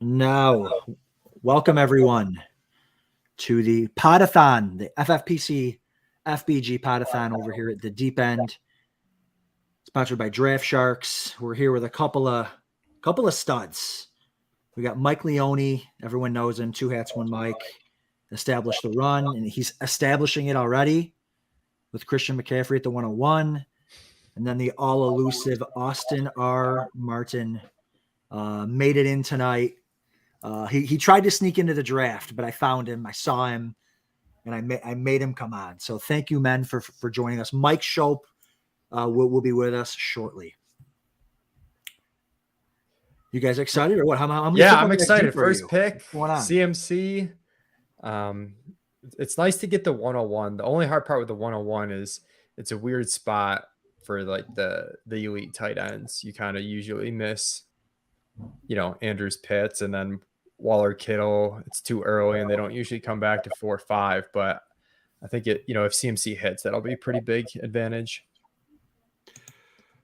Now, welcome everyone to the Pod-A-Thon, the FFPC FBG Pod-A-Thon over here at the deep end, sponsored by Draftsharks. We're here with a couple of studs. We got Mike Leone. Everyone knows him. Two hats, one mic. Established the run, and he's establishing it already with Christian McCaffrey at the 101. And then the all-elusive Austin R. Martin made it in tonight. He tried to sneak into the draft, but I found him. I saw him, and I made him come on. So thank you, men, for joining us. Matt Schauf will be with us shortly. You guys excited or what? How many I'm excited. First pick, what's going on? CMC. It's nice to get the 101. The only hard part with the 101 is it's a weird spot for like the elite tight ends. You kind of usually miss, Andrews, Pitts, and then Waller, Kittle. It's too early, and they don't usually come back to 4 or 5. But I think if CMC hits, that'll be a pretty big advantage.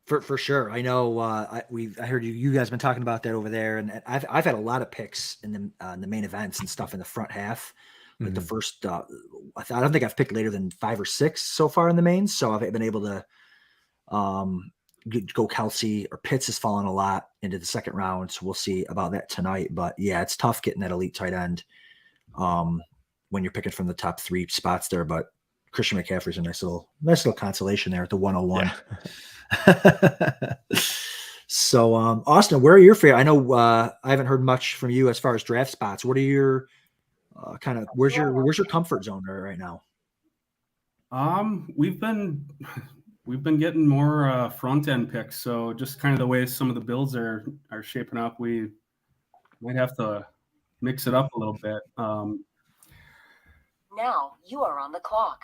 For sure. I know. I heard you guys been talking about that over there, and I've had a lot of picks in the main events and stuff in the front half. Like the first, I don't think I've picked later than 5 or 6 so far in the mains. So I've been able to go Kelsey or Pitts has fallen a lot into the second round. So we'll see about that tonight. But yeah, it's tough getting that elite tight end when you're picking from the top 3 spots there. But Christian McCaffrey's a nice little consolation there at the 101. Yeah. So Austin, where are your favorite? I know I haven't heard much from you as far as draft spots. What are your where's your comfort zone right now? We've been getting more front end picks, so just kind of the way some of the builds are shaping up, we might have to mix it up a little bit. Now you are on the clock.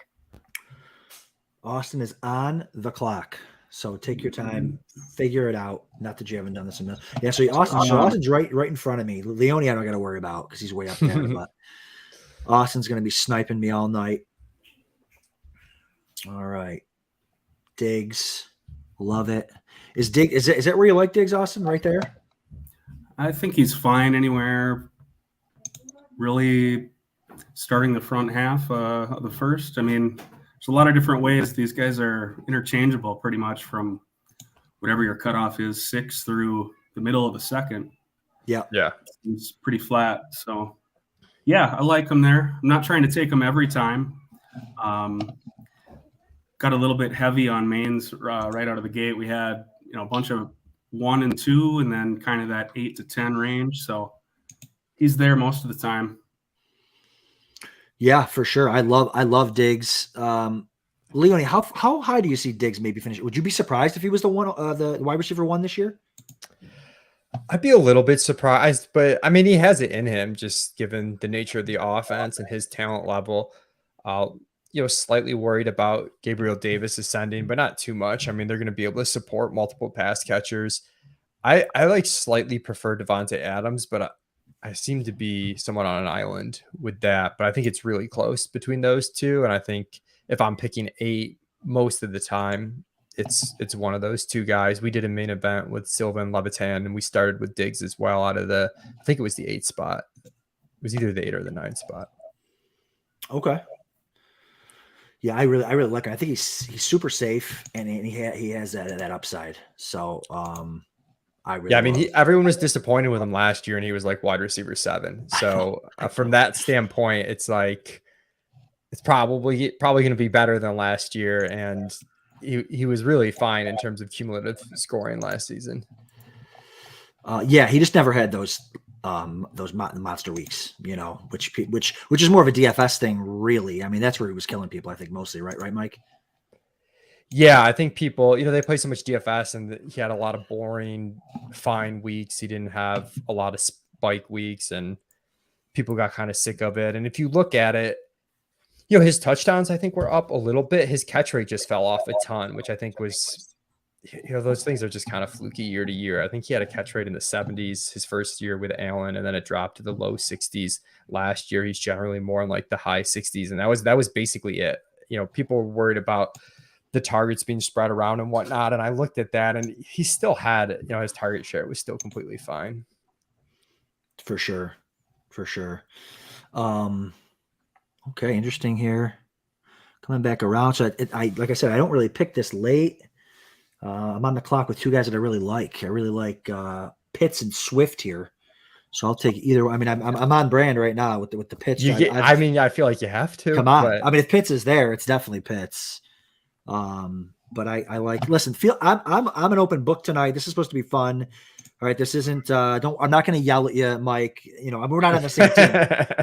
Austin is on the clock, so take your time, figure it out. Not that you haven't done this in a minute. Yeah, so Austin's right in front of me. Leone, I don't got to worry about because he's way up there, but Austin's going to be sniping me all night. All right. Diggs, love it. Is that where you like Diggs, Austin? Right there? I think he's fine anywhere. Really, starting the front half of the first. I mean, there's a lot of different ways. These guys are interchangeable, pretty much from whatever your cutoff is, 6 through the middle of the second. Yeah. It's pretty flat. So, yeah, I like him there. I'm not trying to take him every time. Got a little bit heavy on mains right out of the gate. We had a bunch of 1 and 2, and then kind of that 8 to 10 range. So he's there most of the time. Yeah, for sure. I love Diggs. Leone, how high do you see Diggs maybe finish? Would you be surprised if he was the wide receiver 1 this year? I'd be a little bit surprised, but I mean, he has it in him, just given the nature of the offense and his talent level. Slightly worried about Gabriel Davis ascending, but not too much. I mean, they're going to be able to support multiple pass catchers. I slightly prefer Devontae Adams, but I seem to be somewhat on an island with that. But I think it's really close between those two. And I think if I'm picking 8 most of the time, it's one of those 2 guys. We did a main event with Silva and Levitan, and we started with Diggs as well out of I think it was the 8 spot. It was either the 8 or the 9 spot. Okay. Yeah, I really like him. I think he's super safe, and he has that upside. So everyone was disappointed with him last year, and he was like wide receiver 7. So from that standpoint, it's like it's probably going to be better than last year, and he was really fine in terms of cumulative scoring last season. He just never had those monster weeks, which is more of a DFS thing, really. I mean, that's where he was killing people, I think, mostly, right, Mike? Yeah, I think people, they play so much DFS, and he had a lot of boring, fine weeks. He didn't have a lot of spike weeks, and people got kind of sick of it. And if you look at it, his touchdowns, I think, were up a little bit. His catch rate just fell off a ton, which I think was, those things are just kind of fluky year to year. I think he had a catch rate in the 70s his first year with Allen, and then it dropped to the low 60s last year. He's generally more in like the high 60s, and that was basically it. People were worried about the targets being spread around and whatnot, and I looked at that, and he still had, his target share was still completely fine. For sure. Okay, interesting here. Coming back around. So I like I said, I don't really pick this late. I'm on the clock with two guys that I really like. I really like Pitts and Swift here. So I'll take either. I mean, I'm on brand right now with the Pitts. I feel like you have to. Come on. But... I mean, if Pitts is there, it's definitely Pitts. But I like. Listen, I'm an open book tonight. This is supposed to be fun. All right, this isn't. I'm not going to yell at you, Mike. You know, we're not on the same team.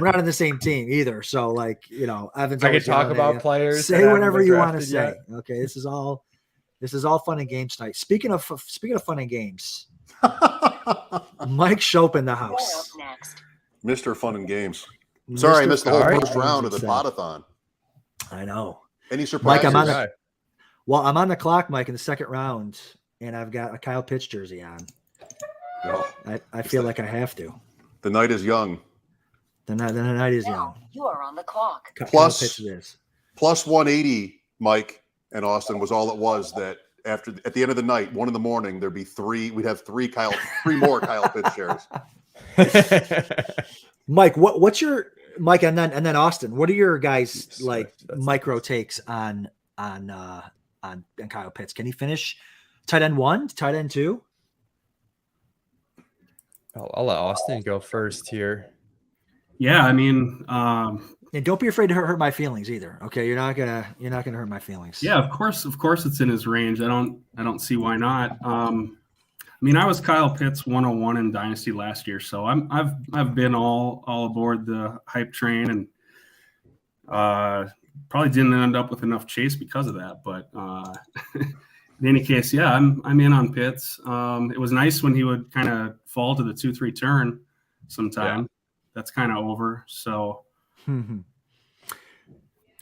We're not on the same team either. So, like, you know, Evan's. I can talk about players. Say whatever you want to say. Okay, this is all fun and games tonight. Speaking of fun and games, Mike Schauf in the house. Mr. Fun and Games. Sorry, I missed the whole first round of the Pod-A-Thon. I know. Any surprises? Mike, I'm on the clock, Mike, in the second round, and I've got a Kyle Pitts jersey on. No, I feel like I have to. The night is young. The night is young. You are on the clock. Plus 180, Mike and Austin was all it was. That at the end of the night, 1 a.m, there'd be 3. We'd have 3 more Kyle Pitts shares. Mike, what's your Mike and then Austin? What are your guys like micro takes on Kyle Pitts? Can he finish tight end 1, tight end 2? I'll let Austin go first here. Yeah, I mean, and don't be afraid to hurt my feelings either. Okay, you're not gonna hurt my feelings. Yeah, of course, it's in his range. I don't see why not. I mean, I was Kyle Pitts 101 in Dynasty last year, so I've been all aboard the hype train, and probably didn't end up with enough chase because of that. But in any case, yeah, I'm in on Pitts. It was nice when he would kind of fall to the 2-3 turn sometime. Yeah. That's kind of over. So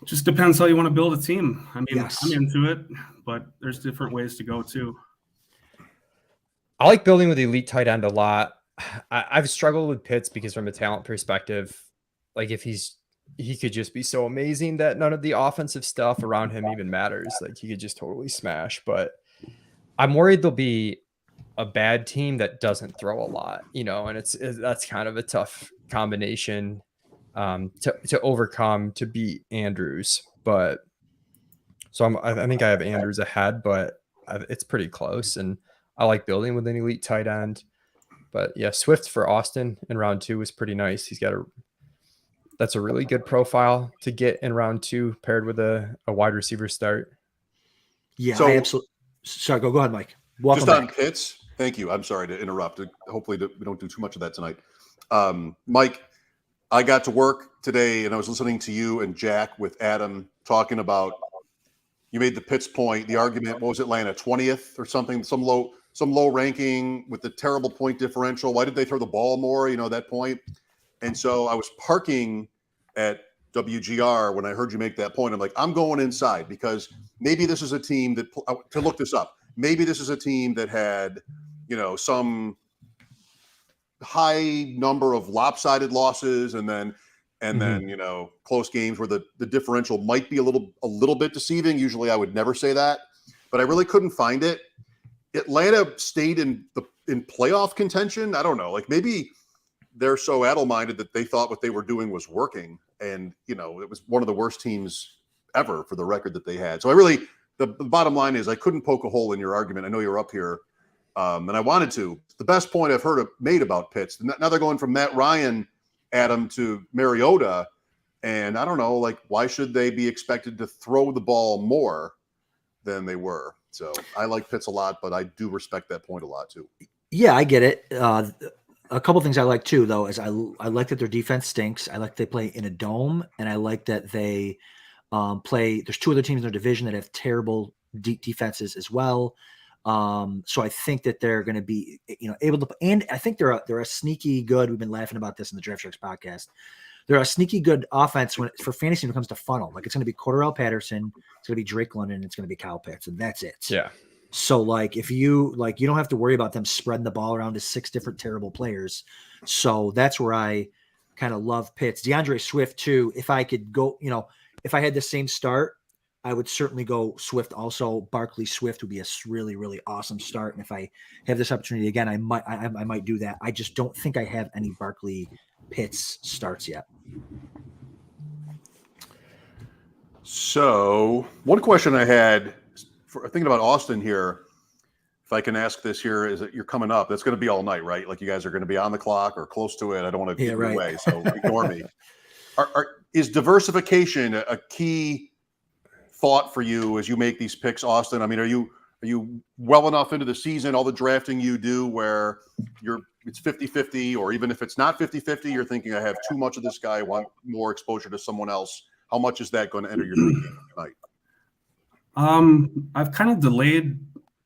just depends how you want to build a team. I mean, yes. I'm into it, but there's different ways to go too. I like building with elite tight end a lot. I've struggled with Pitts because from a talent perspective, like if he could just be so amazing that none of the offensive stuff around him even matters. Like he could just totally smash, but I'm worried there'll be a bad team that doesn't throw a lot, you know, and that's kind of a tough combination to overcome to beat Andrews. But so I think I have Andrews ahead, but it's pretty close, and I like building with an elite tight end. But yeah, Swift for Austin in round 2 was pretty nice. He's got that's a really good profile to get in round 2 paired with a wide receiver start. Yeah, so, I absolutely. Sorry, go ahead, Mike. Welcome just on back. Pitts. Thank you. I'm sorry to interrupt. Hopefully we don't do too much of that tonight. Mike, I got to work today and I was listening to you and Jack with Adam talking about, you made the Pitts point, the argument, what was Atlanta, 20th or something, some low ranking with the terrible point differential. Why did they throw the ball more? You know, that point. And so I was parking at WGR when I heard you make that point. I'm like, I'm going inside because maybe this is a team that, to look this up, maybe this is a team that had, you know, some high number of lopsided losses and then, you know, close games where the differential might be a little bit deceiving. Usually I would never say that, but I really couldn't find it. Atlanta stayed in playoff contention. I don't know, like maybe they're so addle-minded that they thought what they were doing was working. And, you know, it was one of the worst teams ever for the record that they had. So the bottom line is I couldn't poke a hole in your argument. I know you're up here and I wanted to. The best point I've heard made about Pitts. Now they're going from Matt Ryan, Adam, to Mariota. And I don't know, like, why should they be expected to throw the ball more than they were? So I like Pitts a lot, but I do respect that point a lot too. Yeah, I get it. A couple things I like too, though, is I like that their defense stinks. I like they play in a dome, and I like that they play. There's 2 other teams in their division that have terrible defenses as well. So I think that they're going to be, you know, able to, and I think they're a sneaky good. We've been laughing about this in the Draftsharks podcast. They're a sneaky good offense for fantasy when it comes to funnel. Like it's going to be Cordarrelle Patterson, it's going to be Drake London, it's going to be Kyle Pitts, and that's it. Yeah. So like if you don't have to worry about them spreading the ball around to 6 different terrible players. So that's where I kind of love Pitts. DeAndre Swift too. If I could go, you know, if I had the same start I would certainly go Swift. Also, Barkley Swift would be a really, really awesome start. And if I have this opportunity again, I might do that. I just don't think I have any Barkley Pitts starts yet. So one question I had for thinking about Austin here, if I can ask this here, is that you're coming up. That's going to be all night, right? Like you guys are going to be on the clock or close to it. I don't want to get in your way, so ignore me. Is diversification a key thought for you as you make these picks, Austin? I mean, are you well enough into the season, all the drafting you do where it's 50-50, or even if it's not 50-50, you're thinking I have too much of this guy, I want more exposure to someone else. How much is that going to enter your thinking tonight? I've kind of delayed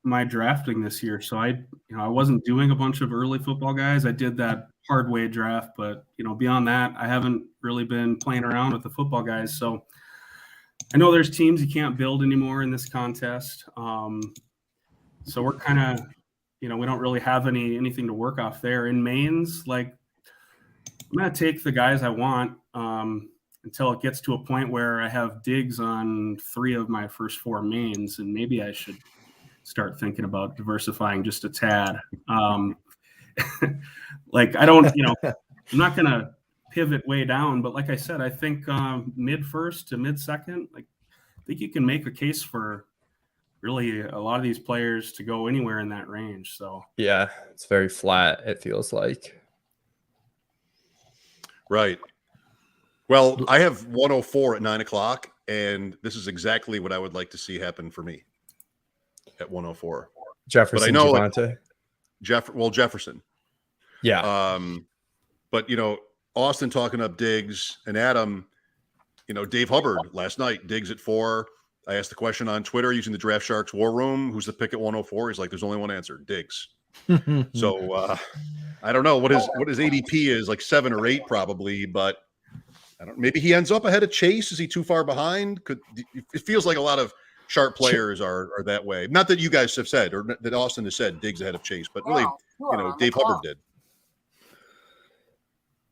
my drafting this year, so I wasn't doing a bunch of early football guys. I did that hard way draft, but beyond that, I haven't really been playing around with the football guys. So I know there's teams you can't build anymore in this contest. So we're kind of, we don't really have anything to work off there. In mains, like I'm going to take the guys I want until it gets to a point where I have Diggs on 3 of my first 4 mains, and maybe I should start thinking about diversifying just a tad. Like I don't, I'm not going to pivot way down, but like I said, I think mid first to mid second, like I think you can make a case for really a lot of these players to go anywhere in that range. So yeah, it's very flat, it feels like. Right. Well, I have 104 at 9 o'clock, and this is exactly what I would like to see happen for me at 104. Jefferson, but I know Javonte. Jefferson. Yeah. But Austin talking up Diggs and Adam, Dave Hubbard last night, Diggs at 4. I asked the question on Twitter using the Draftsharks War Room, who's the pick at 104? He's like, there's only one answer, Diggs. So I don't know what his ADP is, like 7 or 8 probably, but maybe he ends up ahead of Chase. Is he too far behind? It feels like a lot of sharp players are that way. Not that you guys have said, or that Austin has said Diggs ahead of Chase, but really, Dave Hubbard did.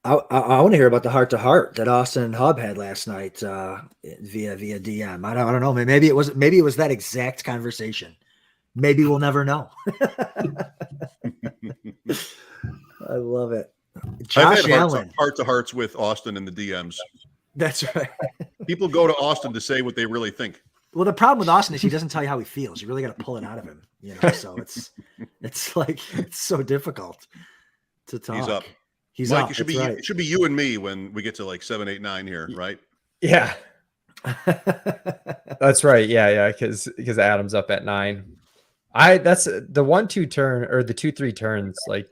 I want to hear about the heart-to-heart that Austin and Hub had last night via DM. I don't know. Maybe it was that exact conversation. Maybe we'll never know. I love it. Josh Allen. Heart-to-hearts with Austin in the DMs. That's right. People go to Austin to say what they really think. Well, the problem with Austin is he doesn't tell you how he feels. You really got to pull it out of him, So it's like it's so difficult to talk. He's up. He's Mike, up. It should be you and me when we get to like 7, 8, 9 here, right? Yeah. That's right. Yeah, because Adam's up at 9. That's the 1-2 turn or the 2-3 turns. Like,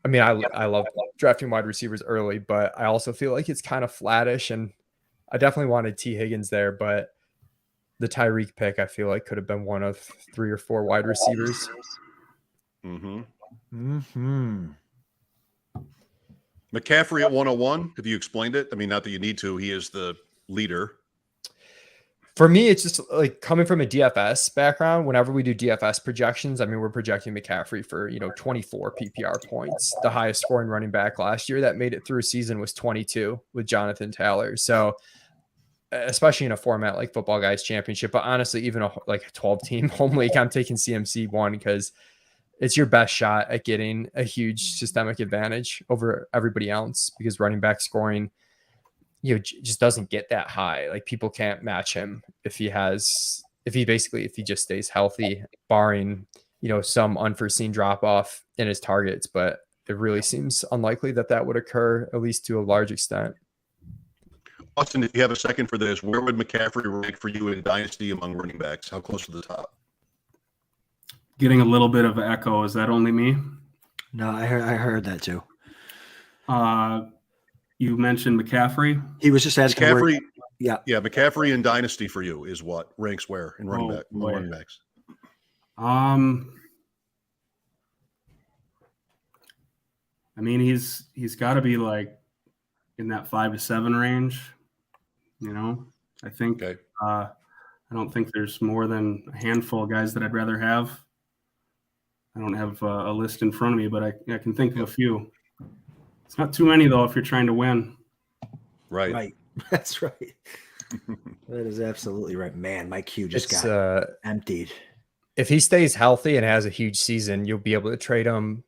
I mean, I love drafting wide receivers early, but I also feel like it's kind of flattish, and I definitely wanted T. Higgins there, but the Tyreek pick I feel like could have been one of 3 or 4 wide receivers. McCaffrey at 101. Have you explained it? I mean, not that you need to. He is the leader. For me, it's just like coming from a DFS background. Whenever we do DFS projections, I mean, we're projecting McCaffrey for 24 PPR points. The highest scoring running back last year that made it through a season was 22 with Jonathan Taylor. So, especially in a format like Football Guys Championship, but honestly, even a 12-team home league, I'm taking CMC 1 because it's your best shot at getting a huge systemic advantage over everybody else, because running back scoring, just doesn't get that high. Like, people can't match him if he just stays healthy, barring, some unforeseen drop off in his targets. But it really seems unlikely that would occur, at least to a large extent. Austin, if you have a second for this, where would McCaffrey rank for you in Dynasty among running backs? How close to the top? Getting a little bit of echo. Is that only me? No, I heard that too. You mentioned McCaffrey. He was just asking. McCaffrey, yeah. McCaffrey in Dynasty for you is what ranks where in running backs? I mean, he's got to be like in that 5 to 7 range. I think. Okay. I don't think there's more than a handful of guys that I'd rather have. I don't have a list in front of me, but I can think of a few. It's not too many, though, if you're trying to win. Right. Right. That's right. That is absolutely right. Man, my queue just It's got emptied. if he stays healthy and has a huge season, you'll be able to trade him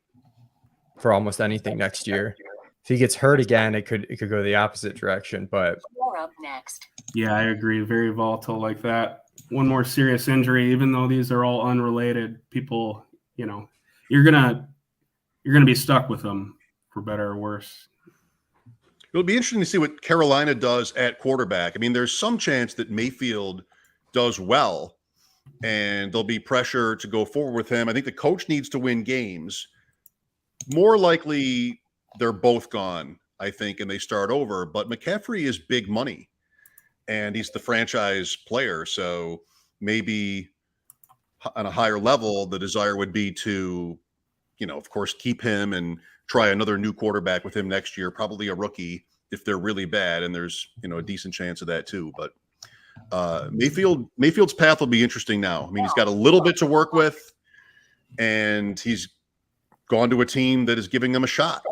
for almost anything next year. If he gets hurt again, it could go the opposite direction. But You're up next. Yeah, I agree. Very volatile like that. One more serious injury, even though these are all unrelated, people, you're gonna be stuck with them for better or worse. It'll be interesting to see what Carolina does at quarterback. I mean, there's some chance that Mayfield does well, and there'll be pressure to go forward with him. I think the coach needs to win games. More likely, they're both gone, I think, and they start over. But McCaffrey is big money, and he's the franchise player. So maybe on a higher level, the desire would be to, of course, keep him and try another new quarterback with him next year, probably a rookie if they're really bad. And there's, a decent chance of that too. But Mayfield's path will be interesting now. I mean, he's got a little bit to work with, and he's gone to a team that is giving him a shot.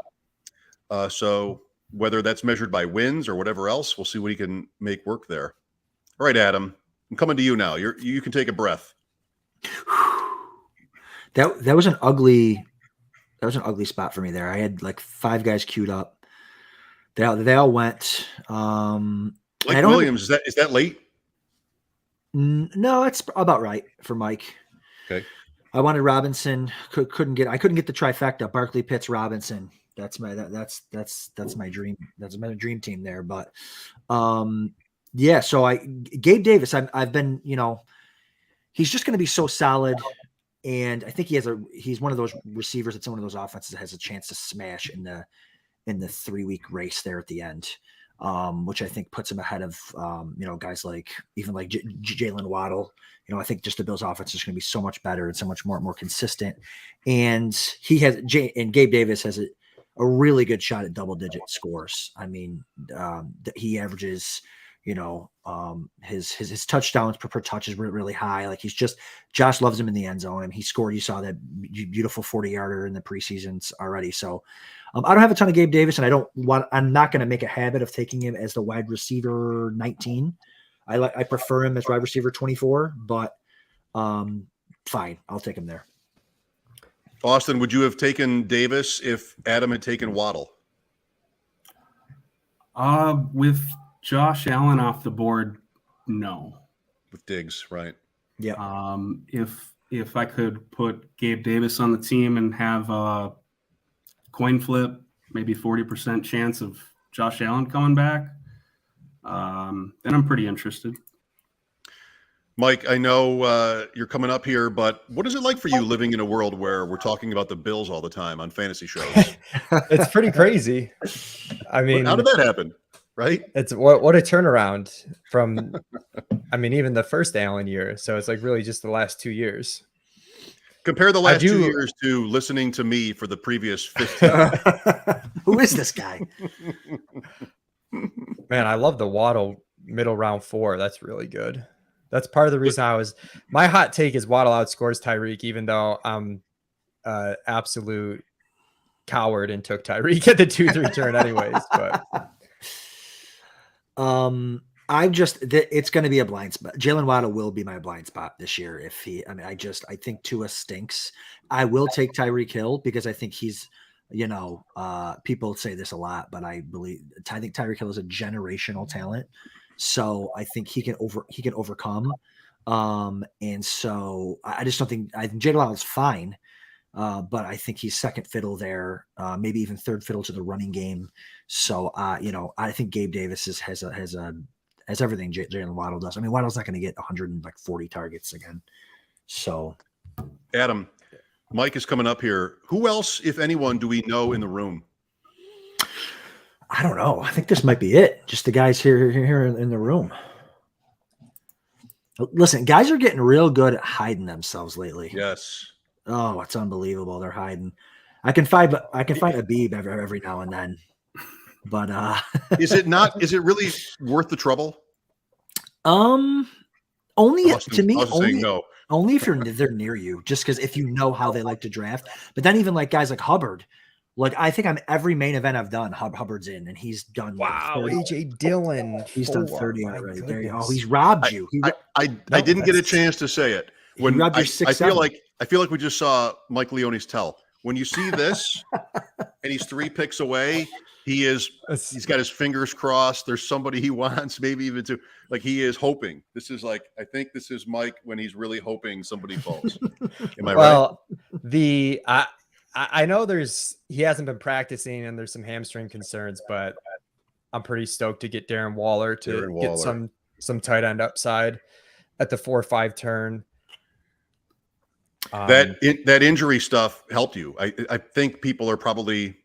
So whether that's measured by wins or whatever else, we'll see what he can make work there. All right, Adam, I'm coming to you now. You can take a breath. That was an ugly spot for me there. I had like 5 guys queued up. They all went. Mike Williams, is that late? No, it's about right for Mike. Okay. I wanted Robinson. I couldn't get the trifecta. Barkley, Pitts, Robinson. That's my dream. That's my dream team there. But yeah. So Gabe Davis. I've been. He's just going to be so solid. And I think he's one of those receivers that's one of those offenses that has a chance to smash in the 3-week race there at the end, which I think puts him ahead of guys like Jalen Waddle. I think just the Bills' offense is going to be so much better and so much more consistent. And Gabe Davis has a really good shot at double-digit scores. I mean, he averages. His touchdowns per touch is really high. Like Josh loves him in the end zone, and he scored. You saw that beautiful 40-yarder in the preseasons already. So I don't have a ton of Gabe Davis, and I'm not going to make a habit of taking him as the wide receiver 19. I prefer him as wide receiver 24, but fine, I'll take him there. Austin, would you have taken Davis if Adam had taken Waddle? With Josh Allen off the board, no. With Diggs, right? Yeah. If I could put Gabe Davis on the team and have a coin flip, maybe 40% chance of Josh Allen coming back, then I'm pretty interested. Mike, I know you're coming up here, but what is it like for you living in a world where we're talking about the Bills all the time on fantasy shows? it's pretty crazy. I mean, how did that happen? Right? It's what a turnaround from, even the first Allen year. So it's like really just the last 2 years. Compare the last 2 years to listening to me for the previous 15. Who is this guy? Man, I love the Waddle middle round 4. That's really good. That's part of the reason my hot take is Waddle outscores Tyreek, even though I'm absolute coward and took Tyreek at the 2-3 turn anyways. But it's going to be a blind spot. Jalen Waddle will be my blind spot this year. I think Tua stinks. I will take Tyreek Hill because I think he's, people say this a lot, but I think Tyreek Hill is a generational talent. So I think he can overcome. And so I just don't think, I think Jalen Waddle is fine. But I think he's second fiddle there, maybe even third fiddle to the running game. So, I think Gabe Davis has everything Jalen Waddle does. I mean, Waddle's not going to get 140 targets again. So, Adam, Mike is coming up here. Who else, if anyone, do we know in the room? I don't know. I think this might be it. Just the guys here in the room. Listen, guys are getting real good at hiding themselves lately. Yes. Oh, it's unbelievable. They're hiding. I can find a beeb every now and then, but is it really worth the trouble? Only no. Only if they're near you, just because if you know how they like to draft. But then even like guys like Hubbard, Like I think I'm every main event I've done. Hubbard's in, and he's done. Wow, like 30. AJ Dillon. He's done 4. 30 My already. goodness. He's robbed you. I didn't get a chance to say it. When robbed I your 6'7". feel like we just saw Mike Leone's tell. When you see this and he's 3 picks away, he's got his fingers crossed. There's somebody he wants, maybe even to like he is hoping. This is like I think this is Mike when he's really hoping somebody falls. Am I right? I know he hasn't been practicing and there's some hamstring concerns, but I'm pretty stoked to get Darren Waller to get some tight end upside at the 4-5 turn. That injury stuff helped you. I think people are probably.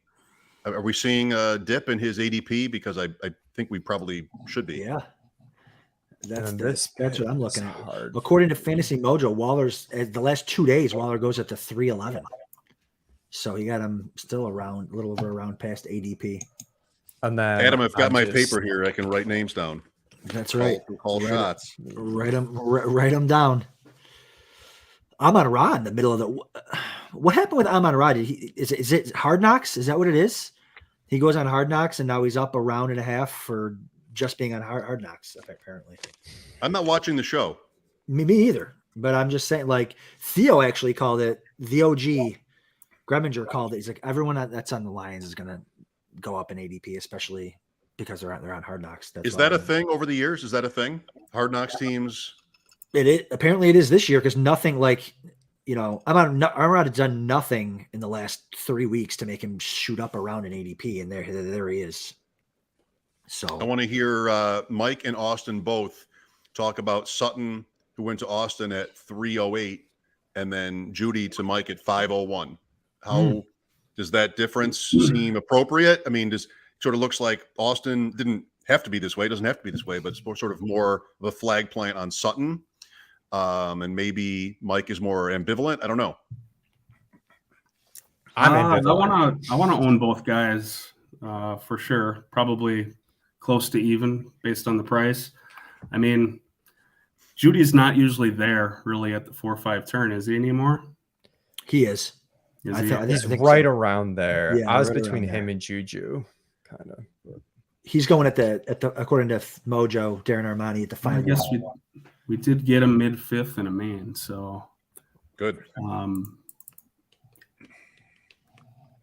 Are we seeing a dip in his ADP? Because I think we probably should be. Yeah. That's what I'm looking at. Hard. According to Fantasy Mojo, Waller's the last 2 days, Waller goes at the 311. So he got him still around a little over around past ADP. And then Adam, I've got my paper here. I can write names down. That's right. Call shots. Write them down. Amon-Ra in the middle of the. What happened with Amon-Ra? Is it Hard Knocks? Is that what it is? He goes on Hard Knocks and now he's up a round and a half for just being on Hard Knocks. Apparently, I'm not watching the show. Me either. But I'm just saying, like Theo actually called it. The OG Greminger called it. He's like everyone that's on the Lions is going to go up in ADP, especially because they're on Hard Knocks. Is that a thing over the years? Is that a thing? Hard Knocks teams. Apparently it is this year because nothing like, Amon-Ra had done nothing in the last 3 weeks to make him shoot up around an ADP, and there he is. So I want to hear Mike and Austin both talk about Sutton, who went to Austin at 308, and then Judy to Mike at 501. How does that difference seem appropriate? I mean, sort of looks like Austin didn't have to be this way, doesn't have to be this way, but it's sort of more of a flag plant on Sutton. And maybe Mike is more ambivalent. I don't know. I want to own both guys for sure. Probably close to even based on the price. I mean, Judy's not usually there really at the 4-5 turn, is he anymore? He is. He's right around there. Yeah, I was right between him there. and Juju, kind of. He's going at the according to Mojo, Darren Armani at the final. I guess we did get a mid-5th and a main, so good.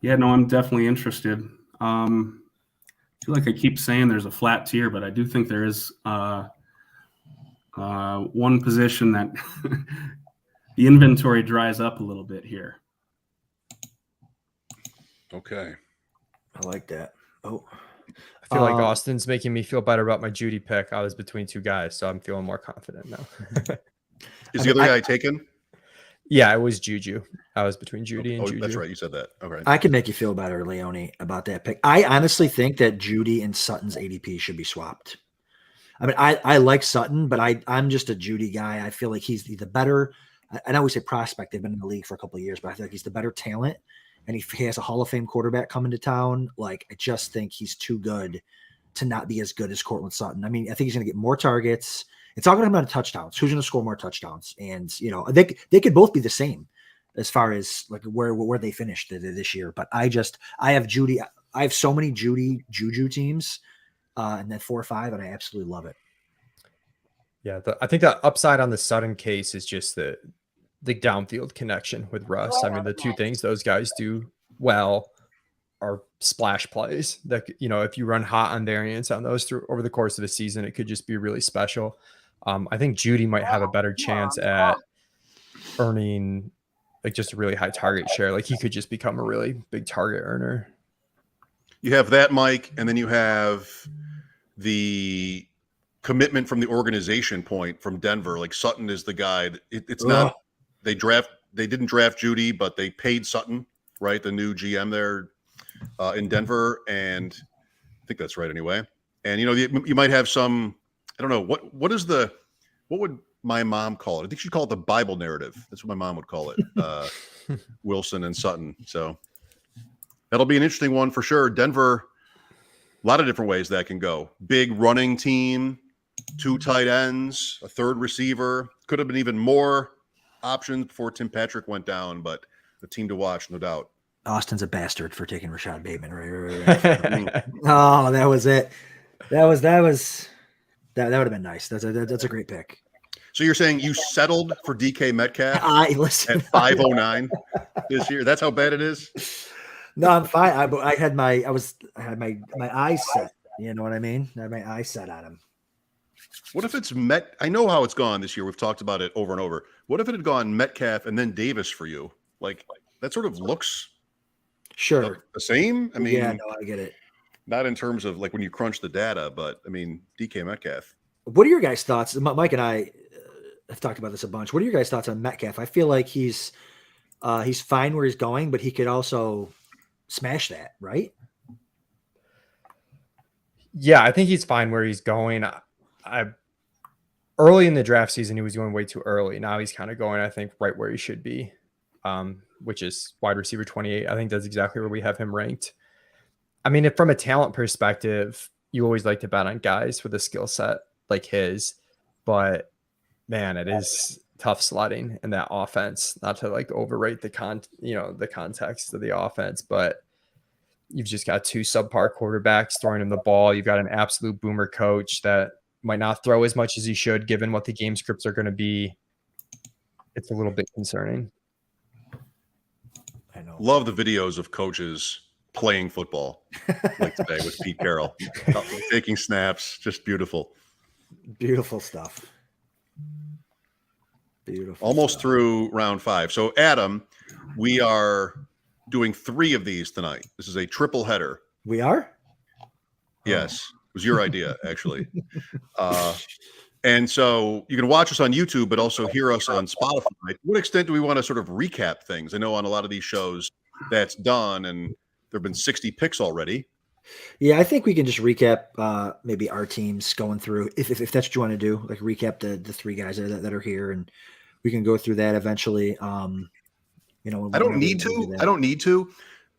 Yeah, no, I'm definitely interested. I feel like I keep saying there's a flat tier, but I do think there is one position that the inventory dries up a little bit here. Okay. I like that. Oh, I feel like Austin's making me feel better about my Judy pick. I was between 2 guys, so I'm feeling more confident now. Is the other guy taken? Yeah, it was Juju. I was between Judy and Juju. That's right. You said that. Okay. I can make you feel better, Leone, about that pick. I honestly think that Judy and Sutton's ADP should be swapped. I mean, I like Sutton, but I'm just a Judy guy. I feel like he's the better. I know we say prospect. They've been in the league for a couple of years, but I feel like he's the better talent. And he has a Hall of Fame quarterback coming to town. Like, I just think he's too good to not be as good as Courtland Sutton. I mean, I think he's going to get more targets. It's all going to come out of touchdowns. Who's going to score more touchdowns? And, they could both be the same as far as like where they finished this year. But I have Judy. I have so many Juju teams and then 4 or 5, and I absolutely love it. Yeah, I think the upside on the Sutton case is just the downfield connection with Russ. I mean, the 2 things those guys do well are splash plays that, if you run hot on variants on those over the course of the season, it could just be really special. I think Judy might have a better chance at earning like just a really high target share. Like he could just become a really big target earner. You have that, Mike, and then you have the commitment from the organization point from Denver. Like Sutton is the guy. It's not. They didn't draft Judy, but they paid Sutton, right? The new GM there in Denver, and I think that's right anyway. And you might have some. I don't know what would my mom call it? I think she'd call it the Bible narrative. That's what my mom would call it. Wilson and Sutton. So that'll be an interesting one for sure. Denver, a lot of different ways that can go. Big running team, 2 tight ends, a 3rd receiver. Could have been even more options before Tim Patrick went down, but the team to watch, no doubt. Austin's a bastard for taking Rashad Bateman. Right. Oh, that was it. That would have been nice. That's a great pick. So you're saying you settled for DK Metcalf listen at 509 this year? That's how bad it is? No, I'm fine. I had my eyes set. You know what I mean? I had my eyes set on him. What if it's I know how it's gone this year. We've talked about it over and over. What if it had gone Metcalf and then Davis for you? Like that sort of looks sure the same. I mean, yeah, no, I get it. Not in terms of like when you crunch the data, but I mean, DK Metcalf. What are your guys' thoughts? Mike and I have talked about this a bunch. What are your guys' thoughts on Metcalf? I feel like he's fine where he's going, but he could also smash that, right? Yeah, I think he's fine where he's going. I early in the draft season, he was going way too early. Now he's kind of going, I think, right where he should be, which is wide receiver 28. I think that's exactly where we have him ranked. I mean, from a talent perspective, you always like to bet on guys with a skill set like his, but man, it is tough sledding in that offense. Not to like overrate the context of the offense, but you've just got two subpar quarterbacks throwing him the ball. You've got an absolute boomer coach that might not throw as much as he should, given what the game scripts are going to be. It's a little bit concerning. I know. Love the videos of coaches playing football like today with Pete Carroll, taking snaps. Just beautiful. Beautiful stuff. Beautiful. Almost stuff. through round 5. So, Adam, we are doing 3 of these tonight. This is a triple header. We are? Yes. It was your idea, actually. And so you can watch us on YouTube, but also hear us on Spotify. To what extent do we want to sort of recap things? I know on a lot of these shows that's done, and there have been 60 picks already. Yeah, I think we can just recap maybe our teams going through, if that's what you want to do, like recap the 3 guys that are here, and we can go through that eventually. I don't need to.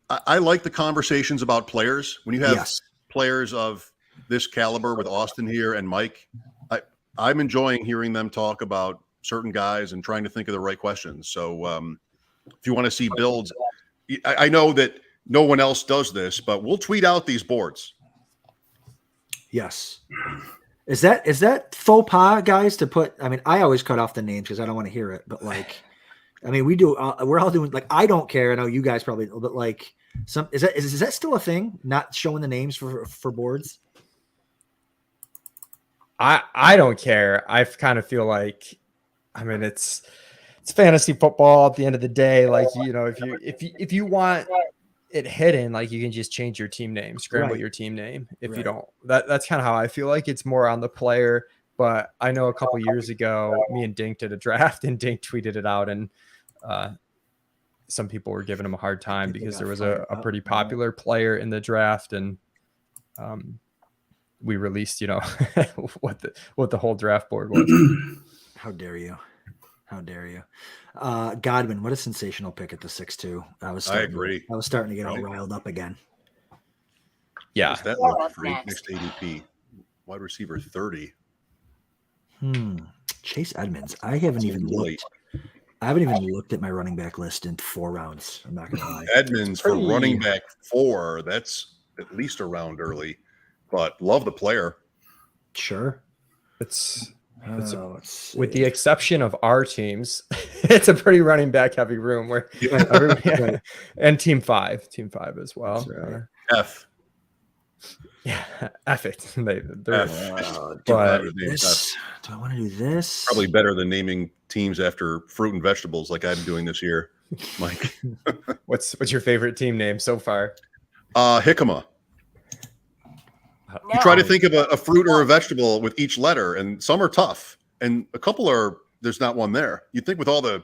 I like the conversations about players. When you have players of this caliber with Austin here and Mike, I'm enjoying hearing them talk about certain guys and trying to think of the right questions. So if you want to see builds, I know that no one else does this, but we'll tweet out these boards. Yes. Is that faux pas, guys, to put? I mean, I always cut off the names because I don't want to hear it. But like, I mean, we do. We're all doing like. I don't care. I know you guys probably, but like, is that still a thing? Not showing the names for boards. I don't care. I kind of feel like, I mean, it's fantasy football at the end of the day. Like, if you want it hidden, like you can just change your team name, scramble your team name. If you don't, that's kind of how I feel like it's more on the player. But I know a couple years ago, me and Dink did a draft, and Dink tweeted it out, and some people were giving him a hard time because there was a pretty popular player in the draft, and we released, what the whole draft board was. How dare you? How dare you? Godwin, what a sensational pick at the 6'2". I agree. I was starting to get all riled up again. Yeah. That look for next ADP. Wide receiver 30. Chase Edmonds. I haven't even looked at my running back list in 4 rounds. I'm not gonna lie. Edmonds for running back 4. That's at least a round early. But love the player. Sure. With the exception of our teams, it's a pretty running back heavy room where everybody, and team 5 as well. Right. F. Yeah, F it. Do I want to do this? Probably better than naming teams after fruit and vegetables like I'm doing this year, Mike. What's your favorite team name so far? Jicama. You try to think of a fruit or a vegetable with each letter, and some are tough, and a couple there's not one there. You'd think with all the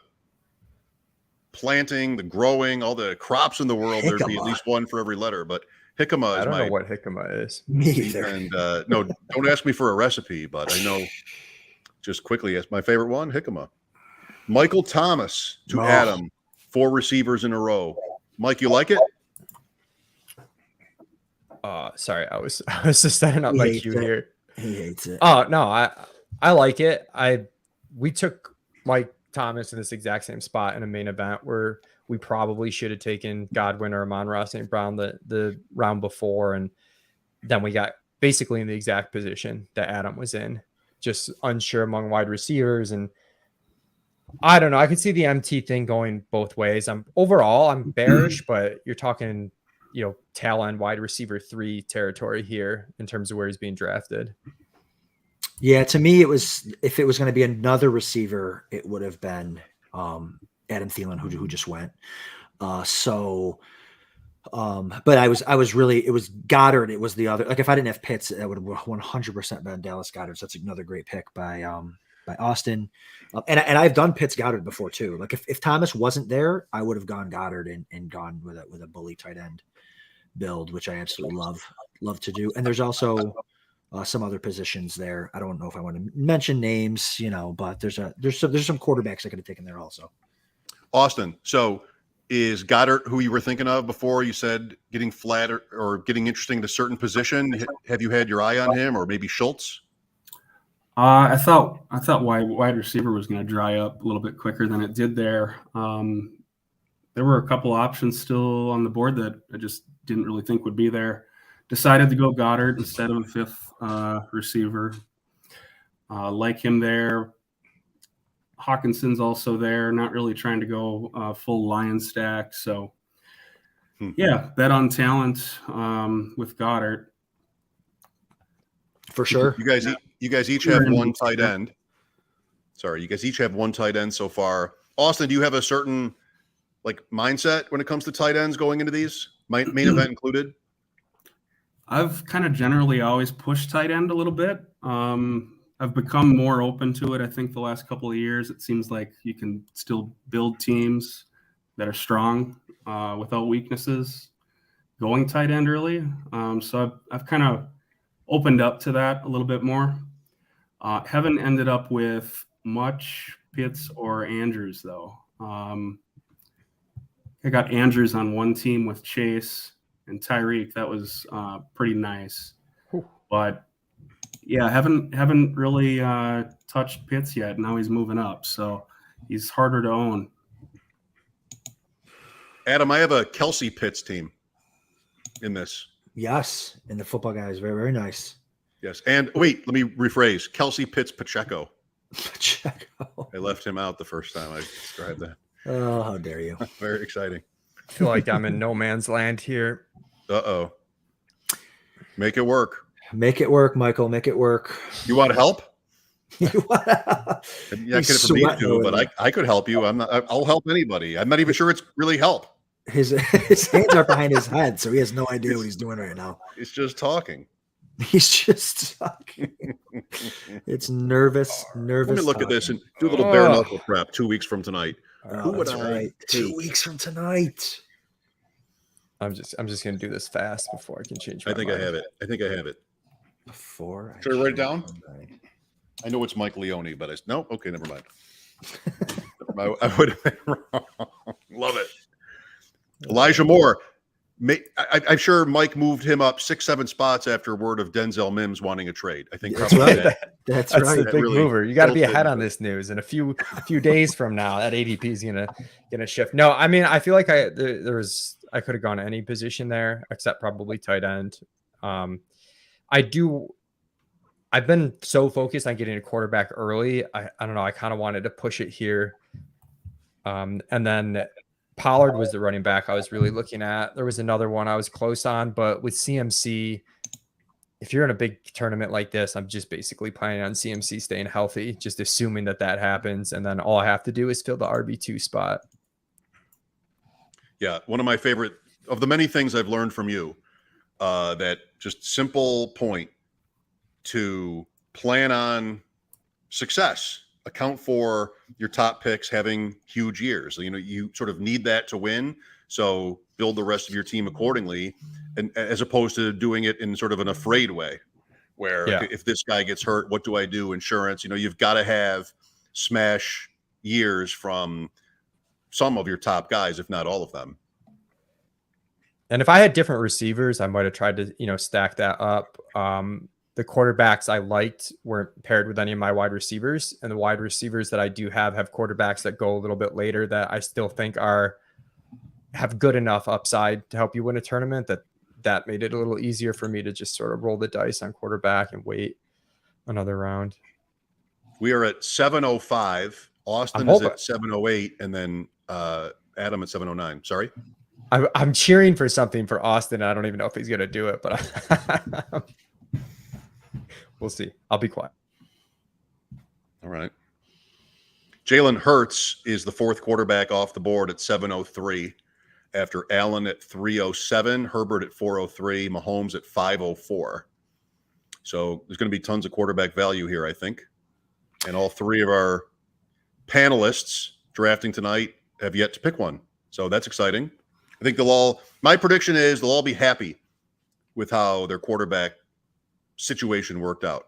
planting, the growing, all the crops in the world, there'd be at least one for every letter. But jicama is I don't know what jicama is. Me either. And no, don't ask me for a recipe, but I know just quickly, it's my favorite one, jicama. Michael Thomas to Adam, 4 receivers in a row. Mike, you like it? Sorry, I was just setting up my cue here. He hates it. Oh no, I like it. We took Mike Thomas in this exact same spot in a main event where we probably should have taken Godwin or Amon-Ra St. Brown the round before. And then we got basically in the exact position that Adam was in, just unsure among wide receivers. And I don't know. I could see the MT thing going both ways. I'm bearish, but you're talking, tail end wide receiver 3 territory here in terms of where he's being drafted. Yeah, to me, if it was going to be another receiver, it would have been Adam Thielen, who just went. But it was Goddard. It was the other. Like if I didn't have Pitts, that would have 100% been Dallas Goedert. So that's another great pick by Austin. And I've done Pitts Goddard before too. Like if Thomas wasn't there, I would have gone Goddard and gone with a bully tight end build, which I absolutely love to do. And there's also some other positions there. I don't know if I want to mention names, but there's some quarterbacks I could have taken there also. Austin, so is Goddard who you were thinking of before? You said getting flat or getting interesting at a certain position. Have you had your eye on him, or maybe Schultz? I thought wide receiver was going to dry up a little bit quicker than it did there. There were a couple options still on the board that I just didn't really think would be there. Decided to go Goddard instead of a 5th receiver. Like him there. Hawkinson's also there, not really trying to go full Lion stack. So, yeah, bet on talent with Goddard. For sure. You guys each have one tight end. Sorry, you guys each have one tight end so far. Austin, do you have a certain mindset when it comes to tight ends going into these, main event included? I've kind of generally always pushed tight end a little bit. I've become more open to it. I think the last couple of years, it seems like you can still build teams that are strong without weaknesses going tight end early. So I've kind of opened up to that a little bit more. Haven't ended up with much Pitts or Andrews, though. I got Andrews on one team with Chase and Tyreek. That was pretty nice. But yeah, haven't really touched Pitts yet. Now he's moving up, so he's harder to own. Adam, I have a Kelsey Pitts team in this. Yes, and the football guy is very, very nice. Yes, and wait, let me rephrase. Kelsey Pitts Pacheco. Pacheco. I left him out the first time I described that. Oh, how dare you! Very exciting. I feel like I'm in no man's land here. Uh-oh. Make it work. Make it work, Michael. Make it work. You want help? Yeah, I get it from me too, but I could help you. I'll help anybody. I'm not even sure it's really help. His hands are behind his head, so he has no idea what he's doing right now. It's just talking. He's just talking. It's nervous. Let me look at this and do a little bare knuckle prep 2 weeks from tonight. Who would I take? 2 weeks from tonight. I'm just gonna do this fast before I can change my mind. I have it. Before should I write it down? I know it's Mike Leone, but okay, never mind. I would have been wrong. Love it. Elijah Moore. I'm sure Mike moved him up 6-7 spots after word of Denzel Mims wanting a trade. I think that's right. That's right. The big mover. You got to be ahead on this news. And a few days from now, that ADP is gonna shift. No, I mean, I feel like I could have gone any position there except probably tight end. I've been so focused on getting a quarterback early. I don't know. I kind of wanted to push it here. And then Pollard was the running back I was really looking at. There was another one I was close on, but with CMC, if you're in a big tournament like this, I'm just basically planning on CMC staying healthy, just assuming that happens. And then all I have to do is fill the RB2 spot. Yeah. One of my favorite of the many things I've learned from you, that just simple point to plan on success, account for your top picks having huge years. You sort of need that to win. So build the rest of your team accordingly, and as opposed to doing it in sort of an afraid way where if this guy gets hurt, what do I do? Insurance, you've got to have smash years from some of your top guys, if not all of them. And if I had different receivers, I might have tried to, stack that up. The quarterbacks I liked weren't paired with any of my wide receivers, and the wide receivers that I do have quarterbacks that go a little bit later that I still think are have good enough upside to help you win a tournament that made it a little easier for me to just sort of roll the dice on quarterback and wait another round. We are at 7:05. Austin is at 7:08, and then Adam at 7:09. Sorry. I'm cheering for something for Austin. I don't even know if he's going to do it, but we'll see. I'll be quiet. All right. Jalen Hurts is the fourth quarterback off the board at 7:03 after Allen at 3:07, Herbert at 4:03, Mahomes at 5:04. So there's going to be tons of quarterback value here, I think. And all three of our panelists drafting tonight have yet to pick one. So that's exciting. I think my prediction is they'll all be happy with how their quarterback situation worked out.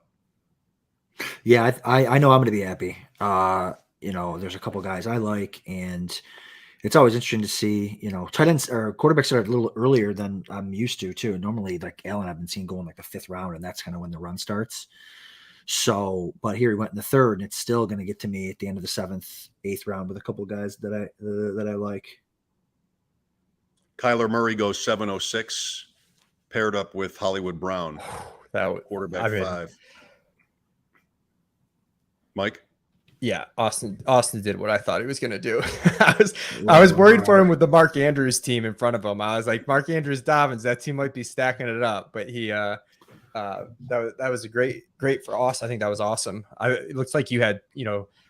Yeah, I know I'm going to be happy. There's a couple guys I like, and it's always interesting to see, tight ends or quarterbacks are a little earlier than I'm used to too. Normally, like Allen, I've been seeing going like the 5th round, and that's kind of when the run starts. So, but here he went in the 3rd, and it's still going to get to me at the end of the 7th, 8th round with a couple guys that I like. Kyler Murray goes 7:06, paired up with Hollywood Brown. That quarterback 5. Mike? Yeah, Austin did what I thought he was going to do. I was worried for him with the Mark Andrews team in front of him. I was like, Mark Andrews Dobbins, that team might be stacking it up, but he that was a great for Austin. I think that was awesome. It looks like you had,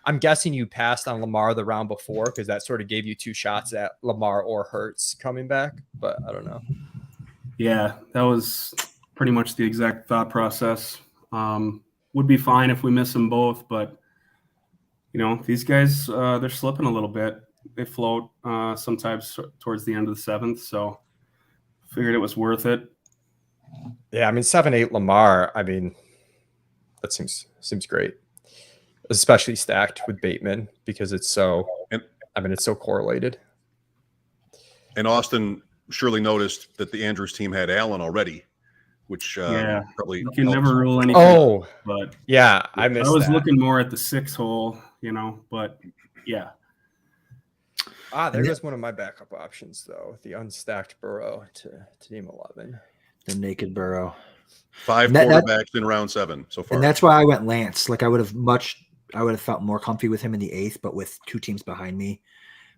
I'm guessing you passed on Lamar the round before because that sort of gave you 2 shots at Lamar or Hurts coming back, but I don't know. Yeah, that was pretty much the exact thought process. Would be fine if we miss them both, but these guys, they're slipping a little bit. They float sometimes towards the end of the 7th, so figured it was worth it. Yeah, I mean 7-8 Lamar. I mean that seems great, especially stacked with Bateman because it's so correlated. And Austin surely noticed that the Andrews team had Allen already, which probably you can never rule anything. Oh, but yeah, I was looking more at the 6 hole, but yeah. There goes one of my backup options though, the unstacked Burrow to team 11. The naked Burrow. 5 quarterbacks in round 7 so far. And that's why I went Lance. Like I would have felt more comfy with him in the 8th, but with 2 teams behind me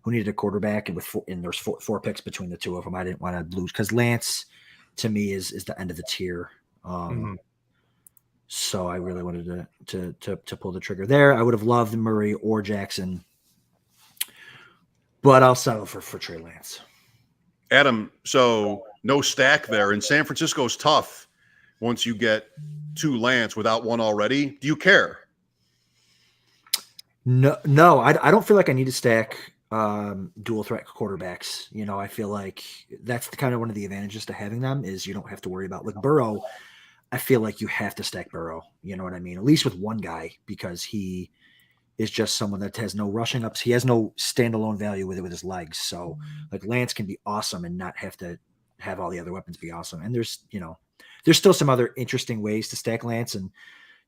who needed a quarterback and there's 4 picks between the 2 of them, I didn't want to lose because Lance to me is the end of the tier. So I really wanted to pull the trigger there. I would have loved Murray or Jackson, but I'll settle for Trey Lance. Adam, so no stack there, and San Francisco's tough once you get 2 Lance without one already. Do you care? No, I don't feel like I need to stack dual threat quarterbacks. I feel like that's kind of one of the advantages to having them is you don't have to worry about like Burrow. I feel like you have to stack Burrow. You know what I mean? At least with one guy because he is just someone that has no rushing ups. He has no standalone value with his legs. So like Lance can be awesome and not have to have all the other weapons be awesome. And there's still some other interesting ways to stack Lance and,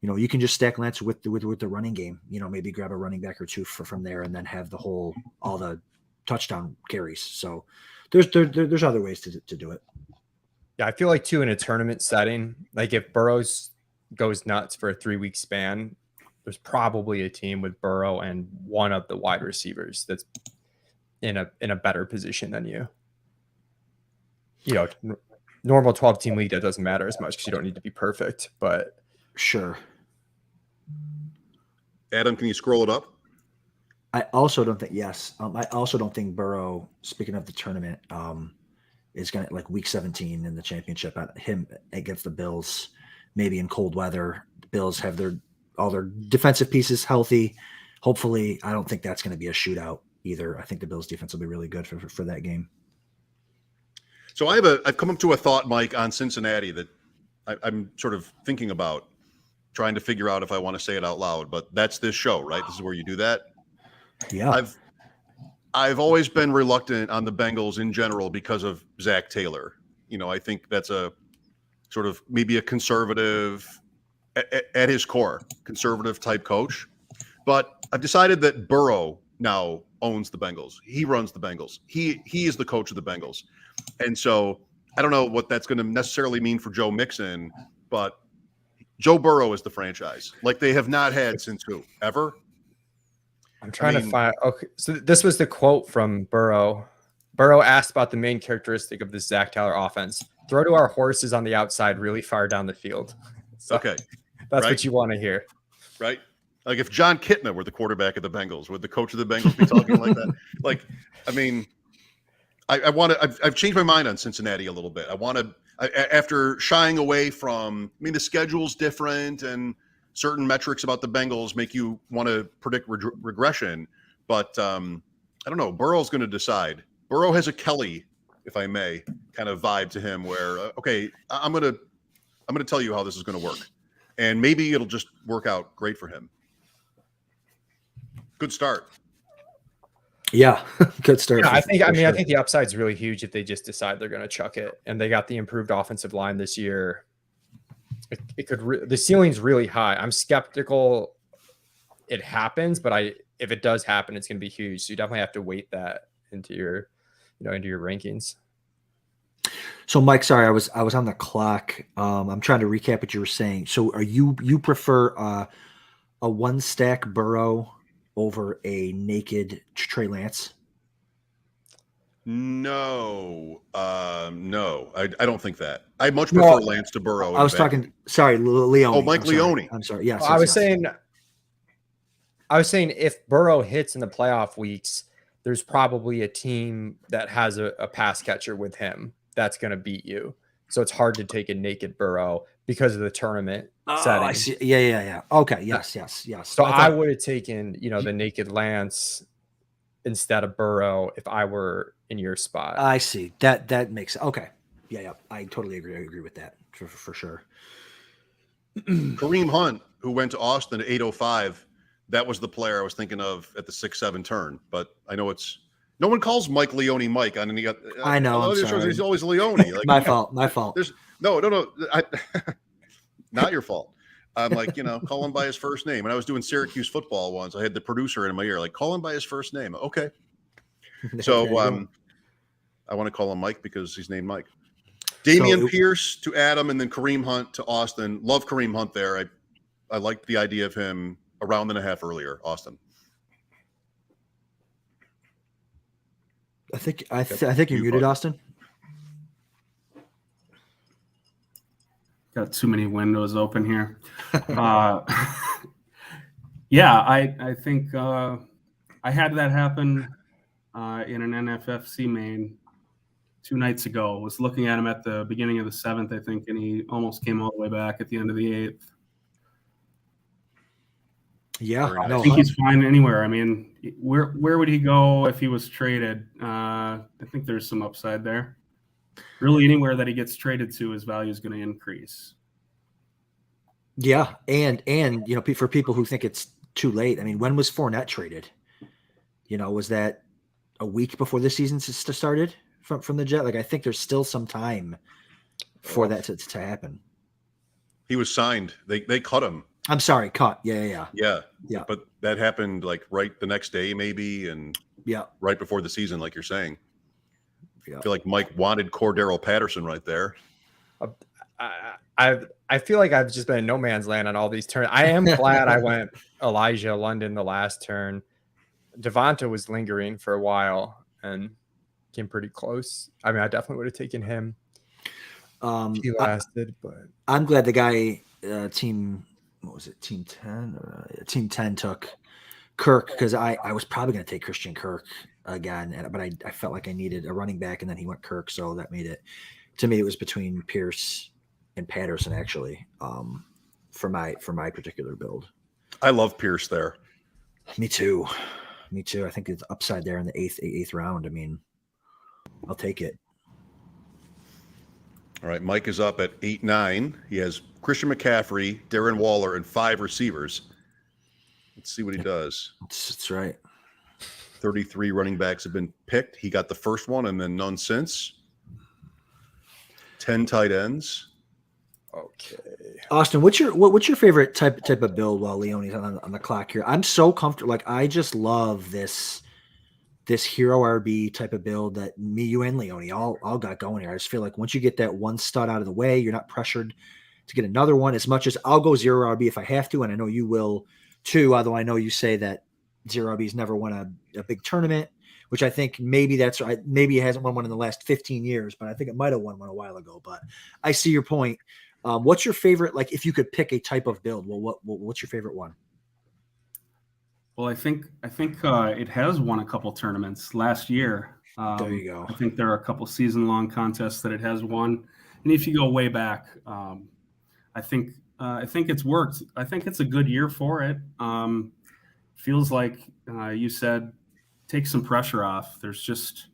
you can just stack Lance with the running game, maybe grab a running back or 2 from there and then have all the touchdown carries. So there's other ways to do it. Yeah. I feel like too, in a tournament setting, like if Burrows goes nuts for a 3-week span, there's probably a team with Burrow and one of the wide receivers that's in a better position than you. Normal 12-team league, that doesn't matter as much because you don't need to be perfect, but sure. Adam, can you scroll it up? I also don't think Burrow, speaking of the tournament, is going to like week 17 in the championship at him against the Bills, maybe in cold weather. The Bills have all their defensive pieces healthy. Hopefully, I don't think that's going to be a shootout either. I think the Bills defense will be really good for that game. So I've come up to a thought, Mike, on Cincinnati that I'm sort of thinking about, trying to figure out if I want to say it out loud, but that's this show, right? This is where you do that. Yeah. I've always been reluctant on the Bengals in general because of Zach Taylor. I think that's a sort of maybe a conservative at his core, conservative type coach. But I've decided that Burrow now owns the Bengals. He runs the Bengals. He is the coach of the Bengals. And so I don't know what that's going to necessarily mean for Joe Mixon, but Joe Burrow is the franchise. Like they have not had since who? Ever? I'm trying to find. Okay, so this was the quote from Burrow. Burrow asked about the main characteristic of the Zach Taylor offense. Throw to our horses on the outside really far down the field. So okay. That's what you want to hear. Right? Like if John Kitna were the quarterback of the Bengals, would the coach of the Bengals be talking like that? Like, I mean, I want to, I've changed my mind on Cincinnati a little bit. I want to, after shying away from, I mean, the schedule's different and certain metrics about the Bengals make you want to predict regression. But I don't know. Burrow's going to decide. Burrow has a Kelly, if I may, kind of vibe to him where, okay, I'm going to tell you how this is going to work. And maybe it'll just work out great for him. Good start. Yeah, good start. Yeah, I think the upside's really huge if they just decide they're going to chuck it, and they got the improved offensive line this year. It could the ceiling's really high. I'm skeptical it happens, but if it does happen, it's going to be huge. So you definitely have to weight that into your rankings. So Mike, sorry, I was on the clock. I'm trying to recap what you were saying. So you prefer a one stack Burrow over a naked Trey Lance? No, I don't think that. I much prefer Lance to Burrow. I was talking. Sorry, Leone. Oh, Mike Leone. I'm sorry. Yes, I was saying if Burrow hits in the playoff weeks, there's probably a team that has a pass catcher with him that's going to beat you. So it's hard to take a naked Burrow because of the tournament setting. I see. Yeah. Okay. Yes. So I would have taken, the naked Lance instead of Burrow if I were in your spot. I see. That makes okay. Yeah. I totally agree. I agree with that for sure. Kareem Hunt, who went to Austin at 805, that was the player I was thinking of at the 6-7 turn. But I know no one calls Mike Leone Mike on any. I know. He's always Leone. Like, my fault. There's no. Not your fault. I'm like, call him by his first name. And I was doing Syracuse football once. I had the producer in my ear, like, call him by his first name. Okay. So I want to call him Mike because he's named Mike. Damian Pierce to Adam, and then Kareem Hunt to Austin. Love Kareem Hunt there. I liked the idea of him a round and a half earlier, Austin. I think you're muted, Austin. Got too many windows open here. Yeah, I think I had that happen in an NFFC main 2 nights ago. Was looking at him at the beginning of the 7th, I think, and he almost came all the way back at the end of the 8th. Yeah, I think he's fine anywhere. I mean, where would he go if he was traded? I think there's some upside there. Really, anywhere that he gets traded to, his value is going to increase. Yeah, and for people who think it's too late, I mean, when was Fournette traded? Was that a week before the season started from the Jet? Like, I think there's still some time for that to happen. He was signed. They cut him. I'm sorry, cut. Yeah. But that happened like right the next day, maybe, and right before the season, like you're saying. Yeah. I feel like Mike wanted Cordero Patterson right there. I feel like I've just been in no man's land on all these turns. I am glad I went Elijah London the last turn. Devonta was lingering for a while and came pretty close. I mean, I definitely would have taken him. He lasted, but I'm glad the guy team. What was it? Team 10? Team 10 took Kirk because I was probably going to take Christian Kirk again, but I felt like I needed a running back, and then he went Kirk, so that made it. To me, it was between Pierce and Patterson actually for my particular build. I love Pierce there. Me too. I think it's upside there in the eighth round. I mean, I'll take it. All right, Mike is up at 8-9. He has Christian McCaffrey, Darren Waller, and 5 receivers. Let's see what he does. That's right. 33 running backs have been picked. He got the first one and then none since. 10 tight ends. Okay. Austin, what's your favorite type of build while Leone's on the clock here? I'm so comfortable. Like, I just love this this hero RB type of build that me, you, and Leone all got going here. I just feel like once you get that one stud out of the way, you're not pressured to get another one. As much as I'll go 0 RB if I have to, and I know you will too, although I know you say that 0 RB's never won a big tournament, which I think maybe that's right. Maybe it hasn't won one in the last 15 years, but I think it might have won one a while ago. But I see your point. What's your favorite, like if you could pick a type of build, well, what's your favorite one? Well, I think it has won a couple tournaments last year. There you go. I think there are a couple season-long contests that it has won, and if you go way back, I think it's worked. I think it's a good year for it. Feels like you said, take some pressure off. There's just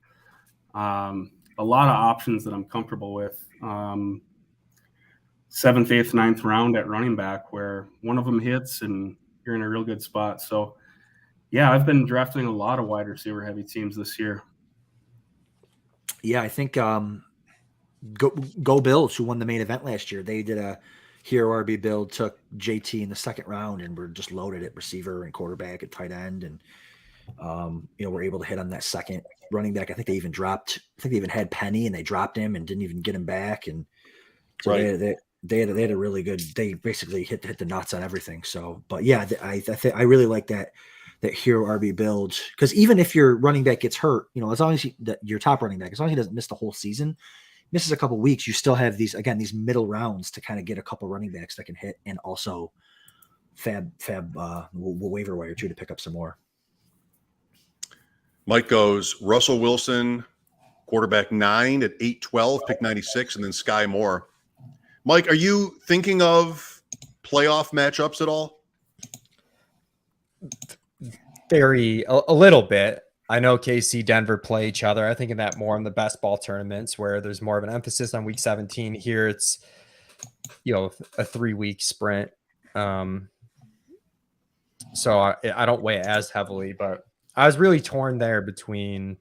a lot of options that I'm comfortable with. 7th, 8th, 9th round at running back, where one of them hits and you're in a real good spot. So. Yeah, I've been drafting a lot of wide receiver heavy teams this year. Yeah, I think Go Bills, who won the main event last year, they did a hero RB build, took JT in the 2nd round, and were just loaded at receiver and quarterback and tight end, and were able to hit on that second running back. I think they even had Penny and they dropped him and didn't even get him back, and so right. They had a really good. They basically hit the nuts on everything. So, but yeah, I really like that hero RB build, because even if your running back gets hurt, as long as your top running back, as long as he doesn't miss the whole season, misses a couple weeks, you still have these middle rounds to kind of get a couple running backs that can hit, and also fab waiver wire too to pick up some more. Mike goes Russell Wilson, quarterback 9 at 8-12, pick 96, and then Sky Moore. Mike, are you thinking of playoff matchups at all? A little bit. I know KC, Denver play each other. I think of that more in the best ball tournaments where there's more of an emphasis on week 17. Here it's, a 3-week sprint. So I don't weigh it as heavily, but I was really torn there between,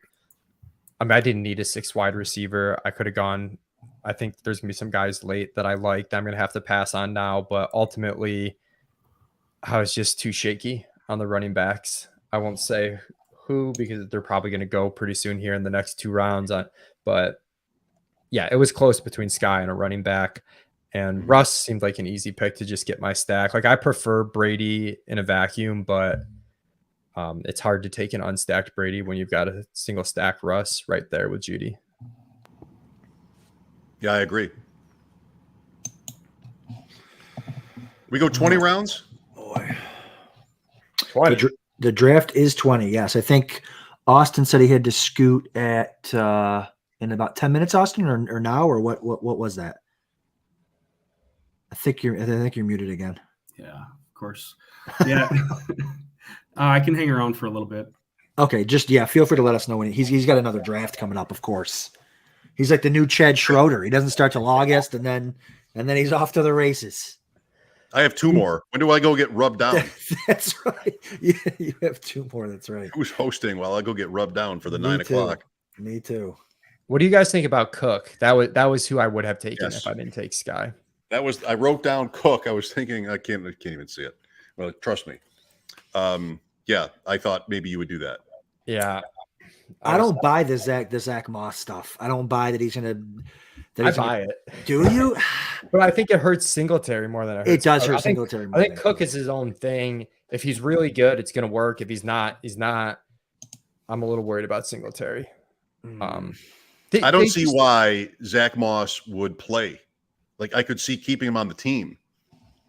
I didn't need a 6 wide receiver. I could have gone, I think there's going to be some guys late that I liked. I'm going to have to pass on now, but ultimately I was just too shaky on the running backs. I won't say who, because they're probably going to go pretty soon here in the next 2 rounds. But yeah, it was close between Sky and a running back. And Russ seemed like an easy pick to just get my stack. Like, I prefer Brady in a vacuum, but it's hard to take an unstacked Brady when you've got a single stack Russ right there with Judy. Yeah, I agree. We go 20 rounds? Boy. 20. The draft is 20. Yes. I think Austin said he had to scoot at in about 10 minutes, Austin, or now, or what was that? I think you're muted again. Yeah, of course. Yeah. I can hang around for a little bit. Okay. Just, feel free to let us know when he's got another draft coming up, of course. He's like the new Chad Schroeder. He doesn't start till August, and then he's off to the races. I have 2 more. When do I go get rubbed down? That's right. You have 2 more. That's right. Who's hosting while I go get rubbed down for the 9 o'clock? Me too. What do you guys think about Cook? That was who I would have taken if I didn't take Sky. I wrote down Cook. I was thinking, I can't even see it. Well, trust me. Yeah, I thought maybe you would do that. Yeah. I don't buy the Zach Moss stuff. I don't buy that he's gonna. I buy it. Do you? But I think it hurts Singletary more than it hurts. It does hurt Singletary. I think Cook is his own thing. If he's really good, it's going to work. If he's not, he's not. I'm a little worried about Singletary. I don't see why Zach Moss would play. Like, I could see keeping him on the team,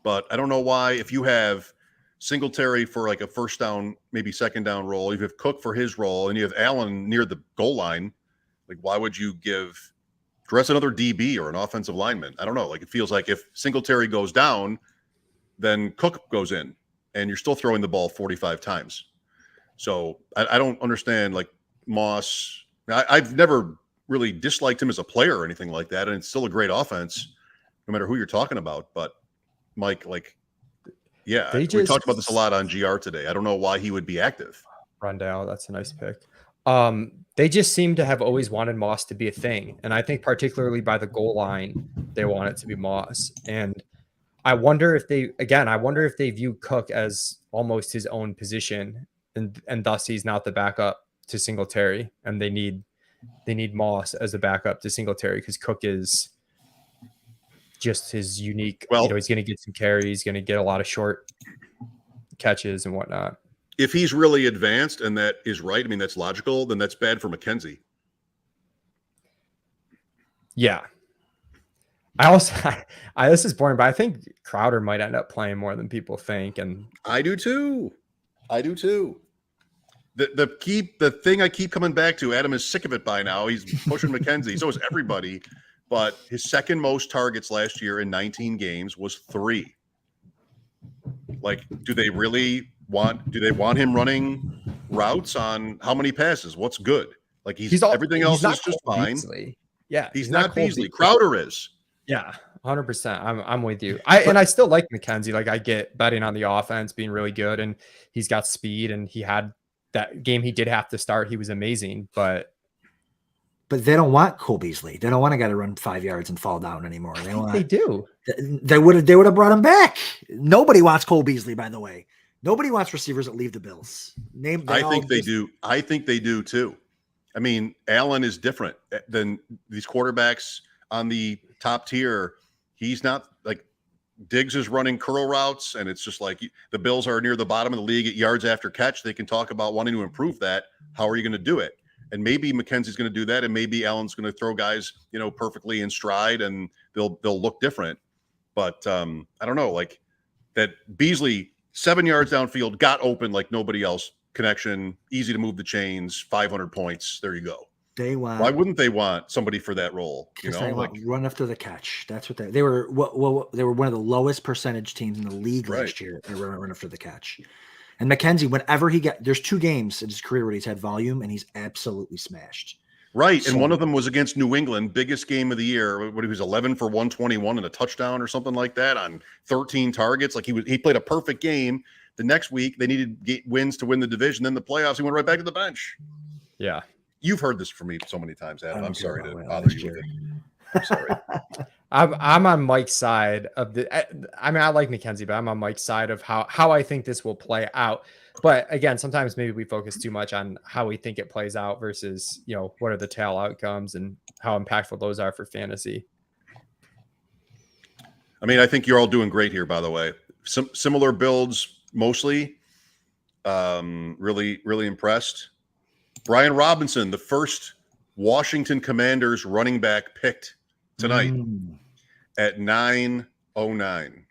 but I don't know why. If you have Singletary for like a first down, maybe second down role, you have Cook for his role, and you have Allen near the goal line, like, why would you dress another DB or an offensive lineman? I don't know. Like, it feels like if Singletary goes down, then Cook goes in, and you're still throwing the ball 45 times. So I don't understand, like, Moss. I've never really disliked him as a player or anything like that, and it's still a great offense, no matter who you're talking about. But Mike, like, yeah, we talked about this a lot on GR today. I don't know why he would be active. Rondell, that's a nice pick. They just seem to have always wanted Moss to be a thing. And I think particularly by the goal line, they want it to be Moss. And I wonder if they view Cook as almost his own position, and thus he's not the backup to Singletary, and they need Moss as a backup to Singletary because Cook is just his unique. Well, he's going to get some carries, he's going to get a lot of short catches and whatnot. If he's really advanced and that is right, I mean, that's logical, then that's bad for McKenzie. Yeah. This is boring, but I think Crowder might end up playing more than people think. And I do too. The thing I keep coming back to, Adam is sick of it by now. He's pushing McKenzie. So is everybody. But his second most targets last year in 19 games was 3. Like, do they want him running routes on how many passes? What's good? Like everything else is just fine. Beasley. Yeah. He's not Beasley. Crowder is. Yeah. 100%. I'm with you. I still like McKenzie. Like, I get betting on the offense being really good, and he's got speed, and he had that game he did have to start. He was amazing, but they don't want Cole Beasley. They don't want a guy to run 5 yards and fall down anymore. They do. They would have brought him back. Nobody wants Cole Beasley, by the way. Nobody wants receivers that leave the Bills. I think they do. I think they do too. I mean, Allen is different than these quarterbacks on the top tier. He's not like Diggs is running curl routes, and it's just like the Bills are near the bottom of the league at yards after catch. They can talk about wanting to improve that. How are you going to do it? And maybe McKenzie's going to do that, and maybe Allen's going to throw guys, perfectly in stride, and they'll look different. But I don't know, like that Beasley 7 yards downfield got open like nobody else. Connection, easy to move the chains, 500 points. There you go. Why wouldn't they want somebody for that role? Run after the catch. That's what they were. They were one of the lowest percentage teams in the league last year. They were run after the catch. And McKenzie, whenever there's 2 games in his career where he's had volume, and he's absolutely smashed. Right, and one of them was against New England, biggest game of the year. What he was 11 for 121 and a touchdown or something like that on 13 targets. Like he played a perfect game. The next week they needed wins to win the division. Then the playoffs, he went right back to the bench. Yeah. You've heard this from me so many times, Adam. I'm sorry to bother you with it. I'm sorry. I'm on Mike's side of I like McKenzie, but I'm on Mike's side of how I think this will play out. But again, sometimes maybe we focus too much on how we think it plays out versus, what are the tail outcomes and how impactful those are for fantasy. I mean, I think you're all doing great here, by the way. Some similar builds, mostly. Really, really impressed. Brian Robinson, the first Washington Commanders running back picked tonight at 9:09.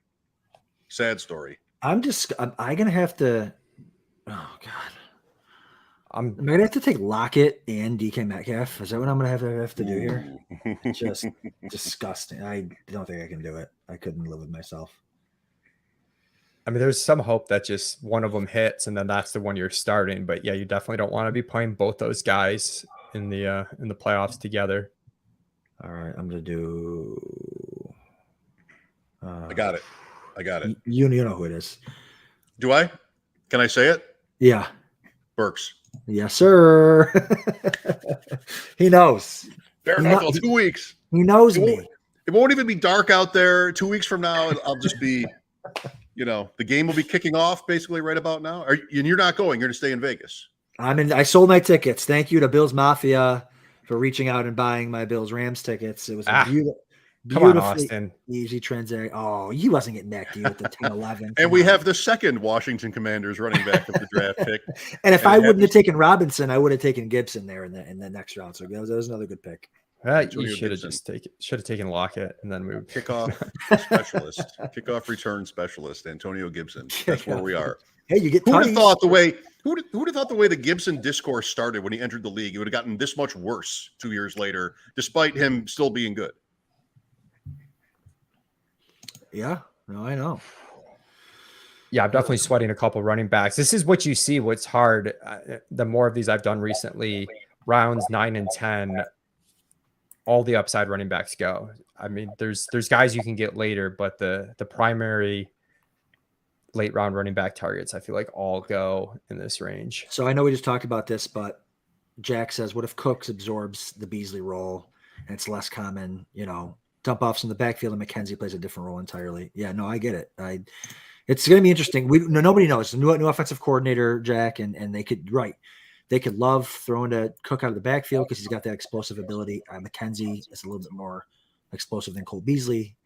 Sad story. I'm gonna have to. Oh God. I'm gonna have to take Lockett and DK Metcalf. Is that what I'm gonna have to do here? Just disgusting. I don't think I can do it. I couldn't live with myself. I mean, there's some hope that just one of them hits, and then that's the one you're starting. But yeah, you definitely don't want to be playing both those guys in the playoffs together. All right, I'm gonna do. I got it. You know who it is. Do I? Can I say it? Yeah. Burks. Yes, sir. He knows. Bare knuckle, 2 weeks. He knows me. It won't even be dark out there 2 weeks from now. I'll just be, the game will be kicking off basically right about now. And you're not going. You're going to stay in Vegas. I sold my tickets. Thank you to Bills Mafia for reaching out and buying my Bills Rams tickets. It was a beautifully easy transaction. Oh, you wasn't getting that deal with the 10-11. And we have the second Washington Commanders running back of the draft pick. And if I wouldn't have taken Robinson, I would have taken Gibson there in the next round. So that was another good pick. You should have taken Lockett, and then we would kickoff specialist, kickoff return specialist, Antonio Gibson. That's where we are. Hey, you get. Who would have thought the way the Gibson discourse started when he entered the league? It would have gotten this much worse 2 years later, despite him still being good. Yeah, no, I know. Yeah, I'm definitely sweating a couple running backs. This is what you see. What's hard. The more of these I've done recently, rounds 9 and 10. All the upside running backs go. I mean, there's guys you can get later, but the primary late round running back targets, I feel like all go in this range. So I know we just talked about this, but Jack says, what if Cooks absorbs the Beasley role and it's less common, dump offs in the backfield and McKenzie plays a different role entirely. Yeah, no, I get it. It's going to be interesting. Nobody knows. The new offensive coordinator, Jack, and they could, right. they could love throwing to Cook out of the backfield because he's got that explosive ability. McKenzie is a little bit more explosive than Cole Beasley,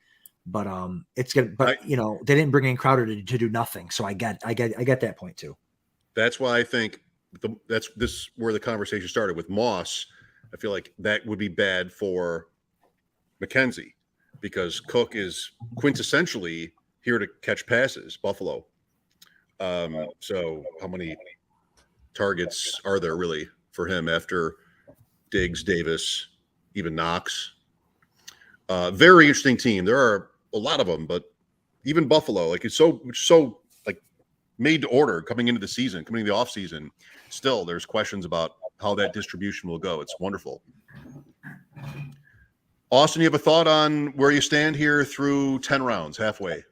but it's good. But they didn't bring in Crowder to do nothing. So I get that point too. That's why I think this where the conversation started with Moss. I feel like that would be bad for McKenzie because Cook is quintessentially here to catch passes, Buffalo. So how many targets are there really for him after Diggs, Davis, even Knox? Very interesting team. There are a lot of them, but even Buffalo, like it's so like made to order coming into the season, coming into the off season. Still, there's questions about how that distribution will go. It's wonderful. Austin, you have a thought on where you stand here through 10 rounds, halfway?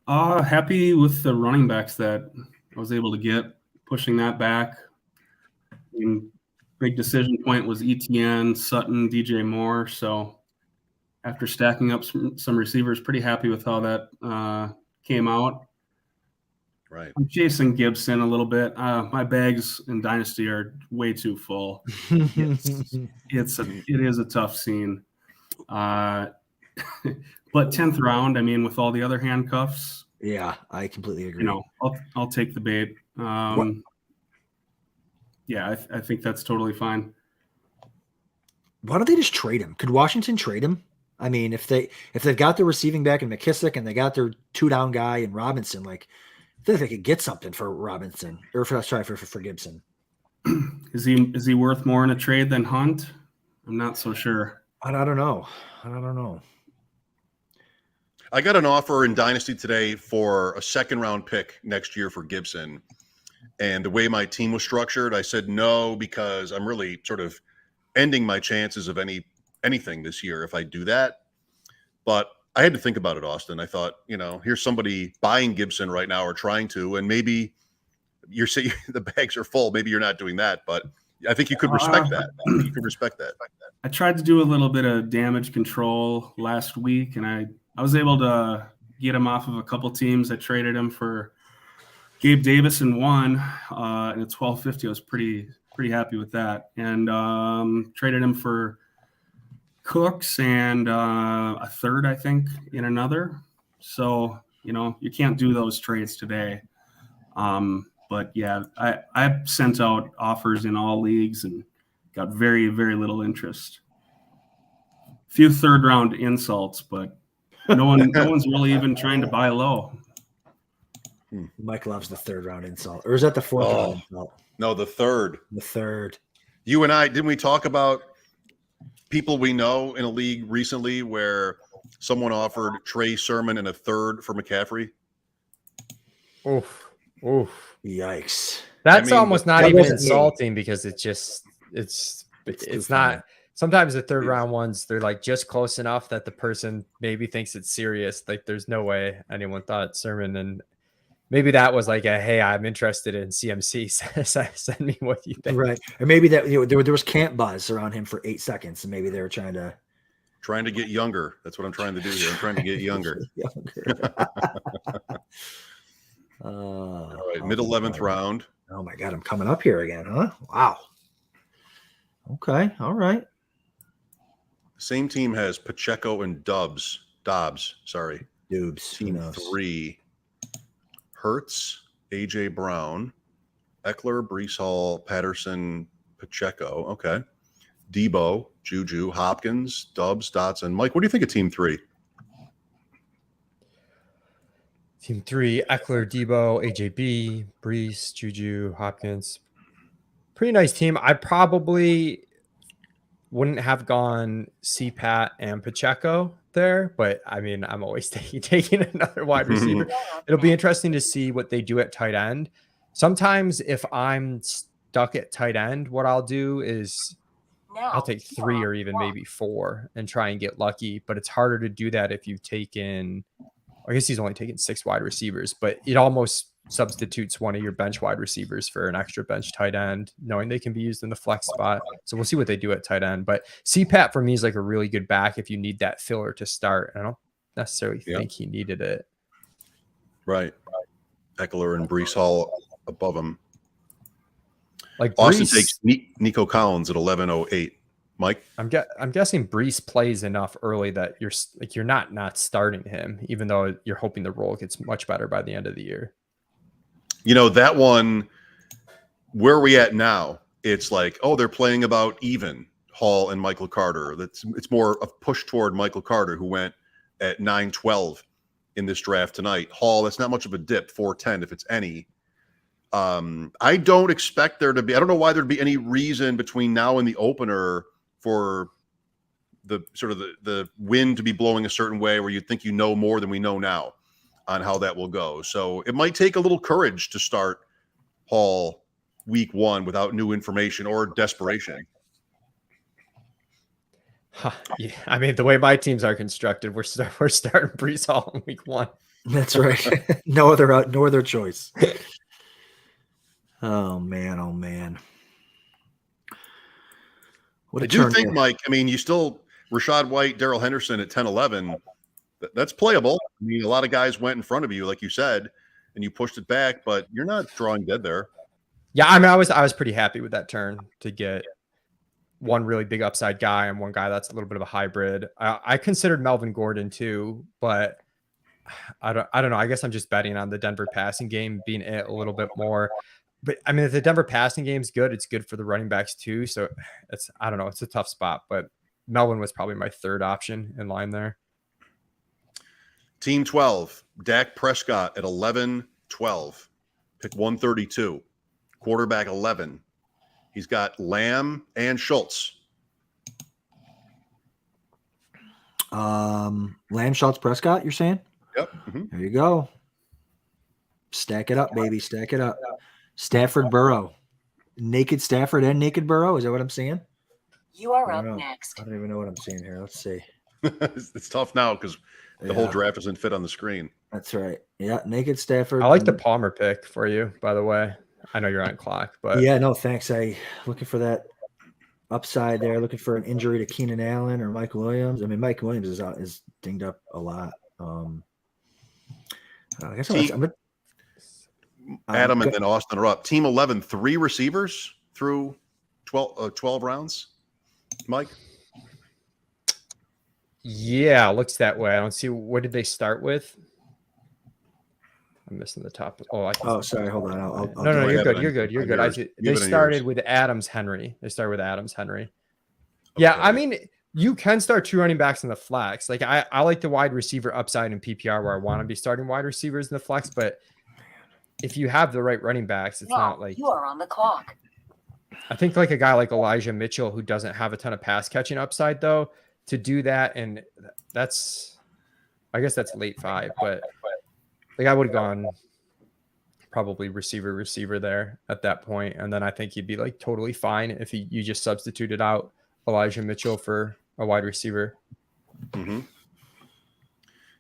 Happy with the running backs that I was able to get, pushing that back. Big decision point was ETN, Sutton, DJ Moore. So after stacking up some receivers, pretty happy with how that came out. Right. I'm chasing Gibson a little bit. My bags in Dynasty are way too full. It is a tough scene. But 10th round, I mean, with all the other handcuffs. Yeah, I completely agree. I'll take the bait. Yeah, I think that's totally fine. Why don't they just trade him? Could Washington trade him? I mean, if they've got their receiving back in McKissick and they got their 2-down guy in Robinson, like I think they could get something for Robinson or for Gibson. Is he worth more in a trade than Hunt? I'm not so sure. I don't know. I don't know. I got an offer in Dynasty today for a 2nd-round pick next year for Gibson. And the way my team was structured, I said no because I'm really sort of ending my chances of anything this year if I do that. But I had to think about it, Austin. I thought, here's somebody buying Gibson right now or trying to, and maybe you're saying the bags are full. Maybe you're not doing that, but I think you could respect that. You could respect that. I tried to do a little bit of damage control last week, and I was able to get him off of a couple teams. I traded him for Gabe Davis in one, and at $12.50. I was pretty happy with that, and traded him for Cooks and a third, I think, in another. So you can't do those trades today. But yeah, I sent out offers in all leagues and got very, very little interest. Few 3rd-round insults, but no one's really even trying to buy low. Mike loves the 3rd-round insult, or is that the 4th-round insult? No, the 3rd. The 3rd. You and I, didn't we talk about people we know in a league recently where someone offered Trey Sermon and a 3rd for McCaffrey? Oof. Yikes. That's almost not even insulting because it's not. Sometimes the 3rd-round ones, they're like just close enough that the person maybe thinks it's serious. Like there's no way anyone thought Sermon, and maybe that was like hey, I'm interested in CMC. Send me what you think. Right. Or maybe that there was camp buzz around him for 8 seconds, and maybe they were trying to get younger. That's what I'm trying to do here. I'm trying to get younger. All right, mid 11th round. Oh my God, I'm coming up here again, huh? Wow. Okay, all right. Same team has Pacheco and Dobbs. Sorry, Dubes. Team 3. Hurts, AJ Brown, Eckler, Breece Hall, Patterson, Pacheco. Okay. Debo, Juju, Hopkins, Dobbs, Dotson. Mike, what do you think of Team 3? Team 3, Eckler, Debo, AJB, Breece, Juju, Hopkins. Pretty nice team. I probably wouldn't have gone CPAT and Pacheco there, but I mean, I'm always taking another wide receiver. It'll be interesting to see what they do at tight end. Sometimes if I'm stuck at tight end, what I'll do is I'll take 3 or even maybe 4 and try and get lucky, but it's harder to do that if you've taken, I guess he's only taken 6 wide receivers, but it almost substitutes one of your bench wide receivers for an extra bench tight end, knowing they can be used in the flex spot. So we'll see what they do at tight end. But CPAT for me is like a really good back if you need that filler to start. I don't necessarily think he needed it. Right. Eckler and Breece Hall above him. Like Austin Brees, takes Nico Collins at 11:08. Mike, I'm guessing Brees plays enough early that you're not starting him, even though you're hoping the role gets much better by the end of the year. that one, where are we at now? It's like, oh, they're playing about even, Hall and Michael Carter. It's more a push toward Michael Carter, who went at 9:12 in this draft tonight. Hall, that's not much of a dip, 4:10 if it's any. I don't expect there to be, I don't know why there'd be any reason between now and the opener for the sort of the wind to be blowing a certain way where you think more than we know now on how that will go. So it might take a little courage to start Hall week 1 without new information or desperation. Yeah, I mean, the way my teams are constructed, we're starting Brees Hall in week 1. That's right. No other choice. Oh man. I do think, Mike, I mean, you still Rashad White, Darrell Henderson at 10-11. That's playable. I mean, a lot of guys went in front of you, like you said, and you pushed it back, but you're not drawing dead there. Yeah, I mean, I was pretty happy with that turn to get one really big upside guy and one guy that's a little bit of a hybrid. I considered Melvin Gordon too, but I don't know. I guess I'm just betting on the Denver passing game being it a little bit more. But I mean, if the Denver passing game is good, it's good for the running backs too. So I don't know. It's a tough spot, but Melvin was probably my third option in line there. Team 12, Dak Prescott at 11-12, pick 132, quarterback 11. He's got Lamb and Schultz. Lamb, Schultz, Prescott, you're saying? Yep. Mm-hmm. There you go. Stack it up, baby. Stack it up. Stafford, Burrow. Naked Stafford and naked Burrow. Is that what I'm saying? You are up next. I don't even know what I'm saying here. Let's see. It's tough now because the whole draft doesn't fit on the screen. That's right. Yeah, naked Stafford. I like the Palmer pick for you, by the way. I know you're on clock, but yeah, no, thanks. Looking for that upside there. Looking for an injury to Keenan Allen or Mike Williams. I mean, Mike Williams is dinged up a lot. I guess Adam and then Austin are up. Team 11, 3 receivers through 12 rounds. Mike? Yeah, looks that way. I don't see. What did they start with? I'm missing the top. Oh, sorry. Hold on. I'll no, you're good. You're good. They started with Adams Henry. Yeah, I mean, you can start 2 running backs in the flex. Like I like the wide receiver upside in PPR where I want to be starting wide receivers in the flex, but if you have the right running backs, it's not like you are on the clock. I think like a guy like Elijah Mitchell who doesn't have a ton of pass catching upside though, to do that, and I guess that's late 5, but like I would have gone probably receiver there at that point, and then I think you'd be like totally fine if you just substituted out Elijah Mitchell for a wide receiver. Mm-hmm.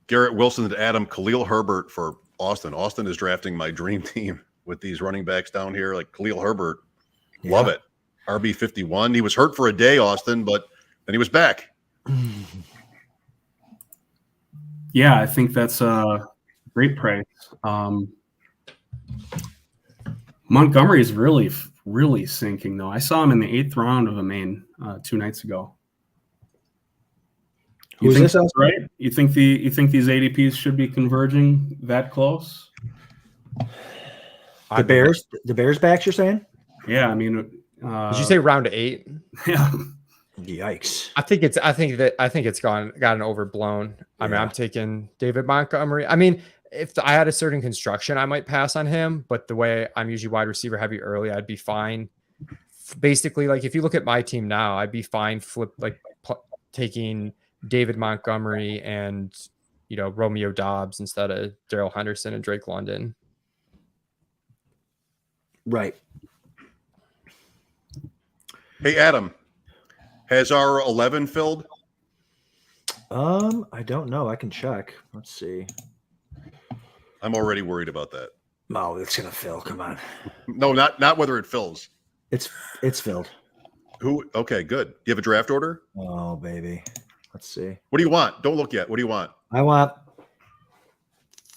Garrett Wilson to Adam, Khalil Herbert for Austin. Austin is drafting my dream team with these running backs down here. Like Khalil Herbert, love it. RB 51. He was hurt for a day, Austin, but then he was back. Yeah, I think that's a great price. Montgomery is really sinking though. I saw him in the 8th round of a main 2 nights ago. You think that's right? You think these ADPs should be converging that close? The Bears backs, you're saying? Yeah, I mean, did you say round 8? Yeah. Yikes! I think it's gotten overblown. I mean, I'm taking David Montgomery. I mean, if I had a certain construction, I might pass on him. But the way I'm usually wide receiver heavy early, I'd be fine. Basically, like if you look at my team now, I'd be fine taking David Montgomery and Romeo Doubs instead of Darrell Henderson and Drake London. Right. Hey, Adam, has our 11 filled? I don't know. I can check. Let's see. I'm already worried about that. Oh, it's gonna fill. Come on. No, not whether it fills. It's filled. Who? Okay, good. Do you have a draft order? Oh, baby. Let's see. What do you want? Don't look yet. What do you want? I want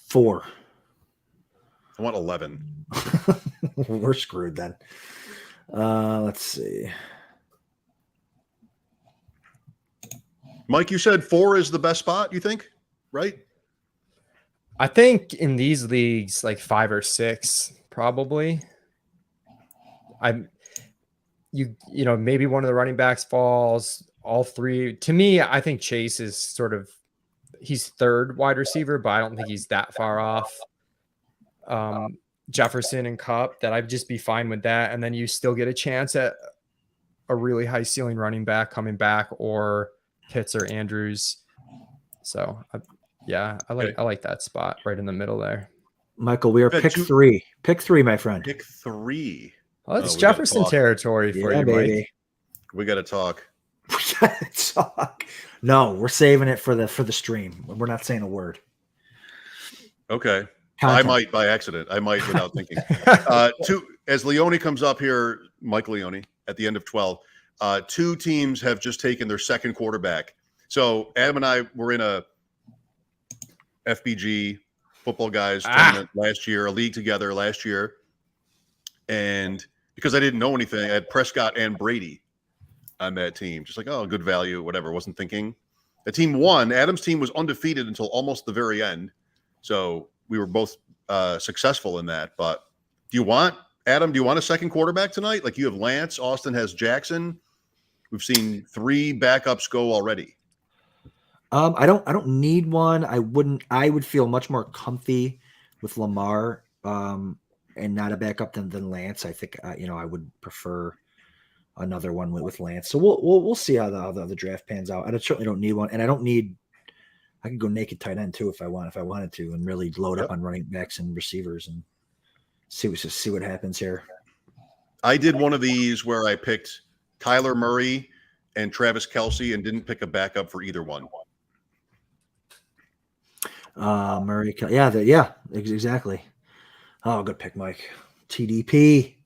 4. I want 11. We're screwed then. Let's see. Mike, you said 4 is the best spot, you think? Right? I think in these leagues, like 5 or 6, probably. Maybe one of the running backs falls, all 3. To me, I think Chase is he's 3rd wide receiver, but I don't think he's that far off. Jefferson and Kupp, that I'd just be fine with that. And then you still get a chance at a really high ceiling running back coming back, or Pitts or Andrews. So I like that spot right in the middle there. Michael, we are pick 3. Pick 3, my friend. Pick 3. Oh, it's Jefferson territory for you, baby. Mike. We got to talk. No, we're saving it for the stream. We're not saying a word. Okay. Content. I might by accident. I might without thinking. As Leone comes up here, Mike Leone, at the end of 12, 2 teams have just taken their second quarterback. So Adam and I were in a FBG football guys tournament last year, a league together last year. And because I didn't know anything, I had Prescott and Brady on that team. Just like, good value, whatever. Wasn't thinking. The team won. Adam's team was undefeated until almost the very end. So we were both successful in that. But do you want a second quarterback tonight? Like, you have Lance, Austin has Jackson. We've seen 3 backups go already. I don't need one. I would feel much more comfy with Lamar and not a backup than Lance. I think I would prefer another one with Lance. So we'll see how the draft pans out. I certainly don't need one, and I could go naked tight end too if I wanted to, and really load up on running backs and receivers and see what happens here. I did one of these where I picked Kyler Murray and Travis Kelce and didn't pick a backup for either one. Murray, exactly. Oh, good pick, Mike. TDP. I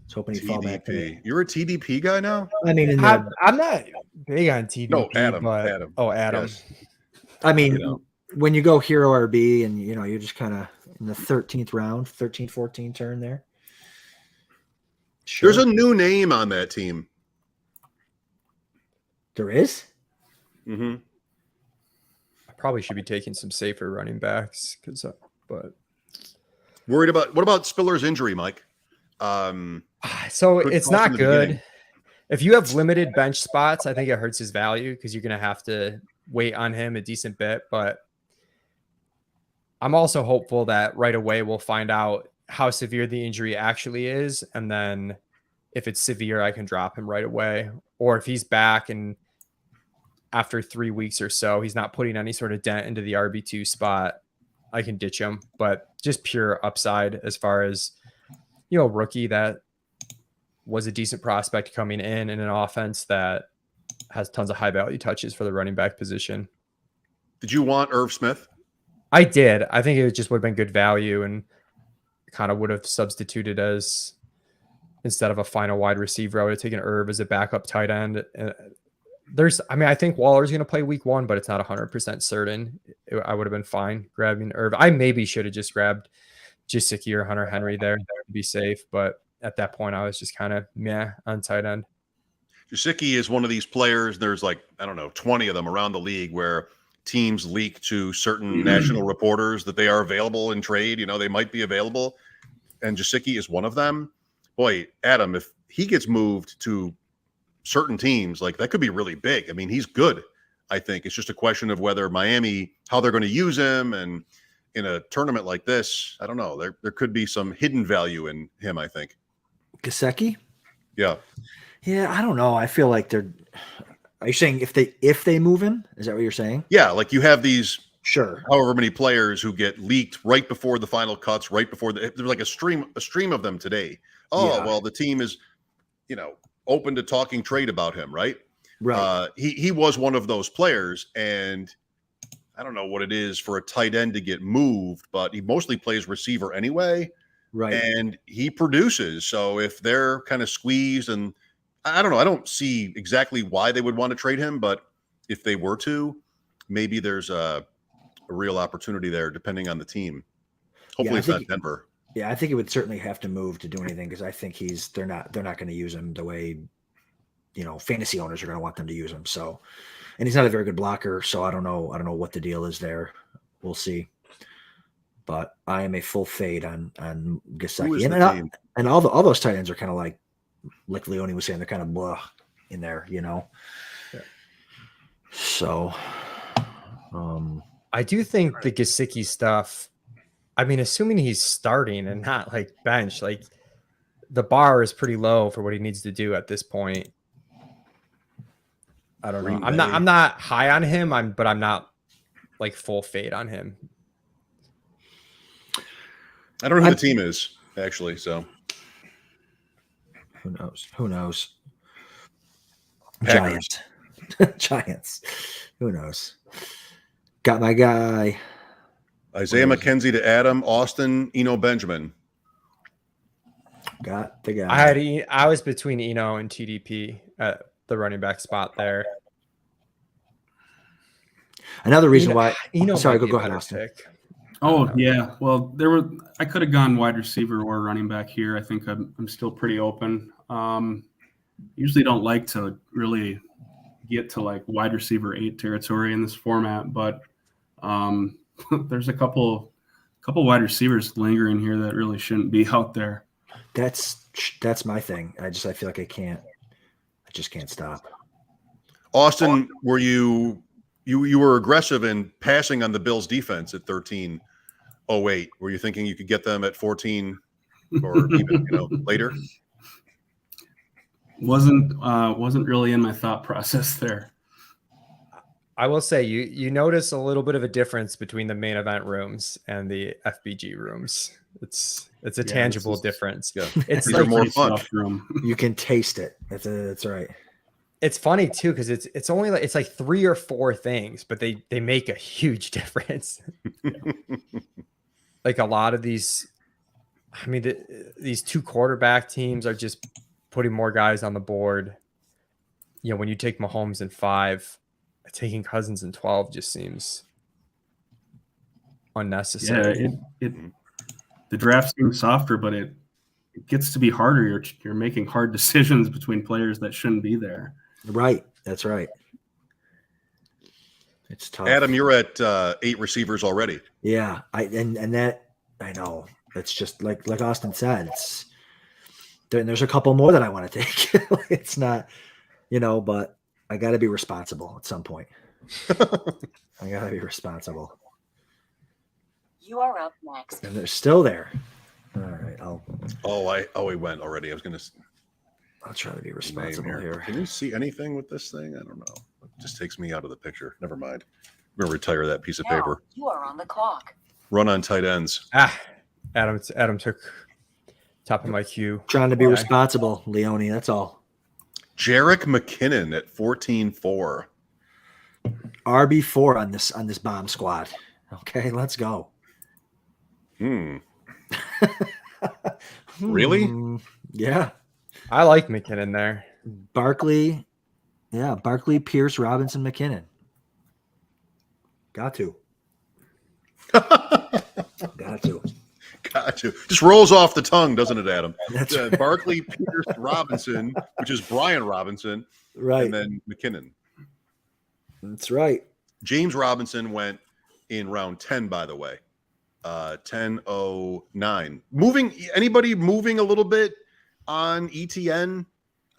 was hoping he'd fall back to me. You're a TDP guy now? I mean, I'm not big on TDP. No, Adam. Oh, Adam. Yes. I mean, when you go hero RB and you're just kind of in the 13th round, 13, 14 turn there. Sure. There's a new name on that team. There is? Mm-hmm. I probably should be taking some safer running backs but Worried about, what about Spiller's injury, Mike? So it's not good. If you have limited bench spots, I think it hurts his value because you're going to have to wait on him a decent bit. But I'm also hopeful that right away we'll find out how severe the injury actually is. And then if it's severe, I can drop him right away. Or if he's back and after 3 weeks or so, he's not putting any sort of dent into the RB2 spot, I can ditch him. But just pure upside as far as, rookie that was a decent prospect coming in an offense that has tons of high value touches for the running back position. Did you want Irv Smith? I did. I think it just would have been good value and kind of would have substituted as, instead of a final wide receiver, I would have taken Irv as a backup tight end. I think Waller's going to play week 1, but it's not 100% certain. I would have been fine grabbing Irv. I maybe should have just grabbed Gesicki or Hunter Henry there to be safe, but at that point I was just kind of meh on tight end. Gesicki is one of these players. There's 20 of them around the league where teams leak to certain national reporters that they are available in trade. They might be available. And Gesicki is one of them. Boy, Adam, if he gets moved to certain teams, that could be really big. I mean, he's good. I think it's just a question of whether Miami, how they're going to use him. And in a tournament like this, I don't know. There could be some hidden value in him, I think. Gesicki? Yeah. Yeah, I don't know. I feel like they're. Are you saying if they move him? Is that what you're saying? Yeah, you have these. Sure. However many players who get leaked right before the final cuts, right before there's a stream of them today. Oh, yeah. Well, the team is, open to talking trade about him, right? Right. He was one of those players, and I don't know what it is for a tight end to get moved, but he mostly plays receiver anyway. Right. And he produces. So if they're kind of squeezed, and I don't know, I don't see exactly why they would want to trade him, but if they were to, maybe there's a real opportunity there depending on the team. Hopefully it's not Denver. Yeah, I think he would certainly have to move to do anything because I think they're not going to use him the way fantasy owners are going to want them to use him. So, and he's not a very good blocker, so I don't know what the deal is there. We'll see. But I am a full fade on Gesicki, and all those tight ends are kind of like Leone was saying, they're kind of blah in there, Yeah. So, I do think the Gesicki stuff. I mean, assuming he's starting and not like bench, like the bar is pretty low for what he needs to do at this point. I don't know. I'm not high on him. But I'm not like full fade on him. I don't know who the team is actually. So Who knows? Packers. Giants. Who knows? Got my guy. Isaiah McKenzie to Adam, Austin, Eno Benjamin. Got the guy. I was between Eno and TDP at the running back spot there. Another reason why. Eno Sorry, go ahead, Austin. Pick. Oh yeah, well I could have gone wide receiver or running back here. I think I'm still pretty open. Usually don't like to really get to like wide receiver 8 territory in this format, but there's a couple wide receivers lingering here that really shouldn't be out there. That's my thing. I feel like I just can't stop. Austin, were you were aggressive in passing on the Bills defense at 13.08. Were you thinking you could get them at 14 or even later? Wasn't really in my thought process there. I will say you notice a little bit of a difference between the main event rooms and the FBG rooms. It's a tangible difference. Yeah. It's These like are more fun. You can taste it. That's right. It's funny too because it's only like it's like 3 or 4 things, but they make a huge difference. Like a lot of these, I mean, these 2 quarterback teams are just putting more guys on the board. When you take Mahomes in 5, taking Cousins in 12 just seems unnecessary. Yeah, the draft seems softer, but it gets to be harder. You're making hard decisions between players that shouldn't be there. Right. That's right. It's tough. Adam, you're at 8 receivers already. Yeah. I know. It's just like Austin said, there's a couple more that I want to take. It's not, but I got to be responsible at some point. I got to be responsible. You are up next. And they're still there. All right. He went already. I was going to. I'll try to be responsible here. Can you see anything with this thing? I don't know. It just takes me out of the picture. Never mind. I'm going to retire that piece of paper. You are on the clock. Run on tight ends. Adam took top of my queue. Trying to be responsible, Leone. That's all. Jerick McKinnon at 14.4. RB4 on this bomb squad. Okay, let's go. Really? Yeah. I like McKinnon there. Barkley, Pierce, Robinson, McKinnon. Got to. Just rolls off the tongue, doesn't it, Adam? That's right. Barkley, Pierce, Robinson, which is Brian Robinson, right? And then McKinnon. That's right. James Robinson went in round 10, by the way. 10.09. Anybody moving a little bit on ETN?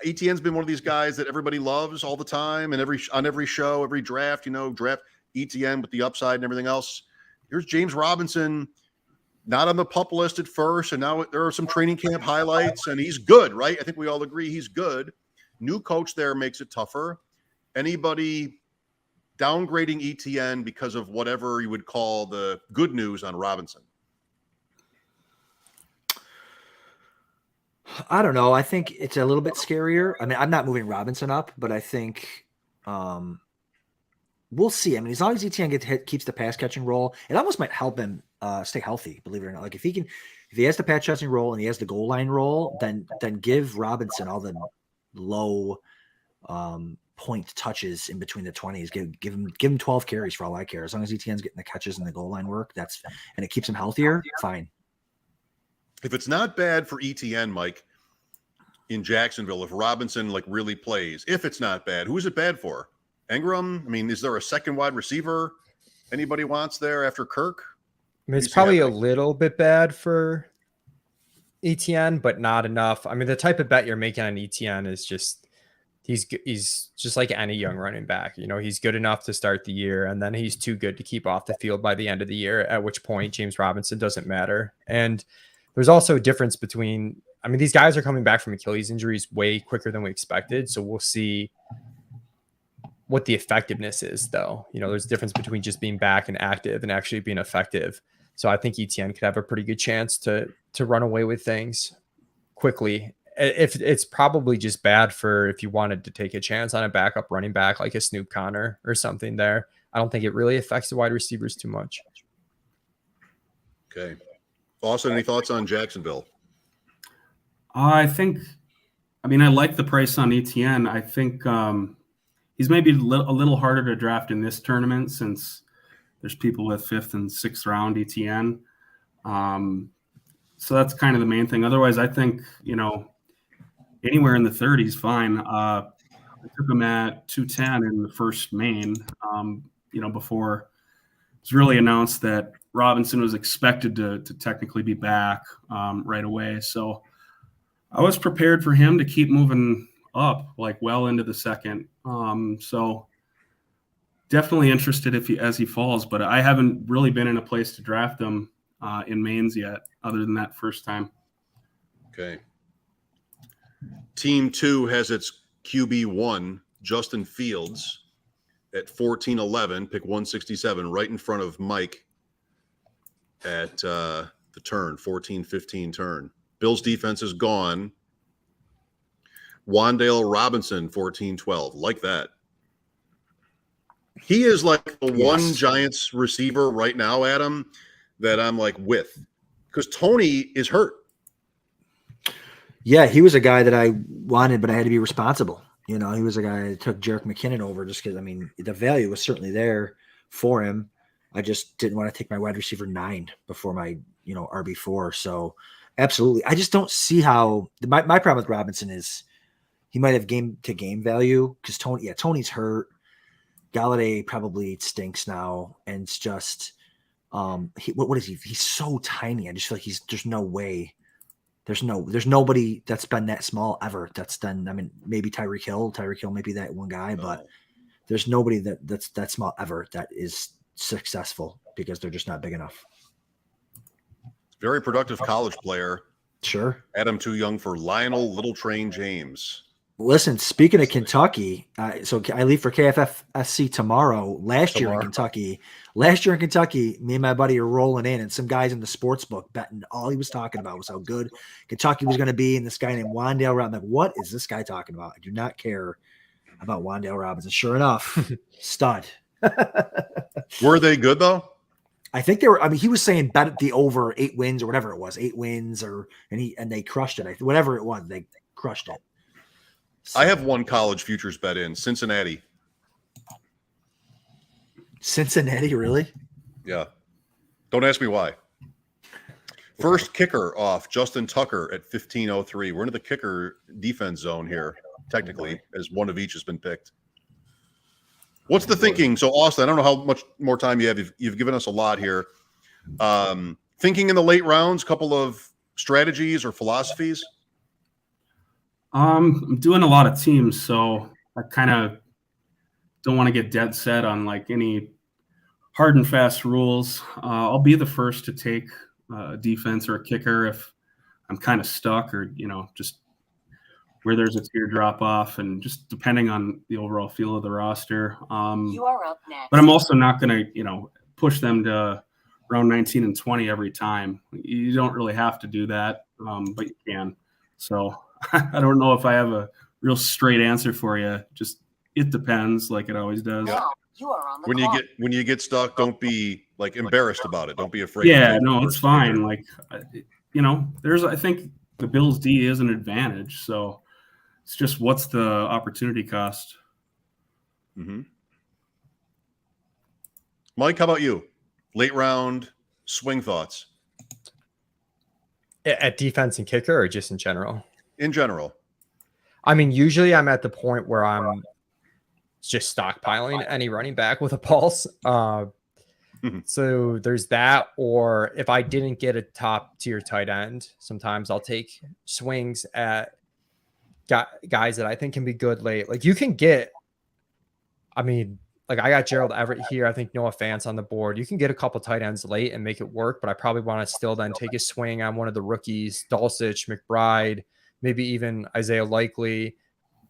ETN's been one of these guys that everybody loves all the time, and on every show, every draft, draft ETN with the upside and everything else. Here's James Robinson, not on the PUP list at first, and now there are some training camp highlights, and he's good, right? I think we all agree he's good. New coach there makes it tougher. Anybody downgrading ETN because of whatever you would call the good news on Robinson? I don't know. I think it's a little bit scarier. I mean, I'm not moving Robinson up, but I think we'll see. I mean, as long as ETN keeps the pass catching role, it almost might help him stay healthy, believe it or not. Like if he has the pass catching role and he has the goal line role, then give Robinson all the low point touches in between the 20s. Give him 12 carries for all I care. As long as ETN's getting the catches and the goal line work, and it keeps him healthier, fine. if it's not bad for ETN, Mike, in Jacksonville, if Robinson like really plays, if it's not bad, who is it bad for? Ingram? I mean, is there a second wide receiver anybody wants there after Kirk? I mean, it's probably a little bit bad for ETN, but not enough. I mean, the type of bet you're making on ETN is just he's just like any young running back. You know, he's good enough to start the year, and then he's too good to keep off the field by the end of the year, at which point James Robinson doesn't matter. And there's also a difference between, I mean, these guys are coming back from Achilles injuries way quicker than we expected. So we'll see what the effectiveness is, though. You know, there's a difference between just being back and active and actually being effective. So I think ETN could have a pretty good chance to run away with things quickly. If it's probably just bad for if you wanted to take a chance on a backup running back like a Snoop Connor or something there. I don't think it really affects the wide receivers too much. Okay. Austin, any thoughts on Jacksonville? I like the price on ETN. I think he's maybe a little harder to draft in this tournament since there's people with 5th and 6th round ETN. So that's kind of the main thing. Otherwise, I think, you know, anywhere in the 30s, fine. I took him at 210 in the first main, you know, before it's really announced that Robinson was expected to technically be back right away. So I was prepared for him to keep moving up, like well into the second. So definitely interested as he falls, but I haven't really been in a place to draft them in mains yet, other than that first time. Okay. Team 2 has its QB1, Justin Fields, at 14-11, pick 167, right in front of Mike at the turn, 14-15 turn. Bills defense is gone. Wan'Dale Robinson, 14-12. Like that. He is like the one Giants receiver right now, Adam, that I'm like with. Because Tony is hurt. Yeah, he was a guy that I wanted, but I had to be responsible. You know, he was a guy that took Jerick McKinnon over just because, I mean, the value was certainly there for him. I just didn't want to take my wide receiver 9 before my, you know, RB4. So, absolutely. I just don't see how – my problem with Robinson is he might have game-to-game value because Tony's hurt. Galladay probably stinks now, and it's just what is he? He's so tiny. I just feel like there's no way. There's nobody that's been that small ever that's done. I mean, maybe Tyreek Hill. Tyreek Hill may be that one guy, but there's nobody that's that small ever that is successful because they're just not big enough. Very productive college player. Sure. Adam too young for Lionel Little Train James. Listen, speaking of Kentucky, so I leave for KFFSC tomorrow. Last year in Kentucky, me and my buddy are rolling in, and some guys in the sports book betting all he was talking about was how good Kentucky was going to be, and this guy named Wan'Dale Robinson. I'm like, what is this guy talking about? I do not care about Wan'Dale Robinson. Sure enough, stud. Were they good though? I think they were. I mean, he was saying bet the over 8 wins or whatever it was, 8 wins, and they crushed it. Whatever it was, they crushed it. So, I have one college futures bet in Cincinnati. Cincinnati, really? Yeah. Don't ask me why. First kicker off, Justin Tucker at 15:03. We're into the kicker defense zone here, technically, as one of each has been picked. What's the thinking? So, Austin, I don't know how much more time you have. You've given us a lot here. Thinking in the late rounds, couple of strategies or philosophies? I'm doing a lot of teams, so I kind of don't want to get dead set on like any hard and fast rules. I'll be the first to take a defense or a kicker if I'm kind of stuck or, you know, just where there's a tier drop off and just depending on the overall feel of the roster. You are up next. But I'm also not going to, you know, push them to round 19 and 20 every time. You don't really have to do that, but you can. So I don't know if I have a real straight answer for you. Just it depends, like it always does. Wow, you are on the clock. When you get stuck, don't be like embarrassed about it. Don't be afraid. Yeah, no, it's fine. Like, you know, I think the Bills D is an advantage. So it's just what's the opportunity cost? Mm-hmm. Mike, how about you? Late round swing thoughts. At defense and kicker, or just in general? In general. I mean, usually I'm at the point where I'm just stockpiling any running back with a pulse. So there's that. Or if I didn't get a top tier tight end, sometimes I'll take swings at guys that I think can be good late. Like you can get, I mean, like I got Gerald Everett here. I think Noah Fant's on the board. You can get a couple tight ends late and make it work, but I probably want to still then take a swing on one of the rookies, Dulcich, McBride, maybe even Isaiah Likely,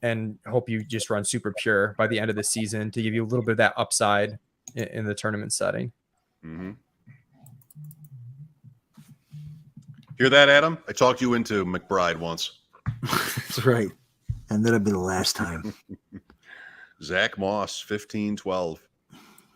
and hope you just run super pure by the end of the season to give you a little bit of that upside in the tournament setting. Mm-hmm. Hear that, Adam? I talked you into McBride once. That's right. And that'll be the last time. Zach Moss, 15-12.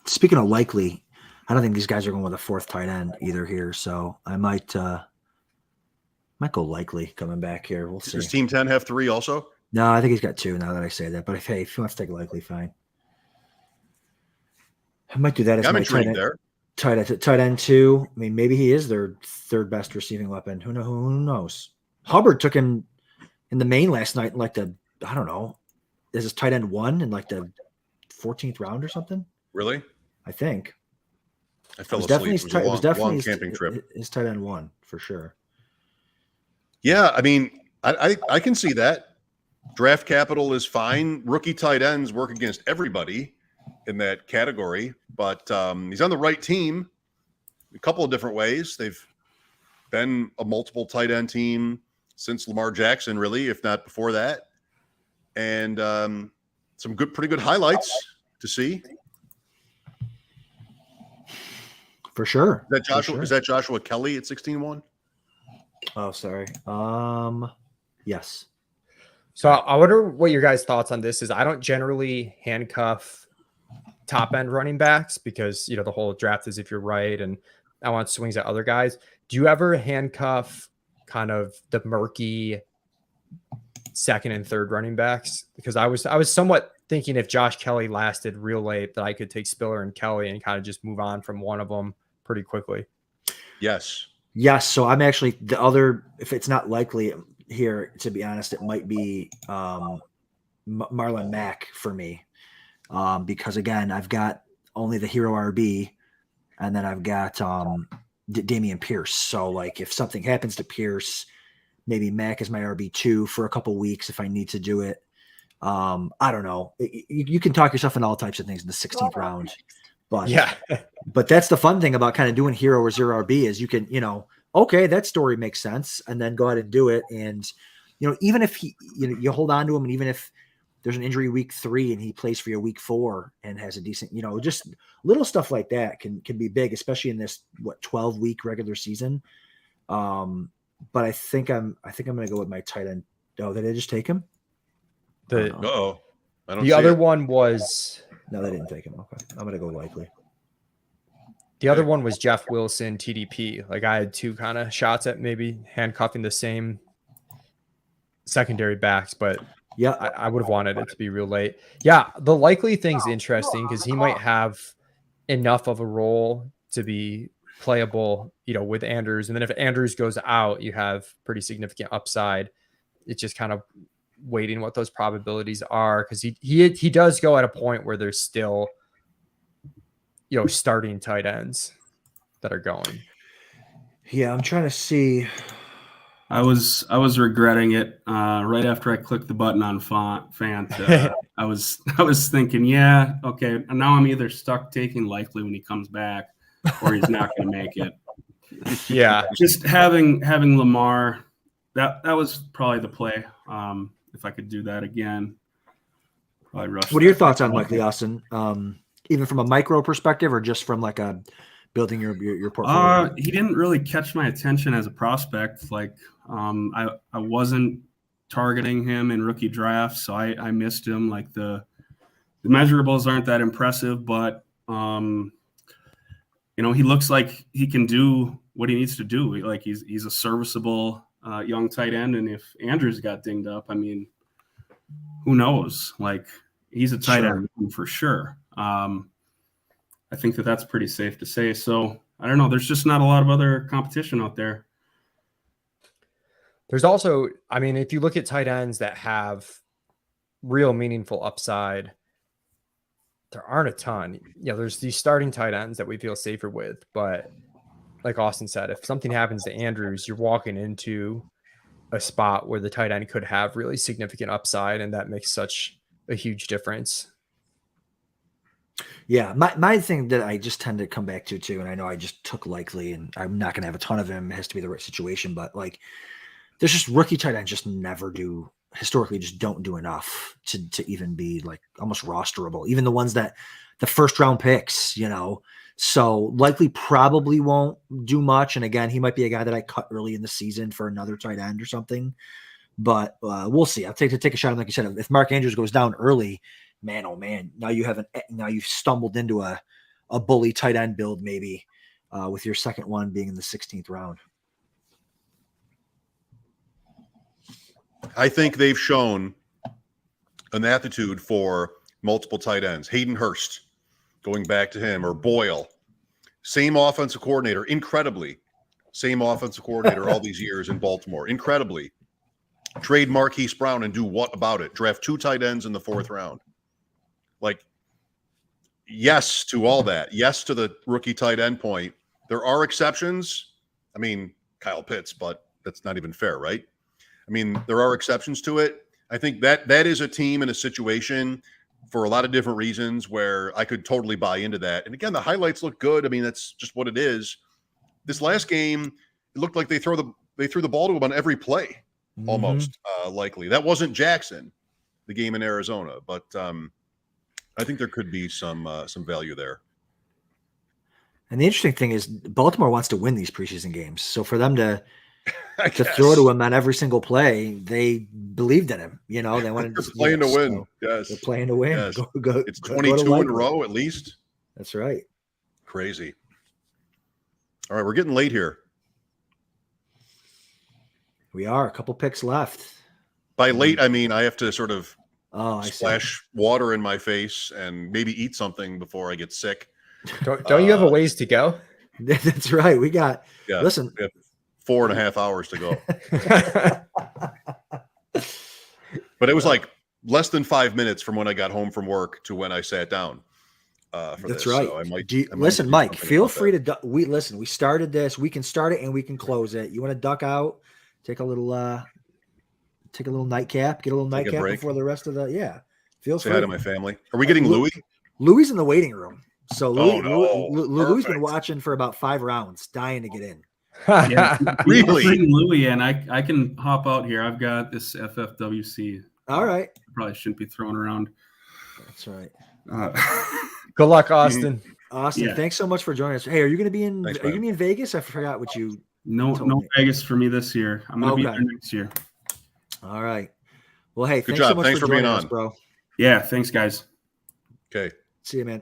Speaking of Likely, I don't think these guys are going with a fourth tight end either here. So I might go Likely coming back here. We'll see. Does Team 10 have 3 also? No, I think he's got 2 now that I say that. But if he wants to take Likely, fine. I might do that as I'm my intrigued there. Tight end 2. I mean, maybe he is their third best receiving weapon. Who knows? Hubbard took him in the main last night in like I don't know. Is his tight end 1 in like the 14th round or something? Really? I think. I fell asleep. It was a long camping trip. His tight end 1 for sure. Yeah, I mean, I can see that. Draft capital is fine. Rookie tight ends work against everybody in that category, but he's on the right team a couple of different ways. They've been a multiple tight end team since Lamar Jackson, really, if not before that. And some pretty good highlights to see. For sure. Is that Joshua Kelly at 16-1? Oh, sorry. Yes. So I wonder what your guys' thoughts on this is. I don't generally handcuff top end running backs because, the whole draft is if you're right, and I want swings at other guys. Do you ever handcuff kind of the murky second and third running backs? Because I was somewhat thinking if Josh Kelly lasted real late that I could take Spiller and Kelly and kind of just move on from one of them pretty quickly. Yes. So I'm actually the other, if it's not Likely here, to be honest, it might be Marlon Mack for me. Because again, I've got only the hero RB and then I've got Dameon Pierce. So like if something happens to Pierce, maybe Mack is my RB2 for a couple weeks if I need to do it. I don't know. You can talk yourself into all types of things in the 16th round. But yeah, but that's the fun thing about kind of doing hero or zero RB is you can, okay, that story makes sense, and then go ahead and do it. And even if you hold on to him, and even if there's an injury week 3 and he plays for you week 4 and has a decent, just little stuff like that can be big, especially in this 12-week regular season. But I think I'm going to go with my tight end. Oh, did I just take him? I don't the other one was. No, they didn't take him. Okay. I'm going to go Likely. The other one was Jeff Wilson, TDP. Like I had 2 kind of shots at maybe handcuffing the same secondary backs, but yeah, I would have wanted it to be real late. Yeah, the Likely thing's interesting because he might have enough of a role to be playable, with Andrews. And then if Andrews goes out, you have pretty significant upside. It's just kind of waiting what those probabilities are because he does go at a point where there's still starting tight ends that are going. Yeah, I'm trying to see. I was regretting it right after I clicked the button on Fant. I was thinking, yeah, okay. And now I'm either stuck taking Likely when he comes back, or he's not going to make it. Yeah, just having Lamar, that was probably the play. If I could do that again, probably rush. What are your thoughts on Likely, Austin? Even from a micro perspective, or just from like a building your portfolio? He didn't really catch my attention as a prospect. Like I wasn't targeting him in rookie drafts, so I missed him. Like the measurables aren't that impressive, but he looks like he can do what he needs to do. Like he's a serviceable young tight end, and if Andrews got dinged up, I mean, who knows? Like he's a tight end for sure. I think that's pretty safe to say. So I don't know. There's just not a lot of other competition out there. There's also, I mean, if you look at tight ends that have real meaningful upside, there aren't a ton. There's these starting tight ends that we feel safer with, but like Austin said, if something happens to Andrews, you're walking into a spot where the tight end could have really significant upside, and that makes such a huge difference. Yeah, my thing that I just tend to come back to too, and I know I just took Likely, and I'm not going to have a ton of him. It has to be the right situation, but like, there's just rookie tight ends just never do, historically just don't do enough to even be like almost rosterable. Even the ones that the first round picks, So Likely probably won't do much. And again, he might be a guy that I cut early in the season for another tight end or something. But we'll see. I'll take a shot. Like you said, if Mark Andrews goes down early, man, oh man, now you've stumbled into a bully tight end build maybe with your second one being in the 16th round. I think they've shown an aptitude for multiple tight ends. Hayden Hurst, going back to him, or Boyle, same offensive coordinator, incredibly. Same offensive coordinator all these years in Baltimore, incredibly. Trade Marquise Brown and do what about it? Draft 2 tight ends in the 4th round. Like, yes to all that. Yes to the rookie tight end point. There are exceptions. I mean, Kyle Pitts, but that's not even fair, right? I mean, there are exceptions to it. I think that is a team in a situation for a lot of different reasons where I could totally buy into that. And again, the highlights look good. I mean, that's just what it is. This last game, it looked like they threw the ball to him on every play, almost likely. That wasn't Jackson, the game in Arizona, but I think there could be some value there. And the interesting thing is Baltimore wants to win these preseason games. So for them to throw to him on every single play, they believed in him. They wanted to playing to win. So yes, they're playing to win. Yes. Go, it's 22 in a row at least. That's right. Crazy. All right, we're getting late here. We are a couple picks left. By late, I mean I have to sort of I splash water in my face and maybe eat something before I get sick. Don't you have a ways to go? That's right. We got. Yeah, listen. we have 4.5 hours to go. But it was like less than 5 minutes from when I got home from work to when I sat down for That's this. right. So I might listen, Mike, feel free to we started this. We can start it and we can close it. You want to duck out, take a little nightcap, get a little nightcap before the rest of the feel free. Say hi to my family. Are we getting Louis? Louis in the waiting room. So Louis been Perfect. watching for about 5 rounds, dying to get in. Yeah, Really? Bring Louis in. I can hop out here. I've got this FFWC. All right. Probably shouldn't be thrown around. That's right. Good luck, Austin. Austin, thanks so much for joining us. Hey, are you going to be in? Thanks, are you going to be in Vegas? I forgot what you. No Vegas for me this year. I'm going to be there next year. All right. Well, hey, Good thanks job. so much Thanks for for being joining us, on, bro. Yeah, thanks, guys. Okay. See you, man.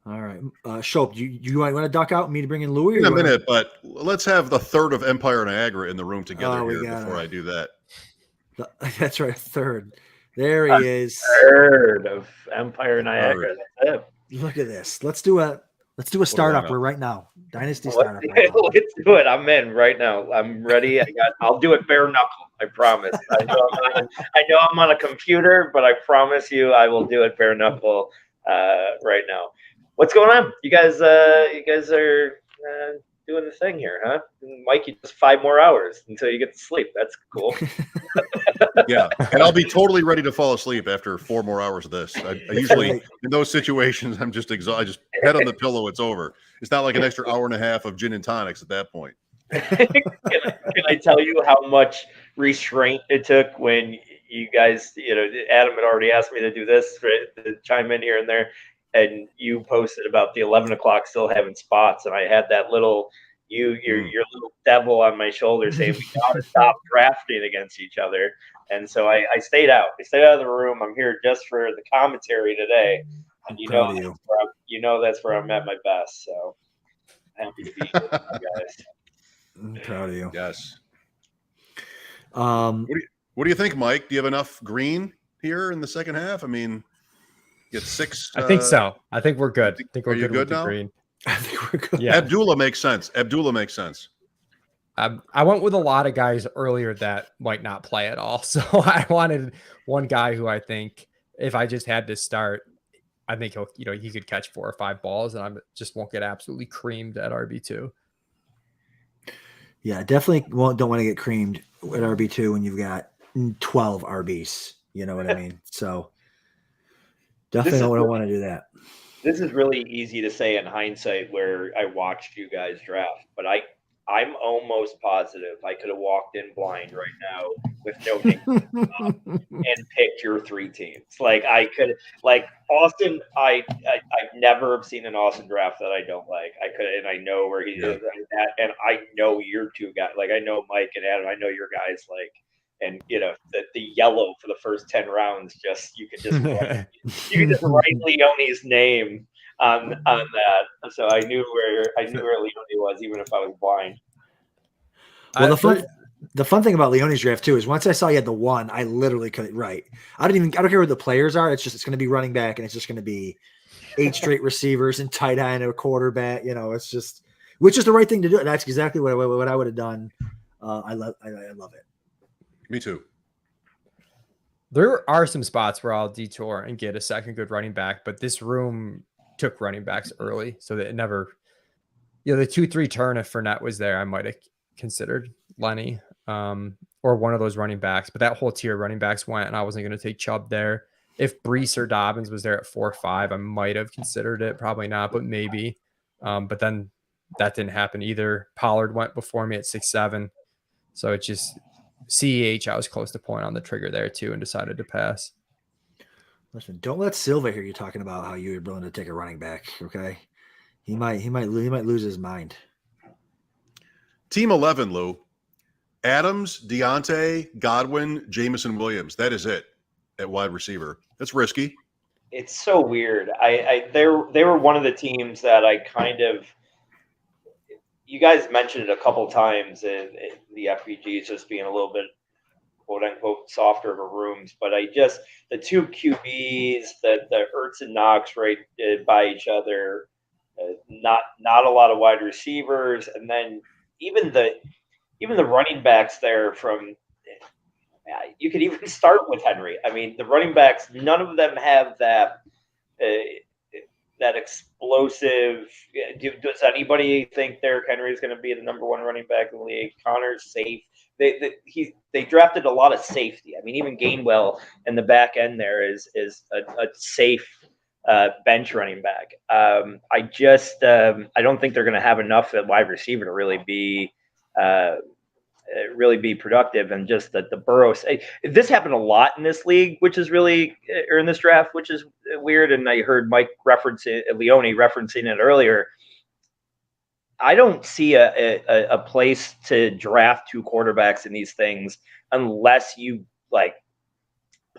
All right, Schauf, you want to duck out and me to bring in Louis? In a minute, but let's have the third of Empire Niagara in the room together before I do that. That's right, third. There he is. Third of Empire Niagara. That's it. Look at this. Let's do a startup right now. Dynasty startup. Let's do it. I'm in right now. I'm ready. I'll do it bare knuckle. I promise. I know I'm on a computer, but I promise you I will do it bare knuckle right now. What's going on? You guys are doing the thing here, huh? Mike, you just 5 more hours until you get to sleep. That's cool. Yeah, and I'll be totally ready to fall asleep after 4 more hours of this. I usually, in those situations, I'm just exhausted. I just head on the pillow. It's over. It's not like an extra hour and a half of gin and tonics at that point. Can I tell you how much restraint it took when you guys, Adam had already asked me to do this, to chime in here and there. And you posted about the 11 o'clock still having spots, and I had that little your little devil on my shoulder saying we gotta stop drafting against each other. And so I stayed out. I stayed out of the room. I'm here just for the commentary today, and that's where I'm at my best. So I'm happy to be here with you guys. I'm proud of you. Yes. What do you think, Mike? Do you have enough green here in the second half? I mean, get 6. I think so. I think we're good. I think we're are you good with the now? green. I think we're good. Yeah. Abdullah makes sense. I went with a lot of guys earlier that might not play at all. So I wanted one guy who I think if I just had to start, I think he could catch 4 or 5 balls and I just won't get absolutely creamed at RB2. Yeah, definitely don't want to get creamed at RB2 when you've got 12 RBs. You know what I mean? So definitely don't want to do that. This is really easy to say in hindsight where I watched you guys draft, but I'm almost positive I could have walked in blind right now with no name and picked your 3 teams. Like I could, like Austin. I've never seen an Austin draft that I don't like. I could, and I know where he is at, and I know your 2 guys. Like I know Mike and Adam. I know your guys. Like, and the yellow for the first 10 rounds. Just you could just write Leone's name on that. So I knew where Leone was, even if I was blind. Well, the fun thing about Leone's draft too is once I saw he had the 1, I literally couldn't write. I don't care who the players are. It's going to be running back, and it's just going to be 8 straight receivers and tight end and a quarterback. It's just, which is the right thing to do. That's exactly what I would have done. I love it. Me too. There are some spots where I'll detour and get a second good running back, but this room took running backs early, so that it never, the 2-3 turn, if Fournette was there, I might have considered Lenny or one of those running backs, but that whole tier of running backs went, and I wasn't going to take Chubb there. If Brees or Dobbins was there at 4-5, I might have considered it. Probably not, but maybe. But then that didn't happen either. Pollard went before me at 6-7, so it just CEH, I was close to pulling on the trigger there too and decided to pass. Listen, don't let Silva hear you talking about how you're willing to take a running back. Okay, he might lose his mind. Team 11, Lou. Adams, Deontay, Godwin, Jamison Williams. That is it at wide receiver. That's risky. It's so weird. They were one of the teams that I kind of. You guys mentioned it a couple times in the FBGs just being a little bit, quote unquote, softer of a rooms. But the 2 QBs, the Ertz and Knox right by each other, not a lot of wide receivers, and then even the running backs there from. You could even start with Henry. I mean, the running backs, none of them have that. That explosive. Does anybody think Derrick Henry is going to be the number 1 running back in the league? Connor's safe. They drafted a lot of safety. I mean, even Gainwell in the back end there is a safe bench running back. I don't think they're going to have enough at wide receiver to really be productive, and just that the Burrows. This happened a lot in this league, which is really, or in this draft, which is weird. And I heard Mike Leone referencing it earlier. I don't see a place to draft 2 quarterbacks in these things unless you like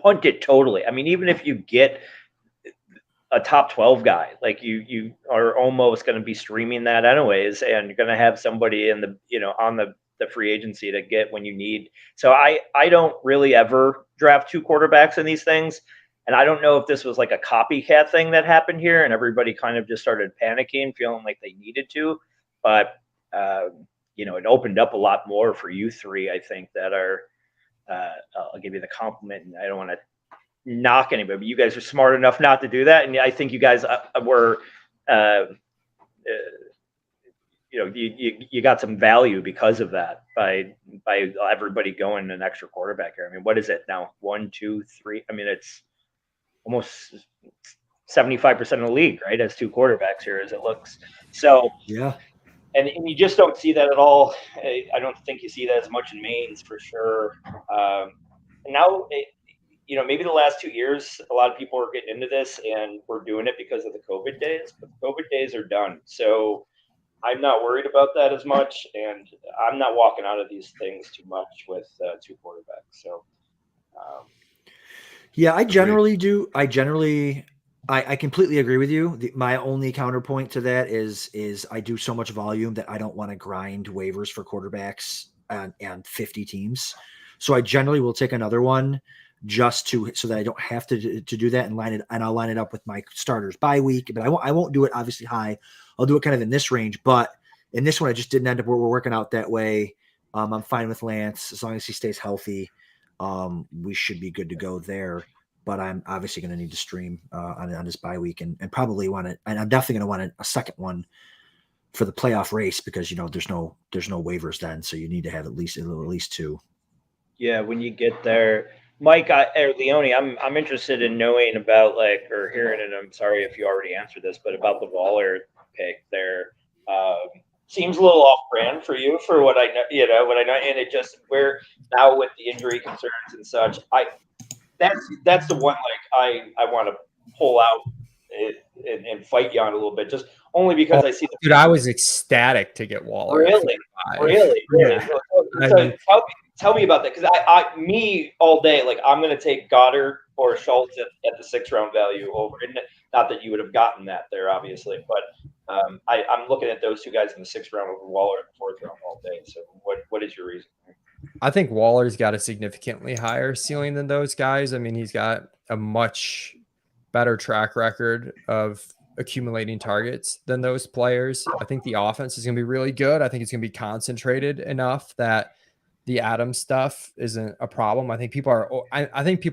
punt it totally. I mean, even if you get a top 12 guy, like you are almost going to be streaming that anyways, and you're going to have somebody in the on the free agency to get when you need. So I don't really ever draft 2 quarterbacks in these things. And I don't know if this was like a copycat thing that happened here and everybody kind of just started panicking, feeling like they needed to. But, it opened up a lot more for you 3, I think, that are, I'll give you the compliment, and I don't want to knock anybody, but you guys are smart enough not to do that. And I think you guys were, you got some value because of that by everybody going an extra quarterback here. I mean, what is it now? 1, 2, 3. I mean, it's almost 75% of the league, right? As 2 quarterbacks here as it looks. So yeah. And you just don't see that at all. I don't think you see that as much in mains for sure. And now, maybe the last 2 years, a lot of people are getting into this and we're doing it because of the COVID days, but the COVID days are done. So I'm not worried about that as much, and I'm not walking out of these things too much with 2 quarterbacks. So, yeah, I generally do. I completely agree with you. My only counterpoint to that is I do so much volume that I don't want to grind waivers for quarterbacks and 50 teams. So I generally will take another one so that I don't have to do that and I'll line it up with my starters bye week. But I won't do it obviously high. I'll do it kind of in this range. But in this one, I just didn't end up where we're working out that way I'm fine with Lance as long as he stays healthy. We should be good to go there. But I'm obviously going to need to stream on this bye week and probably want to. And I'm definitely going to want a second one for the playoff race because there's no waivers then, so you need to have at least 2. Yeah, when you get there, Mike or Leone, I'm interested in knowing about or hearing, and I'm sorry if you already answered this, but about the Waller pick there. Seems a little off-brand for you for what I know, what I know, and it just where now with the injury concerns and such, that's the one I want to pull out and fight you on a little bit, just only because I see the dude. I was ecstatic to get Waller. Really. Yeah. So tell me about that because me all day, I'm going to take Goddard or Schultz at the 6th round value over. And not that you would have gotten that there, obviously, but I'm looking at those two guys in the 6th round over Waller in the 4th round all day. So what is your reason? I think Waller's got a significantly higher ceiling than those guys. I mean, he's got a much better track record of accumulating targets than those players. I think the offense is going to be really good. I think it's going to be concentrated enough that the Adams stuff isn't a problem. I think people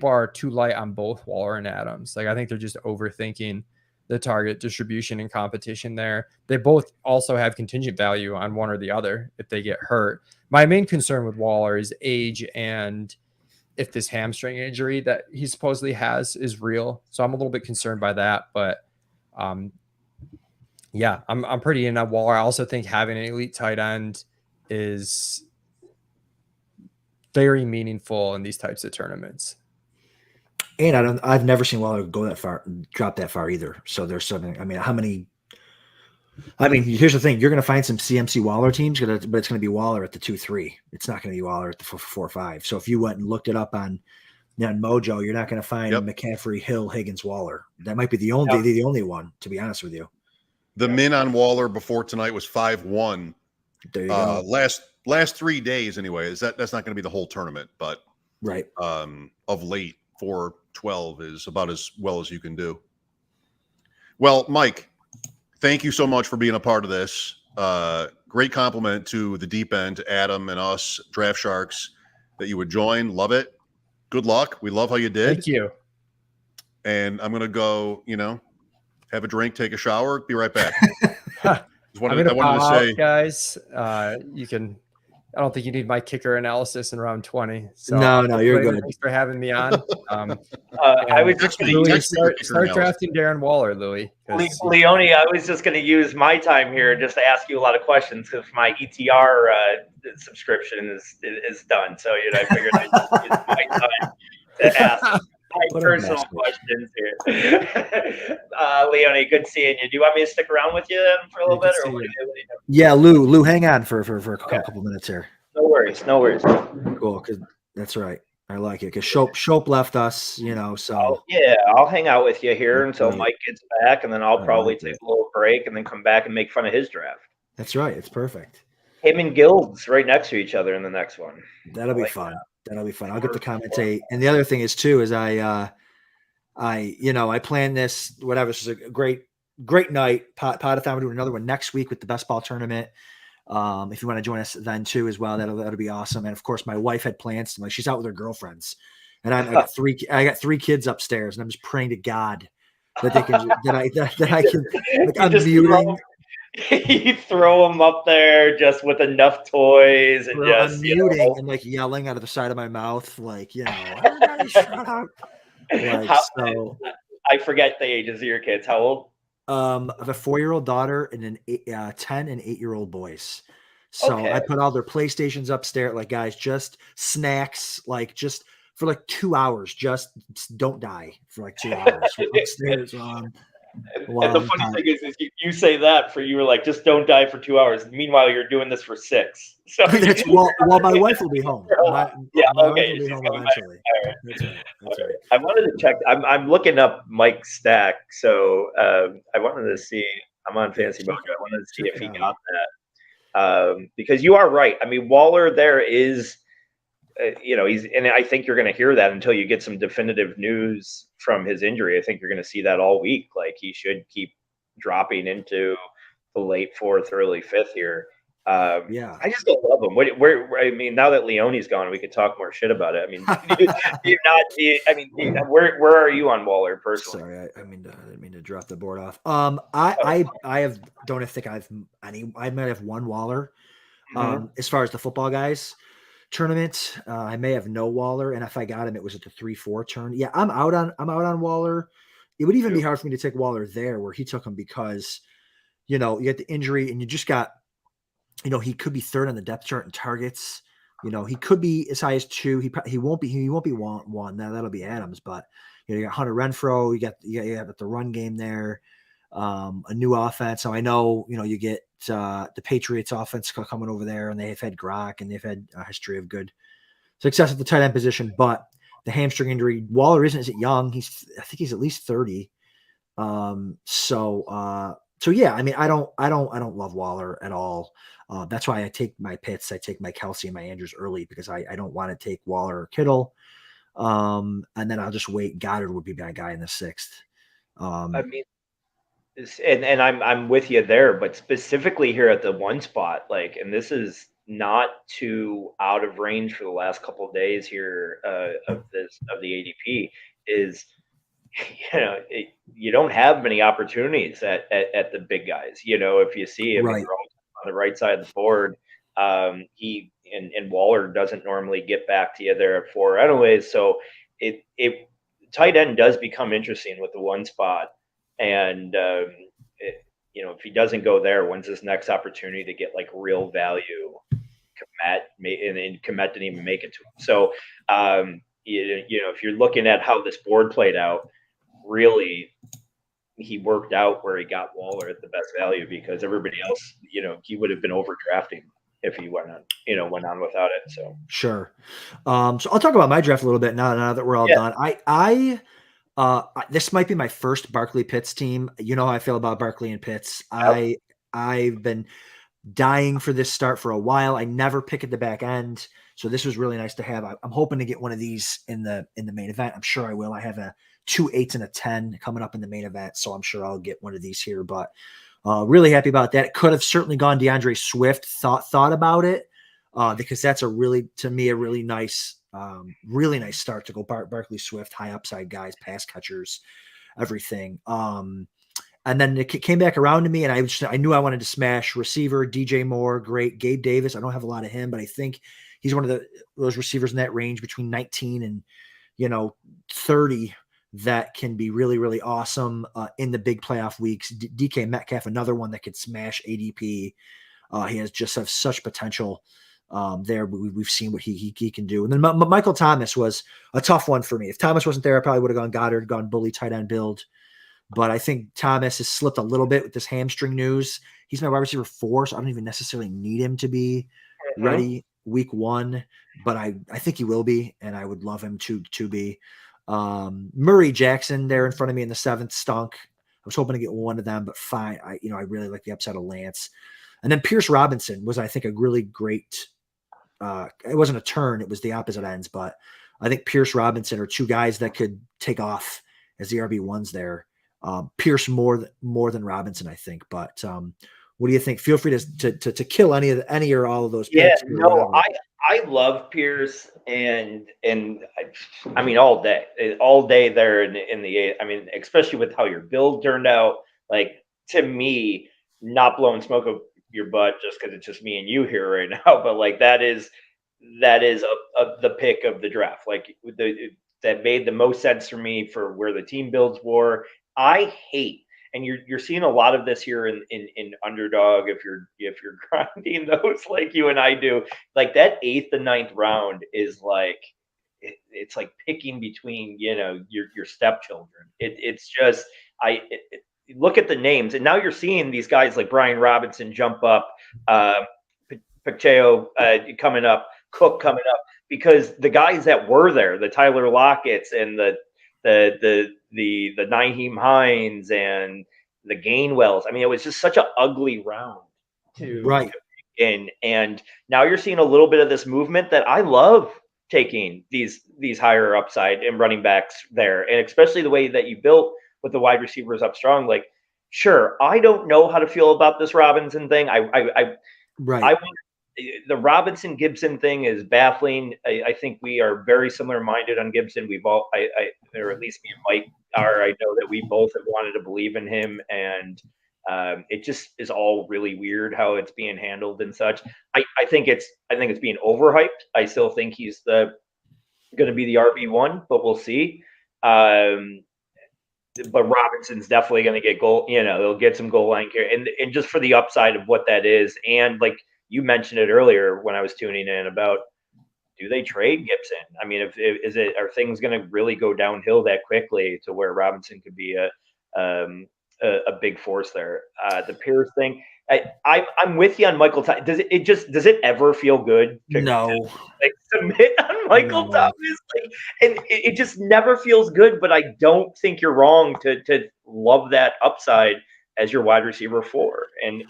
are too light on both Waller and Adams. I think they're just overthinking the target distribution and competition there. They both also have contingent value on one or the other if they get hurt. My main concern with Waller is age and if this hamstring injury that he supposedly has is real. So I'm a little bit concerned by that, but yeah, I'm pretty in on Waller. I also think having an elite tight end is very meaningful in these types of tournaments. And I've never seen Waller go that far, drop that far either. So there's something. Here's the thing: you're going to find some CMC Waller teams, but it's going to be Waller at the 2-3. It's not going to be Waller at the 4-5. So if you went and looked it up on Mojo, you're not going to find McCaffrey, Hill, Higgins, Waller. That might be the only one, to be honest with you. The min on Waller before tonight was 5-1. There you go. Last 3 days, anyway. That's not going to be the whole tournament, but right. Of late, 4-12 is about as well as you can do. Well, Mike, thank you so much for being a part of this. Great compliment to the deep end, to Adam and us, Draftsharks, that you would join. Love it. Good luck. We love how you did. Thank you. And I'm going to go, have a drink, take a shower, be right back. I wanted to say, guys, you can. I don't think you need my kicker analysis in round 20. So no, you're good. Thanks for having me on. I was just going to start drafting Darren Waller, Louis. Leone, I was just going to use my time here just to ask you a lot of questions because my ETR subscription is done. So I figured I'd just use my time to ask my personal questions here. Leone, good seeing you. Do you want me to stick around with you then for a little bit? Or what do you do? Yeah, Lou, hang on for a couple minutes here. No worries. Cool, because that's right. I like it because Shope left us, so. I'll hang out with you here until Mike gets back, and then I'll probably take a little break and then come back and make fun of his draft. That's right. It's perfect. Him and Gildz right next to each other in the next one. That'll be fun. That'll be fun. I'll get to commentate. And the other thing is too is I planned this. Whatever. This is a great night. Pod-A-Thon. We're doing another one next week with the best ball tournament. If you want to join us then too as well, that'll be awesome. And of course, my wife had plans. She's out with her girlfriends, and I got three kids upstairs, and I'm just praying to God that they can that I can. I'm muting. You throw them up there just with enough toys and I'm muting and yelling out of the side of my mouth, everybody shut up. I forget the ages of your kids. How old? I have a 4-year-old daughter and 10 and 8-year-old boys. So I put all their PlayStations upstairs, guys, just snacks, just for 2 hours. Just don't die for 2 hours. Upstairs and the funny thing is you say that for you were just don't die for 2 hours. Meanwhile, you're doing this for 6. So well, my wife will be home. My wife will be home eventually. That's right. I wanted to check. I'm looking up Mike's stack, so I wanted to see. I'm on Fancy Mojo. I wanted to see if he got that because you are right. I mean, Waller there is. And I think you're going to hear that until you get some definitive news from his injury. I think you're going to see that all week. He should keep dropping into the late 4th, early 5th here. Yeah. I just don't love him. I mean, now that Leone's gone, we could talk more shit about it. I mean, where are you on Waller personally? Sorry, I didn't mean to drop the board off. I don't think I've any. I might have one Waller. As far as the football guys tournament, I may have no Waller, and if I got him, it was at the 3-4 turn. Yeah, I'm out on Waller. It would even be hard for me to take Waller there, where he took him because, you get the injury, and you just got. He could be third on the depth chart in targets. He could be as high as 2. He won't be 1. That'll be Adams. But you got Hunter Renfrow. You have the run game there. A new offense. So I know you get the Patriots offense coming over there, and they've had Gronk, and they've had a history of good success at the tight end position. But the hamstring injury, Waller isn't young. I think he's at least 30. So yeah, I mean, I don't love Waller at all. That's why I take my Pitts, I take my Kelsey and my Andrews early, because I don't want to take Waller or Kittle. And then I'll just wait. Goddard would be my guy in the 6th. I mean, and I'm with you there, but specifically here at the 1 spot, and this is not too out of range for the last couple of days here of the ADP is. You don't have many opportunities at the big guys. If you see him, Right. you're on the right side of the board. He and Waller doesn't normally get back to you there at 4 anyways. So it tight end does become interesting with the 1 spot. And if he doesn't go there, when's his next opportunity to get real value? Komet didn't even make it to him. So if you're looking at how this board played out, really, he worked out where he got Waller at the best value, because everybody else, he would have been overdrafting if he went on without it. So sure. So I'll talk about my draft a little bit now that we're all done. This might be my first Barkley Pitts team. You know how I feel about Barkley and Pitts. Yep. I've been dying for this start for a while. I never pick at the back end, so this was really nice to have. I'm hoping to get one of these in the main event. I'm sure I will. I have 2 8s and a 10 coming up in the main event, so I'm sure I'll get one of these here. But really happy about that. It could have certainly gone DeAndre Swift. Thought about it because that's a really nice start to go. Barkley Swift, high upside guys, pass catchers, everything. And then it came back around to me, and I knew I wanted to smash receiver. DJ Moore, great. Gabe Davis, I don't have a lot of him, but I think he's one of those receivers in that range between 19 and 30 that can be really, really awesome in the big playoff weeks. DK Metcalf, another one that could smash ADP. He has such potential there. We've seen what he can do. And then Michael Thomas was a tough one for me. If Thomas wasn't there, I probably would have gone Goddard, gone bully tight end build. But I think Thomas has slipped a little bit with this hamstring news. He's my wide receiver 4, so I don't even necessarily need him to be ready week 1. But I think he will be, and I would love him to be. Murray Jackson there in front of me in the 7th stunk. I was hoping to get one of them, but fine. I really like the upside of Lance. And then Pierce Robinson was, I think, a really great it wasn't a turn, it was the opposite ends, but I think Pierce Robinson are 2 guys that could take off as the RB1s there. Pierce more than Robinson, I think. But what do you think? Feel free to kill any or all of those picks. Yeah, no, I love Pierce, and I mean all day there in the 8th. I mean, especially with how your build turned out. To me, not blowing smoke up your butt just because it's just me and you here right now, but that is the pick of the draft. That made the most sense for me for where the team builds were. I hate, and you're seeing a lot of this here in Underdog. If you're grinding those like you and I do, that 8th and 9th round is it's like picking between your stepchildren. It's just look at the names, and now you're seeing these guys like Brian Robinson jump up, Pacheco coming up, Cook coming up, because the guys that were there, the Tyler Lockett's and the Nyheim Hines and the Gainwells. I mean, it was just such an ugly round to and now you're seeing a little bit of this movement that I love, taking these higher upside and running backs there, and especially the way that you built with the wide receivers up strong. Sure, I don't know how to feel about this Robinson thing. Right. The Robinson Gibson thing is baffling. I think we are very similar minded on Gibson. We've all, or at least me and Mike are. I know that we both have wanted to believe in him, and it just is all really weird how it's being handled and such. I think it's being overhyped. I still think he's going to be the RB1, but we'll see. But Robinson's definitely going to get goal. They'll get some goal line care, and just for the upside of what that is, and like you mentioned it earlier when I was tuning in about, do they trade Gibson? I mean, are things going to really go downhill that quickly to where Robinson could be a big force there? The Pierce thing, I'm with you on Michael. Does it ever feel good to submit on Michael Thomas? And it just never feels good. But I don't think you're wrong to love that upside as your wide receiver 4. And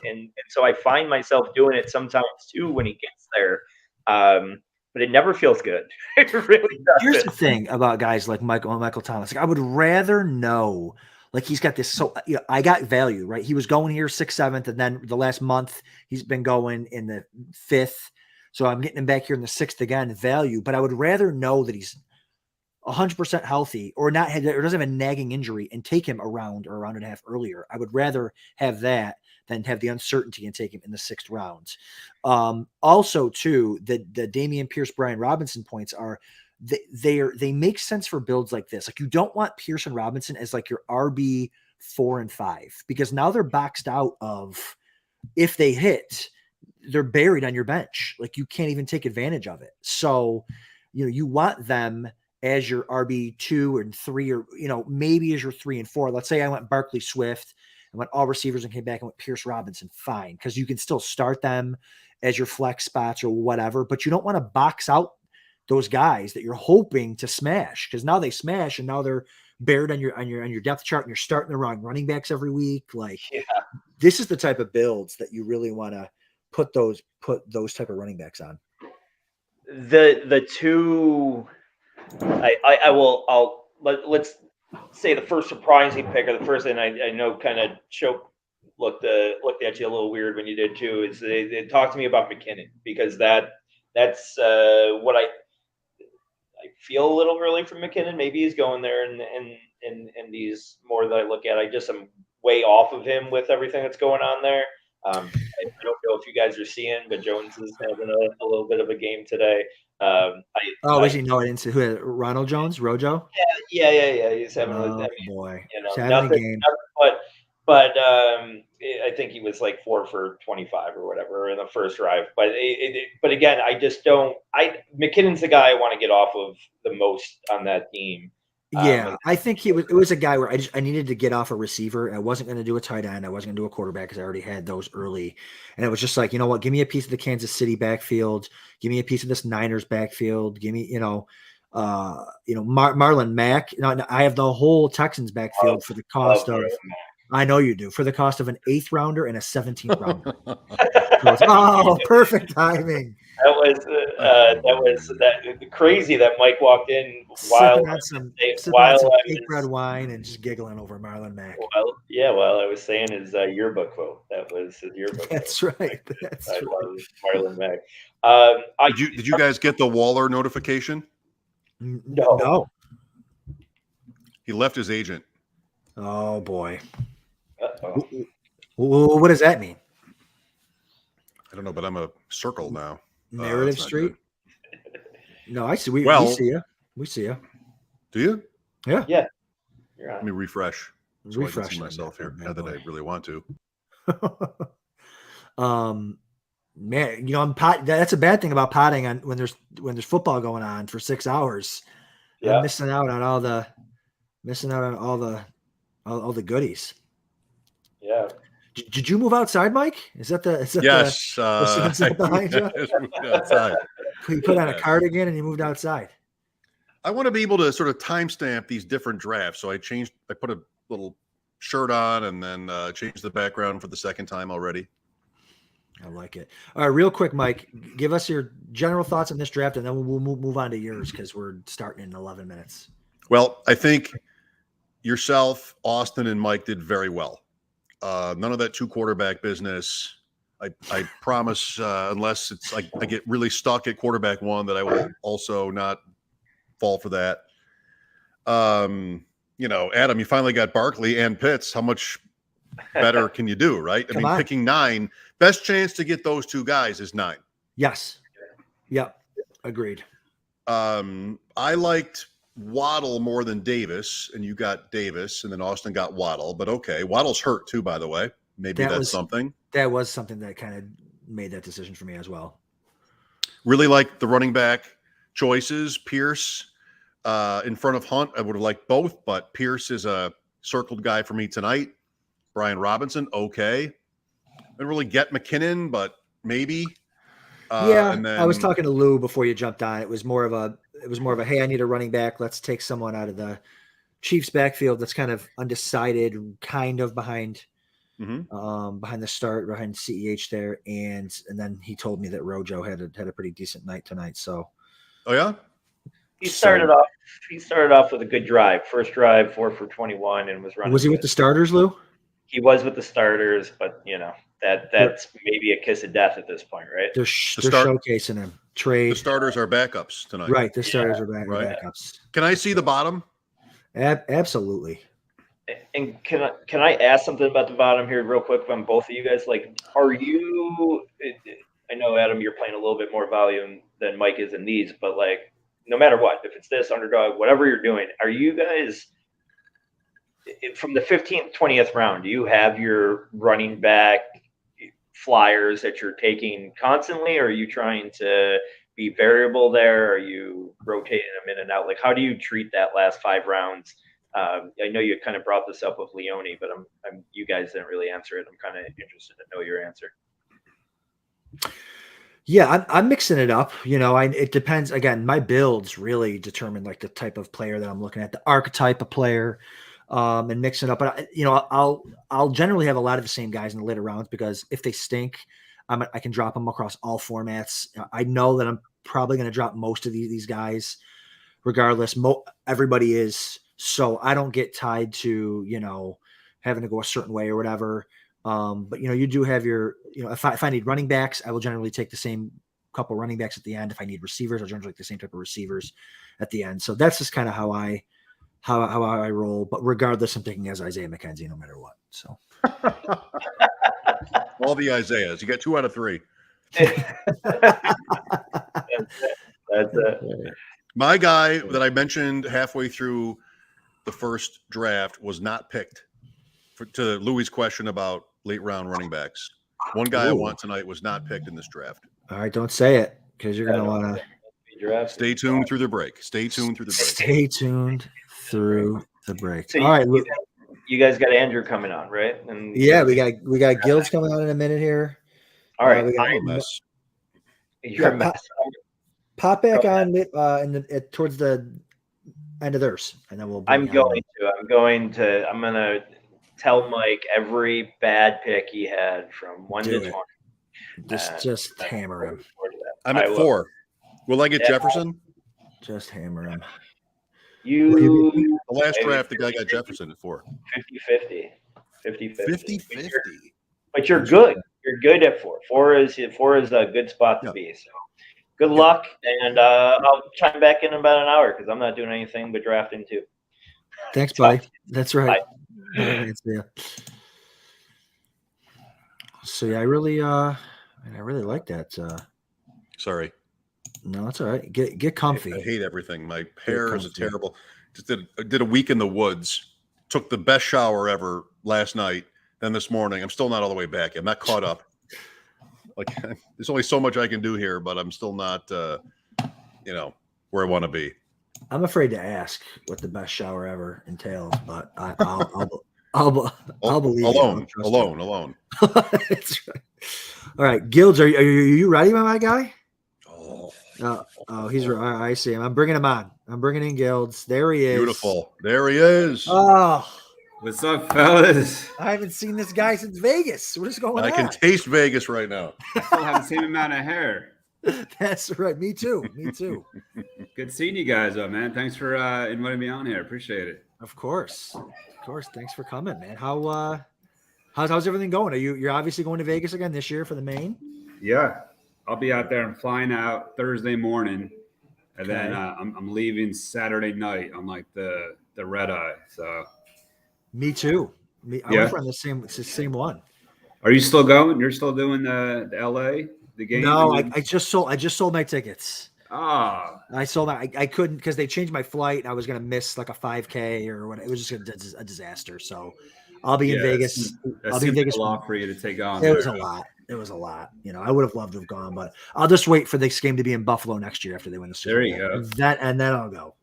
so I find myself doing it sometimes too when he gets there. But it never feels good. It really doesn't. Here's the thing about guys like Michael Thomas. Like, I would rather know, like, he's got this. So, I got value, right? He was going here 6th, 7th, and then the last month he's been going in the 5th. So I'm getting him back here in the 6th again, value. But I would rather know that he's 100% healthy or not, or doesn't have a nagging injury, and take him a round or a round and a half earlier. I would rather have that than have the uncertainty and take him in the 6th round. Also, too, the Dameon Pierce, Brian Robinson points are they make sense for builds like this. Like, you don't want Pierce and Robinson as like your RB 4 and 5, because now they're boxed out of, if they hit, they're buried on your bench. Like, you can't even take advantage of it. So, you want them as your RB 2 and 3, or, maybe as your 3 and 4. Let's say I went Barkley Swift and went all receivers and came back and went Pierce Robinson. Fine. Cause you can still start them as your flex spots or whatever, but you don't want to box out those guys that you're hoping to smash, because now they smash and now they're buried on your depth chart, and you're starting the wrong running backs every week. Like, this is the type of builds that you really want to put those type of running backs on. The two, let's say the first surprising pick, or the first thing I know kind of looked at you a little weird when you did too, is they talked to me about McKinnon, because that's what I feel a little early from McKinnon. Maybe he's going there, and these more that I look at, I just am way off of him with everything that's going on there. I don't know if you guys are seeing, but Jones is having a little bit of a game today. Is he? No, I didn't see who. Ronald Jones, Rojo. Yeah. He's having boy, nothing, a game. But I think he was like 4 for 25 or whatever in the first drive. But again, I just don't. McKinnon's the guy I want to get off of the most on that team. Yeah, I think it was a guy where I needed to get off a receiver. I wasn't going to do a tight end. I wasn't going to do a quarterback because I already had those early. And it was just like, you know what? Give me a piece of the Kansas City backfield. Give me a piece of this Niners backfield. Give me, Marlon Mack. I have the whole Texans backfield for the cost of. I know you do, for the cost of an 8th rounder and a 17th rounder. Perfect timing. That was crazy that Mike walked in while some fake red wine and just giggling over Marlon Mack. While I was saying his yearbook quote. That was his yearbook. That's quote. Right. That's right. Marlon Mack. Did you guys get the Waller notification? No. He left his agent. Oh boy. Uh-oh. What does that mean? I don't know, but I'm a circle now. Narrative Street. No, I see. We see you. We see you. Do you? Yeah. Yeah. Let me refresh. So I can see myself here. Not that I really want to. Man, I'm that's a bad thing about potting on when there's football going on for 6 hours. Yeah. I'm missing out on all the goodies. Yeah. Did you move outside, Mike? Is that yes? Behind you? Moved outside. You put on a cardigan and you moved outside. I want to be able to sort of timestamp these different drafts, so I put a little shirt on and then changed the background for the second time already. I like it. All right, real quick, Mike, give us your general thoughts on this draft, and then we'll move on to yours because we're starting in 11 minutes. Well, I think yourself, Austin, and Mike did very well. None of that 2 quarterback business. I promise, unless it's like I get really stuck at quarterback 1, that I will also not fall for that. You know, Adam, you finally got Barkley and Pitts. How much better can you do, right? Come on. Picking 9, best chance to get those 2 guys is 9. Yes. Yep. Agreed. I liked Waddle more than Davis, and you got Davis, and then Austin got Waddle. But okay, Waddle's hurt too, by the way. Maybe that's something. That was something that kind of made that decision for me as well. Really like the running back choices. Pierce in front of Hunt. I would have liked both, but Pierce is a circled guy for me tonight. Brian Robinson, okay. I didn't really get McKinnon, but maybe. And then, I was talking to Lou before you jumped on. It was more of a hey, I need a running back. Let's take someone out of the Chiefs backfield that's kind of undecided, kind of behind the start, behind CEH there, and then he told me that Rojo had a pretty decent night tonight. So, oh yeah, he started off with a good drive. First drive, 4 for 21, and was running. Was he with the starters, Lou? He was with the starters, but you know that's maybe a kiss of death at this point, right? They're showcasing him. Trade. The starters are backups tonight, right? The starters are backups. Can I see the bottom? Absolutely. And can I ask something about the bottom here real quick from both of you guys? Like, are you? I know Adam, you're playing a little bit more volume than Mike is in these, but like, no matter what, if it's this underdog, whatever you're doing, are you guys from the 15th, 20th round? Do you have your running back flyers that you're taking constantly, or are you trying to be variable there? Are you rotating them in and out? Like, how do you treat that last 5 rounds? I know you kind of brought this up with Leone, but you guys didn't really answer it. I'm kind of interested to know your answer. Yeah, I'm mixing it up. You know, it depends. Again, my builds really determine like the type of player that I'm looking at, the archetype of player, and mix it up. But I'll generally have a lot of the same guys in the later rounds, because if they stink, I can drop them across all formats. I know that I'm probably going to drop most of these guys, regardless. Everybody is. So I don't get tied to, having to go a certain way or whatever. But, you do have your, if I need running backs, I will generally take the same couple running backs at the end. If I need receivers, I'll generally take the same type of receivers at the end. So that's just kind of how I roll. But regardless, I'm taking as Isaiah McKenzie no matter what. So all the Isaiahs, you got 2 out of 3. That's it. My guy that I mentioned halfway through the first draft was not picked. To Louis' question about late round running backs, one guy I want tonight was not picked in this draft. All right, don't say it, because you're going to want to stay tuned through the break. Stay tuned through the break. Stay tuned through the break. So all right, you guys got Andrew coming on, right? And yeah, we got Gildz coming on in a minute here. All right, I'm a mess. You're a mess. Pop back on towards the end of theirs, and then we'll. I'm going to tell Mike every bad pick he had from 1 to 20. Just hammer him. I'm at 4. Will I get Jefferson? Just hammer him. The last draft, the guy got Jefferson at 4. 50-50. 50-50. But you're good. You're good at 4. 4 is a good spot to be. So good luck, and I'll chime back in about an hour, because I'm not doing anything but drafting too. Thanks, buddy. That's right. So yeah, I really like that. Sorry. No, it's all right. Get comfy. I hate everything. My hair is terrible. Just did a week in the woods. Took the best shower ever last night. Then this morning, I'm still not all the way back. I'm not caught up. Like, there's only so much I can do here, but I'm still not, where I want to be. I'm afraid to ask what the best shower ever entails, but I'll believe alone. That's right. All right, Gildz, are you ready, my guy? He's right. I see him. I'm bringing him on. I'm bringing in Gildz. There he is. Beautiful. There he is. Oh, what's up, fellas? I haven't seen this guy since Vegas. What is going on? I can taste Vegas right now. I still have the same amount of hair. That's right. Me too. Good seeing you guys, man. Thanks for inviting me on here. Appreciate it. Of course. Thanks for coming, man. How How's everything going? You're obviously going to Vegas again this year for the main? Yeah, I'll be out there. I'm flying out Thursday morning, and then Okay. I'm leaving Saturday night on like the red eye. So Me too. I Yeah. went from the same one. are you still going? You're still doing the LA the game? No, and then- I just sold my tickets. Ah, I couldn't because they changed my flight and I was gonna miss like a 5K or what. It was just a disaster. So I'll be in Vegas. I'll be in Vegas. a lot for you to take on. It was a lot. It was a lot. You know, I would have loved to have gone, but I'll just wait for this game to be in Buffalo next year after they win the Super There you Bowl. go. And then I'll go.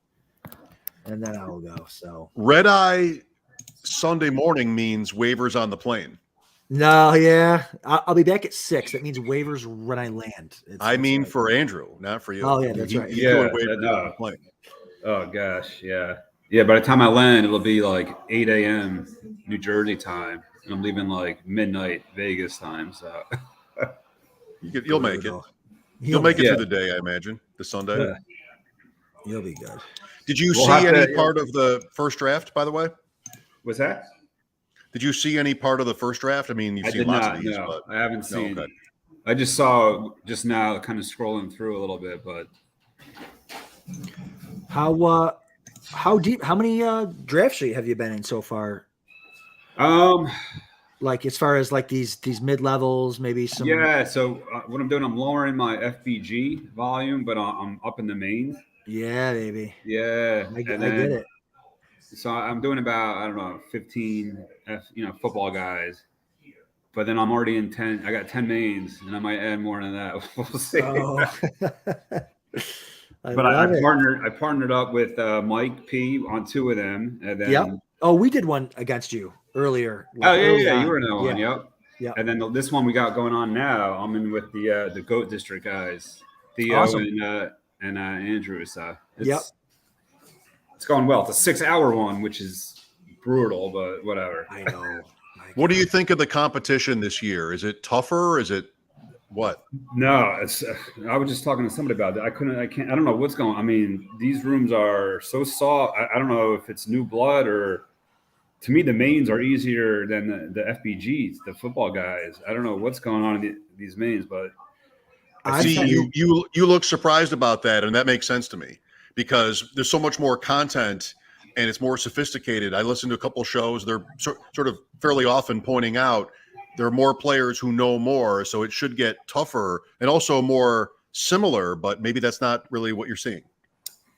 And then I will go. So Red eye Sunday morning means waivers on the plane. no, yeah, I'll be back at 6. That means waivers when I land. I mean, for Andrew, not for you. Oh, yeah, that's right. He's Yeah, doing waivers no. on the plane. Oh gosh, yeah. By the time I land, it'll be like 8 a.m. New Jersey time, and I'm leaving like midnight Vegas time. So You'll make it. You'll make it through the day, I imagine. The Sunday. Yeah. You'll be good. Did you We'll see have any to- part of the first draft, by the way? what's that? Did you see any part of the first draft? I mean, you've I seen did lots not. of these, No, but I haven't seen. okay. I just saw just now, kind of scrolling through a little bit, but How deep? How many drafts have you been in so far? Like as far as like these mid levels, maybe some. yeah. So what I'm doing, I'm lowering my FBG volume, but I'm up in the mains. Yeah, baby. Yeah, I get and then- it. So I'm doing about, I don't know, 15 football guys, but then I'm already in 10. I got 10 mains, and I might add more than that. We'll see. Oh. But I partnered up with Mike P on 2 of them, and then Yep. Oh, we did one against you earlier. oh early yeah, on. you were in that one. Yeah. Yep. Yep. And then this one we got going on now, I'm in with the Goat District guys, Theo Awesome. and Andrew. So Yep. It's going well. It's a 6-hour one, which is brutal, but whatever. I know. what do you think of the competition this year? Is it tougher? Is it what? No, it's. I was just talking to somebody about that. I don't know what's going on. I mean, these rooms are so soft. I don't know if it's new blood or. To me, the mains are easier than the FBGs, the football guys. I don't know what's going on in these mains, but I See, think- you look surprised about that, and that makes sense to me because there's so much more content and it's more sophisticated. I listened to a couple shows; they're sort of fairly often pointing out there are more players who know more, so it should get tougher and also more similar. But maybe that's not really what you're seeing.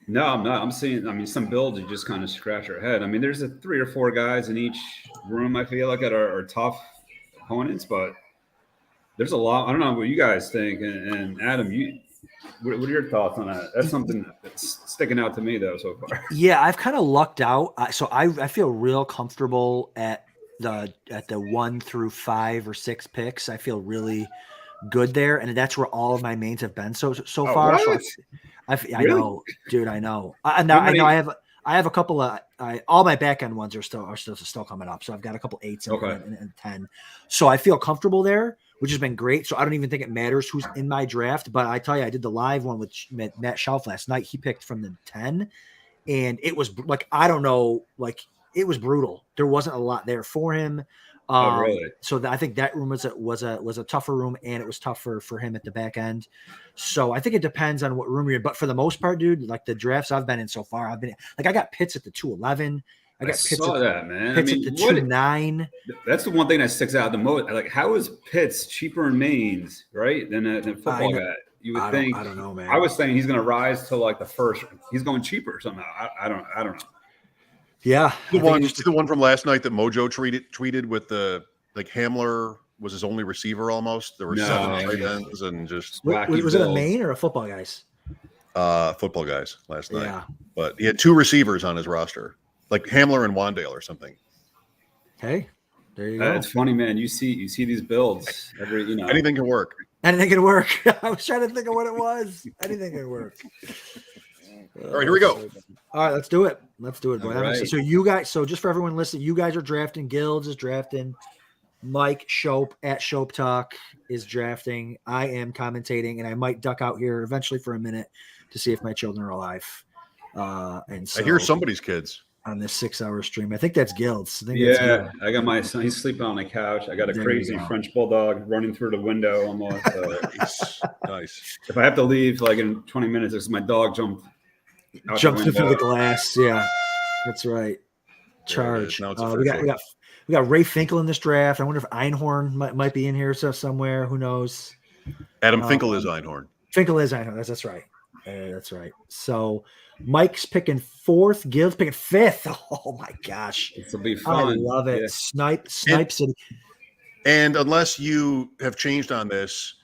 no, I'm not. I'm seeing. I mean, some builds you just kind of scratch your head. I mean, there's 3 or 4 guys in each room. I feel like that are tough opponents, but there's a lot. I don't know what you guys think. And Adam, what are your thoughts on that? That's something that's sticking out to me though so far. Yeah, I've kind of lucked out. So I feel real comfortable at the 1 through 5 or 6 picks. I feel really good there, and that's where all of my mains have been so far. So what? I Really? know, dude. I know. I know. I have a couple of all my back end ones are still coming up. So I've got a couple 8s and 10. So I feel comfortable there, which has been great. So I don't even think it matters who's in my draft. But I tell you, I did the live one with Matt Schauf last night. He picked from the 10, and it was like I don't know, like it was brutal. There wasn't a lot there for him. Oh, really? So I think that room was a tougher room, and it was tougher for him at the back end. So I think it depends on what room you're in. But for the most part, dude, like the drafts I've been in so far, I got Pitts at the 211. I got Pitts saw at that, man. Pitts I mean, at the 2-9. That's the one thing that sticks out the most. Like, how is Pitts cheaper in mains, right, than a football guy? You would think. I don't know, man. I was saying he's going to rise to like the first. He's going cheaper somehow. I don't know. Yeah, The one from last night that Mojo tweeted with the like Hamler was his only receiver almost. There were 7 tight ends and just was it a main or a football guys? Football guys last night. Yeah. But he had 2 receivers on his roster, like Hamler and Wandale or something. Hey, there you go. It's funny, man. You see these builds every. Anything can work. Anything can work. I was trying to think of what it was. Anything can work. All right, here we go. All right, let's do it. Boy. All right. So you guys, just for everyone listening, you guys are drafting. Gildz is drafting. Mike Schauf at Schauf Talk is drafting. I am commentating, and I might duck out here eventually for a minute to see if my children are alive. And so I hear somebody's kids. on this 6-hour stream. I think that's Gildz. I think that's Yeah, Gildz. I got my son. He's sleeping on the couch. I got a There you crazy go. French bulldog running through the window almost. Nice. If I have to leave like in 20 minutes, it's my dog jumped out Jumped the through window. the glass. Yeah, that's right. Charge. Now it's We got Ray Finkel in this draft. I wonder if Einhorn might be in here somewhere. Who knows? Adam Finkel is Einhorn. Finkel is Einhorn. That's right. That's right. So Mike's picking 4th. Gild's picking 5th. Oh my gosh. This will be fun. I love it. Yeah. Snipe City. And unless you have changed on this,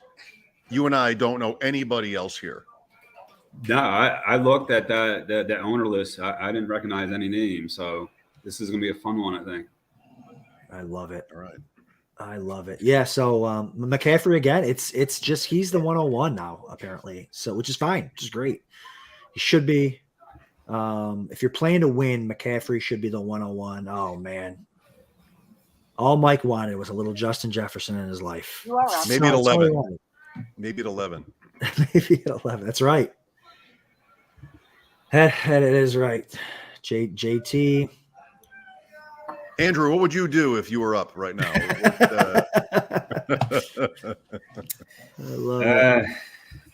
you and I don't know anybody else here. No, I looked at that owner list. I didn't recognize any names, so this is going to be a fun one, I think. I love it. All right. I love it. Yeah. So McCaffrey again. It's just he's the 101 now apparently. So which is fine, which is great. He should be. If you're playing to win, McCaffrey should be the 101. Oh man. All Mike wanted was a little Justin Jefferson in his life. You are up. Maybe at That's all he 11. wanted. Maybe at 11. Maybe at 11. That's right. That it is right. JT. Andrew, what would you do if you were up right now? I love it.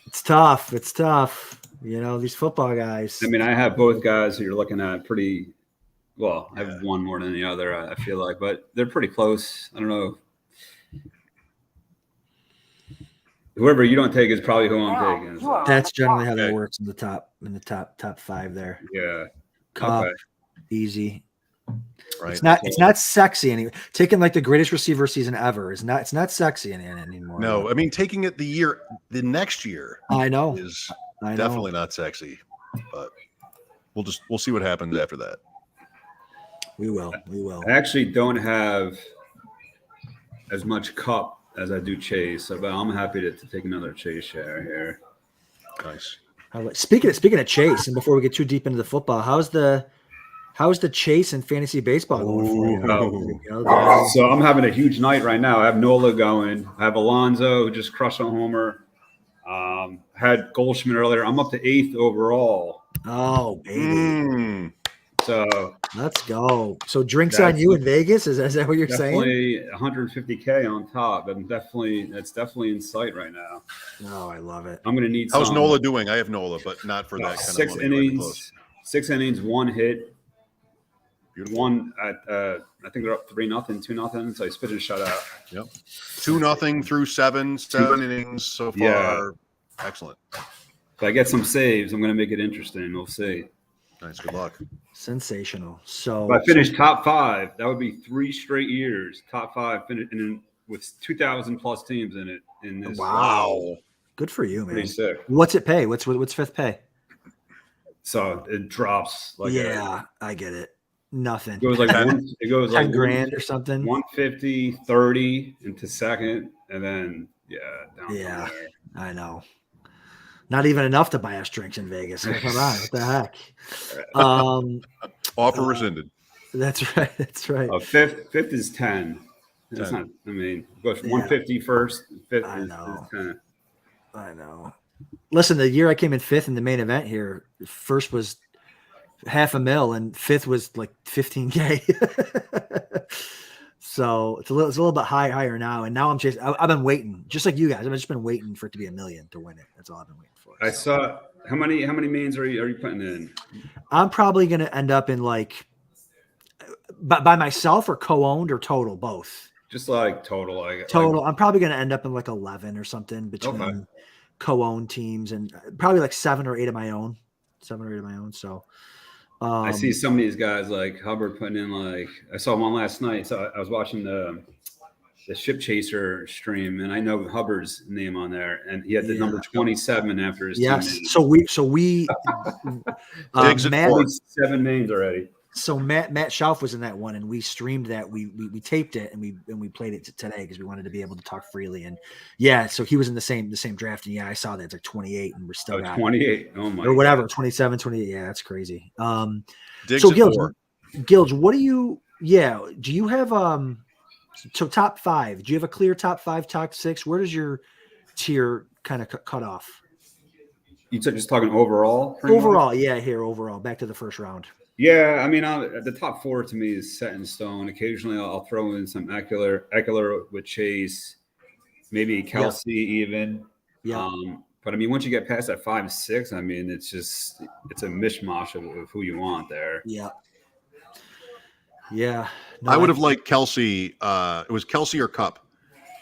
It's tough. It's tough. You know, these football guys. I mean, I have both guys who you're looking at pretty well. I have one more than the other, I feel like, but they're pretty close. I don't know. Whoever you don't take is probably who I'm taking. So. That's generally how that Okay. works in the top 5 there. Yeah. Cup, Okay. easy. Right. It's not sexy anymore. Taking like the greatest receiver season ever it's not sexy anymore. No, I mean taking it the next year I know. is I know. definitely not sexy. But we'll see what happens after that. We will. I actually don't have as much Cup as I do Chase, but I'm happy to take another Chase share here. Nice. Speaking of Chase, and before we get too deep into the football, how's the Chase and fantasy baseball going for you? So I'm having a huge night right now. I have Nola going. I have Alonzo who just crushed a homer. Had Goldschmidt earlier. I'm up to 8th overall. Oh baby, Mm. So let's go. So drinks on you in Vegas? Is that what you're saying? definitely 150K on top. That's definitely in sight right now. Oh, I love it. I'm gonna need. How's some, Nola doing? I have Nola, but not for that kind six of money. Right innings. close. 6 innings, 1 hit. Beautiful. One at I think they're up 3-0, 2-0. So he's pitching shutout. Yep. 2-0 through seven innings so far. Yeah. Excellent. If I get some saves, I'm gonna make it interesting. We'll see. Nice. Good luck. Sensational. So If I finish top 5, that would be 3 straight years. Top 5 finish and with 2,000 plus teams in it. In this, wow. Good for you, man. pretty sick. What's it pay? What's 5th pay? So it drops like I get it. Nothing. it goes like 10 grand or something. 150, 30 into second, and then down from Yeah. there. I know. Not even enough to buy us drinks in Vegas. Come on, what the heck? Offer rescinded. That's right. That's right. Fifth is 10. That's 10. not. I mean, it goes from Yeah. 150 first. Fifth I is know. 10. I know. Listen, the year I came in 5th in the main event here, first was $500,000 and 5th was like 15K. So it's a little bit higher now. And now I'm chasing. I've been waiting, just like you guys. I've just been waiting for it to be $1 million to win it. That's all I've been waiting for. I saw how many mains are you putting in? I'm probably going to end up in like by myself or co-owned or total, both. Just like total. Total. I'm probably going to end up in like 11 or something between co-owned teams and probably like 7 or 8 of my own. So I see some of these guys like Hubbard putting in like I saw one last night. So I was watching the Ship Chaser stream, and I know Hubbard's name on there, and he had the number 27 after his yes. team. So we Diggs at Matt, 4. 7 names already. so Matt Schauf was in that one, and we streamed that. We taped it and we played it today because we wanted to be able to talk freely. And so he was in the same draft. And I saw that it's like 28, and we're still got 28. Oh my! or whatever, God. 27, 28. Yeah, that's crazy. Diggs So at Gildz, what do you? Yeah, do you have so top 5? Do you have a clear top 5, top 6? Where does your tier kind of cut off? You just talking overall? pretty much? Overall, yeah, here overall. Back to the first round. Yeah, I mean, the top 4 to me is set in stone. Occasionally, I'll throw in some Eckler with Chase, maybe Kelsey even. Yeah. But I mean, once you get past that 5 6, I mean, it's a mishmash of who you want there. Yeah. Yeah. No, I would have liked Kelsey. It was Kelsey or Cup,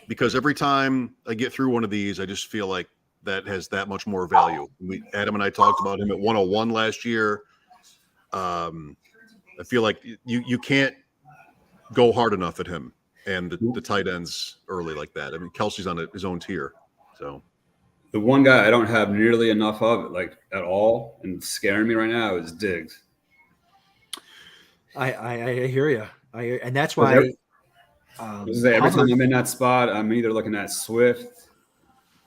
because every time I get through one of these, I just feel like that has that much more value. Adam and I talked about him at 101 last year. I feel like you can't go hard enough at him and the tight ends early like that. I mean, Kelsey's on his own tier. So the one guy I don't have nearly enough of, like at all, and scaring me right now is Diggs. I hear you. And that's why every time I'm in that spot, I'm either looking at Swift,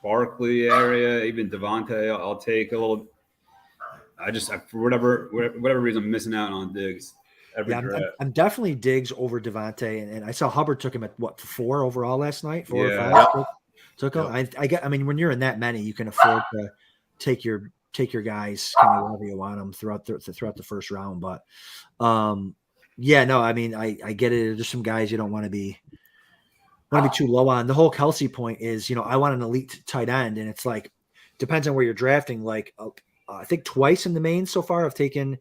Barkley area, even Devontae. I'll take a little. For whatever reason, I'm missing out on Diggs. I'm definitely Diggs over Devontae, and I saw Hubbard took him at 4 overall last night, 4 or 5. Took him. I mean, when you're in that many, you can afford to take your guys kind of wherever you want them throughout the first round. But I mean, I get it. There's some guys you don't want to be too low on. The whole Kelsey point is, I want an elite tight end, and it's like depends on where you're drafting. Like I think twice in the main so far I've taken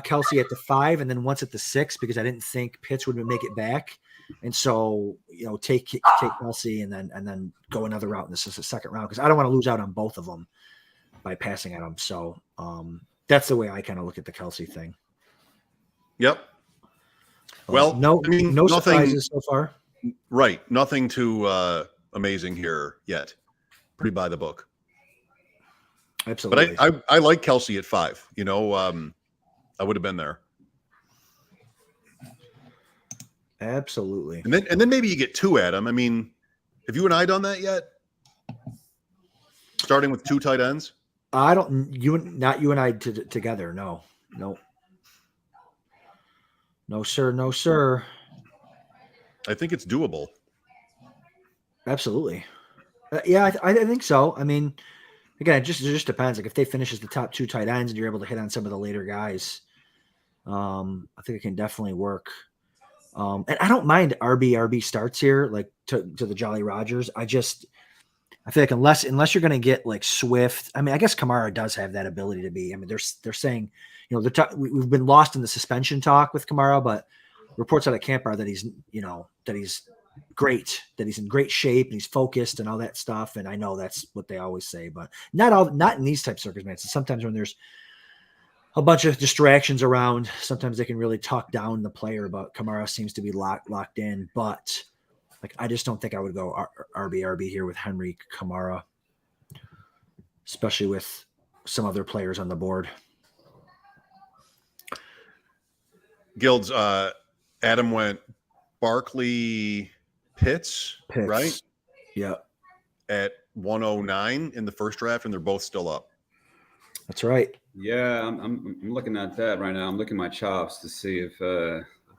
Kelsey at the 5 and then once at the 6 because I didn't think Pitts would make it back. And so, take Kelsey and then go another route in the second round because I don't want to lose out on both of them by passing at them. So that's the way I kind of look at the Kelsey thing. Yep. Well, no surprises so far. Right. Nothing too amazing here yet. Pretty by the book. Absolutely. But I like Kelsey at 5. I would have been there. Absolutely. And then maybe you get 2, Adam. I mean, have you and I done that yet? Starting with 2 tight ends? Not you and I together. No. No, sir. I think it's doable. Absolutely. I think so. I mean, again, it just depends. Like if they finish as the top 2 tight ends and you're able to hit on some of the later guys, I think it can definitely work. And I don't mind RB starts here, like to the Jolly Rogers. I feel like unless you're going to get like Swift, I mean, I guess Kamara does have that ability to be. I mean, they're saying, we've been lost in the suspension talk with Kamara, but reports out of camp are that he's great, that he's in great shape and he's focused and all that stuff. And I know that's what they always say, but not in these types of circumstances. Sometimes when there's a bunch of distractions around, sometimes they can really talk down the player, but Kamara seems to be locked in. But like, I just don't think I would go RB here with Henry Kamara, especially with some other players on the board. Gildz, Adam went Barkley Pitts, right? Yeah. At 109 in the first draft, and they're both still up. That's right. Yeah, I'm looking at that right now. I'm looking at my chops to see if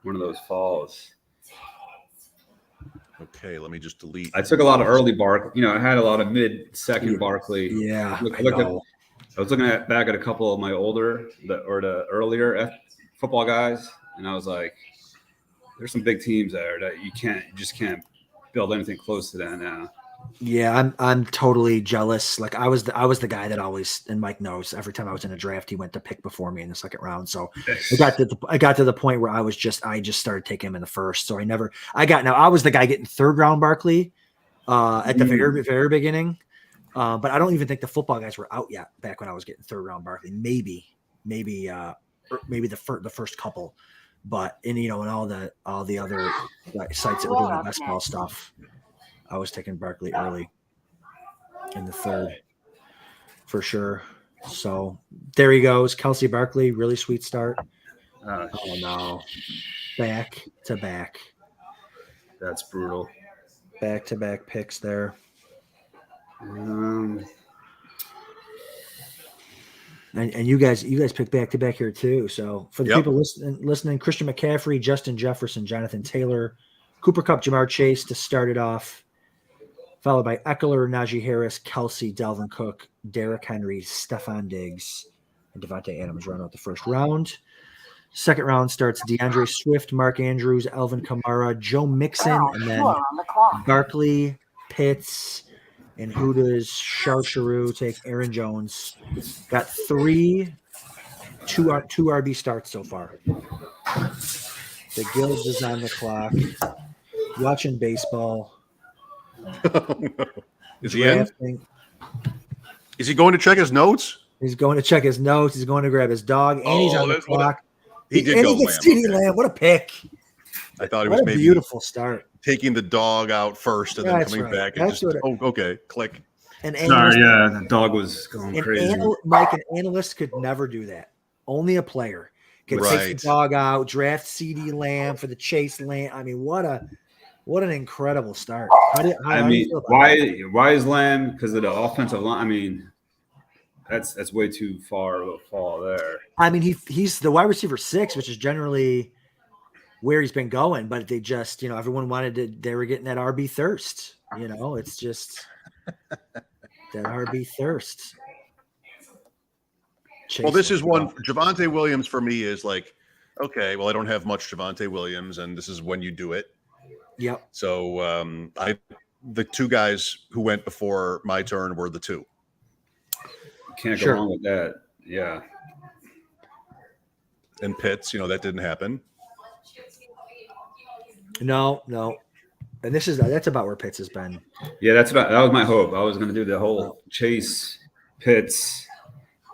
one of those falls. Okay, let me just delete. I took a lot of early Barkley. I had a lot of mid-second Barkley. Yeah, I was looking back at a couple of my the earlier football guys, and I was like, there's some big teams there that you just can't build anything close to that now. Yeah, I'm totally jealous. Like I was the guy that always, and Mike knows, every time I was in a draft, he went to pick before me in the second round. So I got to the point where I just started taking him in the first. So I was the guy getting third round Barkley at the very, very beginning. But I don't even think the football guys were out yet back when I was getting third round Barkley. Maybe the first couple. But in all the other sites that were doing the best ball stuff, I was taking Barkley early in the third for sure. So there he goes. Kelsey Barkley, really sweet start. Oh no. Back to back. That's brutal. Back to back picks there. And you guys picked back to back here too. So for the people listening, Christian McCaffrey, Justin Jefferson, Jonathan Taylor, Cooper Kupp, Jamar Chase to start it off, followed by Eckler, Najee Harris, Kelsey, Dalvin Cook, Derrick Henry, Stephon Diggs, and Devontae Adams run out the first round. Second round starts DeAndre Swift, Mark Andrews, Alvin Kamara, Joe Mixon, and You then are on the clock. Barkley, Pitts, and who does Charcharu take? Aaron Jones. Got two RB starts so far. The Gildz is on the clock. Watching baseball. Is he in? Drafting. Is he going to check his notes? He's going to check his notes. He's going to grab his dog, and he's on the clock. He did and go he gets Lamb. CeeDee Lamb. What a pick! I thought he What was a maybe beautiful start. taking the dog out first and then That's coming right. back and That's just what okay, click. And Sorry, yeah, the dog was going crazy. Mike, an analyst could never do that. Only a player can take Right. the dog out, draft CeeDee Lamb for the Chase Lamb. I mean, what an incredible start. How do you feel about that? Why is Lamb? Because of the offensive line. I mean, that's way too far of a fall there. I mean, he's the wide receiver 6, which is generally where he's been going, but they just, everyone they were getting that RB thirst. It's just that RB thirst. Well, this is one. Javonte Williams for me is like, okay, well, I don't have much Javonte Williams, and this is when you do it. Yep. So the two guys who went before my turn were the two. Can't go wrong with that. Yeah. And Pitts, that didn't happen. No. And that's about where Pitts has been. Yeah, that was my hope. I was going to do the whole Chase Pitts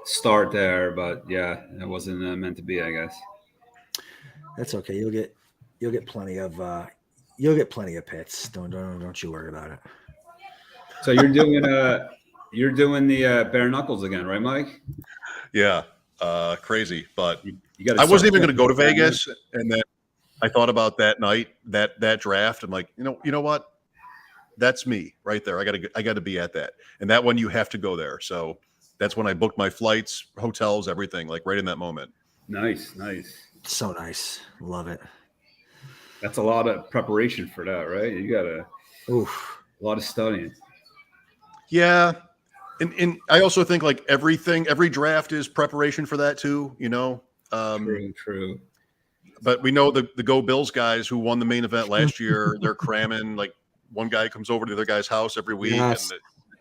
start there, but yeah, it wasn't meant to be, I guess. That's okay. You'll get plenty of Pitts. Don't you worry about it. So you're doing the bare knuckles again, right, Mike? Yeah, crazy. But you got. I wasn't even going to go to Vegas, and then I thought about that night, that draft. I'm like, you know what? That's me right there. I got to be at that, and that one you have to go there. So that's when I booked my flights, hotels, everything, like right in that moment. Nice. So nice. Love it. That's a lot of preparation for that, right? You got a lot of studying. Yeah. And I also think like every draft is preparation for that too, True. But we know the Go Bills guys who won the main event last year, they're cramming, like one guy comes over to the other guy's house every week and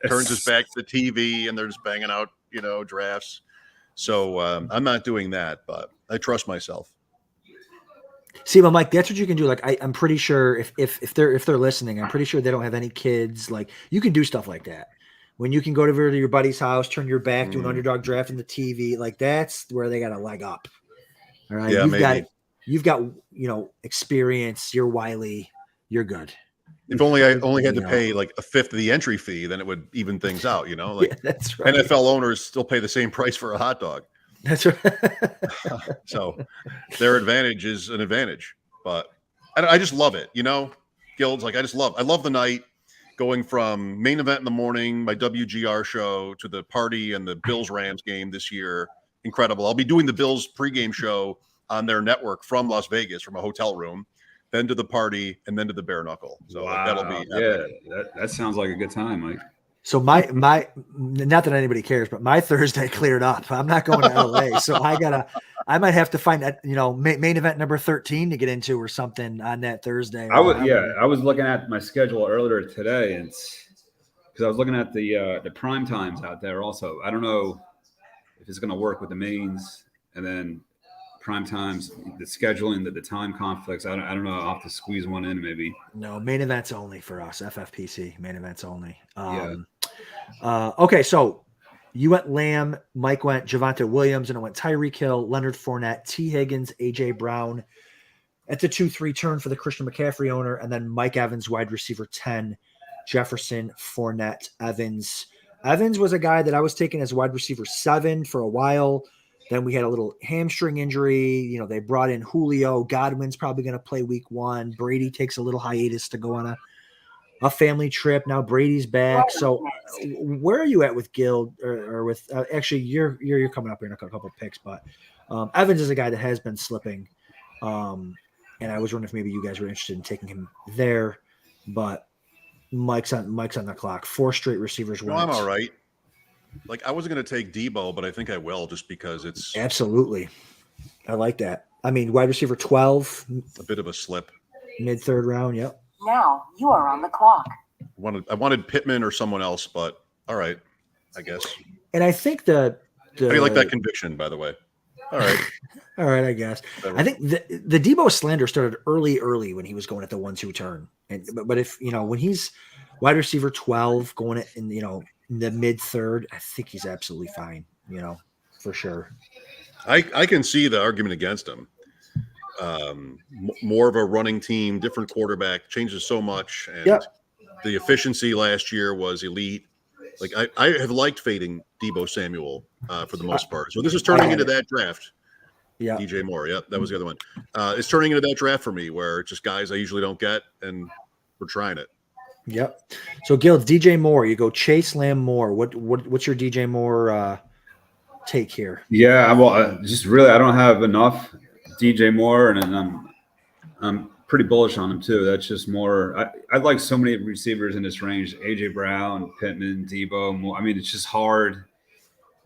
turns his back to the TV and they're just banging out, drafts. So I'm not doing that, but I trust myself. See, but Mike, that's what you can do. Like, I'm pretty sure if they're listening, I'm pretty sure they don't have any kids. Like, you can do stuff like that. When you can go to your buddy's house, turn your back to an underdog draft in the TV, like that's where they got a leg up. All right, Yeah, you've got experience. You're wily. You're good. If only I only had to pay like a fifth of the entry fee, then it would even things out. Like yeah, that's right. NFL owners still pay the same price for a hot dog. That's right. So their advantage is an advantage, but I just love it. Gildz, like I love the night going from main event in the morning, my WGR show to the party and the Bills Rams game this year. Incredible. I'll be doing the Bills pregame show on their network from Las Vegas from a hotel room, then to the party and then to the bare knuckle. So that'll be that sounds like a good time, Mike. So my not that anybody cares, but my Thursday cleared up. I'm not going to LA, so I might have to find that main event number 13 to get into or something on that Thursday. I was looking at my schedule earlier today, and because I was looking at the prime times out there. Also, I don't know if it's going to work with the mains and then prime times, the scheduling, the time conflicts. I don't know. I'll have to squeeze one in maybe. No, main events only for us. FFPC main events only. Okay, so you went Lamb, Mike went Javonte Williams, and it went Tyreek Hill, Leonard Fournette, T. Higgins, AJ Brown at the 2-3 turn for the Christian McCaffrey owner, and then Mike Evans, wide receiver 10, Jefferson, Fournette, Evans. Evans was a guy that I was taking as wide receiver 7 for a while. Then we had a little hamstring injury. They brought in Julio. Godwin's probably going to play week 1. Brady takes a little hiatus to go on a family trip. Now Brady's back. So where are you at with Gill or with actually you're coming up here in a couple of picks, but Evans is a guy that has been slipping. And I was wondering if maybe you guys were interested in taking him there, but Mike's on the clock. 4 straight receivers. No, I'm all right. Like I wasn't going to take Debo, but I think I will just because it's absolutely. I like that. I mean, wide receiver 12, A bit of a slip. mid third round. Yep. Now you are on the clock. I wanted Pittman or someone else, but all right, I guess. And I think the How do you like that conviction, by the way? All right. All right, I guess. Whatever. I think the Debo slander started early when he was going at the 1-2 turn. And but if when he's wide receiver 12 going at in the mid third, I think he's absolutely fine. For sure. I can see the argument against him. More of a running team, different quarterback, changes so much, and the efficiency last year was elite. Like I have liked fading Debo Samuel for the most part. So this is turning into that draft. Yeah. DJ Moore. Yep, that was the other one. It's turning into that draft for me where it's just guys I usually don't get, and we're trying it. Yep. So Gildz, DJ Moore, you go Chase Lamb Moore. What's your DJ Moore take here? Yeah, well, just really, I don't have enough DJ Moore, and I'm pretty bullish on him too. That's just more. I like so many receivers in this range: AJ Brown, Pittman, Debo. Moore. I mean, it's just hard.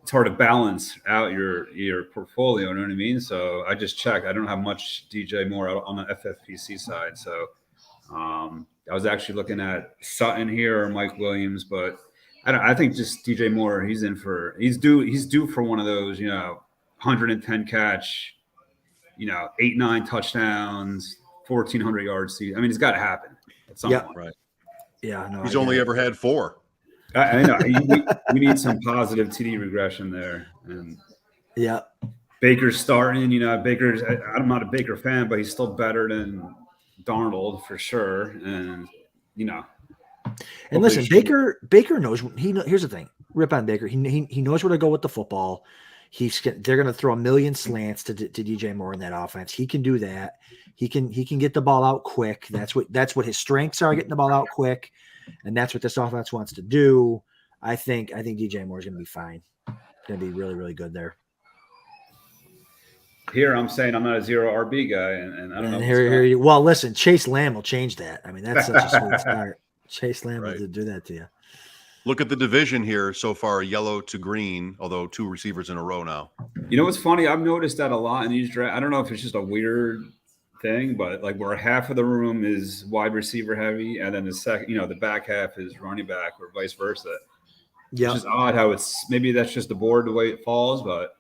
It's hard to balance out your portfolio. You know what I mean? So I just checked. I don't have much DJ Moore on the FFPC side. So I was actually looking at Sutton here or Mike Williams, but I think just DJ Moore. He's due for one of those 110 catch, 8-9 touchdowns, 1,400 yards. I mean, it's got to happen at some point. Right. Yeah. No, He's only ever had 4. I know. We need some positive TD regression there. And yeah. Baker's starting. Baker's. I'm not a Baker fan, but he's still better than Darnold for sure. And And listen, Baker knows. Here's the thing. Rip on Baker. He knows where to go with the football. They're going to throw a million slants to DJ Moore in that offense. He can do that. He can get the ball out quick. That's what his strengths are, getting the ball out quick, and that's what this offense wants to do. I think DJ Moore is going to be fine. Going to be really, really good there. Here I'm saying I'm not a 0 RB guy, and I don't know. Well, listen, Chase Lamb will change that. I mean, that's such a sweet start. Chase Lamb will do that to you. Look at the division here so far, yellow to green, although 2 receivers in a row now. You know what's funny? I've noticed that a lot in these drafts. I don't know if it's just a weird thing, but like where half of the room is wide receiver heavy, and then the second, the back half is running back, or vice versa. Yeah, it's just odd how maybe that's just the board the way it falls, but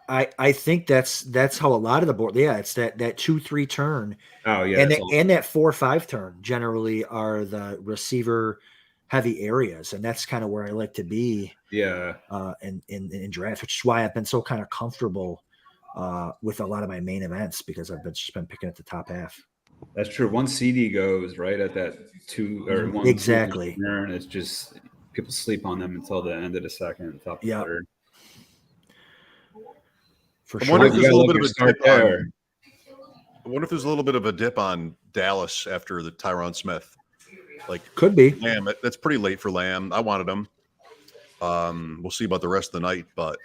I think that's how a lot of the board. Yeah, it's that 2-3 turn. Oh yeah, and that 4-5 turn generally are the receiver heavy areas, and that's kind of where I like to be. Yeah. In drafts, which is why I've been so kind of comfortable with a lot of my main events, because I've just been picking at the top half. That's true. One CD goes right at that 2 or 1 exactly, and it's just people sleep on them until the end of the second, top of the third. For I sure. wonder if there's a little bit of a dip on. I wonder if there's a little bit of a dip on Dallas after the Tyron Smith. Like, could be Lamb. That's pretty late for Lamb. I wanted him. We'll see about the rest of the night, but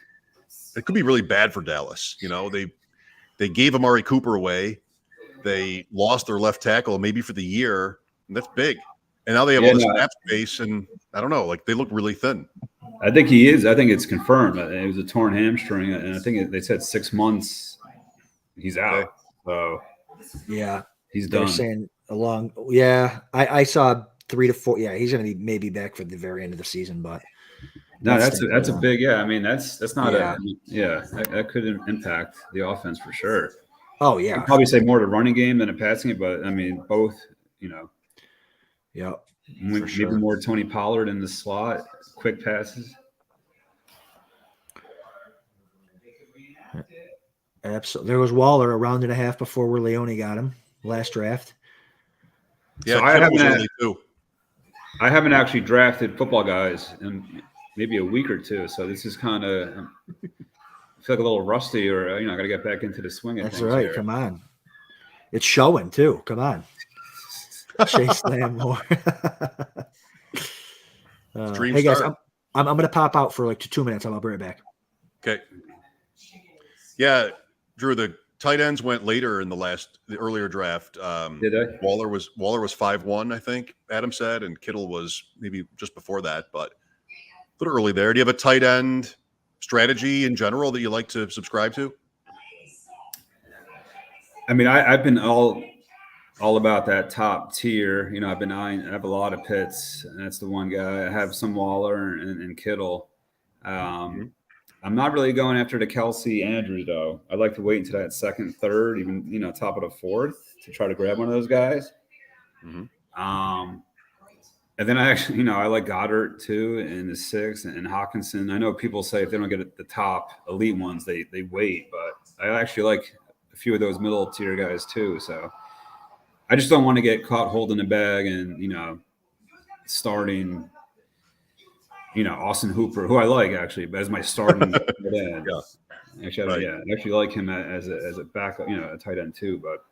it could be really bad for Dallas. They gave Amari Cooper away. They lost their left tackle maybe for the year, and that's big. And now they have all this snap space, and I don't know, like they look really thin. I think he is. I think it's confirmed. It was a torn hamstring, and I think they said 6 months he's out. Okay. So yeah, he's done. They're saying I saw 3 to 4. Yeah, he's going to be maybe back for the very end of the season, but no, that's a big. Yeah, I mean that's not that could impact the offense for sure. Oh yeah, I'd probably say more to running game than a passing game, but I mean both. Yeah, maybe more Tony Pollard in the slot, quick passes. Absolutely. There was Waller a round and a half before where Leone got him last draft. Yeah, so I haven't actually drafted football guys in maybe a week or two, so this is kind of I feel like a little rusty, or I got to get back into the swing. That's right. Here. Come on, it's showing too. Come on. Chase Lamb Moore. Hey guys, I'm going to pop out for like 2 minutes. I'll be right back. Okay. Yeah, Drew. The tight ends went later in the earlier draft. Did they? Waller was 5-1, I think Adam said, and Kittle was maybe just before that, but a little early there. Do you have a tight end strategy in general that you like to subscribe to? I mean, I've been all about that top tier. You know, I have a lot of Pitts, and that's the one guy. I have some Waller and Kittle. I'm not really going after the Kelsey Andrews though. I'd like to wait until that second, third, even top of the fourth to try to grab one of those guys. And then I actually, I like Goddard too in the sixth and Hawkinson. I know people say if they don't get the top elite ones, they wait, but I actually like a few of those middle tier guys too. So I just don't want to get caught holding the bag and, starting, Austin Hooper, who I like actually, but as my starting tight end. Actually, I actually like him as a backup, a tight end too. But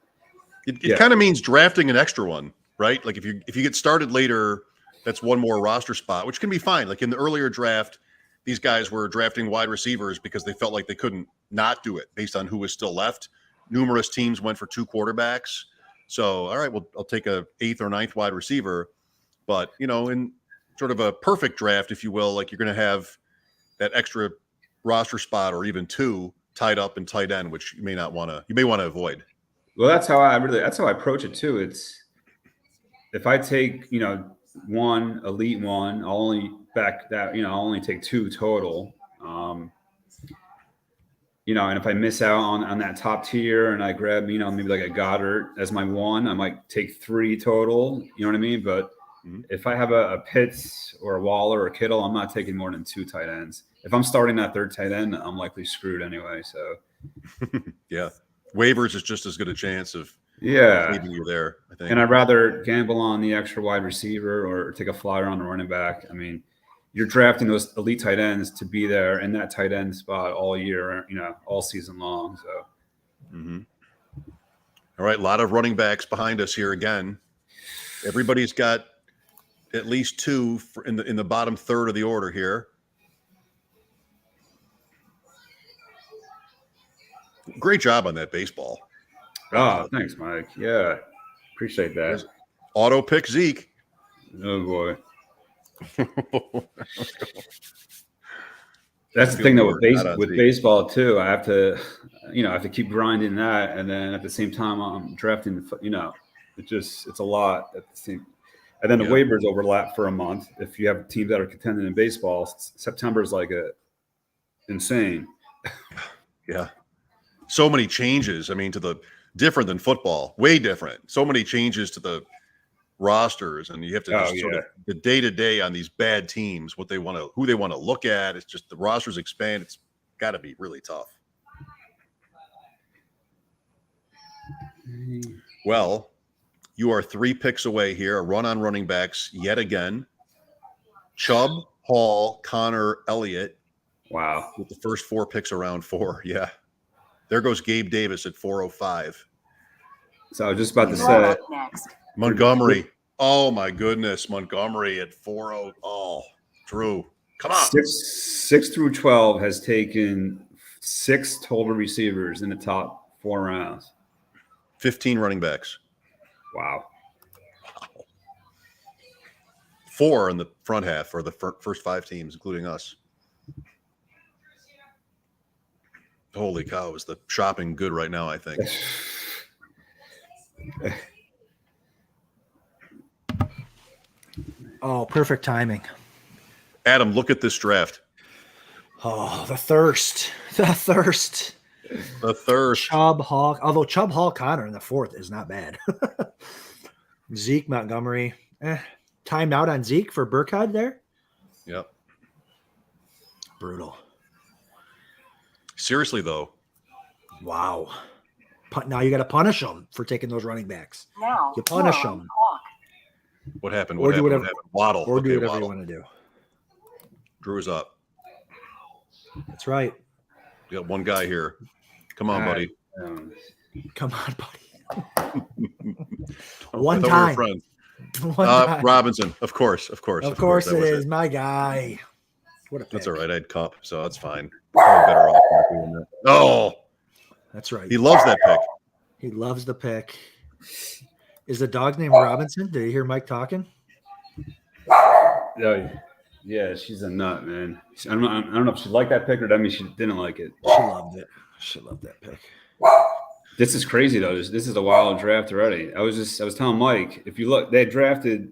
it kind of means drafting an extra one, right? Like if you get started later, that's one more roster spot, which can be fine. Like in the earlier draft, these guys were drafting wide receivers because they felt like they couldn't not do it based on who was still left. Numerous teams went for 2 quarterbacks. So, all right, well, I'll take a 8th or 9th wide receiver. But, in sort of a perfect draft, if you will, like you're going to have that extra roster spot or even 2 tied up in tight end, which you may want to avoid. Well, that's how I approach it too. It's if I take, one elite one, I'll only back that, I'll only take 2 total. And if I miss out on that top tier and I grab, maybe like a Goddard as my one, I might take 3 total. You know what I mean? But if I have a Pitts or a Waller or a Kittle, I'm not taking more than 2 tight ends. If I'm starting that 3rd tight end, I'm likely screwed anyway. So yeah, waivers is just as good a chance of leaving you there, I think. And I'd rather gamble on the extra wide receiver or take a flyer on the running back. I mean, you're drafting those elite tight ends to be there in that tight end spot all year, all season long. So, All right, a lot of running backs behind us here again. Everybody's got at least 2 in the bottom third of the order here. Great job on that baseball. Oh, thanks, Mike. Yeah, appreciate that. Auto pick Zeke. Oh boy. That's the thing though with baseball too. I have to keep grinding that, and then at the same time I'm drafting. It's a lot at the same. And then the waivers overlap for a month. If you have teams that are contending in baseball, September is like insane. Yeah, so many changes. I mean, different than football, way different. So many changes to the rosters, and you have to sort of the day-to-day on these bad teams, who they want to look at. It's just the rosters expand. It's got to be really tough. Well, you are 3 picks away here. A run on running backs yet again. Chubb, Hall, Connor, Elliott. Wow. With the first 4 picks around 4. Yeah. There goes Gabe Davis at 405. So I was just about to say Next. Montgomery. Oh my goodness. Montgomery at 40. Oh, Drew. Come on. 6 through 12 has taken 6 total receivers in the top 4 rounds. 15 running backs. Wow. 4 in the front half for the first 5 teams, including us. Holy cow, is the shopping good right now, I think. Oh, perfect timing. Adam, look at this draft. Oh, the thirst. The thirst. The thirst. Chubb, Hall. Although Chubb, Hall, Connor in the 4th is not bad. Zeke, Montgomery. Timed out on Zeke for Burkhead there. Yep. Brutal. Seriously, though. Wow. Now you got to punish them for taking those running backs. Now You punish you're on them. the clock. What happened? Or do whatever. What happened? Waddle. Or do whatever Waddle. you want to do. Drew is up. That's right. You got one guy here. Come on, buddy. Come on, buddy. I One thought we were time. friends. One time. Robinson. Of course. Of course That it was is. My guy. What a pick. That's all right. I had Cup, so that's fine. Probably better off not doing that. Oh, That's right. he loves that pick. He loves the pick. Is the dog's name Robinson? Did you hear Mike talking? Yeah, she's a nut, man. I don't know if she liked that pick or that means she didn't like it. She loved it. She loved that pick. This is crazy though. This is a wild draft already. I was telling Mike, if you look, they drafted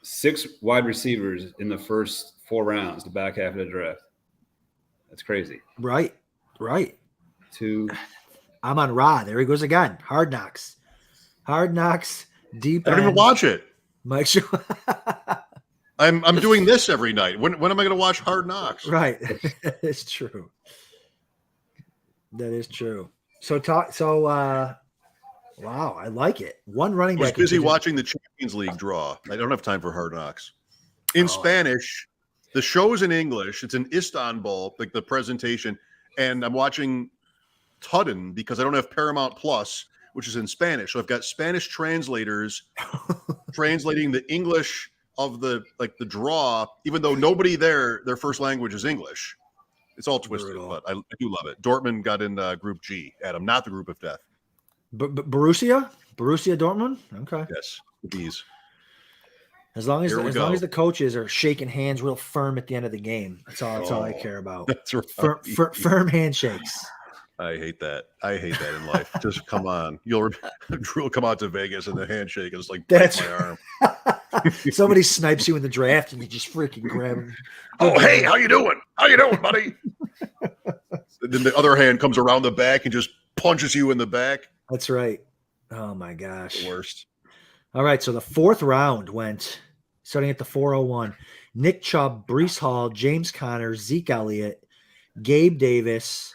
6 wide receivers in the first 4 rounds, the back half of the draft. That's crazy. Right. I'm on Ra. There he goes again. Hard Knocks. Deep I don't even end. watch it. Mike Schauf. I'm doing this every night. When am I going to watch Hard Knocks? Right. That is true. So wow, I like it. One running I was back. busy watching the Champions League draw. I don't have time for Hard Knocks. In Spanish, the show's in English. It's in Istanbul, like the presentation, and I'm watching Tudden because I don't have Paramount Plus, which is in Spanish. So I've got Spanish translators translating the English of the draw, even though nobody there, their first language is English. It's all twisted, but I do love it. Dortmund got in Group G, Adam, not the group of death. Borussia Dortmund. Okay. Yes, these. As long as the coaches are shaking hands real firm at the end of the game, that's all I care about. That's right. Firm handshakes. I hate that. In life. Just come on. Drew will come out to Vegas and the handshake is like breaks my arm. Somebody snipes you in the draft and you just freaking grab him. Oh, hey, how you doing? Buddy? Then the other hand comes around the back and just punches you in the back. That's right. Oh my gosh. The worst. All right. So the 4th round went starting at the 401. Nick Chubb, Breece Hall, James Conner, Zeke Elliott, Gabe Davis,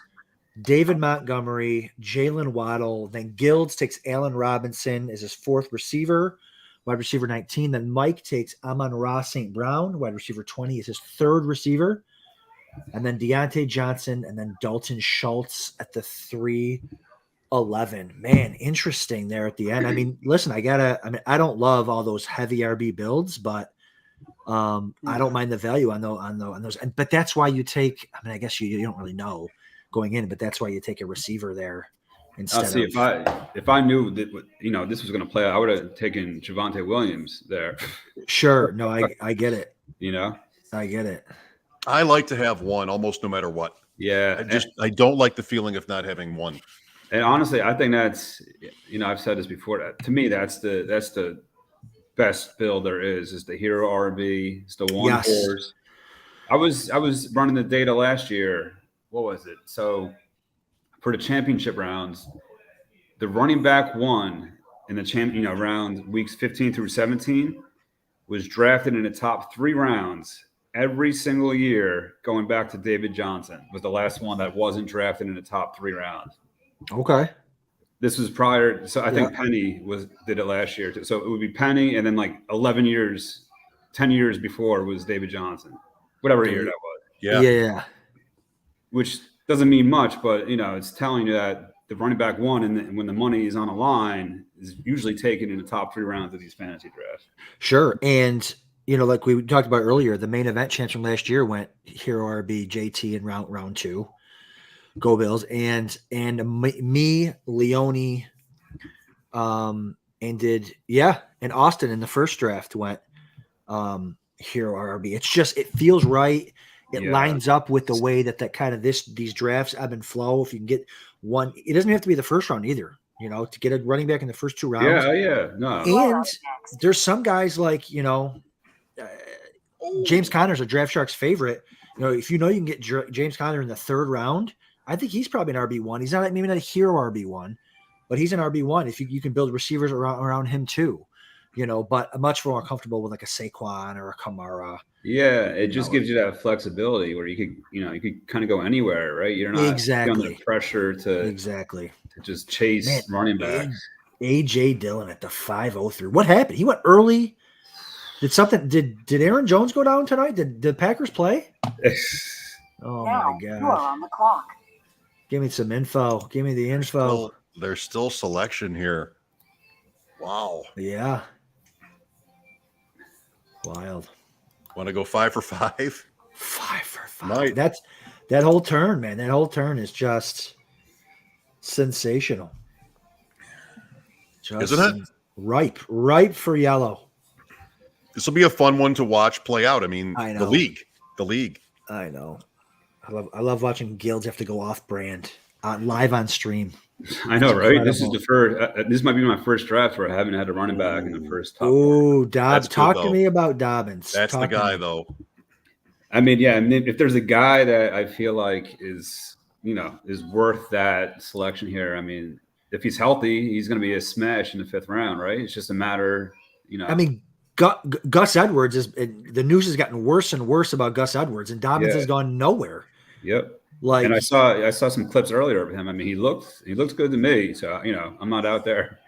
David Montgomery, Jalen Waddle. Then Gildz takes Allen Robinson as his 4th receiver, wide receiver 19. Then Mike takes Amon-Ra St. Brown, wide receiver 20, is his 3rd receiver. And then Deontay Johnson and then Dalton Schultz at the 311. Man, interesting there at the end. I mean, listen, I don't love all those heavy RB builds, but I don't mind the value on those. But that's why you take, I guess you don't really know going in, but that's why you take a receiver there instead. If I knew that this was going to play out, I would have taken Javonte Williams there. Sure, no, I get it. I get it. I like to have one almost no matter what. Yeah, I don't like the feeling of not having one. And honestly, I think that's I've said this before. That to me, that's the best build there is the hero RB. It's the 1-4s. I was running the data last year. What was it? So for the championship rounds, the running back 1 in the round weeks 15 through 17 was drafted in the top 3 rounds every single year, going back to David Johnson was the last one that wasn't drafted in the top 3 rounds. Okay. This was prior. So I think Penny did it last year too. So it would be Penny, and then like 10 years before was David Johnson, whatever year that was. Yeah. Which doesn't mean much, but it's telling you that the running back 1, and when the money is on a line, is usually taken in the top 3 rounds of these fantasy drafts. Sure, and like we talked about earlier, the main event champs from last year went hero RB JT in round 2. Go Bills, and me, Leone, and Austin in the first draft went hero RB. It's just, it feels right. It lines up with the way that kind of these drafts ebb and flow. If you can get one, it doesn't have to be the first round either. To get a running back in the first 2 rounds. No. And there's some guys like James Conner's a Draftsharks favorite. If you can get James Conner in the 3rd round, I think he's probably an RB1. He's maybe not a hero RB1, but he's an RB1. If you can build receivers around him too, but I'm much more comfortable with like a Saquon or a Kamara. Yeah, it just gives you that flexibility where you could kind of go anywhere, right? You're not under the pressure to just chase running backs. AJ Dillon at the 503. What happened? He went early. Did Aaron Jones go down tonight? Did the Packers play? Oh my God! You are on the clock. Give me some info. Give me the info. There's still selection here. Wow. Yeah. Wild. Want to go 5 for 5? 5 for 5. Might. That whole turn, man. That whole turn is just sensational. Isn't it? Ripe for yellow. This will be a fun one to watch play out. I mean, I know. The league. I know. I love watching Gildz have to go off brand live on stream. I know, It's right? This is incredible. the first. This might be my first draft where I haven't had a running back in the first top. Ooh, That's good, talk to though. me about Dobbins. That's the Talk to guy, me. though. I mean, yeah. I mean, if there's a guy that I feel like is worth that selection here, I mean, if he's healthy, he's going to be a smash in the 5th round, right? It's just a matter, I mean, Gus Edwards the news has gotten worse and worse about Gus Edwards, and Dobbins has gone nowhere. Yep. Like, and I saw some clips earlier of him. I mean, he looked good to me. So I'm not out there.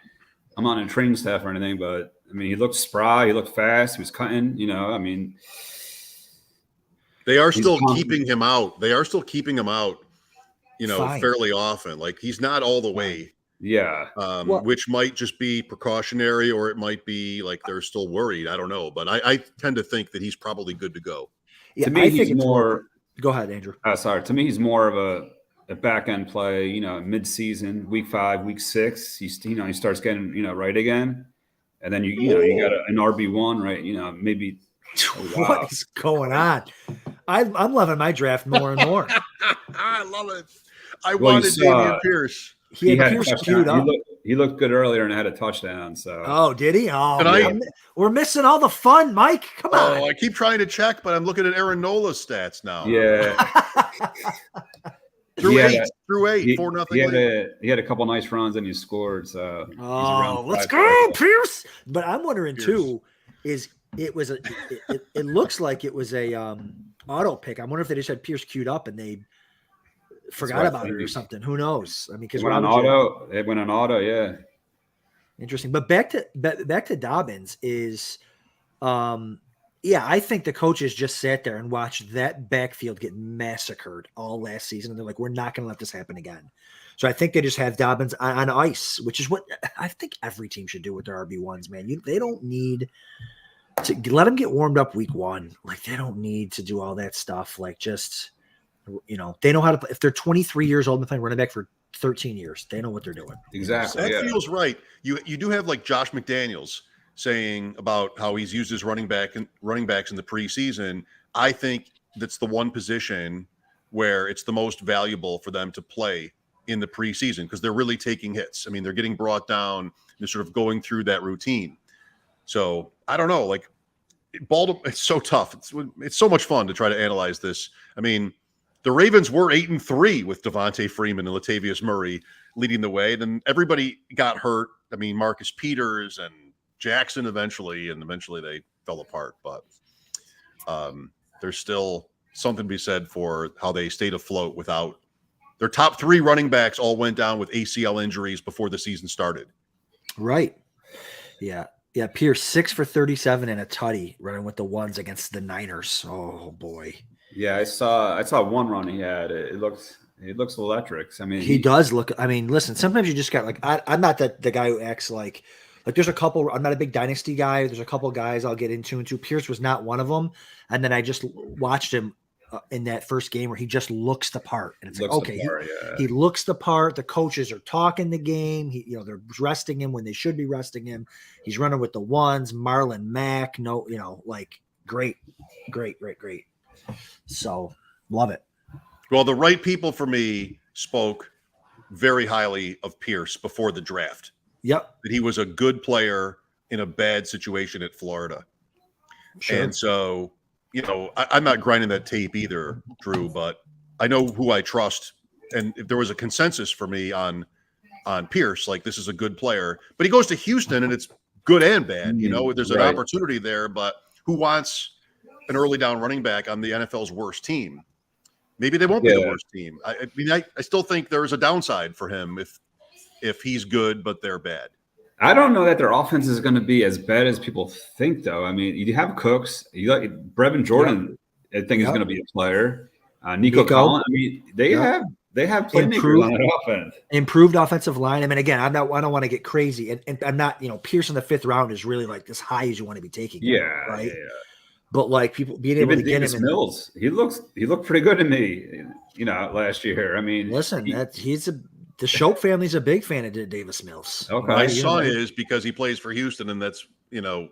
I'm not on a training staff or anything, but I mean, he looked spry. He looked fast. He was cutting. I mean, they are still keeping him out. They are still keeping him out. Fairly often. Like, he's not all the way. Yeah. Which might just be precautionary, or it might be like they're still worried. I don't know, but I tend to think that he's probably good to go. Yeah, to me, I think he's it's more. Go ahead, Andrew. Sorry. To me, he's more of a back end play. Mid-season, week 5, week 6. He starts getting right again, and then you got an RB1, right? Maybe. What is going on? I'm loving my draft more and more. I love it. I wanted Dameon Pierce. He had Pierce queued up. He looked good earlier and had a touchdown. So. Oh, did he? Oh, we're missing all the fun, Mike. Come on. Oh, I keep trying to check, but I'm looking at Aaron Nola's stats now. Yeah. through eight, 4-0. He had a couple nice runs and he scored. So. Let's go, Pierce. But I'm wondering too, it looks like it was a auto pick. I wonder if they just had Pierce queued up and they forgot about it or something. Who knows? I mean, because it went on auto. Yeah. Interesting. But back to Dobbins is, I think the coaches just sat there and watched that backfield get massacred all last season, and they're like, we're not going to let this happen again. So I think they just have Dobbins on ice, which is what I think every team should do with their RB1s, man. They don't need to let them get warmed up week 1. Like, they don't need to do all that stuff. Like, just, they know how to play. If they're 23 years old and playing running back for 13 years, they know what they're doing. Exactly. That feels right. You do have like Josh McDaniels saying about how he's used his running backs in the preseason. I think that's the one position where it's the most valuable for them to play in the preseason, because they're really taking hits. I mean, they're getting brought down. They're sort of going through that routine. So I don't know, like, Baltimore, it's so tough. It's so much fun to try to analyze this. I mean, the Ravens were 8-3 with Devontae Freeman and Latavius Murray leading the way. Then everybody got hurt. I mean, Marcus Peters and Jackson eventually they fell apart. But there's still something to be said for how they stayed afloat without their top 3 running backs. All went down with ACL injuries before the season started. Right. Yeah. Yeah. Pierce 6 for 37 and a tutty running with the ones against the Niners. Oh boy. Yeah, I saw one run he had. It looks electric. I mean, he does look. I mean, listen. Sometimes you just got like I'm not the guy who acts like there's a couple. I'm not a big dynasty guy. There's a couple guys I'll get into. Pierce was not one of them. And then I just watched him in that first game where he just looks the part, and it's like, okay, he looks the part. The coaches are talking the game. They're resting him when they should be resting him. He's running with the ones. Marlon Mack, great. So love it. Well, the right people for me spoke very highly of Pierce before the draft. Yep. That he was a good player in a bad situation at Florida. Sure. And so, I'm not grinding that tape either, Drew, but I know who I trust. And if there was a consensus for me on Pierce, like, this is a good player, but he goes to Houston and it's good and bad. There's an opportunity there, but who wants an early down running back on the NFL's worst team? Maybe they won't be the worst team. I mean, I still think there's a downside for him if he's good, but they're bad. I don't know that their offense is going to be as bad as people think, though. I mean, you have Cooks. Brevin Jordan, I think, is going to be a player. Nico Collins. I mean, they have playmakers on that offense. Improved offensive line. I mean, again, I don't want to get crazy, and I'm not. Pierce in the 5th round is really like as high as you want to be taking. Right. Yeah. But like people being able to get him. Mills, he looked pretty good to me. Last year. I mean, listen, the Schauf family's a big fan of Davis Mills. Okay. My son is, because he plays for Houston, and that's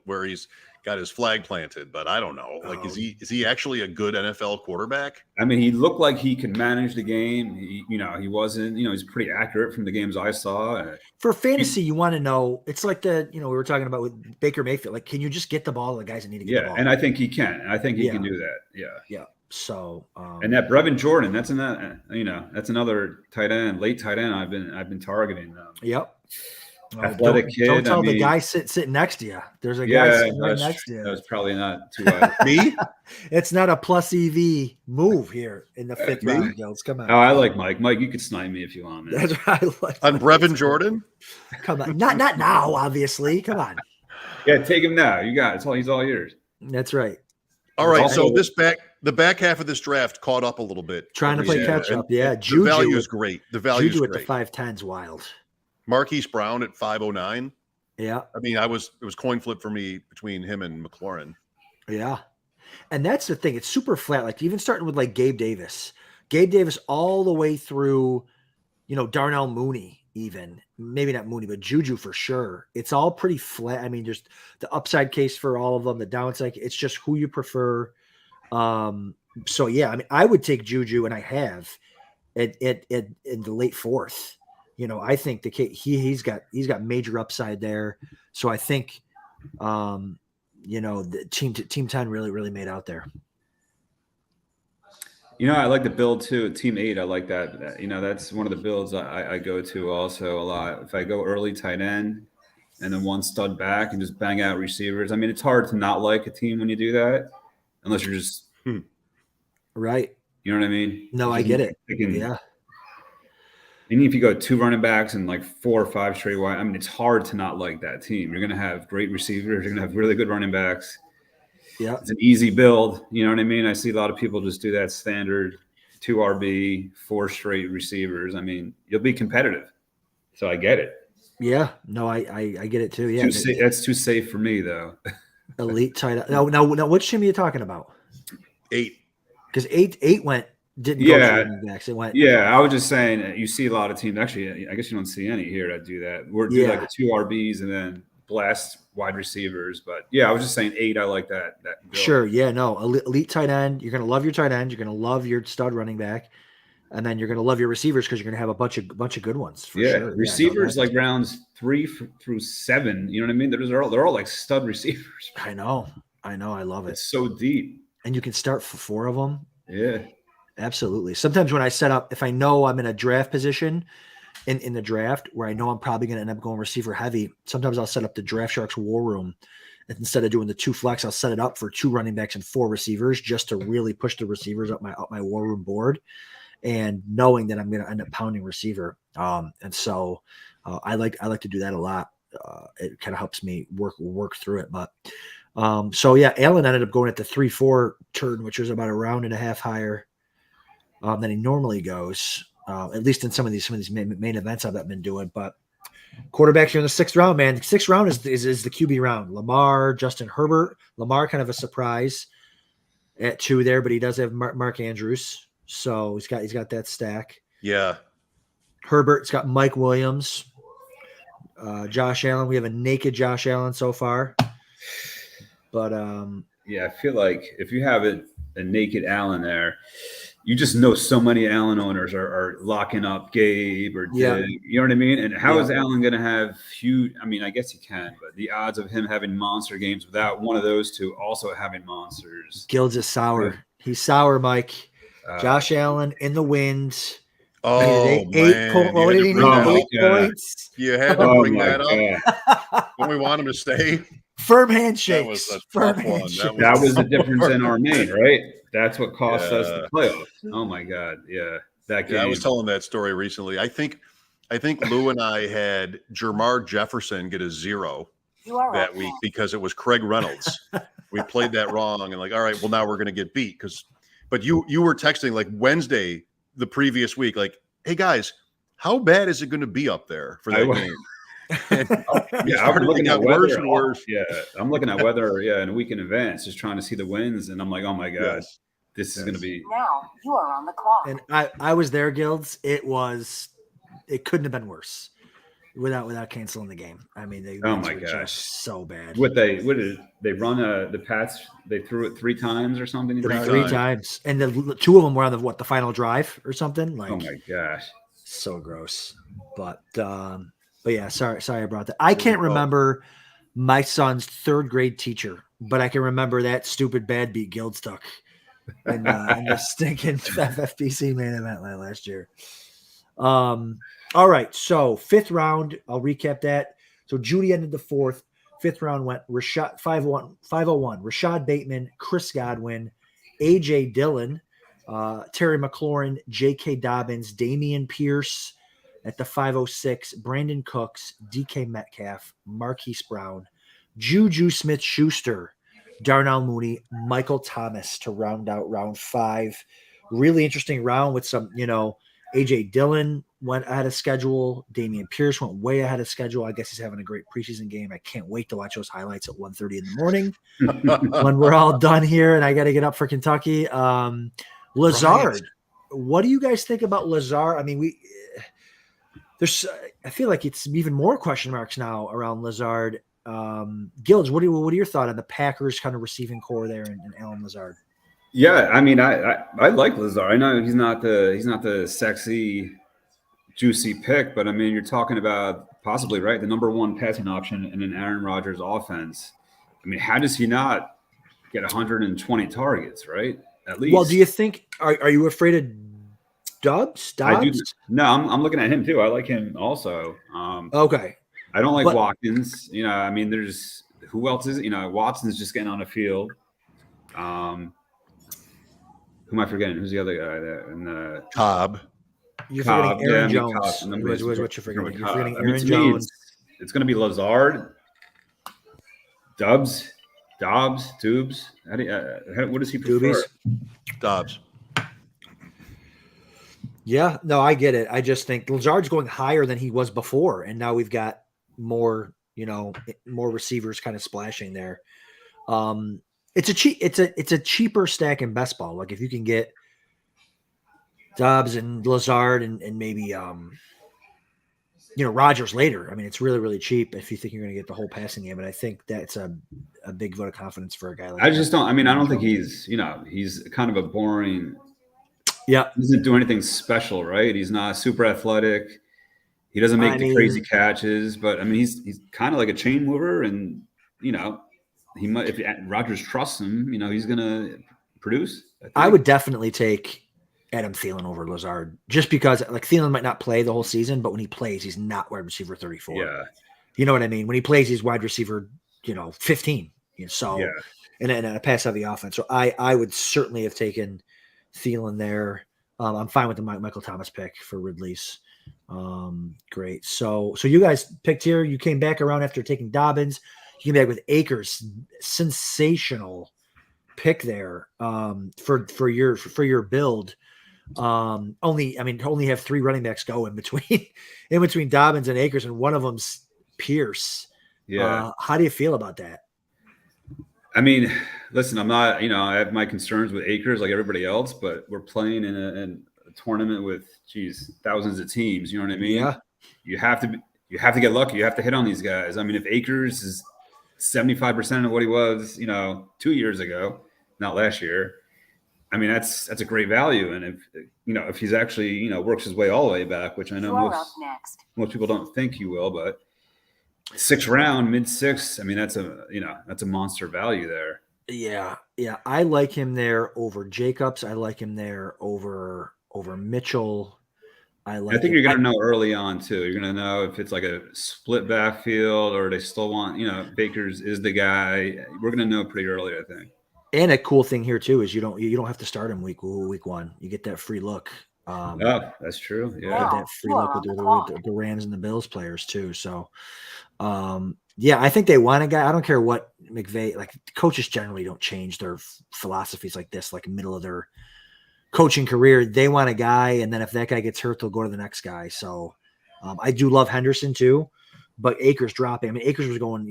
where he's got his flag planted, but I don't know. Like, is he actually a good NFL quarterback? I mean, he looked like he could manage the game. He wasn't, he's pretty accurate from the games I saw. For fantasy, you want to know, it's like we were talking about with Baker Mayfield. Like, can you just get the ball to the guys that need to get the ball? And I think he can. I think he can do that. Yeah. Yeah. So, and that Brevin Jordan, that's another tight end, late tight end. I've been targeting. Yep. Athletic kid. Don't tell the guy sitting next to you. There's a guy sitting right next to you. That was probably not too me. It's not a plus EV move here in the 5th round, Gildz. Come on. Oh, I like Mike. Mike, you could snipe me if you want, man. That's right. I like on Brevin Jordan. Come on, not now, obviously. Come on. Yeah, take him now. You got it. He's all yours. That's right. All right. So the back half of this draft caught up a little bit. Trying to play catch up. Yeah. The value is great. The value is Juju great. at the 5'10" is wild. Marquise Brown at 509. Yeah. I mean, it was coin flip for me between him and McLaurin. Yeah. And that's the thing. It's super flat. Like, even starting with like Gabe Davis all the way through, Darnell Mooney, even maybe not Mooney, but Juju for sure. It's all pretty flat. I mean, just the upside case for all of them, the downside, it's just who you prefer. So yeah, I mean, I would take Juju, and I have in the late 4th. I think the kid, he's got major upside there. So I think, the team 10 really made out there. I like the build too. Team 8, I like that. That's one of the builds I go to also a lot. If I go early tight end and then one stud back and just bang out receivers. I mean, it's hard to not like a team when you do that, unless you're just right. You know what I mean? No, I get it. Yeah. And if you go 2 running backs and like 4 or 5 straight wide, I mean, it's hard to not like that team. You're going to have great receivers. You're going to have really good running backs. Yeah. It's an easy build. You know what I mean? I see a lot of people just do that standard 2 RB, 4 straight receivers. I mean, you'll be competitive. So I get it. Yeah. No, I get it too. Yeah. That's too safe for me, though. Elite tight end. Now, which team are you talking about? 8. Because 8 went. Didn't go to running backs. It went. Yeah, I was just saying you see a lot of teams. Actually, I guess you don't see any here that do that. We're do like the 2 RBs and then blast wide receivers. But yeah, I was just saying 8. I like that build. Sure. Yeah. No. Elite tight end. You're gonna love your tight end. You're gonna love your stud running back, and then you're gonna love your receivers because you're gonna have a bunch of good ones. For sure. Receivers like rounds 3 through 7. You know what I mean? They're all like stud receivers. I know. I love it. It's so deep, and you can start for 4 of them. Yeah. Absolutely. Sometimes when I set up, if I know I'm in a draft position in the draft where I know I'm probably going to end up going receiver heavy, sometimes I'll set up the Draftsharks war room. And instead of doing the 2 flex, I'll set it up for 2 running backs and 4 receivers just to really push the receivers up my war room board, and knowing that I'm going to end up pounding receiver. And so I like to do that a lot. It kind of helps me work through it. But so yeah, Allen ended up going at the 3-4 turn, which was about a round and a half higher than he normally goes, at least in some of these main events I've been doing. But quarterbacks here in the 6th round, man. The 6th round is the QB round. Lamar, Justin Herbert. Lamar kind of a surprise at 2 there, but he does have Mark Andrews, so he's got that stack. Yeah. Herbert's got Mike Williams, Josh Allen. We have a naked Josh Allen so far, but yeah, I feel like if you have a naked Allen there, you just know so many Allen owners are locking up Gabe or Dig, you know what I mean? And how is Allen going to have huge? I mean, I guess he can, but the odds of him having monster games without one of those 2 also having monsters. Gildz is sour. Yeah. He's sour, Mike. Josh Allen in the wind. Oh, eight points. You had to bring that up. Don't we want him to stay? Firm handshakes. That was a firm tough one. handshakes. That was the difference in our main, right? That's what cost us the playoffs. Oh my God. Yeah. That game. Yeah, I was telling that story recently. I think Lou and I had Jermar Jefferson get a 0 that week because it was Craig Reynolds. We played that wrong and like, all right, well now we're gonna get beat but you were texting like Wednesday the previous week, like, hey guys, how bad is it gonna be up there for that game? I'm looking at weather. Worse and worse. Yeah, I'm looking at weather. Yeah, in a week in advance, just trying to see the winds, and I'm like, oh my God, this is going to be. Now you are on the clock. And I was there, Gildz. It couldn't have been worse. without canceling the game. I mean, they Oh my were gosh. just so bad. What did they run the Pats? They threw it 3 times or something. Three times, and the 2 of them were on the final drive or something. Like, Oh my gosh. so gross. But yeah, sorry I brought that. I can't remember my son's 3rd grade teacher, but I can remember that stupid bad beat Gildz took in the stinking FFPC main event last year. All right, so 5th round, I'll recap that. So Judy ended the 4th. 5th round went 501, Rashad Bateman, Chris Godwin, AJ Dillon, Terry McLaurin, J.K. Dobbins, Damian Pierce at the 506, Brandon Cooks, DK Metcalf, Marquise Brown, Juju Smith-Schuster, Darnell Mooney, Michael Thomas to round out round 5. Really interesting round with some, AJ Dillon went ahead of schedule. Damian Pierce went way ahead of schedule. I guess he's having a great preseason game. I can't wait to watch those highlights at 1:30 in the morning when we're all done here and I got to get up for Kentucky. Lazard, what do you guys think about Lazard? I mean, I feel like it's even more question marks now around Lazard. Gildz, what are your thoughts on the Packers kind of receiving core there and Alan Lazard? Yeah, I mean, I like Lazard. I know he's not the sexy, juicy pick, but I mean, you're talking about possibly the number 1 passing option in an Aaron Rodgers offense. I mean, how does he not get 120 targets, right? At least. Well, do you think are you afraid of Dobbs? I do. No, I'm looking at him too. I like him also. Okay. I don't like Watkins. I mean, there's who else is it? Watson's just getting on the field. Who am I forgetting? Who's the other guy there? And Cobb. You're forgetting Aaron Jones. Cobb. What you're forgetting? You're forgetting I mean, Aaron Jones. It's going to be Lazard, Dobbs, Tubes. What does he prefer? Dobbs. Yeah, no, I get it. I just think Lazard's going higher than he was before, and now we've got more, more receivers kind of splashing there. It's a cheaper stack in best ball. Like if you can get Dobbs and Lazard and maybe Rodgers later. I mean, it's really, really cheap if you think you're going to get the whole passing game. And I think that's a big vote of confidence for a guy like I just don't. I mean, I don't think he's kind of a boring. Yeah, he doesn't do anything special, right? He's not super athletic. He doesn't make crazy catches, but I mean, he's kind of like a chain mover, and he might, if Rodgers trusts him, he's going to produce. I would definitely take Adam Thielen over Lazard just because Thielen might not play the whole season, but when he plays, he's not wide receiver 34. Yeah. You know what I mean? When he plays, he's wide receiver, 15. And a pass heavy offense. So I would certainly have taken Thielen there. I'm fine with the Michael Thomas pick for Ridley's. Great. So you guys picked here. You came back around after taking Dobbins. You came back with Akers. Sensational pick there for your build. Only have 3 running backs go in between Dobbins and Akers, and one of them's Pierce. Yeah. How do you feel about that? I mean, listen, I'm not, I have my concerns with Akers like everybody else, but we're playing in a tournament with thousands of teams. You know what I mean? Yeah. You have to get lucky. You have to hit on these guys. I mean, if Akers is 75% of what he was, 2 years ago, not last year, I mean, that's a great value. And if he's actually, works his way all the way back, which I know most people don't think he will, but 6th round, mid-6th, I mean, that's a monster value there. Yeah. I like him there over Jacobs. I like him there over Mitchell. I think you're going to know early on too. You're going to know if it's like a split backfield or they still want, Bakers is the guy. We're going to know pretty early, I think. And a cool thing here too is you don't have to start him week 1. You get that free look. That's true. Yeah, get that free look with the Rams and the Bills players too. So, I think they want a guy. I don't care what McVay, coaches generally don't change their philosophies like this, middle of their coaching career. They want a guy, and then if that guy gets hurt, they'll go to the next guy. So I do love Henderson too, but Akers dropping. I mean, Akers was going,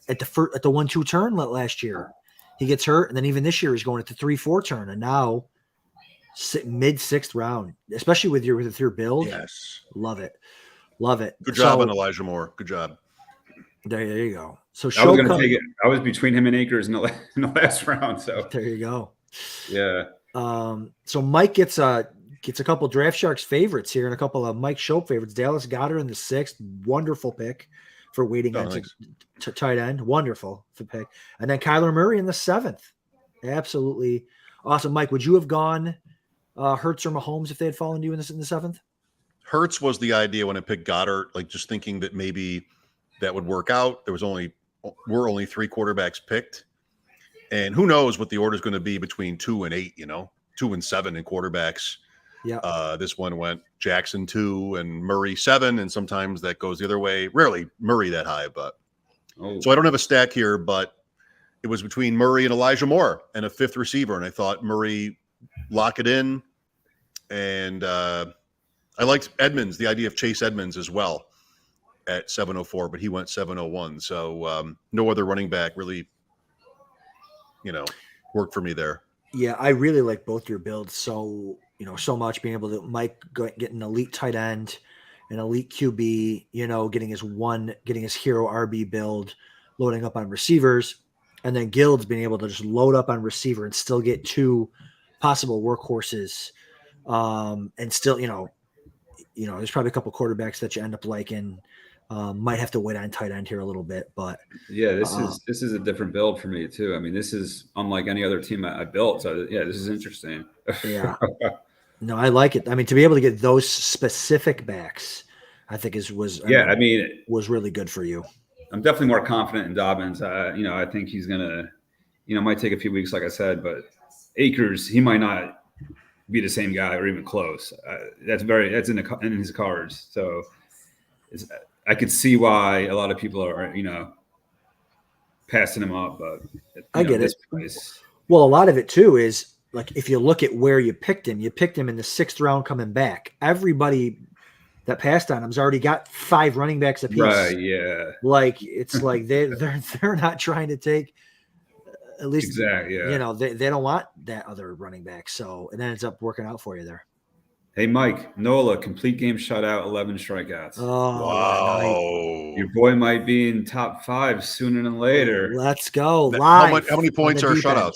at the 1-2 turn last year. He gets hurt, and then even this year he's going at the 3-4 turn, and now mid 6th round, especially with your build. Yes, love it. Love it. Good job So, on Elijah Moore. Good job. There you go. So I was going to Show take it. I was between him and Akers in the last round. So there you go. yeah. So Mike gets a couple Draft Sharks favorites here and a couple of Mike Schauf favorites. Dallas Goedert in the 6th, wonderful pick for waiting on to tight end, wonderful for pick, and then Kyler Murray in the 7th, absolutely awesome. Mike, would you have gone Hurts or Mahomes if they had fallen to you in the 7th? Hurts was the idea when I picked Goddard, like just thinking that maybe that would work out. We're only 3 quarterbacks picked. And who knows what the order is going to be between 2 and 8, 2 and 7 in quarterbacks. Yeah. This one went Jackson 2 and Murray 7. And sometimes that goes the other way. Rarely Murray that high, but so I don't have a stack here, but it was between Murray and Elijah Moore and a 5th receiver. And I thought Murray lock it in. And I liked Edmonds, the idea of Chase Edmonds as well at 704, but he went 701. So no other running back really, worked for me there. Yeah, I really like both your builds so much, being able to Mike get an elite tight end, an elite QB, getting his hero RB build, loading up on receivers, and then Gildz being able to just load up on receiver and still get 2 possible workhorses. And still, there's probably a couple quarterbacks that you end up liking. Might have to wait on tight end here a little bit, but yeah, this is a different build for me too. I mean, this is unlike any other team I built. So yeah, this is interesting. Yeah, no, I like it. I mean, to be able to get those specific backs, I think was really good for you. I'm definitely more confident in Dobbins. I think he's gonna, might take a few weeks, like I said, but Akers, he might not be the same guy or even close. That's in his cards. So I could see why a lot of people are, passing him up. But I get it. Well, a lot of it too is like if you look at where you picked him in the 6th round coming back. Everybody that passed on him's already got 5 running backs apiece. Right? Yeah. Like it's like they're not trying to take at least exactly. Yeah. They don't want that other running back. So it ends up working out for you there. Hey, Mike, Nola, complete game shutout, 11 strikeouts. Oh, wow. Your boy might be in top 5 sooner than later. Let's go live. How many points are shutouts?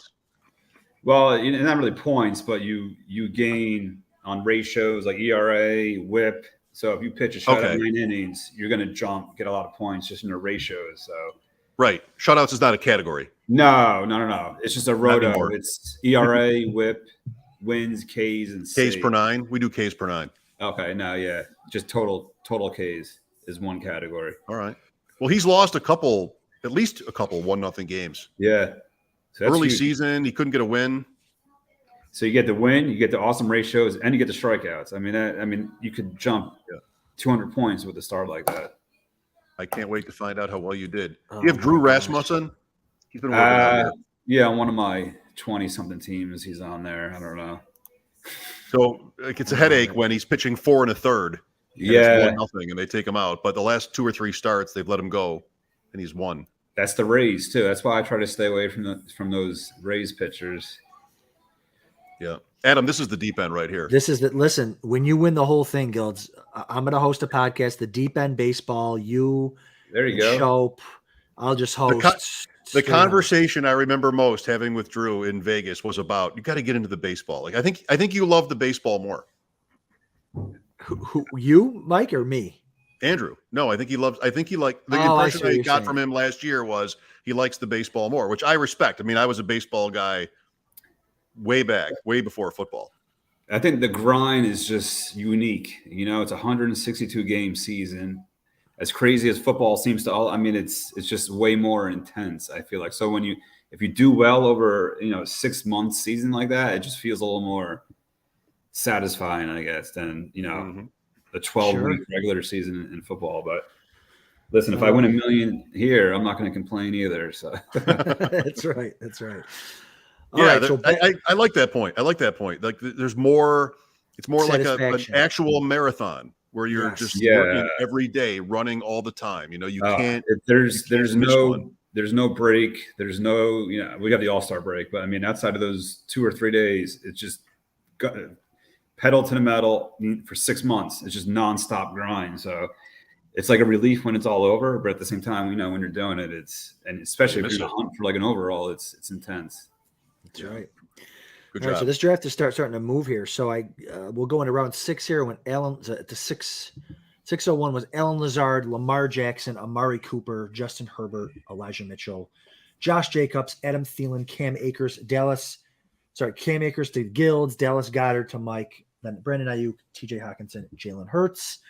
Well, not really points, but you gain on ratios like ERA, WHIP. So if you pitch a shutout 9 innings, you're going to get a lot of points just in your ratios. So right. Shutouts is not a category. No. It's just a roto. It's ERA, WHIP, wins, Ks, and Ks per 9. We do Ks per 9. Okay, no, yeah, just total Ks is one category. All right. Well, he's lost at least a couple 1-0 games. Yeah. So early season, he couldn't get a win. So you get the win, you get the awesome ratios, and you get the strikeouts. I mean, you could jump 200 points with a start like that. I can't wait to find out how well you did. Do you have Drew Rasmussen? He's been working on yeah, on one of my 20-something teams, he's on there. I don't know. So it's a headache when he's pitching 4 1/3. Yeah, it's 1-0, and they take him out. But the last 2 or 3 starts, they've let him go, and he's won. That's the Rays too. That's why I try to stay away from those Rays pitchers. Yeah, Adam, this is the deep end right here. Listen, when you win the whole thing, Gildz, I'm going to host a podcast, the Deep End Baseball. There you go. Show, I'll just host. The conversation I remember most having with Drew in Vegas was about you got to get into the baseball. Like I think you love the baseball more. Who you, Mike, or me? Andrew. No, I think he liked the impression I got from him last year was he likes the baseball more, which I respect. I mean, I was a baseball guy way before football. I think the grind is just unique. It's a 162 game season. As crazy as football seems to it's just way more intense. I feel like so if you do well over 6 month season like that, it just feels a little more satisfying, I guess, than the 12-week regular season in football. But listen, if I win $1 million here, I'm not going to complain either. So that's right. All right, so I like that point. Like there's more. It's more like an actual marathon where you're just working every day, running all the time. You can't. There's no break. There's no. We got the All-Star break, but I mean, outside of those 2 or 3 days, it's just pedal to the metal for 6 months. It's just nonstop grind. So it's like a relief when it's all over, but at the same time, when you're doing it, and especially if you're going to hunt for like an overall, it's intense. That's right. Good All right, job. so this draft is starting to move here. So we'll go into round 6 here. When Alan the 601 was Alan Lazard, Lamar Jackson, Amari Cooper, Justin Herbert, Elijah Mitchell, Josh Jacobs, Adam Thielen, Cam Akers to Gildz, Dallas Goedert to Mike, then Brandon Ayuk, TJ Hawkinson, Jalen Hurts.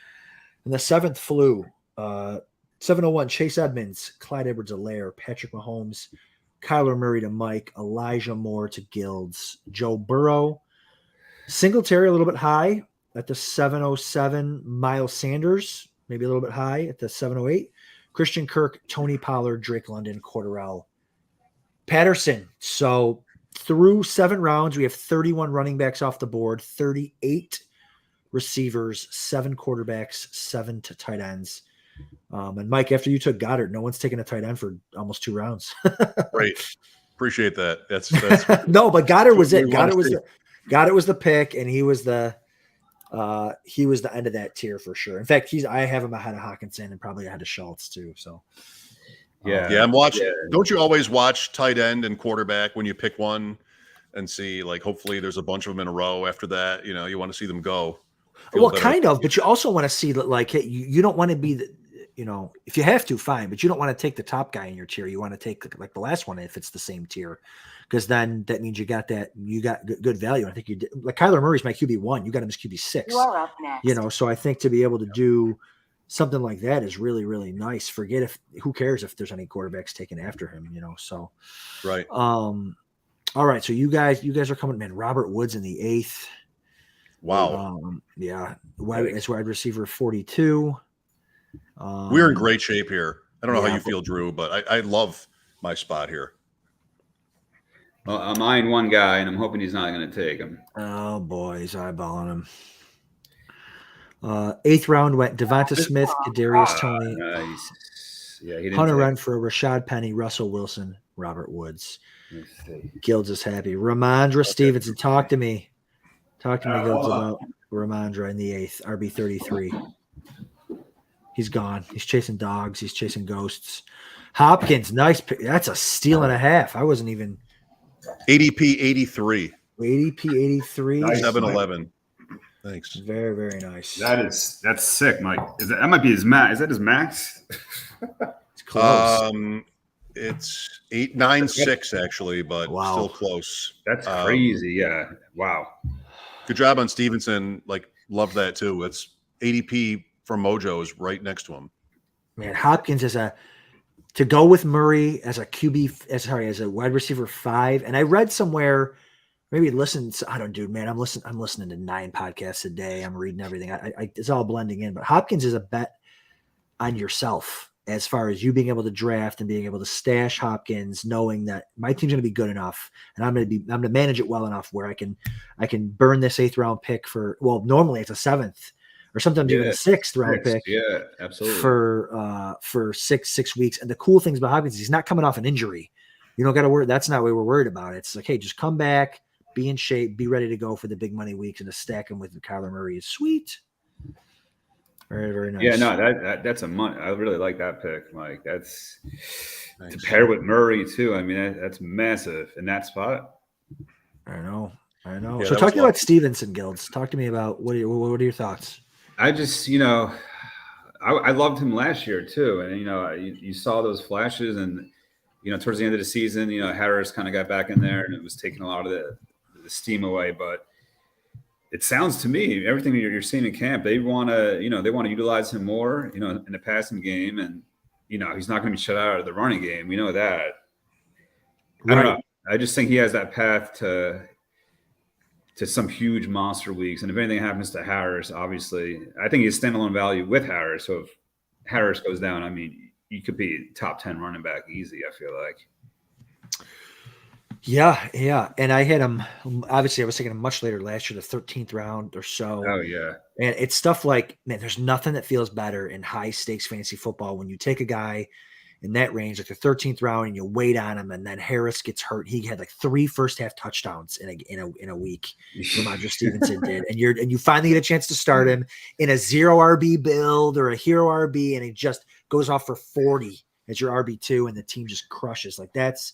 And the 7th flew 701 Chase Edmonds, Clyde Edwards-Helaire, Patrick Mahomes, Kyler Murray to Mike, Elijah Moore to Gildz, Joe Burrow, Singletary a little bit high at the 707, Miles Sanders maybe a little bit high at the 708, Christian Kirk, Tony Pollard, Drake London, Cordarrelle Patterson. So through 7 rounds, we have 31 running backs off the board, 38 receivers, 7 quarterbacks, 7 to tight ends. And Mike, after you took Goddard, no one's taken a tight end for almost 2 rounds. Great. Appreciate that. That's no, but Goddard was it. we Goddard wanna was the pick, and he was the end of that tier for sure. In fact, I have him ahead of Hawkinson and probably ahead of Schultz too. So I'm watching. Don't you always watch tight end and quarterback when you pick one and see, like, hopefully there's a bunch of them in a row after that? You want to see them go. Well, kind of, but you also want to see that, like, hey, you don't want to be if you have to, fine, but you don't want to take the top guy in your tier. You want to take like the last one if it's the same tier, because then that means you got good value. I think you did. Like Kyler Murray's my QB1. You got him as QB6. You are up next. So I think to be able to do something like that is really, really nice. Who cares if there's any quarterbacks taken after him, so. Right. All right. So you guys are coming, man. Robert Woods in the 8th. Wow. It's wide receiver 42. We're in great shape here. I don't know how you feel, Drew, but I love my spot here. Well, I'm eyeing one guy, and I'm hoping he's not going to take him. Oh, boy, he's eyeballing him. 8th round went Devonta Smith, Kadarius Toney, Nice. Yeah, he didn't Hunter Renfrow, Rashad Penny, Russell Wilson, Robert Woods. Gildz is happy. Ramondre Stevenson, talk to me. Gildz, about Ramondre in the 8th, RB33. He's gone. He's chasing dogs. He's chasing ghosts. Hopkins, nice pick. That's a steal and a half. I wasn't even. ADP 83. ADP 83. Nice. 7-11. Thanks. Very, very nice. That's sick, Mike. That might be his max. Is that his max? It's close. It's 896 actually, but still close. That's crazy. Yeah. Wow. Good job on Stevenson. Like, love that too. It's ADP from Mojo is right next to him. Man, Hopkins to go with Murray as a wide receiver 5. And I read somewhere, maybe I'm listening to 9 podcasts a day. I'm reading everything. It's all blending in, but Hopkins is a bet on yourself as far as you being able to draft and being able to stash Hopkins, knowing that my team's going to be good enough and I'm going to manage it well enough where I can burn this 8th round pick normally it's a 7th or sometimes even a 6th round pick. Yeah, absolutely. For 6 weeks. And the cool things about Hopkins is he's not coming off an injury. You don't got to worry. That's not what we're worried about. It's like, hey, just come back, be in shape, be ready to go for the big money weeks, and to stack him with Kyler Murray is sweet. Very, very nice. Yeah, no, that's a money. I really like that pick, Mike. That's nice. To pair with Murray too. I mean, that's massive in that spot. I know. Yeah, so talk to me about Stevenson, Gildz. Talk to me about what are your thoughts? I just, I loved him last year too. And, you saw those flashes and, towards the end of the season, Harris kind of got back in there and it was taking a lot of the steam away. But it sounds to me, everything you're seeing in camp, they want to utilize him more, in the passing game. And, he's not going to be shut out of the running game. We know that. I don't know. I just think he has that path to some huge monster weeks. And if anything happens to Harris, obviously, I think he's standalone value with Harris. So if Harris goes down, I mean, you could be top 10 running back easy, I feel like. Yeah. And I had him, obviously, I was taking him much later last year, the 13th round or so. Oh, yeah. And it's stuff like, man, there's nothing that feels better in high stakes fantasy football when you take a guy in that range, like the 13th round, and you wait on him, and then Harris gets hurt. He had like 3 first-half touchdowns in a week. Ramondre Stevenson did, and you finally get a chance to start him in a 0 RB build or a hero RB, and he just goes off for 40 as your RB2, and the team just crushes. Like that's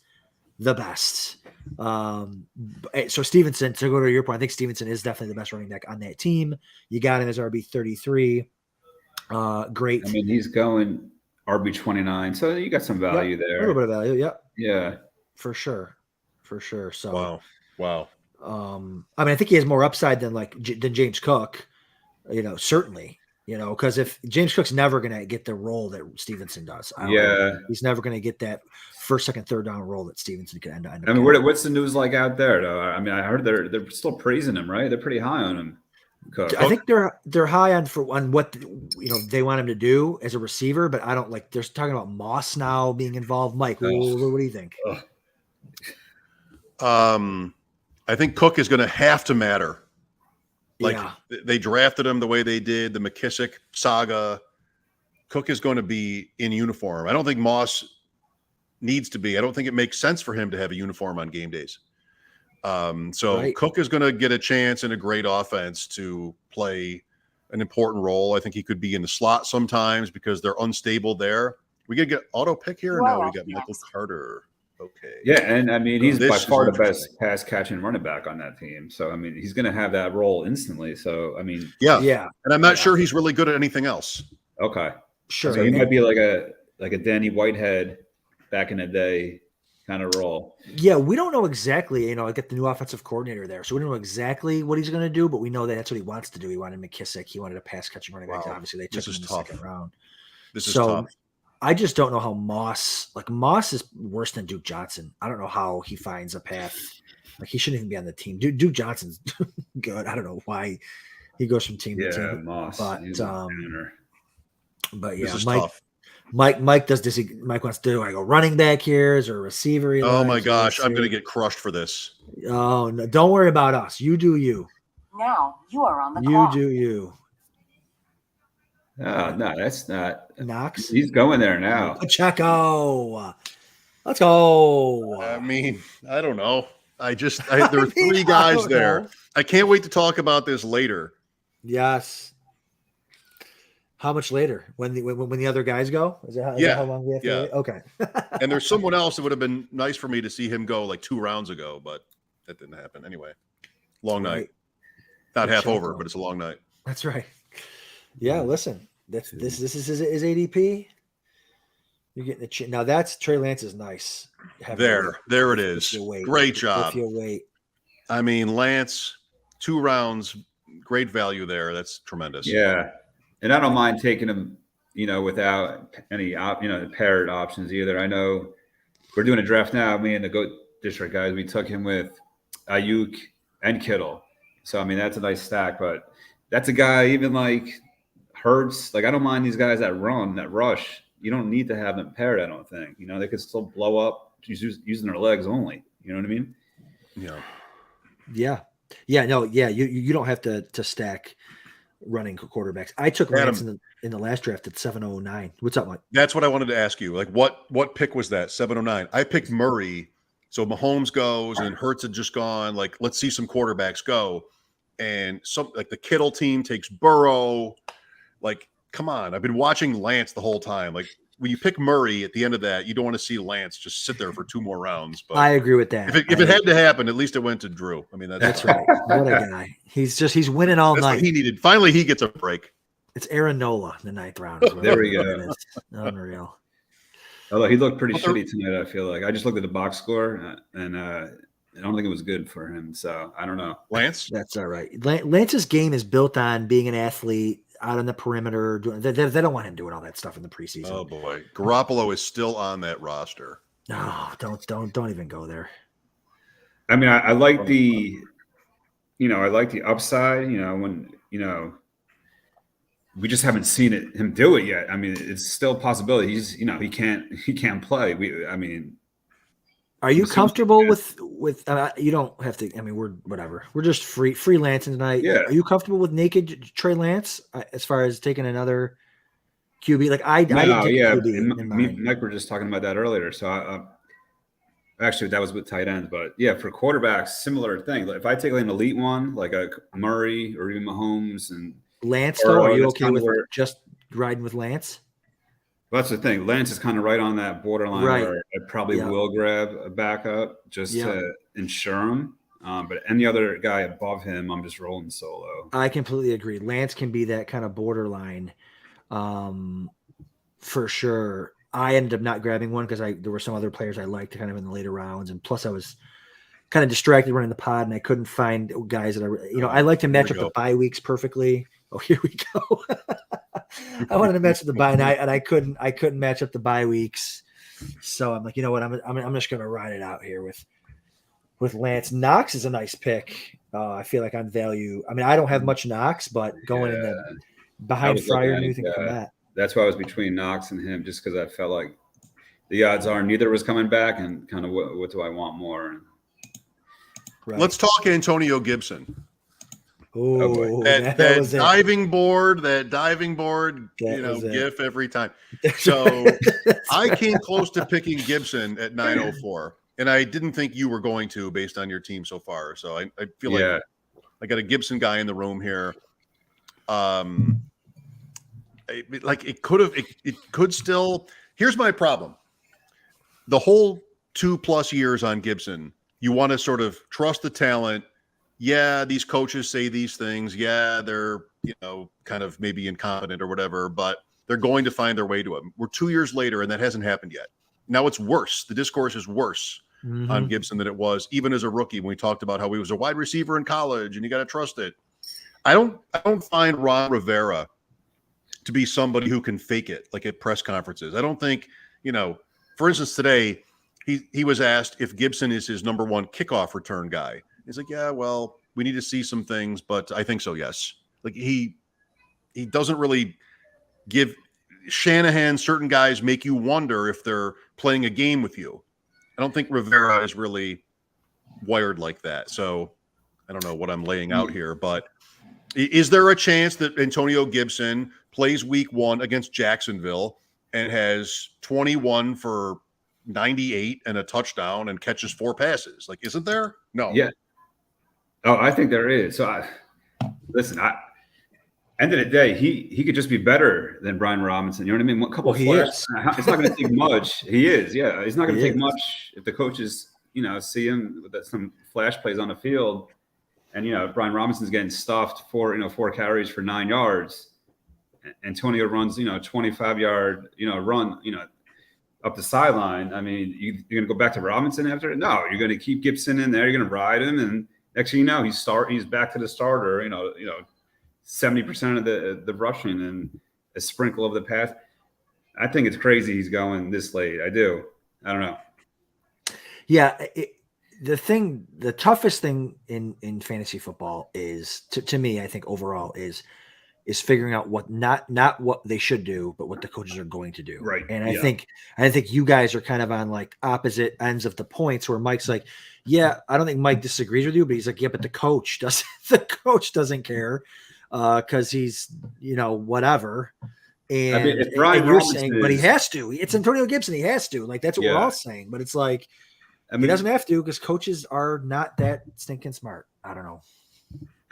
the best. So Stevenson, to go to your point, I think Stevenson is definitely the best running back on that team. You got him as RB33. Great. I mean, he's going RB29, so you got some value there. A little bit of value, yeah, for sure. So wow. I mean, I think he has more upside than James Cook. Certainly. Because if James Cook's never going to get the role that Stevenson does, he's never going to get that first, second, third down role that Stevenson could end up. I mean, what's the news like out there, though? I mean, I heard they're still praising him, right? They're pretty high on him. Cook. I think they're high on what they want him to do as a receiver, but I don't like. They're talking about Moss now being involved. Mike, what do you think? I think Cook is going to have to matter. They drafted him the way they did, the McKissick saga. Cook is going to be in uniform. I don't think Moss needs to be. I don't think it makes sense for him to have a uniform on game days. Right. Cook is going to get a chance in a great offense to play an important role. I think he could be in the slot sometimes because they're unstable there. We going to get auto pick here? Or no, we got Michael Carter. Okay. Yeah, and I mean, he's by far the best pass catching running back on that team. So, I mean, he's going to have that role instantly. So, I mean. Yeah. And I'm not sure he's really good at anything else. Okay. Sure. So he might be like a Danny Whitehead back in the day kind of role. Yeah, we don't know exactly. I get the new offensive coordinator there, so we don't know exactly what he's going to do, but we know that that's what he wants to do. He wanted McKissick. He wanted a pass catching running back. Obviously, they took him in the second round. This is tough. I just don't know how Moss is worse than Duke Johnson. I don't know how he finds a path. He shouldn't even be on the team. Duke Johnson's good. I don't know why he goes from team to team. Moss. But yeah, this is tough. Mike wants to do. I go running back here, is there a receiver? Oh my gosh, I'm going to get crushed for this. Oh no, don't worry about us. You do you. Now you are on the clock. You do you. No, that's not Knox. He's going there now. Pacheco. Let's go. I mean, I don't know. There are 3 guys there. I can't wait to talk about this later. Yes. How much later? When the other guys go? Is that how long we have to wait? Okay. And there's someone else that would have been nice for me to see him go like 2 rounds ago, but that didn't happen. Anyway, long night. Not half over, but it's a long night. That's right. Yeah, listen. This is his ADP. You're getting the now. That's Trey Lance is nice. There it is. Great job. If you wait. I mean, Lance, 2 rounds, great value there. That's tremendous. Yeah. And I don't mind taking him, without any, paired options either. I know we're doing a draft now. Me and the Goat District guys, we took him with Ayuk and Kittle. So, I mean, that's a nice stack. But that's a guy, even like Hurts, I don't mind these guys that run, that rush. You don't need to have them paired, I don't think. They could still blow up using their legs only. You know what I mean? Yeah. Yeah. No. Yeah. You don't have to stack running quarterbacks. I took Lance in the last draft at 709. What's up, Mike? That's what I wanted to ask you. What pick was that? 709. I picked Murray. So Mahomes goes and Hurts had just gone. Let's see some quarterbacks go. And the Kittle team takes Burrow. Come on. I've been watching Lance the whole time. When you pick Murray at the end of that, you don't want to see Lance just sit there for 2 more rounds. But I agree with that. If it had to happen, at least it went to Drew. I mean, that's right. What a guy. He's winning all night. What he needed. Finally, he gets a break. It's Aaron Nola in the 9th round. There we go. Unreal. Although he looked pretty shitty tonight, I feel like. I just looked at the box score, and I don't think it was good for him. So I don't know. Lance? That's all right. Lance's game is built on being an athlete out on the perimeter. They don't want him doing all that stuff in the preseason. Oh boy, Garoppolo is still on that roster. No, don't even go there. I mean, I like the, I like the upside. When we just haven't seen him do it yet. I mean, it's still a possibility. He's, he can't play. Are you comfortable with you don't have to, I mean, we're whatever. We're just freelancing tonight. Yeah. Are you comfortable with naked Trey Lance as far as taking another QB. Like I didn't take yeah, QB and in me mine. and Mike were just talking about that earlier. So actually that was with tight ends, but yeah, for quarterbacks, similar thing. Like if I take like an elite one, like a Murray or even Mahomes and Lance, though, are you that's okay kinda with where- just riding with Lance? Well, that's the thing. Lance is kind of right on that borderline Right. where I probably Yep. will grab a backup just Yep. to ensure him. But any other guy above him, I'm just rolling solo. I completely agree. Lance can be that kind of borderline, for sure. I ended up not grabbing one because there were some other players I liked kind of in the later rounds, and plus I was kind of distracted running the pod, and I couldn't find guys that I like to match up the bye weeks perfectly. Oh, here we go. I wanted to match up the bye night, and I couldn't match up the bye weeks. So I'm like, you know what? I'm just going to ride it out here with Lance. Knox is a nice pick. I feel like on value. I mean, I don't have much Knox, but going in the behind Fryer, anything from that. That's why I was between Knox and him, just because I felt like the odds are neither was coming back, and kind of what do I want more? Right. Let's talk Antonio Gibson. Oh, that diving board, GIF every time. So I came close to picking Gibson at 904, and I didn't think you were going to based on your team so far. So I feel like I got a Gibson guy in the room here. It could still. Here's my problem. The whole 2+ years on Gibson, you want to sort of trust the talent. Yeah, these coaches say these things. Yeah, they're, kind of maybe incompetent or whatever, but they're going to find their way to him. We're 2 years later, and that hasn't happened yet. Now it's worse. The discourse is worse on Gibson than it was even as a rookie when we talked about how he was a wide receiver in college and you got to trust it. I don't find Ron Rivera to be somebody who can fake it like at press conferences. I don't think, for instance, today he was asked if Gibson is his number one kickoff return guy. He's like, yeah, well, we need to see some things, but I think so, yes. Like he doesn't really give Shanahan, certain guys make you wonder if they're playing a game with you. I don't think Rivera is really wired like that. So I don't know what I'm laying out here, but is there a chance that Antonio Gibson plays week 1 against Jacksonville and has 21 for 98 and a touchdown and catches 4 passes? Like, isn't there? No. Yeah. Oh, I think there is. So end of the day, he could just be better than Brian Robinson. You know what I mean? A couple of flashes. It's not going to take much. He is. Yeah. It's not going to take much if the coaches, see him with some flash plays on the field. And, Brian Robinson's getting stuffed for 4 carries for 9 yards. Antonio runs, 25-yard, run, up the sideline. I mean, you're going to go back to Robinson after it? No, you're going to keep Gibson in there. You're going to ride him. And next thing you know, he's back to the starter, 70% of the rushing and a sprinkle of the pass. I think it's crazy he's going this late. I do. I don't know. Yeah. The toughest thing in fantasy football is to me, I think overall is figuring out what not what they should do, but what the coaches are going to do. Right. And I think you guys are kind of on like opposite ends of the points where Mike's like, yeah, I don't think Mike disagrees with you, but he's like, yeah, but the coach doesn't care because he's, whatever. And, I mean, if Brian and you're Robinson saying, but he has to. It's Antonio Gibson. He has to. Like, that's what we're all saying. But it's like, he doesn't have to because coaches are not that stinking smart. I don't know.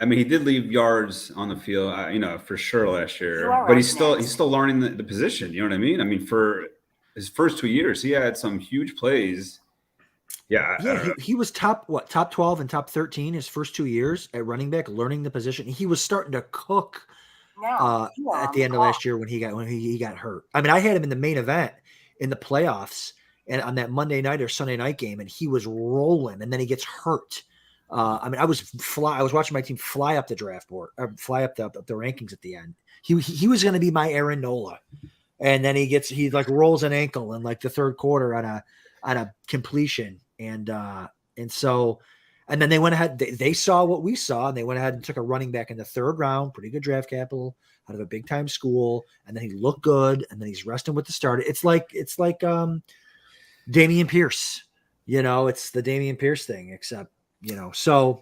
I mean, he did leave yards on the field, for sure last year. But he's still learning the position. You know what I mean? I mean, for his first 2 years, he had some huge plays. Yeah, he was top 12 and top 13 his first 2 years at running back, learning the position. He was starting to cook at the end of last year when he got hurt. I mean, I had him in the main event in the playoffs and on that Monday night or Sunday night game, and he was rolling, and then he gets hurt. I mean, I was watching my team fly up the draft board, fly up the rankings at the end. He was going to be my Aaron Nola, and then he rolls an ankle in like the third quarter on a completion, and then they went ahead. They saw what we saw, and they went ahead and took a running back in the 3rd round, pretty good draft capital out of a big time school, and then he looked good, and then he's resting with the starter. It's like Dameon Pierce, it's the Dameon Pierce thing, except. So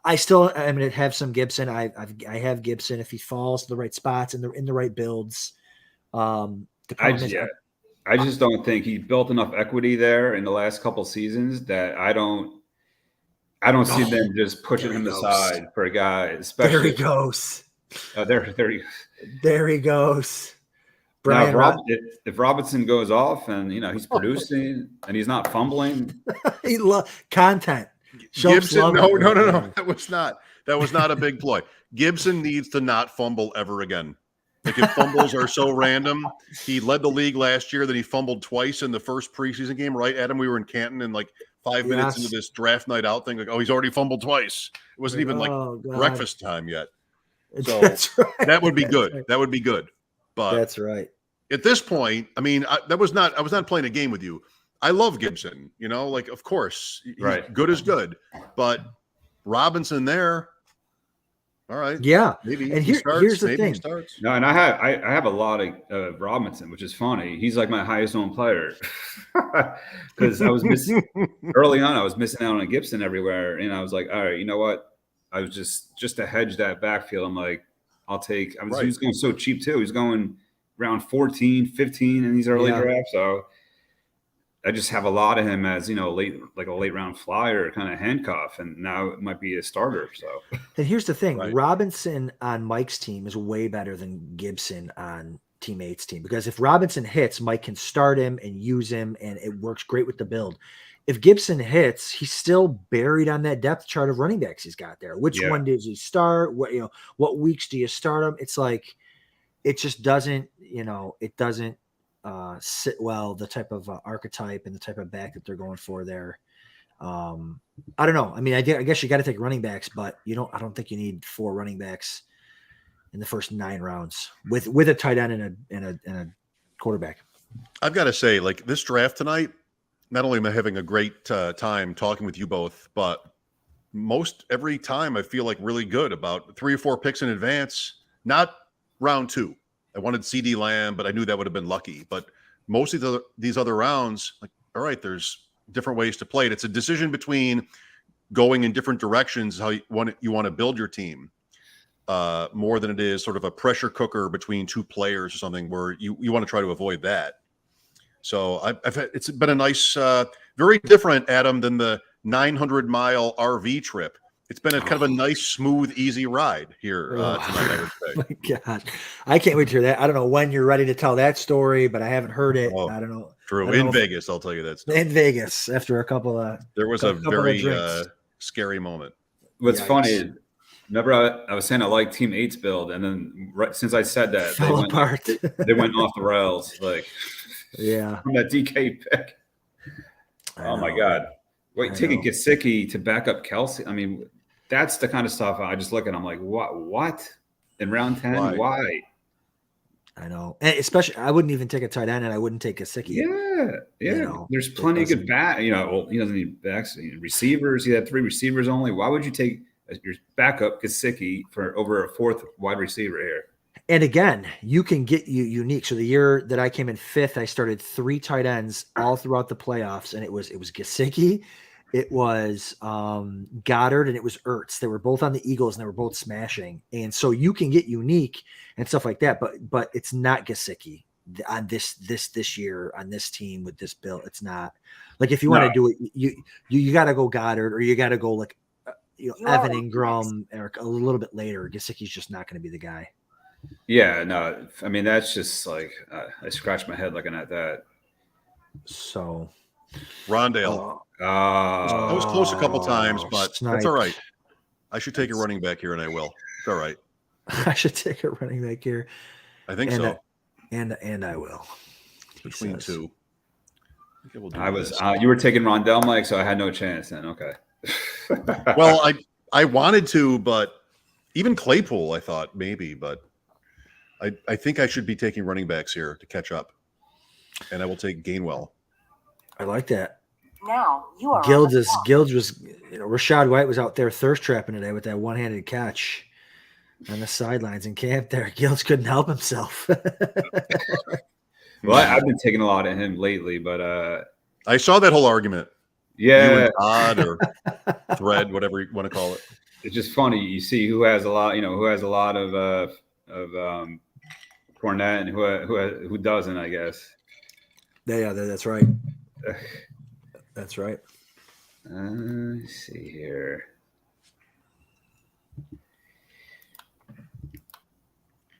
I still am going to have some Gibson. I have Gibson if he falls to the right spots and in the right builds. The problem is, I just don't think he built enough equity there in the last couple seasons that I don't see them just pushing him aside for a guy, especially. There he goes. There he goes. Brian, now, if Robinson goes off and he's producing and he's not fumbling, he content. Gibson, no. That was not a big ploy. Gibson needs to not fumble ever again. Like if fumbles are so random, he led the league last year. Then he fumbled twice in the first preseason game, right? Adam, we were in Canton and like 5 minutes into this draft night out thing, like, oh, he's already fumbled twice. It wasn't even like breakfast time yet. So that would be good. Right. That would be good. But that's right. At this point, I mean, I was not playing a game with you. I love Gibson, like, of course, right. Good is good, but Robinson there. All right. Yeah. Maybe and here's the thing. No, and I have a lot of Robinson, which is funny. He's like my highest owned player because I was missing early on. I was missing out on Gibson everywhere, and I was like, all right, you know what? I was just to hedge that backfield. I'm like, I'll take. He was going so cheap too. He's going round 14, 15 in these early drafts. So I just have a lot of him as, a late round flyer kind of handcuff. And now it might be a starter. So, and here's the thing, Robinson on Mike's team is way better than Gibson on teammates' team, because if Robinson hits, Mike can start him and use him and it works great with the build. If Gibson hits, he's still buried on that depth chart of running backs he's got there. Which one does he start? What weeks do you start him? It's like, it just doesn't, it doesn't sit well, the type of archetype and the type of back that they're going for there. I don't know. I mean, I guess you got to take running backs, but I don't think you need 4 running backs in the first 9 rounds with a tight end and a quarterback. I've got to say, like, this draft tonight, not only am I having a great time talking with you both, but most every time I feel like really good about 3 or 4 picks in advance, not round 2. I wanted CD Lamb, but I knew that would have been lucky. But most of these other rounds, like, all right, there's different ways to play it. It's a decision between going in different directions, how you want to build your team, more than it is sort of a pressure cooker between 2 players or something where you want to try to avoid that. So it's been a nice, very different, Adam, than the 900-mile RV trip. It's been a kind of a nice, smooth, easy ride here tonight, I would say. Oh my God. I can't wait to hear that. I don't know when you're ready to tell that story, but I haven't heard it. I don't know. True. In Vegas, I'll tell you that story. In Vegas, after a couple of There was a very scary moment. What's funny, remember I was saying I like Team 8's build, and then since I said that, fell apart. They went off the rails. Like, from that DK pick. Oh my God. Wait, taking Gesicki to back up Kelsey. I mean, that's the kind of stuff I just look at. I'm like, what? In round 10? Why? I know. And especially, I wouldn't even take a tight end, and I wouldn't take Gesicki. Yeah. There's plenty of good back. He doesn't need backs. Receivers. He had 3 receivers only. Why would you take your backup Gesicki for over a 4th wide receiver here? And again, you can get unique. So the year that I came in 5th, I started 3 tight ends all throughout the playoffs, and it was Gesicki, it was Goddard, and it was Ertz. They were both on the Eagles, and they were both smashing. And so you can get unique and stuff like that, but it's not Gesicki on this year on this team with this build. It's not. Like, if you want to do it, you got to go Goddard, or you got to go like Evan Ingram or a little bit later. Gesicki's just not going to be the guy. Yeah, no, I mean, that's just like I scratched my head looking at that. So, Rondale. I was close a couple times, but that's all right. I should take a running back here, and I will. It's all right. I should take a running back here. I think so. And I will. Between 2. I was. You were taking Rondale, Mike, so I had no chance then. Okay. Well, I wanted to, but even Claypool, I thought maybe, but I think I should be taking running backs here to catch up, and I will take Gainwell. I like that. Now you are. Gildz was, Rashad White was out there thirst trapping today with that one-handed catch on the sidelines in camp there. Gildz couldn't help himself. Well, I've been taking a lot of him lately, but I saw that whole argument. Yeah, odd or thread, whatever you want to call it. It's just funny. You see who has a lot, who has a lot of Fournette and who doesn't, I guess. Yeah, that's right. That's right. Let's see here.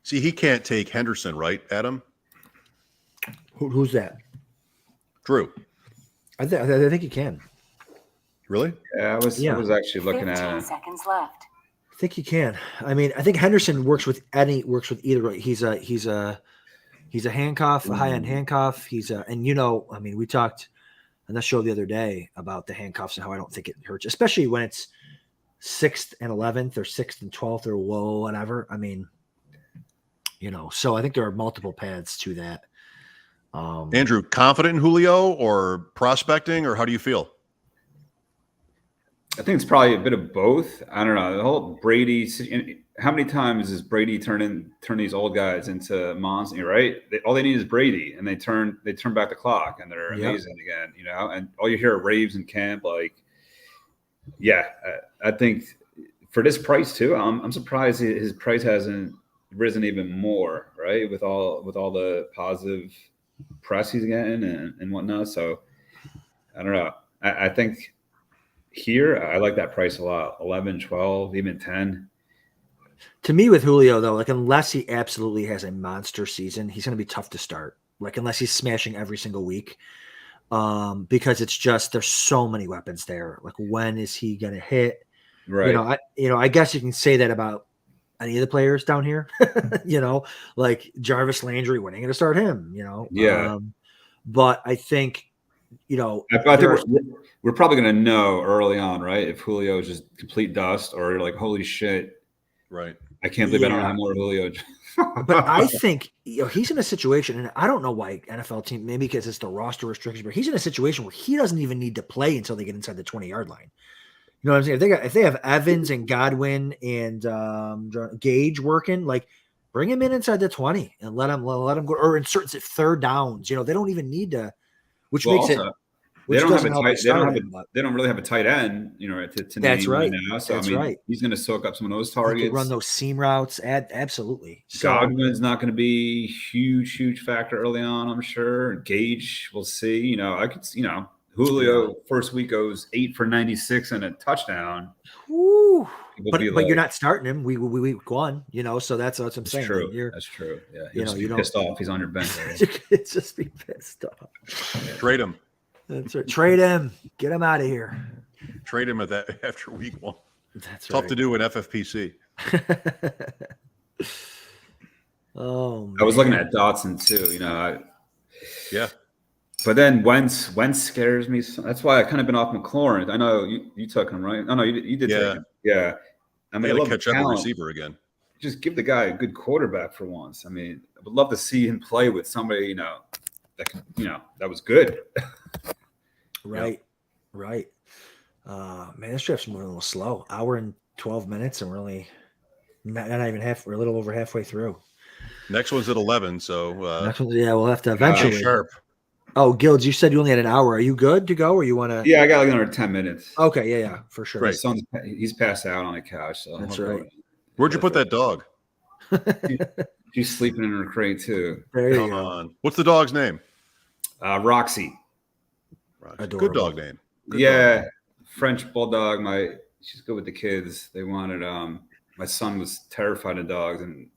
See, he can't take Henderson, right, Adam? Who's that? Drew. I think he can. Really? Yeah, I was actually looking 15 at it. seconds left. I think he can. I mean, I think Henderson works with either. He's a handcuff, a high end handcuff. And I mean, we talked on the show the other day about the handcuffs and how I don't think it hurts, especially when it's 6th and 11th or 6th and 12th or whatever. I mean, so I think there are multiple paths to that. Andrew, confident in Julio or prospecting, or how do you feel? I think it's probably a bit of both. I don't know. The whole Brady. How many times does Brady turn these old guys into monsters? Right? All they need is Brady, and they turn back the clock, and they're amazing again. And all you hear are raves in camp. Like, yeah, I think for this price too, I'm surprised his price hasn't risen even more. Right? With all the positive press he's getting and whatnot. So I don't know. I think. Here, I like that price a lot. 11, 12, even 10. To me, with Julio, though, like unless he absolutely has a monster season, he's going to be tough to start. Like unless he's smashing every single week, because it's just there's so many weapons there. Like when is he going to hit? Right. I guess you can say that about any of the players down here. Like Jarvis Landry, when are you going to start him? Yeah. But I think. I think we're probably going to know early on, right? If Julio is just complete dust or like, holy shit. Right. I can't believe I don't have more Julio. But I think he's in a situation, and I don't know why NFL team, maybe because it's the roster restrictions, but he's in a situation where he doesn't even need to play until they get inside the 20-yard line. You know what I'm saying? If they have Evans and Godwin and Gage working, like bring him in inside the 20 and let him go, or insert third downs. They don't even need to. Which makes also, it. They don't really have a tight end, to that's name right now. So that's I mean, right. He's going to soak up some of those targets. Run those seam routes. Absolutely. Godwin's not going to be huge factor early on. I'm sure. Gage, we'll see. I could. Julio first week goes 8 for 96 and a touchdown. Woo. But you're not starting him. We week one, so that's what I'm saying. True. That's true. Yeah. You're pissed off. He's on your bench. It's just be pissed off. Trade him. That's right. Trade him. Get him out of here. Trade him after week one. That's tough to do in FFPC. Oh, man. I was looking at Dotson too. Yeah. But then Wentz scares me. That's why I kind of been off McLaurin. I know you took him, right? No, you did. Yeah. Take him. Yeah. I mean, I love catch up a receiver again. Just give the guy a good quarterback for once. I mean, I would love to see him play with somebody, that can, that was good. Right. Right. Man, this draft's moving a little slow. Hour and 12 minutes, and we're only not even we're a little over halfway through. Next one's at 11, so next one, we'll have to eventually. Sharp. Oh, Gildz, you said you only had an hour. Are you good to go, or you want to? Yeah, I got like another 10 minutes. Okay, yeah, for sure. My son's he's passed out on the couch. So that's right. Where'd you put that dog? She's sleeping in her crate too. There you Come go. on. What's the dog's name? Roxy. Good dog name. Good dog. French bulldog. She's good with the kids. They wanted my son was terrified of dogs, and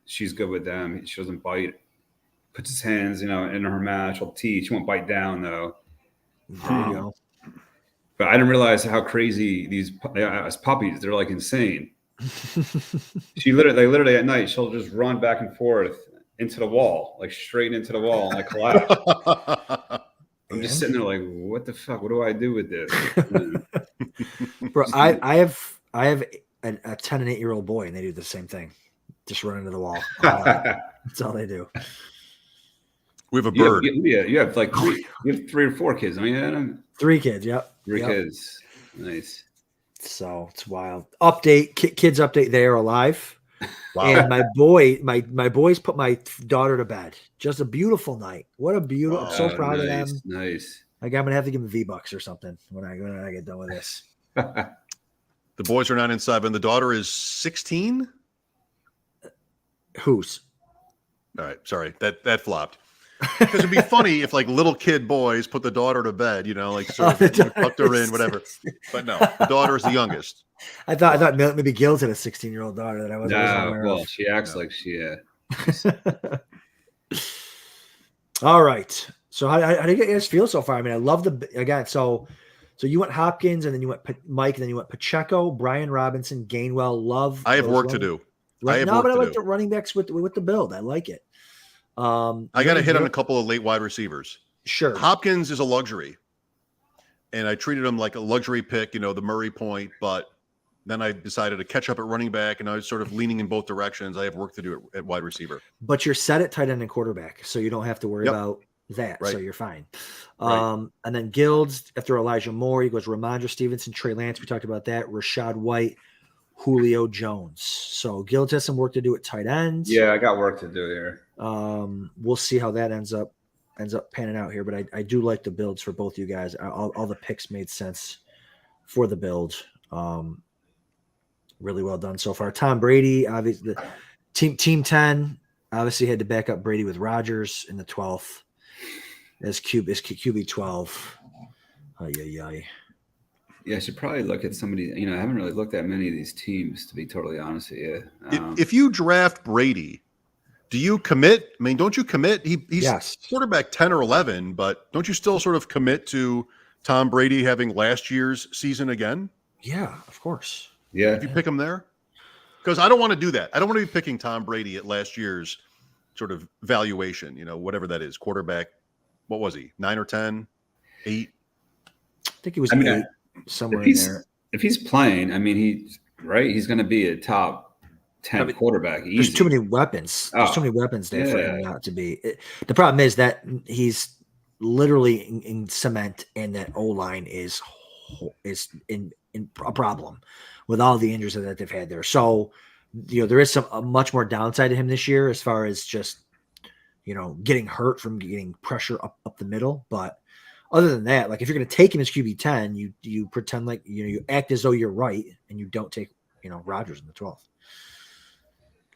she's good with them. She doesn't bite. Puts his hands, in her mouth. She'll teeth. She won't bite down though. There you go. But I didn't realize how crazy these as puppies. They're like insane. They literally at night she'll just run back and forth into the wall, like straight into the wall, and I collapse. I'm just sitting there like, what the fuck? What do I do with this? Bro, I have a 10 and 8-year-old boy, and they do the same thing. Just run into the wall. That's all they do. We have a bird. You have like 3 or 4 kids. I mean, 3 kids. Yep. 3 kids. Nice. So it's wild. Update. Kids update. They are alive. Wow. And my boys put my daughter to bed. Just a beautiful night. What a beautiful. I'm so proud of them. Nice. Like I'm gonna have to give them V-Bucks or something when I get done with this. The boys are not inside, and the daughter is 16. Whose? All right, sorry, that flopped. Because it'd be funny if like little kid boys put the daughter to bed, like sort of tucked her in, whatever. But no, the daughter is the youngest. I thought maybe Gildz had a 16-year-old daughter that I wasn't aware well, of. she acts like she. All right. So how do you guys feel so far? I mean, I love so you went Hopkins, and then you went Mike, and then you went Pacheco, Brian Robinson, Gainwell. Love. I have work to do. I like the running backs with the build. I like it. I got to hit on a couple of late wide receivers. Sure. Hopkins is a luxury, and I treated him like a luxury pick, the Murray point. But then I decided to catch up at running back, and I was sort of leaning in both directions. I have work to do at wide receiver. But you're set at tight end and quarterback, so you don't have to worry about that. Right. So you're fine. Right. And then Gildz, after Elijah Moore, he goes Ramondre Stevenson, Trey Lance. We talked about that. Rashad White, Julio Jones. So Gildz has some work to do at tight ends. Yeah, I got work to do here. We'll see how that ends up panning out here, but I do like the builds for both you guys. All the picks made sense for the build. Really well done so far. Tom Brady, obviously, the team 10 obviously had to back up Brady with Rodgers in the 12th as QB 12. Yeah, I should probably look at somebody. I haven't really looked at many of these teams, to be totally honest with you. If you draft Brady, do you commit? I mean, don't you commit? He's quarterback 10 or 11, but don't you still sort of commit to Tom Brady having last year's season again? Yeah, of course. Yeah. If you pick him there? Because I don't want to do that. I don't want to be picking Tom Brady at last year's sort of valuation, whatever that is. Quarterback, what was he? 9 or 10? 8? I think he was 8, somewhere in there. If he's playing, he's going to be a top 10 quarterback. Easy. There's too many weapons. There's too many weapons there for him not to be. The problem is that he's literally in cement, and that O-line is in a problem with all the injuries that they've had there. So, there is a much more downside to him this year as far as just, getting hurt from getting pressure up the middle. But other than that, like if you're going to take him as QB 10, you pretend like, you act as though you're right, and you don't take, Rodgers in the 12th.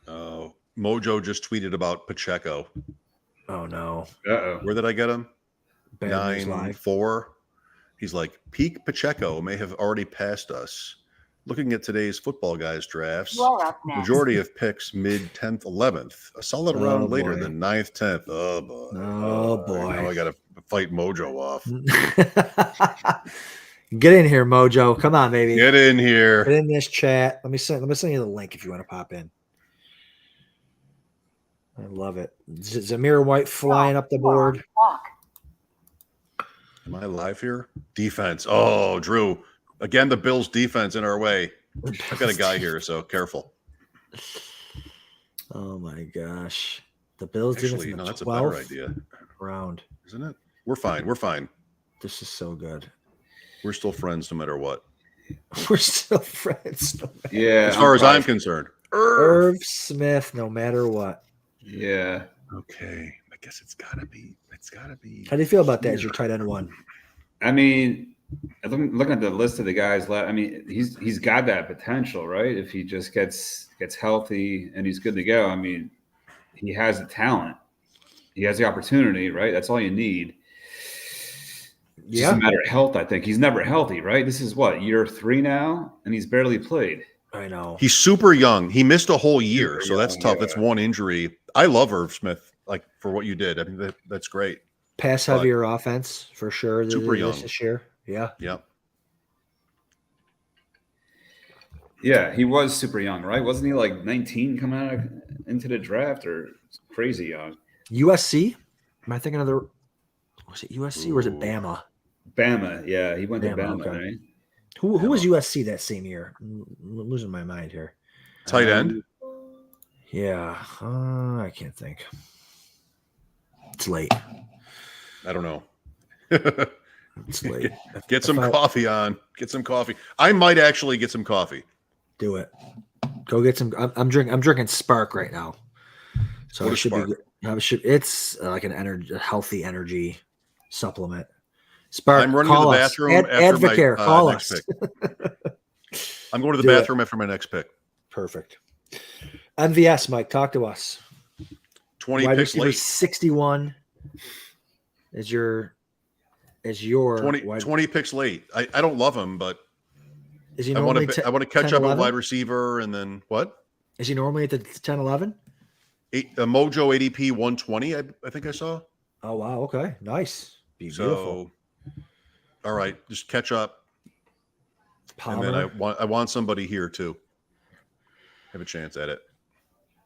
Oh, Mojo just tweeted about Pacheco. Oh no. Uh-oh. Where did I get him? 9-4. He's like, peak Pacheco may have already passed us. Looking at today's football guys drafts, majority of picks mid 10th, 11th. A solid round later than 9th, 10th. Oh boy. Oh boy. Now I got to fight Mojo off. Get in here, Mojo. Come on, baby. Get in here. Get in this chat. Let me send you the link if you want to pop in. I love it. Zamir White flying up the board. Am I live here? Defense. Oh, Drew. Again, the Bills' defense in our way. I've got a guy here, so careful. Oh my gosh. The Bills actually, defense. That's a better idea. Round. Isn't it? We're fine. We're fine. This is so good. We're still friends no matter what. We're still friends. Yeah. As far as I'm concerned. Irv Smith, no matter what. Yeah. Okay. I guess it's gotta be. How do you feel about that as your tight end 1? Looking at the list of the guys left, he's got that potential, right? If he just gets healthy and he's good to go, he has the talent. He has the opportunity, right? That's all you need. It's just a matter of health, I think. He's never healthy, right? This is year 3 now, and he's barely played. I know. He's super young. He missed a whole year, so that's tough. That's one injury. I love Irv Smith, for what you did. That's great. Pass heavier offense for sure. Super young this year. Yeah. Yep. Yeah, he was super young, right? Wasn't he 19 coming out into the draft, or crazy young? USC? Am I thinking of was it USC or was it Bama? Bama, yeah. He went to Bama, okay. right? Who was USC that same year? I'm losing my mind here. Tight end? Yeah. I can't think. It's late. I don't know. It's late. Get some coffee on. Get some coffee. I might actually get some coffee. Do it. Go get some. I'm drinking Spark right now. So it should Spark? be good. It's like a healthy energy supplement. Spark. I'm running to the bathroom after Advocare, my call next us. pick. I'm going to the bathroom after my next pick. Perfect. MVS, Mike, talk to us. 20 wide picks receiver late. 61 as your 20 picks late. I don't love him, but is he I want normally to catch 10, up 11? at wide receiver, and then what? Is he normally at the 10, 11? Mojo ADP 120. I think I saw. Oh wow, okay, nice, beautiful. So, all right, just catch up. Palmer. And then I want somebody here too. Have a chance at it.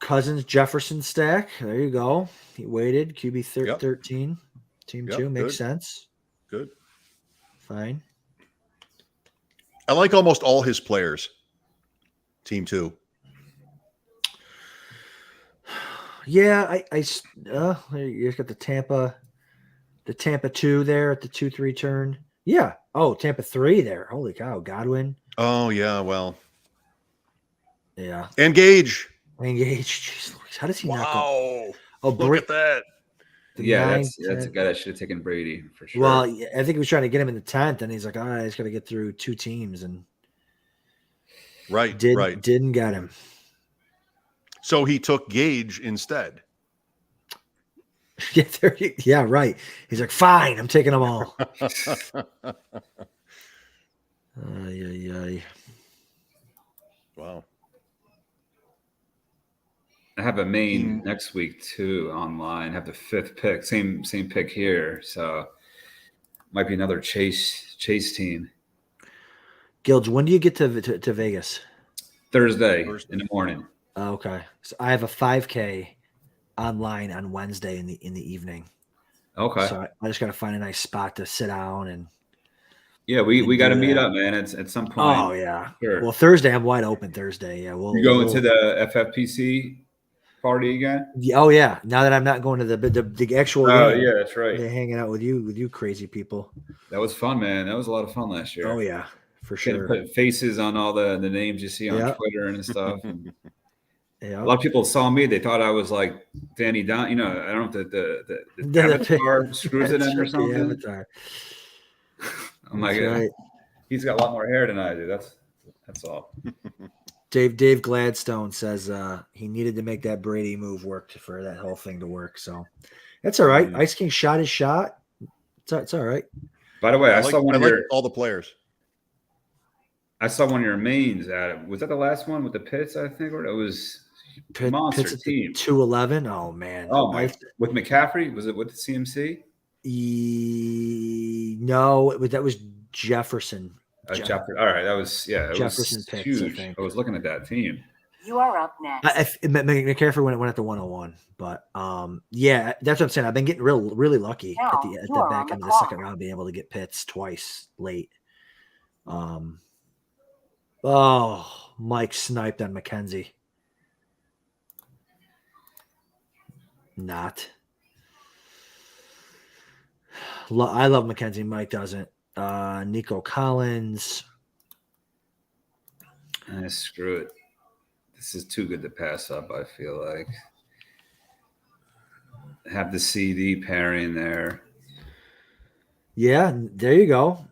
Cousins Jefferson stack. There you go. He waited. QB 13. Team 2 makes good. sense. Good. Fine. I like almost all his players. Team 2. Yeah, you got the Tampa 2 there at the 2-3 turn. Yeah. Oh, Tampa 3 there. Holy cow. Godwin. Oh, yeah. Well. Yeah. Engage. Jeez, how does he not go? Wow. Oh, Look at that. Yeah, that's a guy that should have taken Brady for sure. Well, I think he was trying to get him in the 10th, and he's like, all right, I just got to get through 2 teams. And didn't get him. So he took Gage instead. Yeah, right. He's like, fine, I'm taking them all. Wow. I have a main next week too online. I have the 5th pick, same pick here. So might be another chase team. Gildz, when do you get to Vegas? Thursday in the morning. Okay, so I have a 5K online on Wednesday in the evening. Okay, so I just got to find a nice spot to sit down and. Yeah, we got to meet up, man. At some point. Oh yeah. Sure. Well, Thursday I'm wide open. Thursday, yeah. You going to the FFPC party again? Oh yeah. Now that I'm not going to the actual. Oh yeah, that's right. They're hanging out with you crazy people. That was fun, man. That was a lot of fun last year. Oh yeah, for sure. Put faces on all the names you see on Twitter and stuff. Yeah. A lot of people saw me. They thought I was like Danny Don. You know, I don't know if the avatar screws it in or something. I'm like, right. He's got a lot more hair than I do. That's all. Dave Gladstone says he needed to make that Brady move work for that whole thing to work. So that's all right. Ice King shot his shot. It's all right. By the way, I saw all the players. I saw one of your mains at it. Was that the last one with the Pitts? I think, or it was monster Pitts team 211. Oh man. Oh my! With McCaffrey, was it with the CMC? No, that was Jefferson. All right, that was Jefferson was picks, huge. I think. I was looking at that team. You are up next. McCaffrey went at the 101, but yeah, that's what I'm saying. I've been getting really lucky at the back end of the second round, being able to get Pitts twice late. Mike sniped on McKenzie. Not. I love McKenzie. Mike doesn't. Nico Collins. Screw it. This is too good to pass up, I feel like. Have the CD pairing there. Yeah, there you go.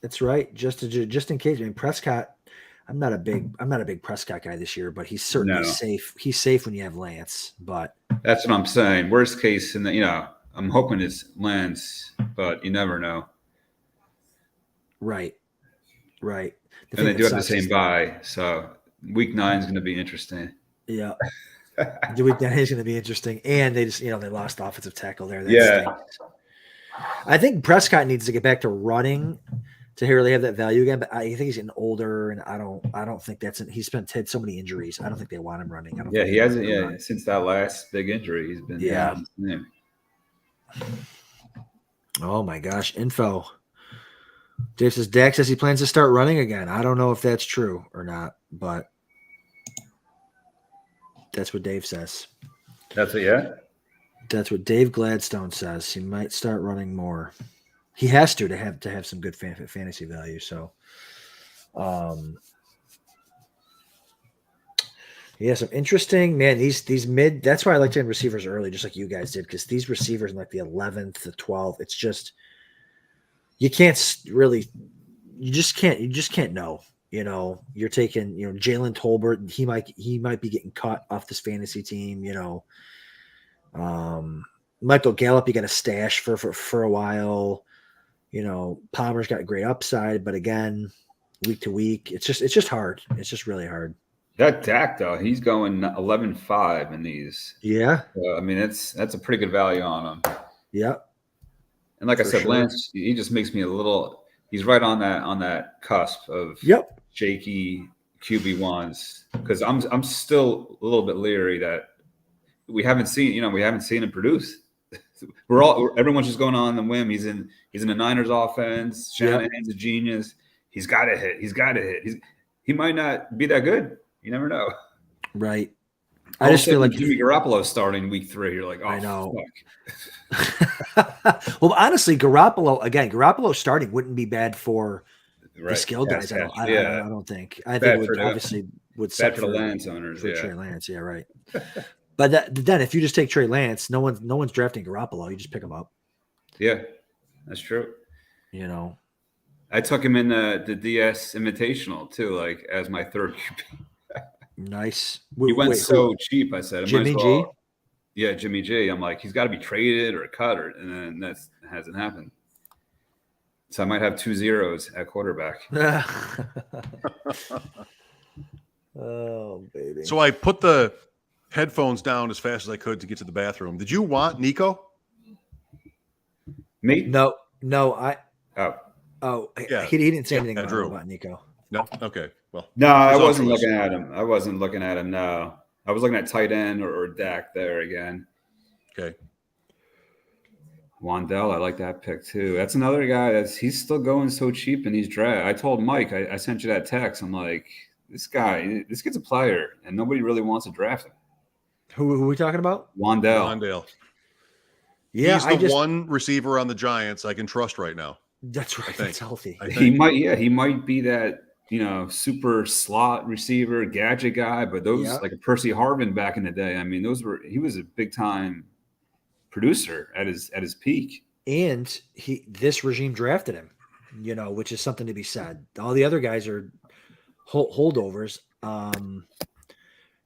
That's right. Just in case. I mean, Prescott. I'm not a big Prescott guy this year, but he's certainly safe. He's safe when you have Lance. But that's what I'm saying. Worst case, I'm hoping it's Lance, but you never know. Right. And they do have the same bye, so week 9 is going to be interesting. Yeah. The week 9 is going to be interesting, and they just they lost offensive tackle there. Stinks. I think Prescott needs to get back to running to really have that value again. But I think he's getting older, and I don't think he's had so many injuries. I don't think they want him running. He hasn't. Yeah, since that last big injury, he's been. Yeah. Oh my gosh! Info. Dave says Dak says he plans to start running again. I don't know if that's true or not, but that's what Dave says. That's what Dave Gladstone says. He might start running more. He has to have some good fantasy value. So, some interesting, man. These mid. That's why I like to end receivers early, just like you guys did, because these receivers in like the 11th, the 12th, it's just you just can't know. You're taking Jalen Tolbert. He might be getting cut off this fantasy team. Michael Gallup, you got a stash for a while. You know, Palmer's got great upside, but again, week to week, it's just hard. It's just really hard. That Dak though, he's going 11-5 in these. Yeah. I mean, that's a pretty good value on him. Yeah. And like I said, sure. Lance, he just makes me a little. He's right on that cusp of shaky QB1s because I'm still a little bit leery that we haven't seen him produce. Everyone's just going on the whim. He's in the Niners offense. Shanahan's a genius. He's got to hit. He might not be that good. You never know. Right. I just feel like Jimmy Garoppolo starting week 3. You're like, oh, I know. Fuck. Well, honestly, Garoppolo starting wouldn't be bad for the skill guys. I don't think. I think it would obviously would set for the Lance owners. For Trey Lance, yeah, right. But then if you just take Trey Lance, no one's drafting Garoppolo. You just pick him up. Yeah, that's true. You know, I took him in the DS Invitational too, like as my third QB. Nice. He went cheap. I said, Jimmy G. Yeah, Jimmy G. I'm like, he's got to be traded or cut, and then that hasn't happened. So I might have 2 zeros at quarterback. Oh, baby. So I put the headphones down as fast as I could to get to the bathroom. Did you want Nico? Me? No. Yeah. He didn't say anything Drew. about Nico. No. Okay. Well, no, I wasn't looking at him. No, I was looking at tight end or Dak there again. Okay. Wandell, I like that pick too. That's another guy he's still going so cheap in these drafts. I told Mike, I sent you that text. I'm like, this kid's a player, and nobody really wants to draft him. Who are we talking about? Wandell. Yeah, he's the one receiver on the Giants I can trust right now. That's right. That's healthy. He might be that, super slot receiver, gadget guy, but those like a Percy Harvin back in the day. I mean, he was a big time producer at his peak. And this regime drafted him, which is something to be said. All the other guys are holdovers. And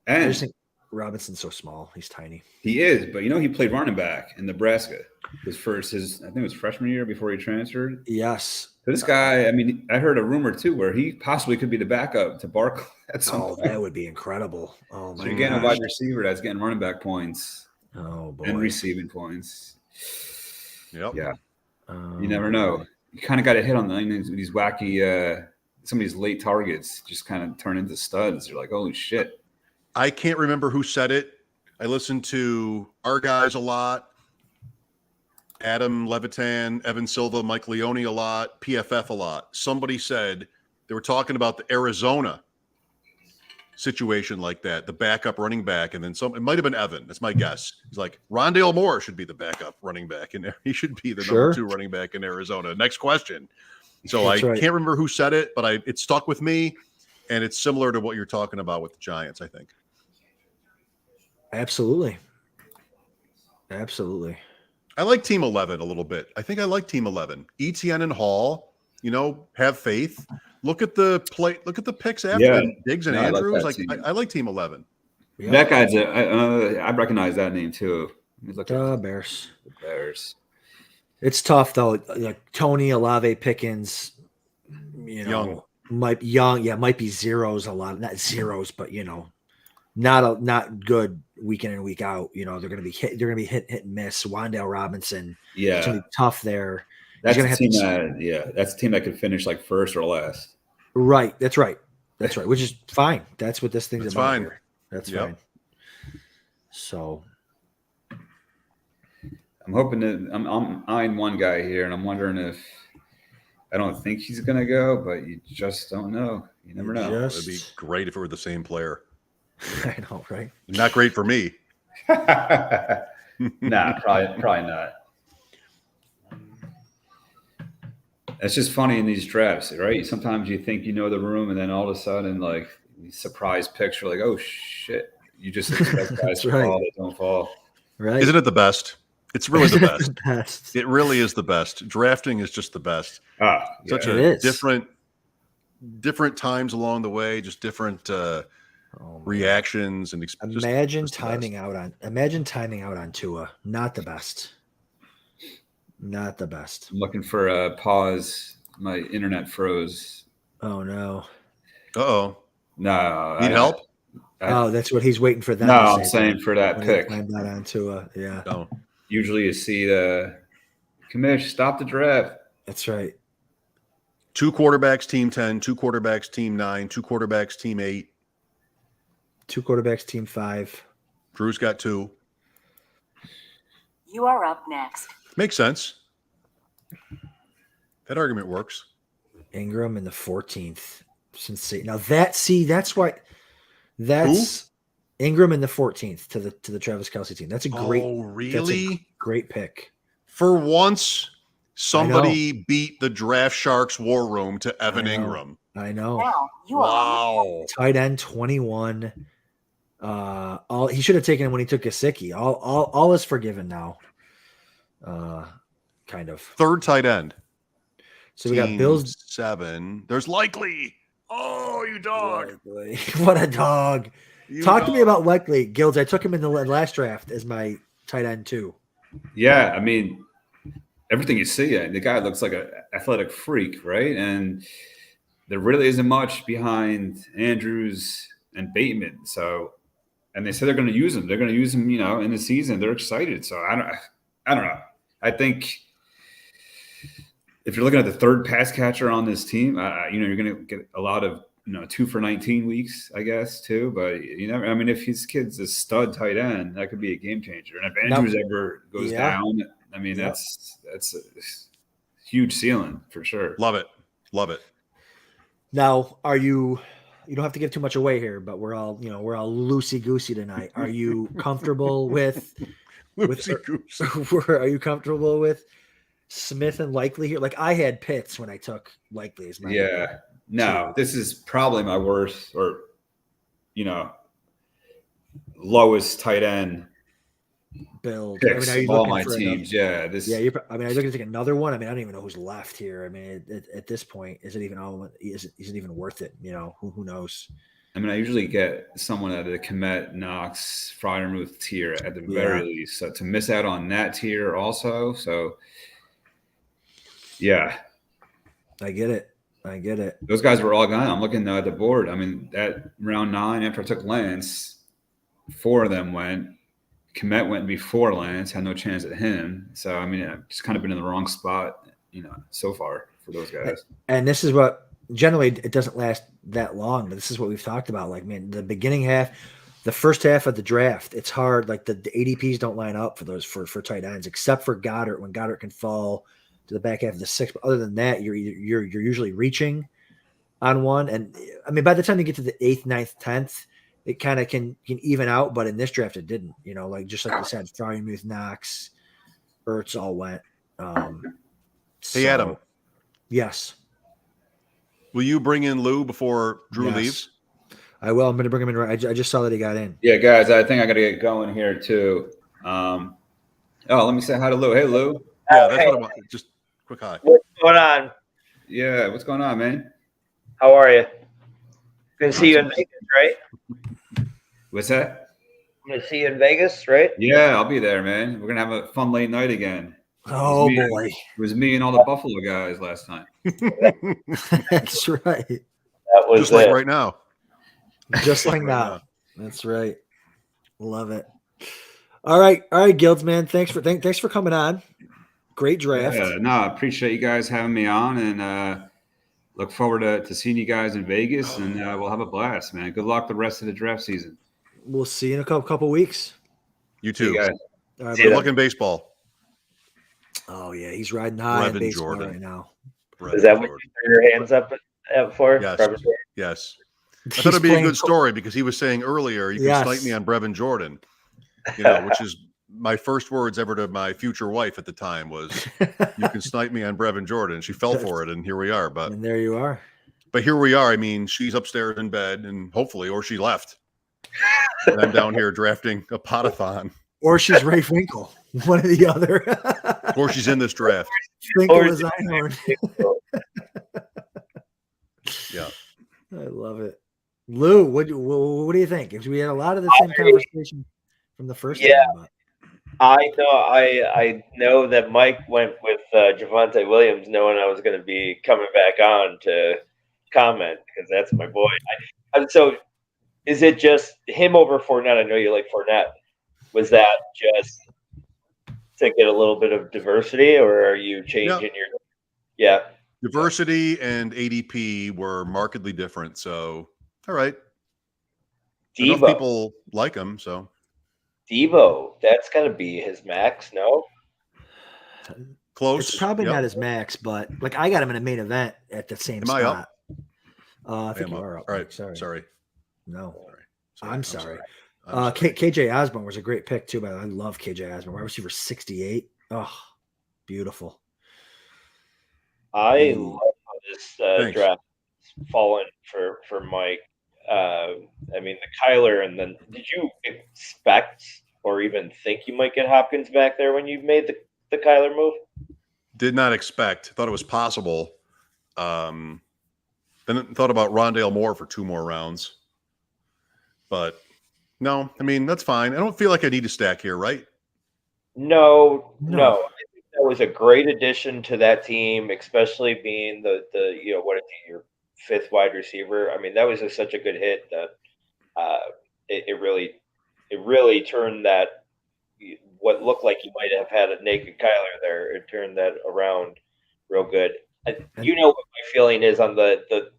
I just think Robinson's so small. He's tiny. He is, but he played running back in Nebraska. I think it was freshman year before he transferred. Yes. So this guy, I mean, I heard a rumor too where he possibly could be the backup to Barkley at some point. That would be incrable. Oh my so you're getting a wide receiver that's getting running back points. Oh boy. And receiving points. Yep. Yeah. You never know. You kind of got to hit on these wacky some of these late targets just kind of turn into studs. You're like, holy shit. I can't remember who said it. I listen to our guys a lot. Adam Levitan, Evan Silva, Mike Leone a lot, PFF a lot. Somebody said they were talking about the Arizona situation like that, the backup running back, and then it might have been Evan. That's my guess. He's like, Rondale Moore should be the backup running back in there. He should be the number 2 running back in Arizona. Next question. So I can't remember who said it, but it stuck with me, and it's similar to what you're talking about with the Giants, I think. Absolutely. I like Team 11 a little bit. I think I like Team 11. ETN and Hall, have faith. Look at the picks after Diggs and Andrews. I like Team 11. Yeah. That guy's I recognize that name too. Bears. The Bears. It's tough though. Like Tony, Olave, Pickens, might be zeros a lot. Not zeros, but not good week in and week out. They're going to be hit and miss. Wandale Robinson. Yeah. It's going to be tough there. That's a team that's a team that could finish like first or last. Right. That's right. Which is fine. That's what this thing's about. Fine. Here. That's fine. So I'm hoping that I'm eyeing one guy here, and I'm wondering if I don't think he's going to go, but you just don't know. You never know. It'd be great if it were the same player. I know, right? Not great for me. Nah, probably not. It's just funny in these drafts, right? Sometimes you think you know the room, and then all of a sudden, like, surprise picks, you're like, oh shit! You just expect guys to fall, they don't fall. Right? Isn't it the best? It's really the best. It really is the best. Drafting is just the best. Such a different times along the way, just different Oh, reactions and imagine timing out on Tua. Not the best. Not the best. I'm looking for a pause. My internet froze. Oh no. Uh-oh. No. Need help? That's what he's waiting for them No, to say. I'm saying for that pick. Timed out on Tua. Yeah. No. Usually you see the commish stop the draft. That's right. 2 quarterbacks, team 10, 2 quarterbacks, team 9, 2 quarterbacks, team 8. 2 quarterbacks, team 5. Drew's got 2. You are up next. Makes sense. That argument works. Ingram in the 14th. Now that's why Ingram in the 14th to the Travis Kelce team. That's a great. Oh, really? Great pick. For once, somebody beat the Draftsharks war room to Evan Ingram. I know. Now you are Wow. Tight end 21. He should have taken him when he took Gesicki. All is forgiven now. Kind of. 3rd tight end. So we got Bills 7. There's Likely. Oh, you dog. What a dog. You Talk to dog. me about Likely. Gildz, I took him in the last draft as my tight end too. Yeah, I mean, everything you see, the guy looks like an athletic freak, right? And there really isn't much behind Andrews and Bateman. So, and they say they're going to use him. They're going to use him, in the season. They're excited. So I don't know. I think if you're looking at the 3rd pass catcher on this team, you're going to get a lot of 2 for 19 weeks, I guess, too. But if his kid's a stud tight end, that could be a game changer. And if Andrews ever goes down, that's a huge ceiling for sure. Love it. Now, you don't have to give too much away here, but we're all loosey goosey tonight. Are you comfortable with are you comfortable with Smith and Likely here? Like I had Pitts when I took Likely as my This is probably my worst or lowest tight end build. picks are you of all looking my for teams. another? This. Yeah, are you looking to take another one? I don't even know who's left here. At this point, is it even worth it? Who knows? I usually get someone at the Komet, Knox, Freiermuth tier at the very least. So to miss out on that tier also. So, yeah. I get it. Those guys were all gone. I'm looking at the board. At round 9, after I took Lance, 4 of them went. Komet went before Lance, had no chance at him. So, I've just kind of been in the wrong spot, so far for those guys. And this is what generally it doesn't last that long, but this is what we've talked about. Like, man, the beginning half, the first half of the draft, it's hard. Like the ADPs don't line up for those for tight ends, except for Goddard when Goddard can fall to the back half of the 6th. But other than that, you're usually reaching on one. And by the time you get to the 8th, 9th, 10th, it kind of can even out. But in this draft, it didn't. Just like you said, Freiermuth, Knox, Ertz all went. Hey, Adam. Yes. Will you bring in Lou before Drew leaves? I will. I'm going to bring him in. I just saw that he got in. Yeah, guys, I think I got to get going here too. Let me say hi to Lou. Hey, Lou. Yeah, that's what I'm about. Just quick hi. What's going on? Yeah, what's going on, man? How are you? Going to see you in Vegas, right? What's that? I'm going to see you in Vegas, right? Yeah, I'll be there, man. We're going to have a fun late night again. Oh, boy. It was me and all the Buffalo guys last time. That's right. That was just like right now. Just like now. That's right. Love it. All right, Gildz, man. Thanks for coming on. Great draft. Yeah, I appreciate you guys having me on, and look forward to seeing you guys in Vegas, and we'll have a blast, man. Good luck the rest of the draft season. We'll see you in a couple weeks. You too. See you guys. All right, Good luck in baseball. Oh yeah, he's riding high in Brevin baseball Jordan. right now. Is that what you threw your hands up for? Yes. Brevin? Yes. I thought it'd be a good story because he was saying earlier you can snipe me on Brevin Jordan, which is my first words ever to my future wife at the time was, "You can snipe me on Brevin Jordan." She fell for it, and here we are. And there you are. But here we are. She's upstairs in bed, and hopefully, or she left. And I'm down here drafting a Pod-A-Thon. Or she's Ray Winkle, one or the other. Or she's in this draft. Winkle is Einhorn. Yeah. I love it. Lou, what do you think? Because we had a lot of the same conversation from the first Yeah. time. But. I know that Mike went with Javonte Williams, knowing I was going to be coming back on to comment because that's my boy. So, is it just him over Fournette? I know you like Fournette. Was that just to get a little bit of diversity, or are you changing your? Yeah, diversity and ADP were markedly different. So, all right, enough Devo. people like him. So. Devo, that's got to be his max, no? Close. It's probably not his max, but like I got him in a main event at the same spot. I up? I think you are up. All right. Sorry. No. Sorry. I'm sorry. KJ Osborne was a great pick too, but I love KJ Osborne. Wide receiver 68. Oh, beautiful. I love how this draft is fallen for Mike. I mean, the Kyler, and then did you expect or even think you might get Hopkins back there when you made the Kyler move? Did not expect. Thought it was possible. Then thought about Rondale Moore for 2 more rounds. But no, I mean, that's fine. I don't feel like I need a stack here, right? No. I think that was a great addition to that team, especially being the your 5th wide receiver. I mean, that was such a good hit that it really turned that what looked like you might have had a naked Kyler there. It turned that around real good. You know what my feeling is on the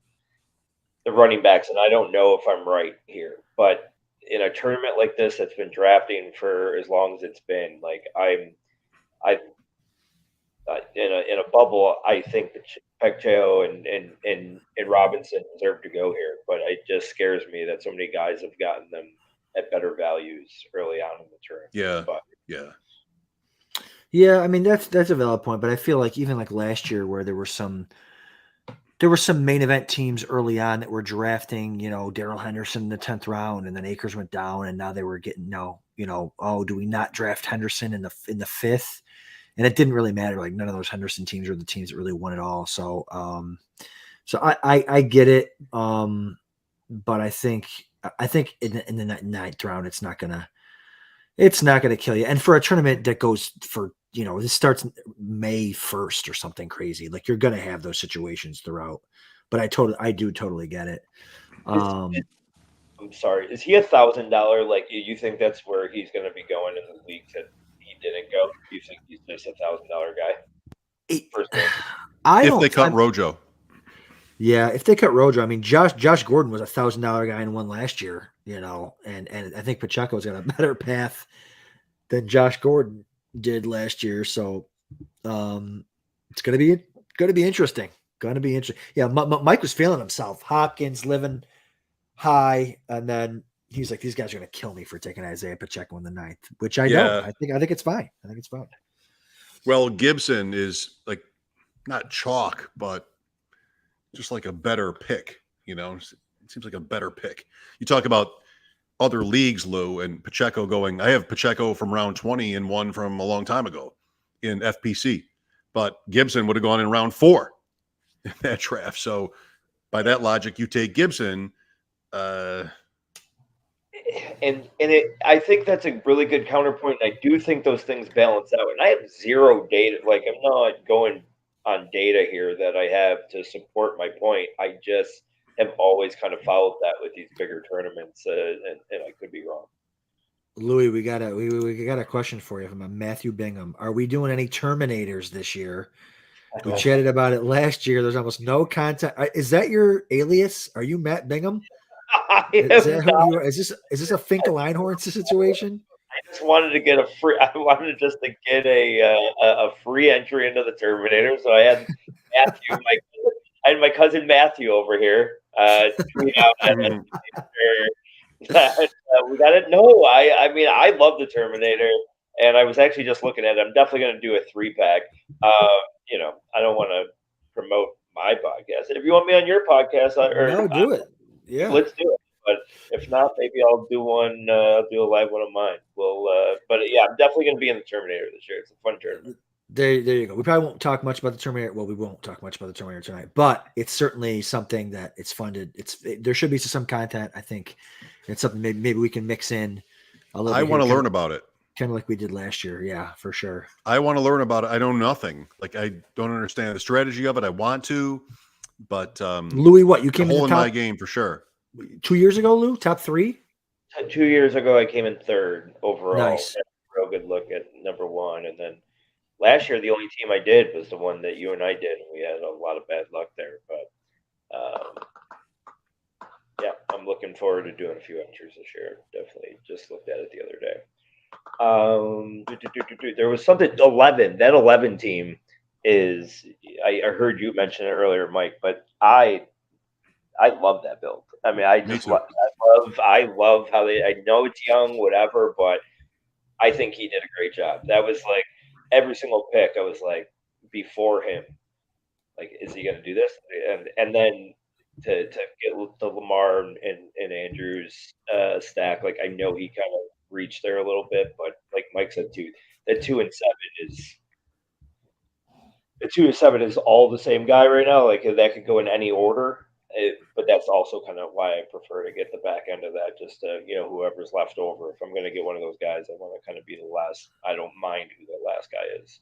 running backs, and I don't know if I'm right here, but in a tournament like this that's been drafting for as long as it's been, like in a bubble, I think that Pecchio and Robinson deserve to go here, but it just scares me that so many guys have gotten them at better values early on in the tournament. Yeah. I mean, that's a valid point, but I feel like even like last year where there were some main event teams early on that were drafting, Darrell Henderson in the 10th round, and then Akers went down, and now they were getting do we not draft Henderson in the 5th? And it didn't really matter. Like none of those Henderson teams were the teams that really won it all. So, I get it. But I think in the 9th round, it's not gonna kill you. And for a tournament that goes for, this starts May 1st or something crazy, like you're going to have those situations throughout, but I do totally get it. I'm sorry. Is he $1,000? Like you think that's where he's going to be going in the league that he didn't go? You think he's just $1,000 guy? If they cut Rojo. Yeah. If they cut Rojo, I mean, Josh Gordon was $1,000 guy and won last year, and I think Pacheco's got a better path than Josh Gordon did last year. So it's going to be interesting. Yeah. Mike was feeling himself. Hopkins living high. And then he's like, these guys are going to kill me for taking Isaiah Pacheco in the 9th, which I don't. I think it's fine. Well, Gibson is like not chalk, but just like a better pick, it seems like a better pick. You talk about other leagues, Lou, and Pacheco going. I have Pacheco from round 20 and one from a long time ago in FPC, but Gibson would have gone in round 4 in that draft. So by that logic, you take Gibson. I think that's a really good counterpoint. I do think those things balance out. And I have zero data. Like I'm not going on data here that I have to support my point. I just have always kind of followed that with these bigger tournaments, and I could be wrong. Louis, we got a question for you from Matthew Bingham. Are we doing any Terminators this year? We chatted about it last year. There's almost no content. Is that your alias? Are you Matt Bingham? Is this a Finkel Einhorn situation? I just wanted to get a free entry into the Terminator. So I had Matthew, my cousin Matthew over here tweet out that we got it. No, I mean I love the Terminator, and I was actually just looking at it. I'm definitely going to do a 3-pack. I don't want to promote my podcast. If you want me on your podcast, do it. Yeah, let's do it. But if not, maybe I'll do one. I'll do a live one of mine. But yeah, I'm definitely going to be in the Terminator this year. It's a fun tournament. There you go. We probably won't talk much about the Terminator. Well, we won't talk much about the Terminator tonight, but it's certainly something that it's funded. There should be some content. I think it's something maybe we can mix in a little. I want to learn about it. Kind of like we did last year. Yeah, for sure. I want to learn about it. I know nothing. Like, I don't understand the strategy of it. I want to, but Louis, what you came in top, my game for sure. 2 years ago, Lou, top 3. 2 years ago, I came in 3rd overall. Nice. Had a real good look at number 1, and then last year the only team I did was the one that you and I did, and we had a lot of bad luck there. But yeah, I'm looking forward to doing a few entries this year. Definitely, just looked at it the other day. There was something 11. That 11 team is. I heard you mention it earlier, Mike, but I love that build. I mean, I love how they. I know it's young, whatever, but I think he did a great job. That was like every single pick. I was like, before him, like, is he going to do this? And then to get the Lamar and Andrews stack, like, I know he kind of reached there a little bit, but like Mike said too, that 2 and 7 is all the same guy right now. Like, that could go in any order. But that's also kind of why I prefer to get the back end of that, just to, whoever's left over. If I'm going to get one of those guys, I want to kind of be the last. I don't mind who the last guy is.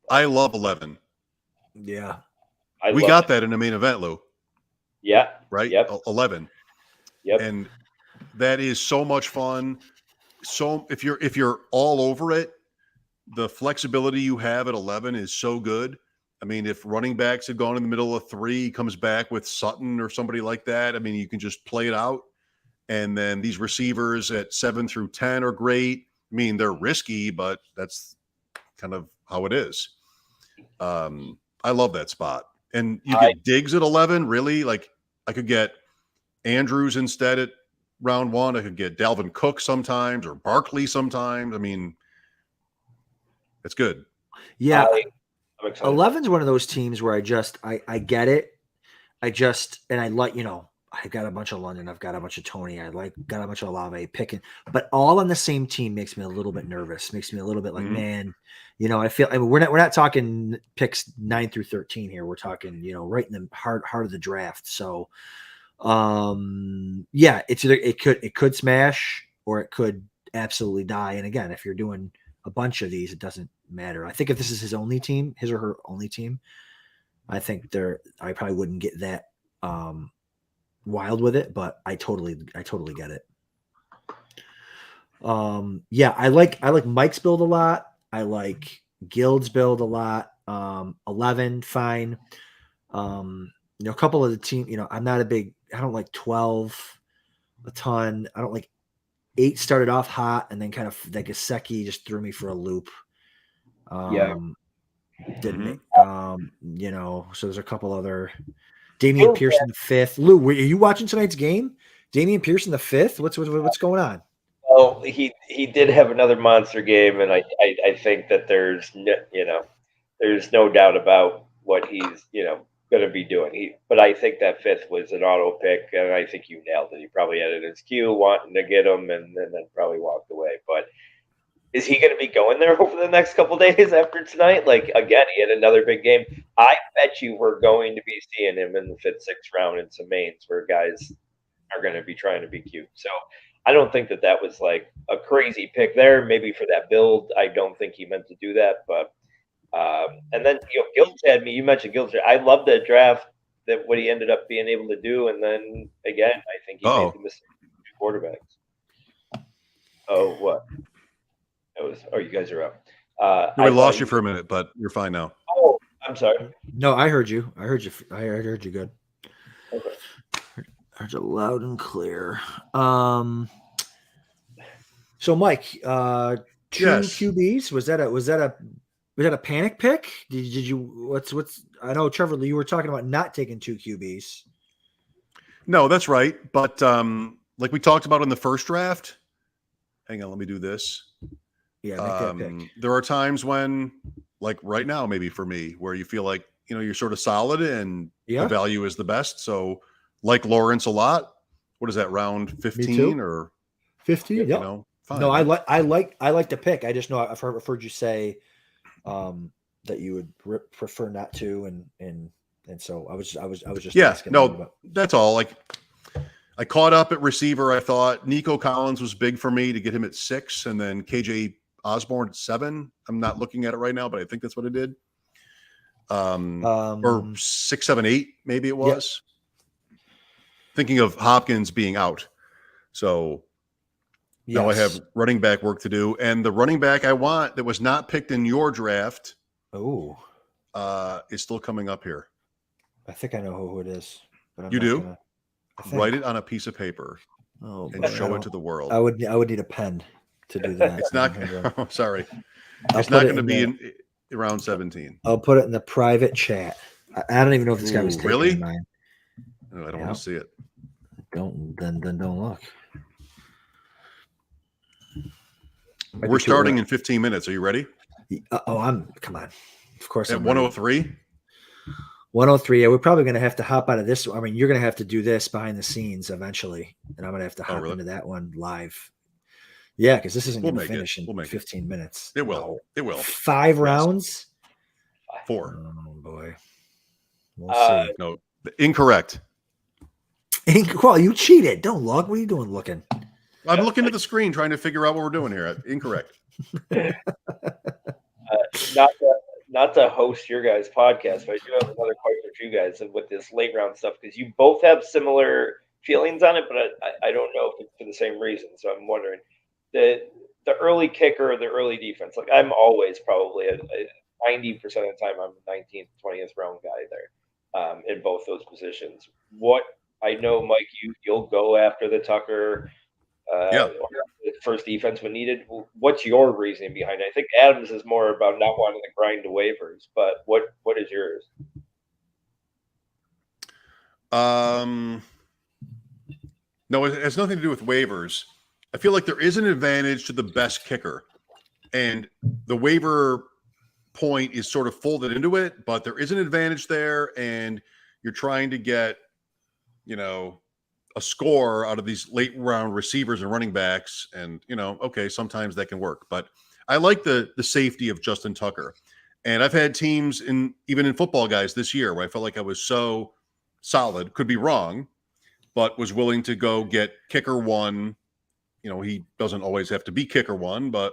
I love 11. Yeah. We got that in the main event, Lou. Yeah. Right? Yep. 11. Yep. And that is so much fun. So if you're all over it, the flexibility you have at 11 is so good. I mean, if running backs had gone in the middle of 3, he comes back with Sutton or somebody like that. I mean, you can just play it out. And then these receivers at 7 through 10 are great. I mean, they're risky, but that's kind of how it is. I love that spot. And you get Diggs at 11, really? Like, I could get Andrews instead at round 1. I could get Dalvin Cook sometimes, or Barkley sometimes. I mean, it's good. Yeah. I'm excited. 11's one of those teams where I get it. And I like, I've got a bunch of London. I've got a bunch of Tony. Got a bunch of Olave picking, but all on the same team makes me a little bit nervous. Makes me a little bit like, man, I feel, we're not talking picks 9 through 13 here. We're talking, right in the heart of the draft. So, yeah, it's either it could smash or it could absolutely die. And again, if you're doing a bunch of these, it doesn't matter. I think if this is his only team, his or her only team, I think I probably wouldn't get that wild with it, but I totally get it. Yeah, I like Mike's build a lot. I like Gild's build a lot. 11, fine. A couple of the team, I don't like 12 a ton. I don't like 8 started off hot and then kind of like Gesicki just threw me for a loop. Didn't so there's a couple other. Damian Pierce in the 5th. Lou, were you watching tonight's game? Damian Pierce in the 5th? What's going on? Well, he did have another monster game, and I think that there's no doubt about what he's going to be doing. But I think that 5th was an auto pick, and I think you nailed it. He probably had it in his queue, wanting to get him, and then probably walked away. But is he going to be going there over the next couple days after tonight? Like, again, he had another big game. I bet you we're going to be seeing him in the 5th, 6th round in some mains where guys are going to be trying to be cute. So I don't think that was like a crazy pick there. Maybe for that build, I don't think he meant to do that. But and then Gildz had me. You mentioned Gildz. I love that draft, that what he ended up being able to do. And then again, I think he made the mistake with 2 quarterbacks. Oh, what? You guys are up. I lost you for a minute, but you're fine now. Oh, I'm sorry. No, I heard you. I heard you good. Okay. I heard you loud and clear. So Mike, 2 QBs. Was that a panic pick? Did you what's I know Trevor, you were talking about not taking 2 QBs. No, that's right. But like we talked about in the first draft, hang on, let me do this. Yeah, make that pick. There are times when, like right now, maybe for me, where you feel like, you're sort of solid and the value is the best. So like Lawrence a lot. What is that, round 15 or 15? Yeah. Fine. No, I like the pick. I just know I've heard you say that you would prefer not to, and so I was just Yeah, asking. no, that's all. Like, I caught up at receiver. I thought Nico Collins was big for me to get him at 6, and then KJ Osborne at 7. I'm not looking at it right now, but I think that's what it did. Or 6, 7, 8, maybe it was. Yep. Thinking of Hopkins being out. So now I have running back work to do. And the running back I want that was not picked in your draft is still coming up here. I think I know who it is. But you do? Write it on a piece of paper and show it to the world. I would need a pen to do that. It's not – sorry. It's not going to be in around 17. I'll put it in the private chat. I don't even know if this guy was really? Mine. No, I don't want to see it. Don't look. We're starting in 15 minutes. Are you ready? Come on. Of course. At 103? 103. Yeah, we're probably going to have to hop out of this. I mean, you're going to have to do this behind the scenes eventually, and I'm going to have to hop into that one live. Yeah, because this isn't going to finish in 15 minutes. It will. It will. 5 rounds? 4. Oh, boy. We'll see. No, incorrect. Well, you cheated. Don't look. What are you doing looking? I'm looking at the screen trying to figure out what we're doing here. Incorrect. Not to host your guys' podcast, but I do have another question for you guys and with this late round stuff, because you both have similar feelings on it, but I don't know if it's for the same reason. So I'm wondering the early kicker or the early defense. Like, I'm always probably 90% of the time I'm a 19th, 20th round guy there in both those positions. What I know, Mike, you'll go after the Tucker. First defense when needed. What's your reasoning behind it? I think Adams is more about not wanting to grind to waivers, but what is yours? No, it has nothing to do with waivers. I feel like there is an advantage to the best kicker, and the waiver point is sort of folded into it, but there is an advantage there, and you're trying to get, a score out of these late round receivers and running backs. And, okay, sometimes that can work, but I like the safety of Justin Tucker. And I've had teams even in football guys this year where I felt like I was so solid, could be wrong, but was willing to go get kicker 1. He doesn't always have to be kicker 1, but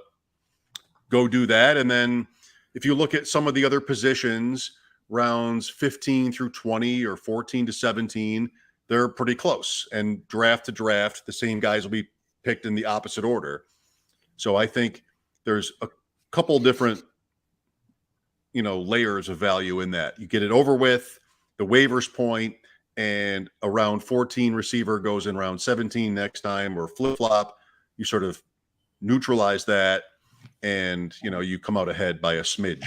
go do that. And then if you look at some of the other positions, rounds 15 through 20 or 14 to 17, they're pretty close, and draft to draft, the same guys will be picked in the opposite order. So I think there's a couple different, layers of value in that. You get it over with, the waivers point, and a round 14 receiver goes in round 17 next time, or flip-flop. You sort of neutralize that, and, you come out ahead by a smidge.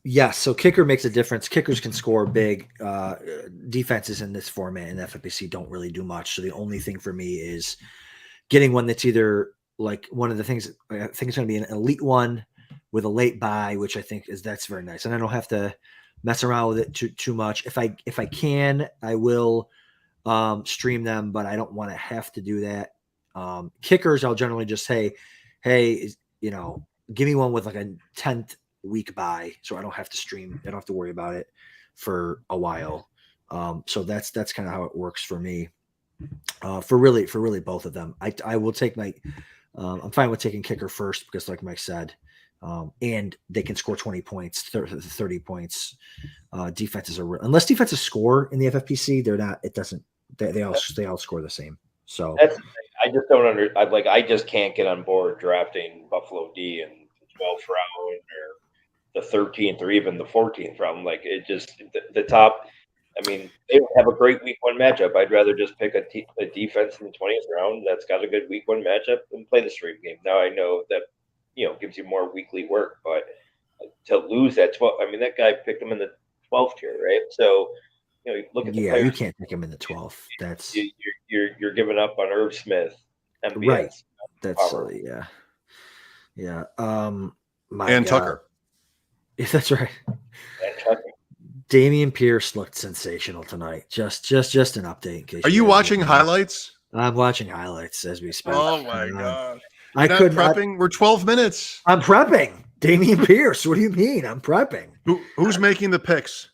Yes, so kicker makes a difference. Kickers can score big. Defenses in this format in FFPC don't really do much. So the only thing for me is getting one that's either like one of the things. I think it's going to be an elite one with a late buy, which I think that's very nice, and I don't have to mess around with it too much. If I can, I will stream them, but I don't want to have to do that. Kickers, I'll generally just say, hey, give me one with like a 10th week buy, so I don't have to stream. I don't have to worry about it for a while. So that's kind of how it works for me. For really both of them, I will take my. I'm fine with taking kicker first because, like Mike said, and they can score 20 points, 30 points. Defenses are unless defenses score in the FFPC, they're not. It doesn't. They all score the same. So that's the thing. I just don't I just can't get on board drafting Buffalo D in the 12th round or the 13th or even the 14th round. Like, it just the top. I mean, they don't have a great week 1 matchup. I'd rather just pick a defense in the 20th round that's got a good week 1 matchup and play the stream game. Now I know that gives you more weekly work, but to lose that 12, I mean, that guy picked him in the 12th tier, right? So look at the players. You can't pick him in the 12th. That's you're giving up on Irv Smith, MBS, right? That's yeah. And Tucker. Yeah, that's right. And Tucker. Damian Pierce looked sensational tonight. Just an update. In case Are you watching highlights? I'm watching highlights as we speak. Oh my god! I Not couldn't. prepping. We're 12 minutes. I'm prepping. Damian Pierce. What do you mean? I'm prepping. Who's making the picks?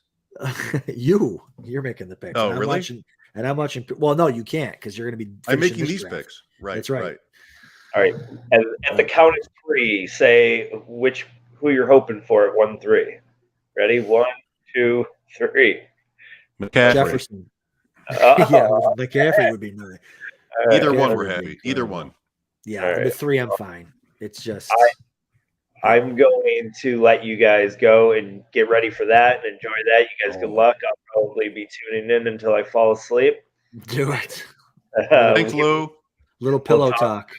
You're making the picks. Oh, and really? I'm watching. Well, no, you can't because you're going to be. I'm finishing making this these draft. picks. Right. That's right. All right. At the count of 3, say who you're hoping for at 1-3. Ready? 1, 2, 3. McCaffrey. Jefferson. Uh, Yeah, McCaffrey would be nice. Either one, McCaffrey we're would be happy. Either incredible. one. Yeah, All right. the 3, I'm fine. It's just. I'm going to let you guys go and get ready for that and enjoy that. You guys, good luck. I'll probably be tuning in until I fall asleep. Do it. Thanks, Lou. Little pillow talk.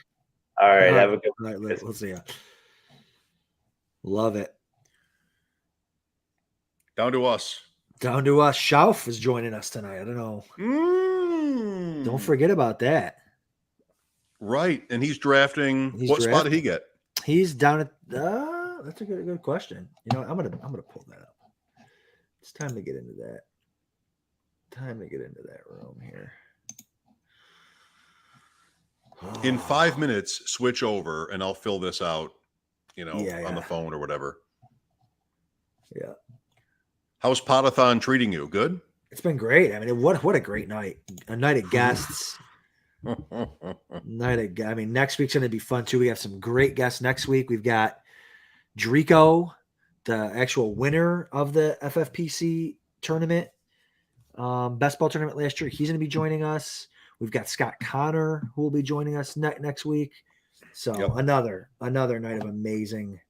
All right. Have a good All right, we'll see ya. Love it. Down to us. Down to us. Schauf is joining us tonight. I don't know. Don't forget about that. Right. And he's drafting. What spot did he get? He's down at that's a good question. You know, I'm gonna pull that up. It's time to get into that. Time to get into that room here. In 5 minutes, switch over and I'll fill this out, Yeah. on the phone or whatever. Yeah. How's Pod-A-Thon treating you? Good? It's been great. I mean, what a great night. A night of guests. Next week's going to be fun too. We have some great guests next week. We've got Drico, the actual winner of the FFPC tournament, best ball tournament last year. He's going to be joining us. We've got Scott Connor who will be joining us next week. So another night of amazing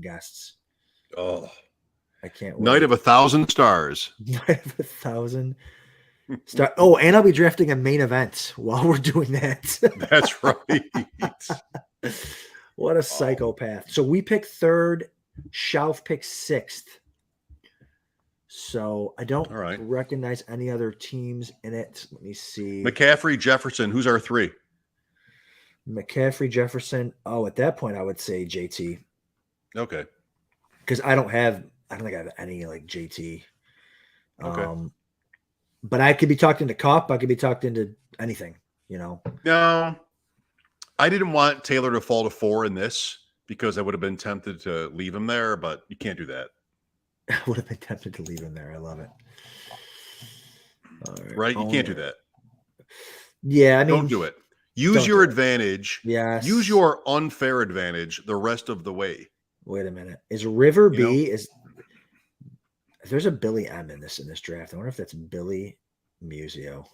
guests. Oh, I can't wait. Night of 1,000 stars. Night of 1,000 stars. Oh, and I'll be drafting a main event while we're doing that. That's right. What a psychopath. So we picked 3rd. Schauf picked 6th. So I don't recognize any other teams in it. Let me see. McCaffrey, Jefferson. Who's our 3? McCaffrey, Jefferson. Oh, at that point, I would say JT. Okay. Because I don't think I have any like JT. Okay. But I could be talked into Cup. I could be talked into anything, No, I didn't want Taylor to fall to 4 in this because I would have been tempted to leave him there, but you can't do that. I would have been tempted to leave him there. I love it. All right? You can't do that. Yeah, I mean, don't do it. Use your advantage. Yes. Use your unfair advantage the rest of the way. Wait a minute. Is River B there's a Billy M in this draft? I wonder if that's Billy Musio.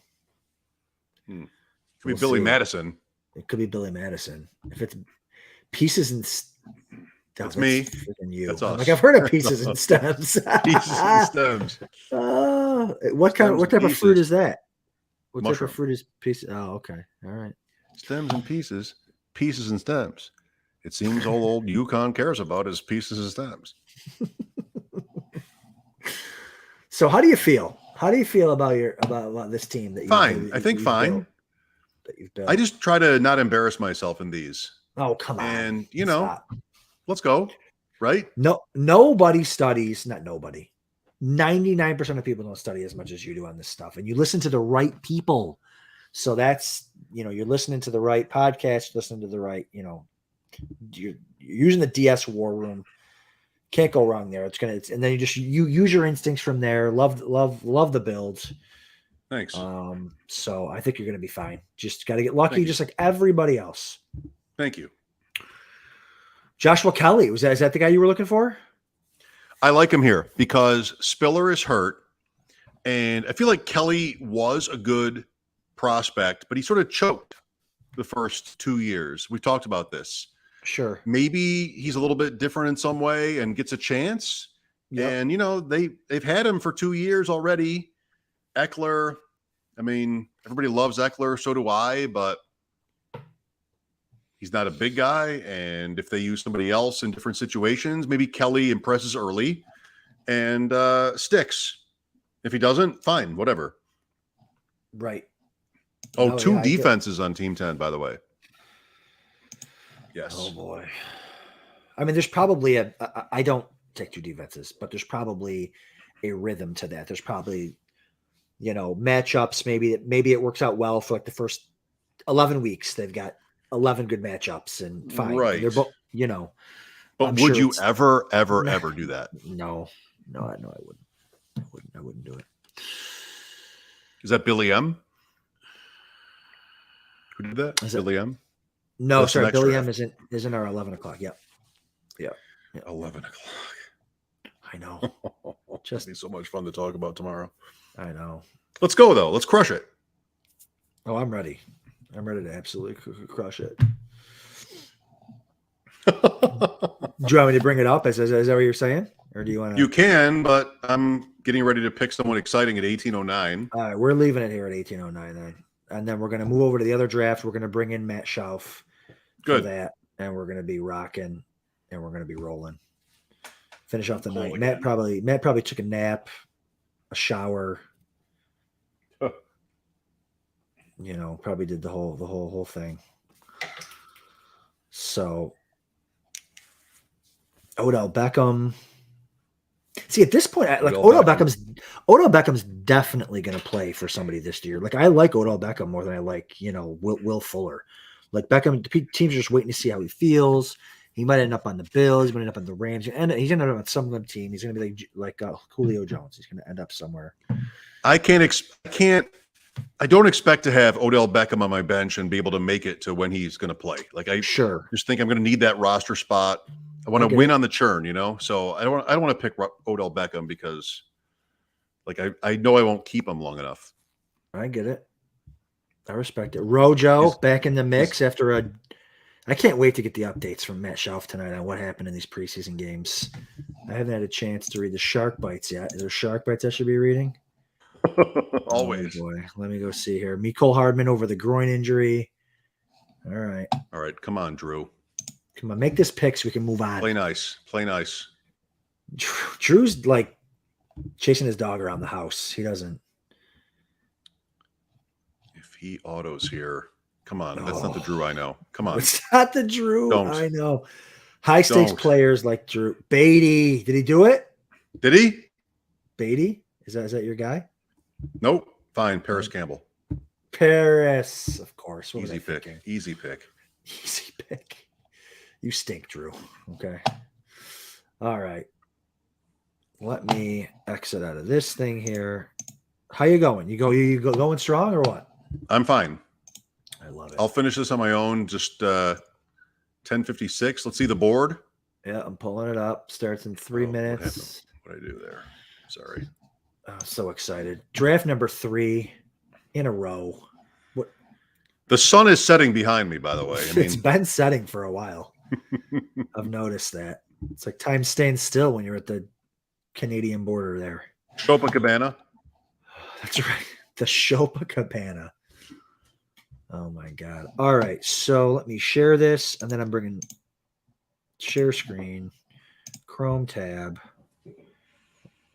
Could be Billy Madison. It could be Billy Madison. If it's Pieces and that's me. You. That's us. Like I've heard of Pieces and Stems. Pieces and Stems. What type of fruit is that? What Mushroom. type of fruit is pieces? Oh, okay. All right. Stems and pieces, pieces and stems. It seems all old Yukon cares about is pieces and stems. So how do you feel? How do you feel about this team? Fine. I think fine. I just try to not embarrass myself in these. Oh, come on. And, let's go. Right? No, nobody studies. Not nobody. 99% of people don't study as much as you do on this stuff. And you listen to the right people. So that's, you're listening to the right podcast, listening to the right, you're using the DS War Room. Can't go wrong there. And then you use your instincts from there. Love the builds. Thanks. So I think you're going to be fine. Just got to get lucky, just like everybody else. Thank you. Joshua Kelly, is that the guy you were looking for? I like him here because Spiller is hurt. And I feel like Kelly was a good prospect, but he sort of choked the first 2 years. We talked about this. Sure. Maybe he's a little bit different in some way and gets a chance. Yep. And, they've had him for 2 years already. Eckler, everybody loves Eckler. So do I, but he's not a big guy. And if they use somebody else in different situations, maybe Kelly impresses early and sticks. If he doesn't, fine, whatever. Right. Oh, two defenses on Team 10, by the way. Yes. Oh, boy. There's probably I don't take 2 defenses, but there's probably a rhythm to that. There's probably, matchups. Maybe it works out well for like the first 11 weeks. They've got 11 good matchups and fine. Right. They're both, you know. But I'm would sure you it's- ever do that? No, I wouldn't do it. Is that Billy M? Who did that? Is it- Billy M? No, That's the sorry, next Billy draft. M isn't our 11 o'clock. Yep. 11 o'clock. I know. Just be so much fun to talk about tomorrow. I know. Let's go though. Let's crush it. Oh, I'm ready. I'm ready to absolutely crush it. Do you want me to bring it up? Is that what you're saying? Or do you want to? You can, but I'm getting ready to pick someone exciting at 1809. All right, we're leaving it here at 1809 then. And then we're going to move over to the other draft. We're going to bring in Matt Schauf for Good. that. And we're going to be rocking and we're going to be rolling. Finish off the night. Cool Matt again. probably took a nap, a shower. You know, probably did the whole thing. So Odell Beckham. See, at this point, like Odell Beckham's definitely going to play for somebody this year. Like I like Odell Beckham more than I like, Will Fuller. Like Beckham, the teams are just waiting to see how he feels. He might end up on the Bills. He might end up on the Rams, and he's going to end up on some good team. He's going to be like Julio Jones. He's going to end up somewhere. I don't expect to have Odell Beckham on my bench and be able to make it to when he's going to play. Like I Sure. just think I'm going to need that roster spot. I want to win on the churn, So I don't want to pick Odell Beckham because, like, I know I won't keep him long enough. I get it. I respect it. Rojo back in the mix after I can't wait to get the updates from Matt Schauf tonight on what happened in these preseason games. I haven't had a chance to read the Shark Bites yet. Is there Shark Bites I should be reading? Always. Oh boy. Let me go see here. Mecole Hardman over the groin injury. All right. All right. Come on, Drew. Come on. Make this pick so we can move on. Play nice. Play nice. Drew's like chasing his dog around the house. He doesn't. If he autos here, come on. That's not the Drew I know. Come on. It's not the Drew. Don't. I know. High stakes Don't. players like Drew. Beatty. Did he do it? Did he? Beatty? Is that your guy? Nope. Fine. Paris Campbell. Paris, of course. What was Easy I pick. thinking? Easy pick. Easy pick. You stink, Drew. Okay. All right. Let me exit out of this thing here. How you going? You going strong or what? I'm fine. I love it. I'll finish this on my own. Just 10:56. Let's see the board. Yeah, I'm pulling it up. Starts in 3 minutes. What did I do there? Sorry. I'm so excited. Draft number 3 in a row. What? The sun is setting behind me, by the way. It's been setting for a while. I've noticed that. It's like time stands still when you're at the Canadian border there. Copacabana. That's right. The Copacabana. Oh my God. All right. So let me share this and then I'm bringing share screen, Chrome tab.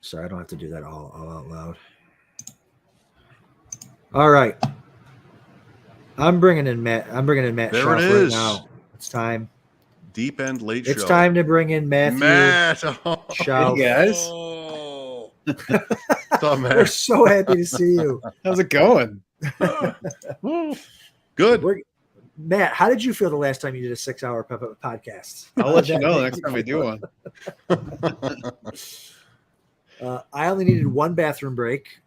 Sorry, I don't have to do that all out loud. All right. I'm bringing in Matt There Schauf it is. right now. It's time. Deep end late show. It's time to bring in Matthew Matt. Oh. Schauf. Hey guys, Oh. What's up, We're man? so happy to see you. how's it going? Good. Matt, how did you feel the last time you did a 6-hour podcast? I'll let you know the next time we do one. I only needed one bathroom break,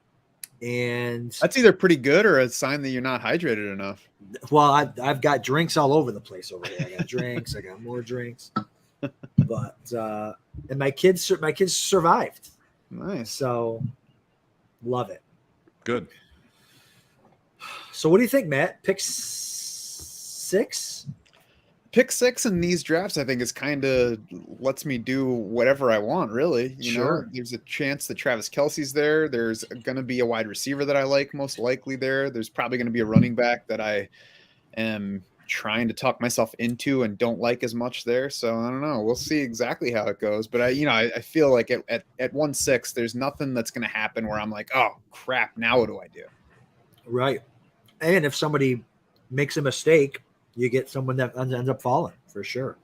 and That's either pretty good or a sign that you're not hydrated enough. well, I've got drinks all over the place over here. I got drinks, I got more drinks, but and my kids survived, Nice. so love it. Good. So, what do you think, Matt? Pick 6? Pick 6 in these drafts, I think, is kind of lets me do whatever I want, really. You know, Sure. there's a chance that Travis Kelce's there. There's going to be a wide receiver that I like, most likely there. There's probably going to be a running back that I am trying to talk myself into and don't like as much there. So I don't know. We'll see exactly how it goes. But I feel like at 1-6, there's nothing that's going to happen where I'm like, oh crap, now what do I do? Right. And if somebody makes a mistake, you get someone that ends up falling for sure.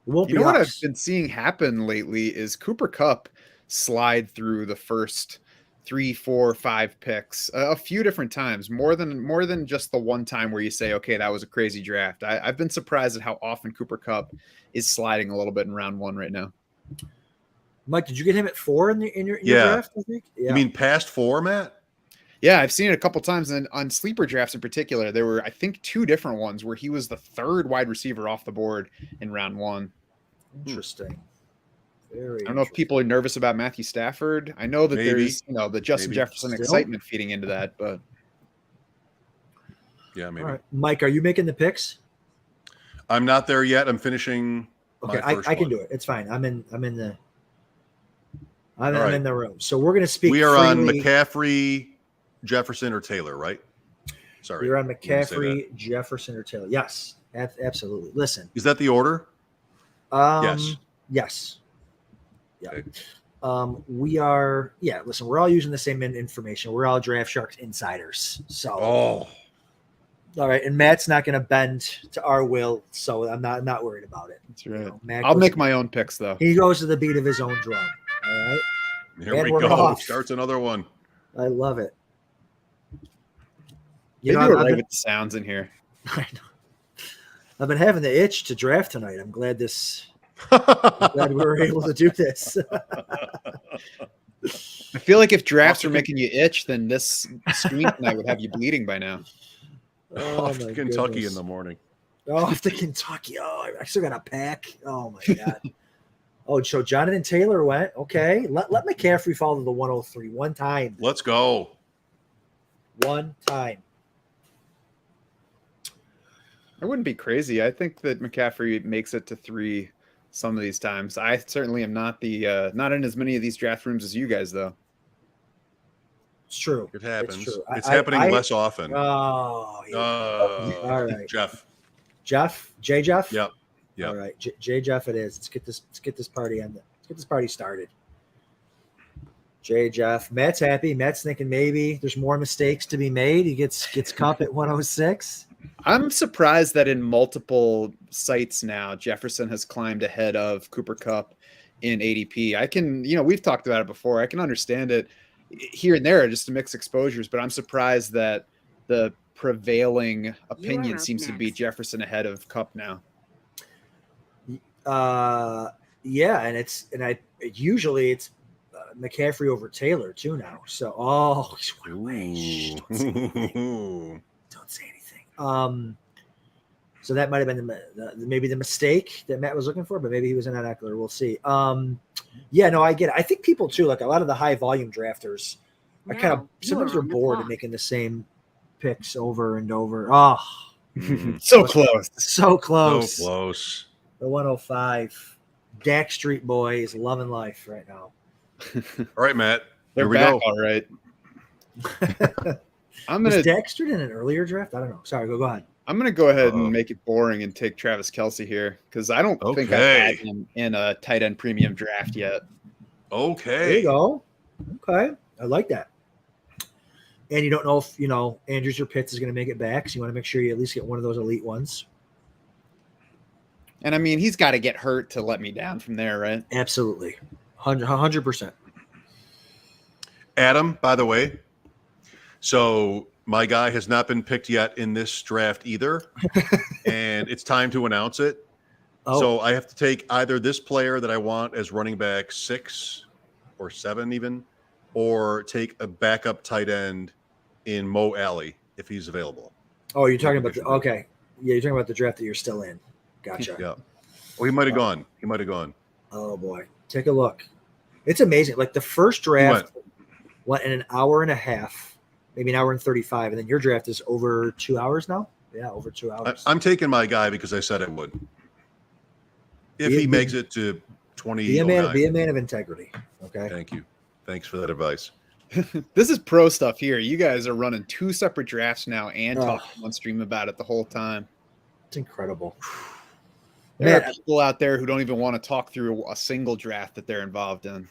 It won't You be know what I've us. been seeing happen lately is Cooper Kupp slide through the first 3, 4, 5 picks a few different times, more than just the one time where you say, okay, that was a crazy draft. I've been surprised at how often Cooper Kupp is sliding a little bit in round 1 right now. Mike, did you get him at 4 in your Yeah. draft? I think. Yeah. You mean past 4, Matt? Yeah, I've seen it a couple times, and on sleeper drafts in particular, there were, I think, 2 different ones where he was the 3rd wide receiver off the board in round 1. Interesting. Very. I don't know if people are nervous about Matthew Stafford. I know that Maybe. there's, the Justin Maybe. Jefferson Still? excitement feeding into that, but Yeah, maybe. All right, Mike, are you making the picks? I'm not there yet. I'm finishing. Okay, my first I can one. do it. It's fine. I'm in the right. in the room. So we're gonna speak. We are on freely. McCaffrey, Jefferson, or Taylor, right? Sorry. You're on I'm gonna say that. McCaffrey, Jefferson, or Taylor. Yes, absolutely. Listen. Is that the order? Yes. Yeah. Okay. We are. Yeah. Listen, we're all using the same information. We're all Draftsharks insiders. So. Oh, All right, and Matt's not going to bend to our will, so I'm not worried about it. that's right. Matt I'll goes- make my own picks, though. He goes to the beat of his own drum. All right, here And we we're go. off. Starts another one. I love it. They You know, do it I've right been, with the sounds in here. I know. I've been having the itch to draft tonight. I'm glad glad we were able to do this. I feel like if drafts were making you itch, then this stream tonight would have you bleeding by now. Oh, Off to my Kentucky goodness. in the morning. Off to Kentucky. Oh, I still got a pack. Oh my god. Oh, so Jonathan Taylor went. Okay. Let McCaffrey fall to the 103 one time. Let's go. One time. I wouldn't be crazy. I think that McCaffrey makes it to 3 some of these times. I certainly am not not in as many of these draft rooms as you guys, though. It's true. It happens. true. It's I- happening I- less often. Oh, yeah. All right. Jeff. J Jeff. Yep. Yep. All right, J Jeff. It is. Let's get this party Let's get this party started. J Jeff. Matt's happy. Matt's thinking maybe there's more mistakes to be made. He gets Cup at 106. I'm surprised that in multiple sites now, Jefferson has climbed ahead of Cooper Kupp in ADP. I can, we've talked about it before. I can understand it here and there, just to mix exposures, but I'm surprised that the prevailing opinion up seems to be next. Jefferson ahead of Kupp now. Yeah, and usually it's McCaffrey over Taylor too now. So he's one away. Shh, Don't say anything. Ooh. Don't say anything. So that might have been maybe the mistake that Matt was looking for, but maybe he was in that Eckler. We'll see. Yeah, no, I get it. I think people too, like a lot of the high volume drafters, are kind of Now, you sometimes are they're on the bored of clock. making the same picks over and over. Oh, Mm, So close. so close. so close. The 105. Dak Street Boy is loving life right now. All right, Matt. They're Here we back go. all right. I'm Was gonna Dak Street in an earlier draft? I don't know. Sorry, go ahead. go ahead Uh-oh. and make it boring and take Travis Kelce here because I don't think I've Okay. had him in a tight end premium draft yet. There you Okay. go. Okay. I like that. And you don't know if, Andrews or Pitts is going to make it back. So you want to make sure you at least get one of those elite ones. And I mean, he's got to get hurt to let me down from there, right? Absolutely. 100%. Adam, by the way, so my guy has not been picked yet in this draft either, and it's time to announce it. Oh, So I have to take either this player that I want as running back 6 or 7 even, or take a backup tight end in Mo Alley if he's available. you're talking about okay. Yeah, you're talking about the draft that you're still in. Gotcha. Yeah. Oh, he might have gone. He might have gone. Oh boy. Take a look. It's amazing. Like the first draft went in an hour and a half, maybe an hour and 35, and then your draft is over 2 hours now. Yeah, over 2 hours. I'm taking my guy because I said I would. If Be- he be- makes it to be a man 20. of integrity. Okay. Thank you. Thanks for that advice. This is pro stuff here. You guys are running 2 separate drafts now and Oh. talking on stream about it the whole time. It's incredible. There Man, are people out there who don't even want to talk through a single draft that they're involved in.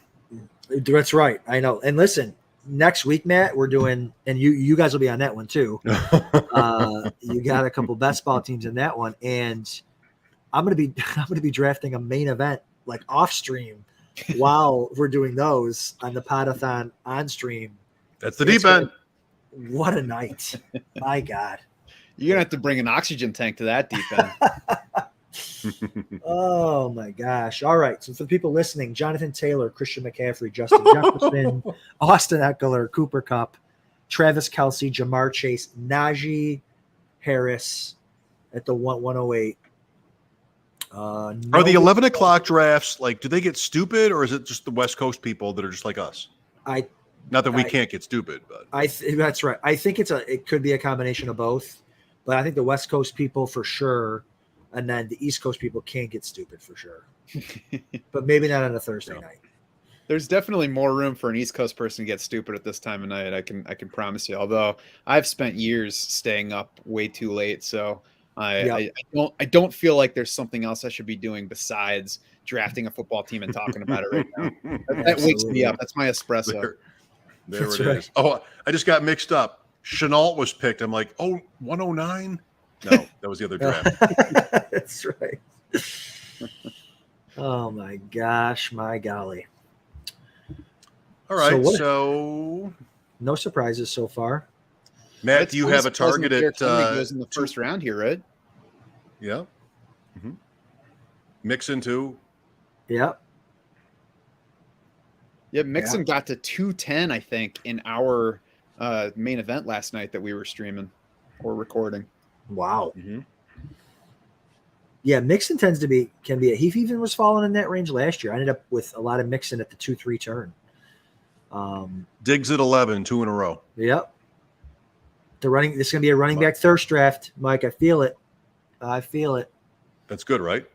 that's right. I know. And listen, next week, Matt, we're doing, and you guys will be on that one too. You got a couple best ball teams in that one, and I'm gonna be drafting a main event like off stream while we're doing those on the Pod-A-Thon on stream That's the deep end. What a night. My God. You're going to have to bring an oxygen tank to that deep end. Oh my gosh. All right. So for the people listening, Jonathan Taylor, Christian McCaffrey, Justin Jefferson, Austin Eckler, Cooper Kupp, Travis Kelce, Jamar Chase, Najee Harris at the 108. Are the 11 o'clock drafts, like, do they get stupid, or is it just the West Coast people that are just like us? Not that we can't get stupid, but that's right. I think it could be a combination of both, but I think the West Coast people for sure, and then the East Coast people can't get stupid for sure. But maybe not on a Thursday night. There's definitely more room for an East Coast person to get stupid at this time of night. I can promise you. Although I've spent years staying up way too late, so I don't feel like there's something else I should be doing besides drafting a football team and talking about it right now. That wakes me up. That's my espresso. There it is. Oh, I just got mixed up. Chenault was picked. I'm like, 109? No, that was the other draft. That's right. Oh my gosh, my golly. All right, so no surprises so far. Matt, do you have a target at goes in the first round here, right? Yeah. Mm-hmm. Mixon too. Yep. Yeah, Mixon got to 210, I think, in our main event last night that we were streaming or recording. Wow. Mm-hmm. Yeah, Mixon can be he even was falling in that range last year. I ended up with a lot of Mixon at the 2-3 turn. Diggs at 11, 2 in a row. Yep. This is gonna be a running back thirst draft, Mike. I feel it. That's good, right?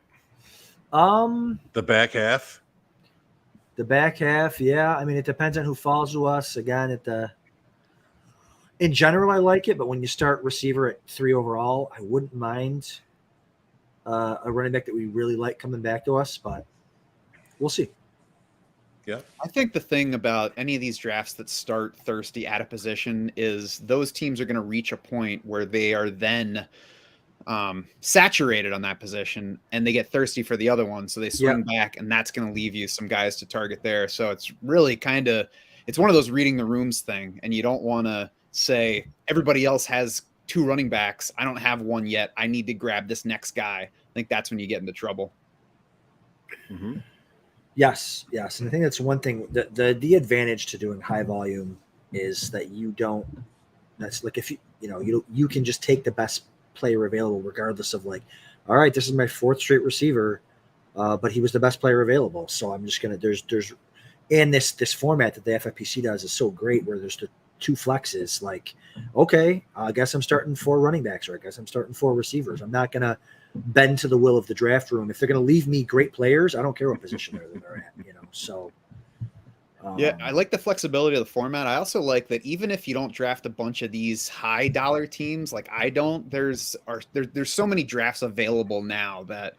The back half. Yeah. I mean, it depends on who falls to us. Again, in general, I like it, but when you start receiver at 3 overall, I wouldn't mind a running back that we really like coming back to us, but we'll see. Yeah. I think the thing about any of these drafts that start thirsty at a position is those teams are going to reach a point where they are then saturated on that position and they get thirsty for the other one. So they swing back, and that's going to leave you some guys to target there. So it's really it's one of those reading the rooms thing. And you don't want to say everybody else has 2 running backs. I don't have one yet. I need to grab this next guy. I think that's when you get into trouble. Mm-hmm. Yes. And I think that's one thing. The advantage to doing high volume is that that's like if you can just take the best player available regardless of like, all right, this is my 4th straight receiver, but he was the best player available. So I'm just gonna there's and this format that the FFPC does is so great where there's the 2 flexes. Like, okay, I guess I'm starting 4 running backs, or I guess I'm starting 4 receivers. I'm not gonna bend to the will of the draft room. If they're going to leave me great players, I don't care what position they're at, so. Yeah, I like the flexibility of the format. I also like that even if you don't draft a bunch of these high dollar teams, like I don't, there's so many drafts available now that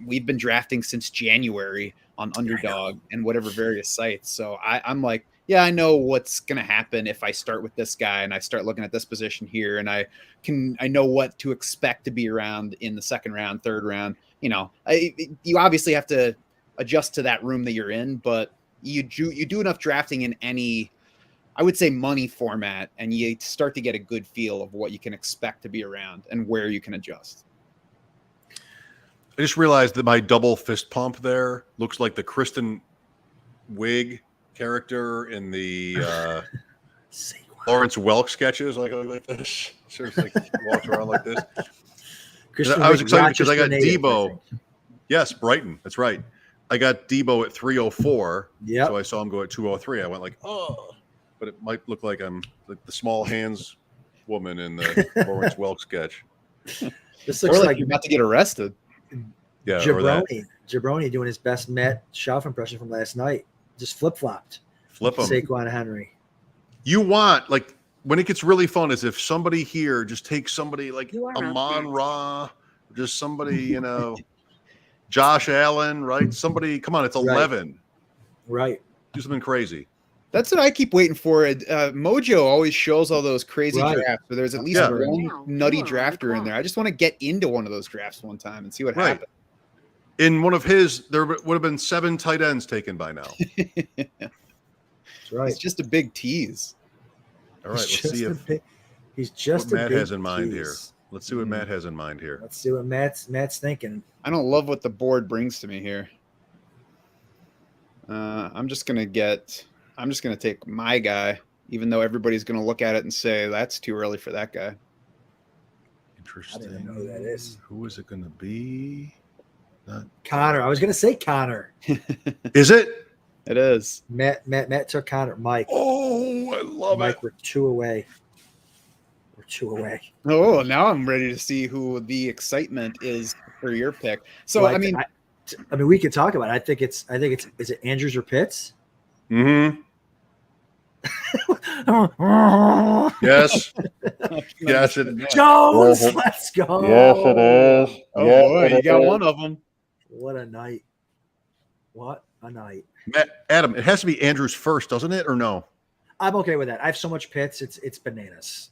we've been drafting since January on Underdog and whatever various sites. So I'm like, yeah, I know what's going to happen if I start with this guy and I start looking at this position here, and I know what to expect to be around in the 2nd round, 3rd round. You obviously have to adjust to that room that you're in, but you do enough drafting in any, I would say, money format, and you start to get a good feel of what you can expect to be around and where you can adjust. I just realized that my double fist pump there looks like the Kristen Wiig character in the Lawrence Welk sketches, like this. Seriously, walks around like this. I was excited because I got Debo. Yes, Brighton. That's right. I got Debo at 304. Yeah. So I saw him go at 203. I went like, oh, but it might look like I'm like the small hands woman in the Lawrence Welk sketch. This looks like you're about to get arrested. Yeah. Jabroni doing his best Matt Schauf impression from last night. Just flip-flopped. Flip him. Saquon Henry. You want, like, when it gets really fun is if somebody here just takes somebody like Amon-Ra, just somebody, Josh Allen, right? Somebody, come on, it's 11. Right. Do something crazy. That's what I keep waiting for. Mojo always shows all those crazy drafts, but there's at least one nutty drafter in there. I just want to get into one of those drafts one time and see what happens. In one of his, there would have been 7 tight ends taken by now. That's right. It's just a big tease. All right, let's see if he's just what a Matt big has in mind here. tease. Let's see what Matt has in mind here. Let's see what Matt's thinking. I don't love what the board brings to me here. I'm just gonna take my guy, even though everybody's gonna look at it and say that's too early for that guy. Interesting. I don't even know who that is. Who is it going to be? Not Connor. I was going to say Connor. Is it? It is. Matt took Connor. Mike. Oh, I love Mike, it. we're 2 away. We're 2 away. Oh, now I'm ready to see who the excitement is for your pick. So Well, I mean, we could talk about it. I think it's is it Andrews or Pitts? Mm-hmm. Yes. Yes, it Jones, Yes. let's go. Yes, it is. oh Yes, boy, it you got is. one of them. What a night. What a night. Adam, it has to be Andrews first, doesn't it? Or no? I'm okay with that. I have so much Pitts. It's bananas.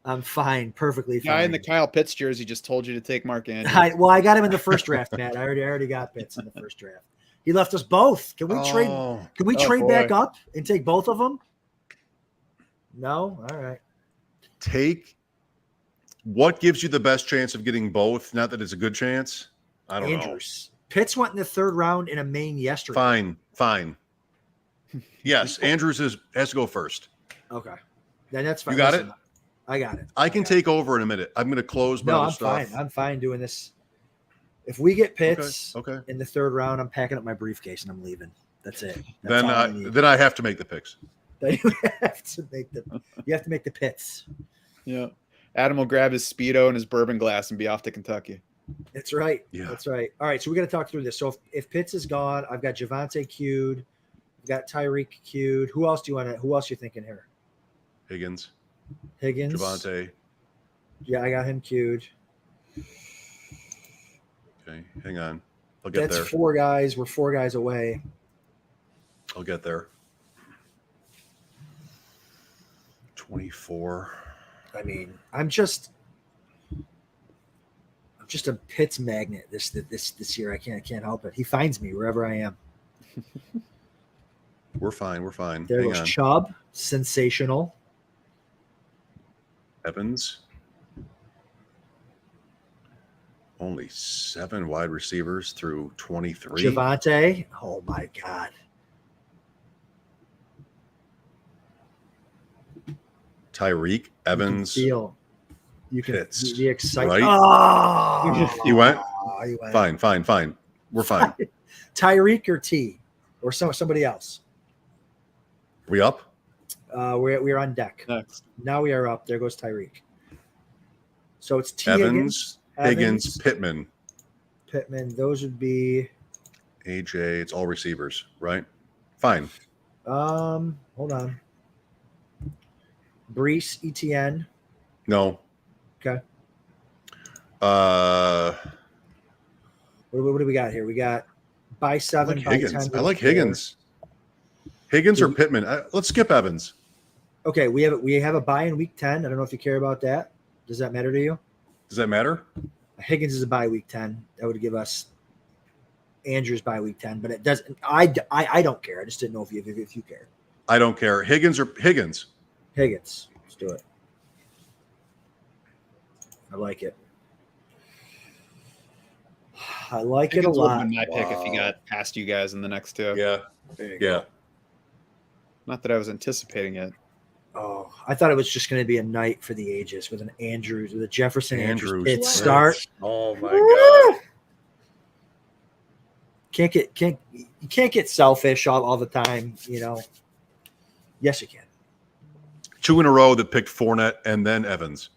I'm fine, perfectly fine. Guy in the Kyle Pitts jersey just told you to take Mark Andrews. I got him in the first draft, Matt. I already got Pitts in the first draft. He left us both. Can we trade? Can we Oh, trade boy. back up and take both of them? No. All right. Take what gives you the best chance of getting both? Not that it's a good chance. I don't Andrews. Pitts went in the 3rd round in a main yesterday. know. Fine. Yes, Andrews has to go first. Okay. Then that's fine. You got Listen, it? I got it. I can take over in a minute. I'm going to close my No, other I'm stuff. fine. I'm fine doing this. If we get Pitts Okay. in the 3rd round, I'm packing up my briefcase and I'm leaving. That's it. That's Then all I need. then I have to make the picks. Then you have to make the Pitts. Yeah. Adam will grab his Speedo and his bourbon glass and be off to Kentucky. That's right. Yeah. That's right. All right. So we got to talk through this. So if Pitts is gone, I've got Javonte queued. I've got Tyreek queued. Who else you thinking here? Higgins, Higgins. Javonte. Yeah, I got him queued. Okay, hang on. I'll get That's there. 4 guys. We're 4 guys away. I'll get there. 24. I mean, I'm just a Pitts magnet this year. I can't help it. He finds me wherever I am. We're fine. There Hang goes on. Chubb, sensational. Evans. Only 7 wide receivers through 23. Javonte. Oh my God. Tyreek, Evans. You can Pitts, feel the excitement. right? Oh, You went? he went. Fine. We're fine. Tyreek or T or somebody else. We up? We're on deck. Next. Now we are up. There goes Tyreek. So it's T Evans, Higgins, Evans, Pittman, Those would be. AJ. It's all receivers, right? Fine. Hold on. Brees, ETN. No. Okay. I What do we got here? We got by 7. like by Higgins. 10. I like Higgins. Higgins or Dude. Pittman? Let's skip Evans. Okay, we have a bye in week 10. I don't know if you care about that. Does that matter to you? Does that matter? Higgins is a bye week 10. That would give us Andrews bye week 10, but it doesn't. I don't care. I just didn't know if you care. I don't care. Higgins or Higgins? Higgins, let's do it. I like it. I like it a Higgins would have lot. been my pick if he Wow. got past you guys in the next 2. Yeah. Yeah. Not that I was anticipating it. Oh, I thought it was just going to be a night for the ages with an Andrews, with a Jefferson Andrews pit Pitts. start. Oh my God. You can't get selfish all the time, you know. Yes, you can. 2 in a row that picked Fournette and then Evans.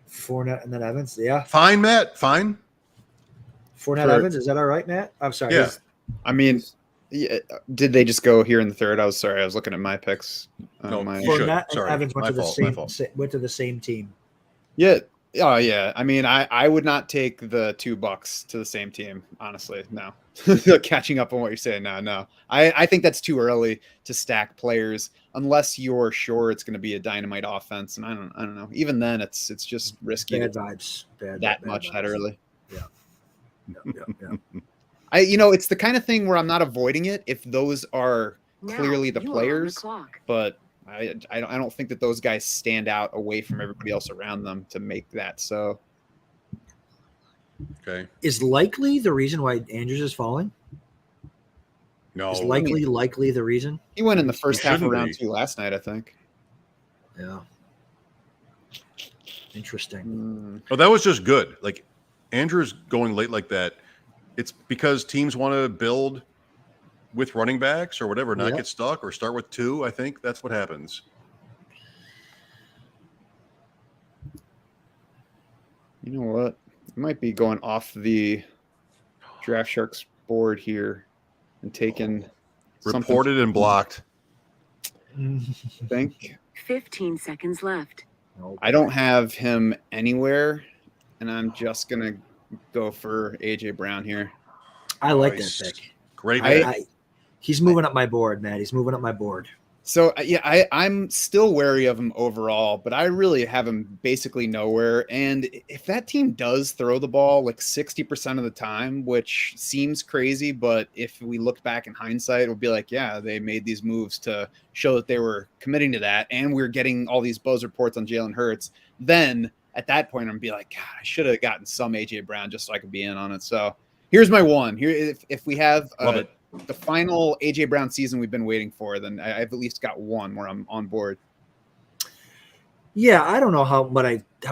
Fournette and then Evans. Yeah. Fine, Matt. Fine. Fournette Evans. Is that all right, Matt? I'm sorry. Yeah. I mean, yeah, did they just go here in the 3rd? I was sorry. I was looking at my picks. No, my, you should. Fournette and Sorry. Evans went My to the fault, my same fault. went to the same team. yeah. Oh, yeah. I mean, I would not take the $2 to the same team, honestly. No. Catching up on what you're saying. No. I think that's too early to stack players unless you're sure it's going to be a dynamite offense. And I don't know. Even then, it's just risky Bad to vibes. Bad much vibes. that early. Yeah. It's the kind of thing where I'm not avoiding it if those are clearly the You are on players, clock. but I don't think that those guys stand out away from everybody else around them to make that so. Okay. Is likely the reason why Andrews is falling? No. Is likely the reason? He went in the first half of shouldn't round be. 2 last night, I think. Yeah. Interesting. Oh, that was just good. Like Andrews going late like that. It's because teams want to build with running backs or whatever, not Yep. get stuck or start with 2. I think that's what happens. You know what? I might be going off the Draftsharks board here and taking Reported and blocked. I think 15 seconds left. I don't have him anywhere, and I'm just gonna go for AJ Brown here. I like Nice. that pick. Great pick. He's moving up my board, Matt. He's moving up my board. So yeah, I'm still wary of him overall, but I really have him basically nowhere. And if that team does throw the ball like 60% of the time, which seems crazy, but if we look back in hindsight, it'll be like, yeah, they made these moves to show that they were committing to that, and we're getting all these buzz reports on Jalen Hurts. Then at that point, I'm gonna be like, God, I should have gotten some AJ Brown just so I could be in on it. So here's my one. Here, if we have Love it. the final AJ Brown season we've been waiting for, then I've at least got one where I'm on board. Yeah, I don't know how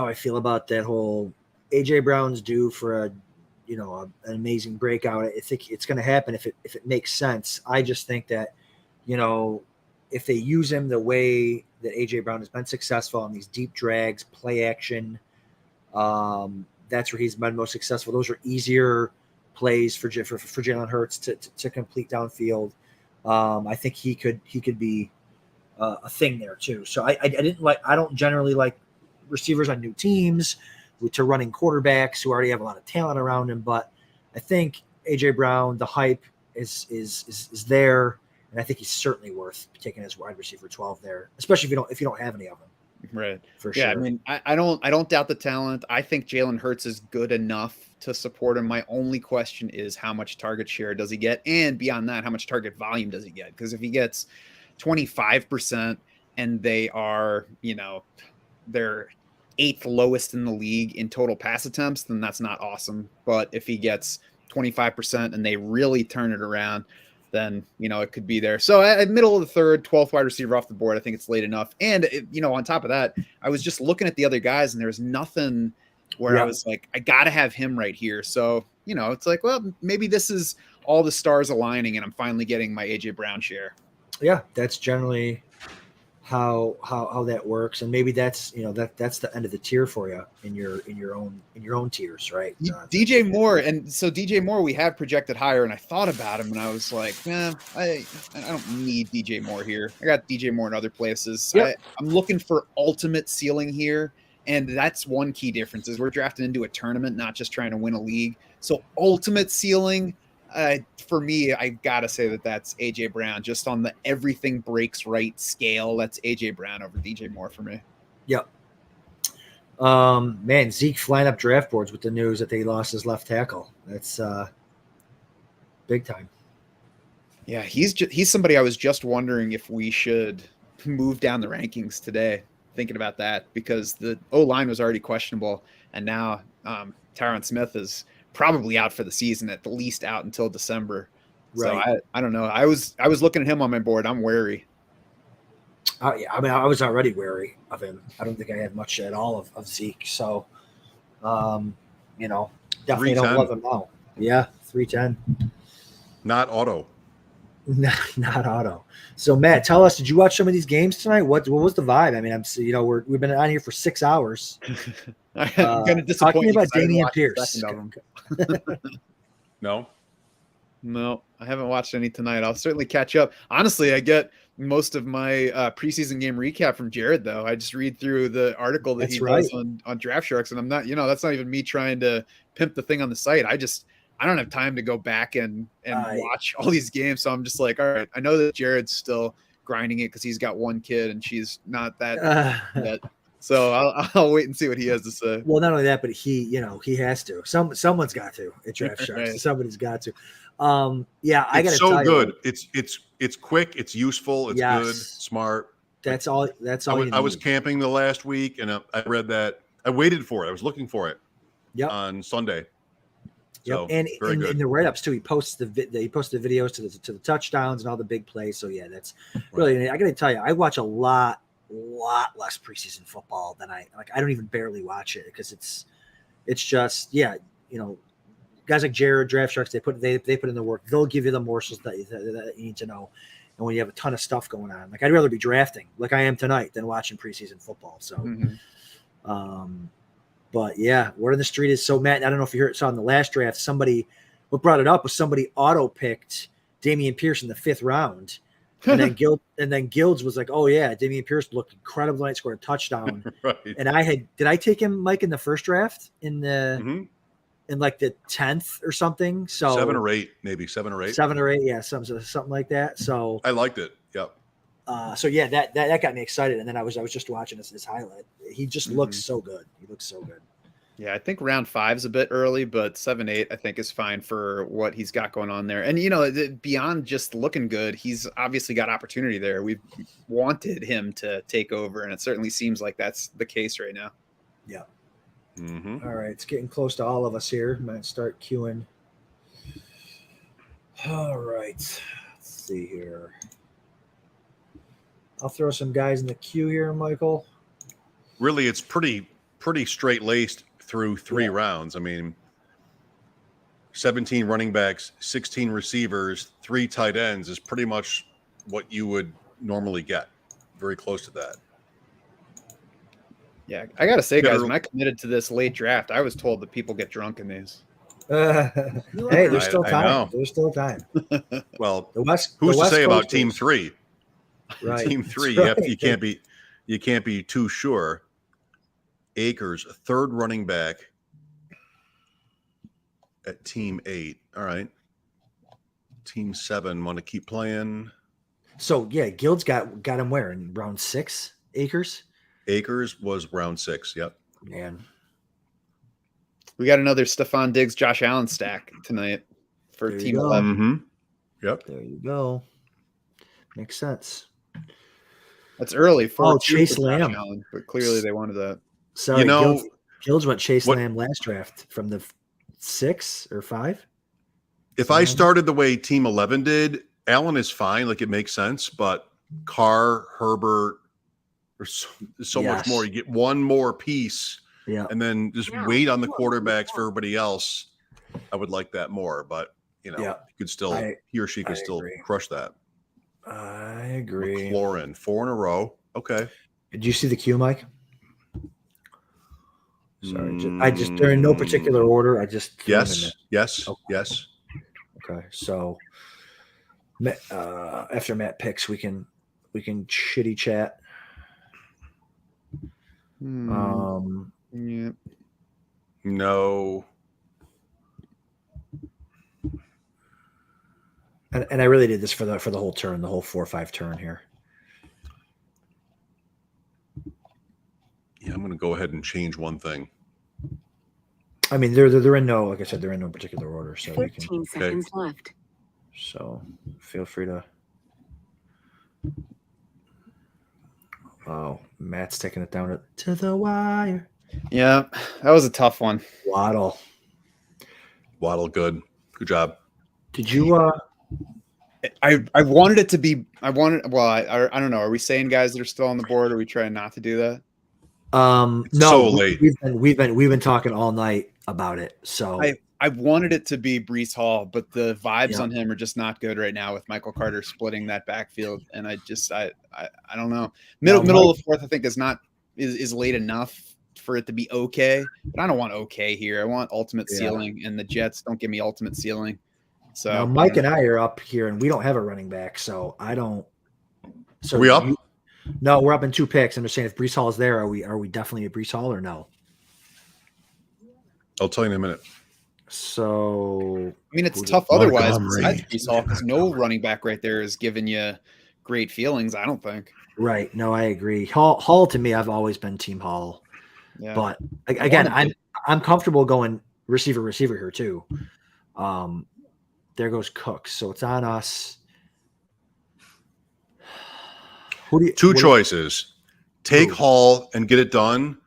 I feel about that whole AJ Brown's due for an amazing breakout. I think it's going to happen if it makes sense. I just think that, if they use him the way that AJ Brown has been successful on these deep drags, play action, that's where he's been most successful. Those are easier plays for Jalen Hurts to complete downfield. I think he could be a thing there too. So I don't generally like receivers on new teams to running quarterbacks who already have a lot of talent around him. But I think AJ Brown, the hype is there, and I think he's certainly worth taking as wide receiver 12 there, especially if you don't have any of them. Right. For sure. Yeah, I mean, I don't doubt the talent. I think Jalen Hurts is good enough to support him. My only question is how much target share does he get? And beyond that, how much target volume does he get? Because if he gets 25% and they are, they're 8th lowest in the league in total pass attempts, then that's not awesome. But if he gets 25% and they really turn it around, then, it could be there. So at middle of the third, 12th wide receiver off the board, I think it's late enough. And, on top of that, I was just looking at the other guys and there was nothing where I was like, I got to have him right here. So, it's like, well, maybe this is all the stars aligning and I'm finally getting my AJ Brown share. Yeah, that's generally how that works, and maybe that's that's the end of the tier for you in your own tiers, right? DJ Moore, and so DJ Moore we have projected higher, and I thought about him and I was like, man, I don't need DJ Moore here. I got DJ Moore in other places. Yep. I'm looking for ultimate ceiling here, and that's one key difference is we're drafting into a tournament, not just trying to win a league. So ultimate ceiling. For me, I gotta say that's AJ Brown. Just on the everything breaks right scale, that's AJ Brown over DJ Moore for me. Yep. Man, Zeke flying up draft boards with the news that they lost his left tackle. That's big time. Yeah, he's somebody I was just wondering if we should move down the rankings today. Thinking about that because the O-line was already questionable, and now Tyron Smith is probably out for the season, at the least out until December. Right. So I don't know. I was looking at him on my board. I'm wary. Yeah, I mean, I was already wary of him. I don't think I had much at all of Zeke. So, definitely don't love him now. Yeah, 310. Not auto. Not auto. So, Matt, tell us, did you watch some of these games tonight? What was the vibe? I mean, we've been on here for 6 hours. I'm going to disappoint talking you about Damian Pierce. No, I haven't watched any tonight. I'll certainly catch up. Honestly, I get most of my preseason game recap from Jared, though. I just read through the article that he does on Draftsharks, and I'm not, that's not even me trying to pimp the thing on the site. I don't have time to go back and watch all these games. So I'm just like, all right, I know that Jared's still grinding it because he's got one kid and she's not that yet. So I'll wait and see what he has to say. Well, not only that, but he has to. Someone's got to at Draftsharks. Right. Somebody's got to. Yeah, I got to It's so tell good. you, It's quick. It's useful. It's Yes. good. Smart. that's all. That's all. I was camping the last week, and I read that. I waited for it. I was looking for it. Yep. On Sunday. Yep. So, And very good. in the write-ups too, he posts the videos to the touchdowns and all the big plays. So yeah, that's really. I got to tell you, I watch a lot less preseason football than I don't even barely watch it because it's just guys like Jared, Draftsharks, they put in the work. They'll give you the morsels that you need to know. And when you have a ton of stuff going on, like I'd rather be drafting like I am tonight than watching preseason football. So, but yeah, word on the street is so Matt. I don't know if you saw in the last draft, what brought it up was somebody auto picked Dameon Pierce in the 5th round. And then Gildz was like, "Oh yeah, Dameon Pierce looked incredible tonight, scored a touchdown." Right. And did I take him, Mike, in the first draft in like the 10th or something? So 7 or 8, maybe 7 or 8. 7 or 8, yeah, something like that. So I liked it. Yep. so yeah, that got me excited. And then I was just watching his highlight. He just looks so good. He looks so good. Yeah, I think round 5 is a bit early, but 7, 8 I think is fine for what he's got going on there. And beyond just looking good, he's obviously got opportunity there. We've wanted him to take over, and it certainly seems like that's the case right now. Yeah. Mm-hmm. All right, it's getting close to all of us here. Might start queuing. All right, let's see here. I'll throw some guys in the queue here, Michael. Really, it's pretty straight laced through 3 rounds. I mean, 17 running backs, 16 receivers, 3 tight ends is pretty much what you would normally get. Very close to that. Yeah, I got to say, guys, when I committed to this late draft, I was told that people get drunk in these. Hey, there's still time. know. There's still time. Well, Who's to say about Team 3? Right. Team 3, That's right. you can't be too sure. Akers, 3rd running back at Team 8. All right. Team 7 want to keep playing. So yeah, Gildz got him where in round 6? Akers. Akers was round 6. Yep. Man, We got another Stephon Diggs, Josh Allen stack tonight for There you Team go. 11. Mm-hmm. Yep. there you go. Makes sense. That's early for Chase Josh Lamb. Allen, but clearly they wanted that. Sorry, You know- Gildz went Chase What- Lamb last draft from the 6 or 5. If I started the way Team 11 did, Allen is fine. Like, it makes sense. But Carr, Herbert, there's so much Yes. more. You get one more piece Yeah. and then just wait on the quarterbacks for everybody else. I would like that more. But, Yeah. you could still, he or she could I still agree. crush that. I agree. McLaurin, 4 in a row. Okay. Did you see the queue, Mike? Sorry, they're in no particular order. I just threw them in Yes. there. Yes. Okay. Yes. Okay, so after Matt picks, we can shitty chat. Yeah. No. And I really did this for the whole turn, the whole 4-5 turn here. Yeah, I'm going to go ahead and change one thing. I mean, they're in no, like I said, they're in no particular order, so we 15 can. seconds left. So feel free to. Oh, Matt's taking it down to the wire. Yeah, that was a tough one. Waddle. Good. Good job. Did you? I wanted it to be. I don't know. Are we saying guys that are still on the board? Or are we trying not to do that? No, so late. We've been talking all night about it. So I wanted it to be Breece Hall, but the vibes on him are just not good right now with Michael Carter splitting that backfield. And I don't know. Middle of the 4th, I think is late enough for it to be okay. But I don't want okay here. I want ultimate ceiling, and the Jets don't give me ultimate ceiling. So now Mike and I are up here, and we don't have a running back, so I don't. So Are we up? No, we're up in 2 picks. I'm just saying, if Breece Hall is there, are we definitely at Breece Hall or no? I'll tell you in a minute. So I mean, it's tough otherwise Montgomery. besides Breece Hall because no running back right there is giving you great feelings. I don't think. Right. No, I agree. Hall to me, I've always been team Hall. Yeah. But again, I'm comfortable going receiver here too. There goes Cooks. So it's on us. Two choices. Take Hall and get it done,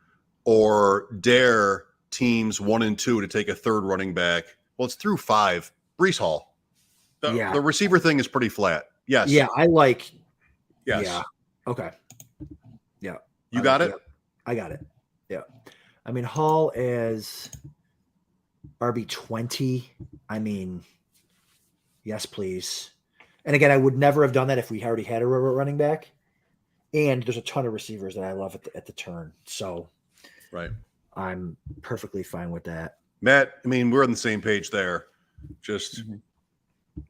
or dare teams 1 and 2 to take a third running back. Well, it's through 5. Breece Hall. The receiver thing is pretty flat. Yes. Yeah, I like. Yes. Yeah. Okay. Yeah. You got it? Yeah, I got it. Yeah. I mean, Hall as RB20. I mean, yes, please. And again, I would never have done that if we already had a running back. And there's a ton of receivers that I love at the turn. So right. I'm perfectly fine with that. Matt, I mean, we're on the same page there. Just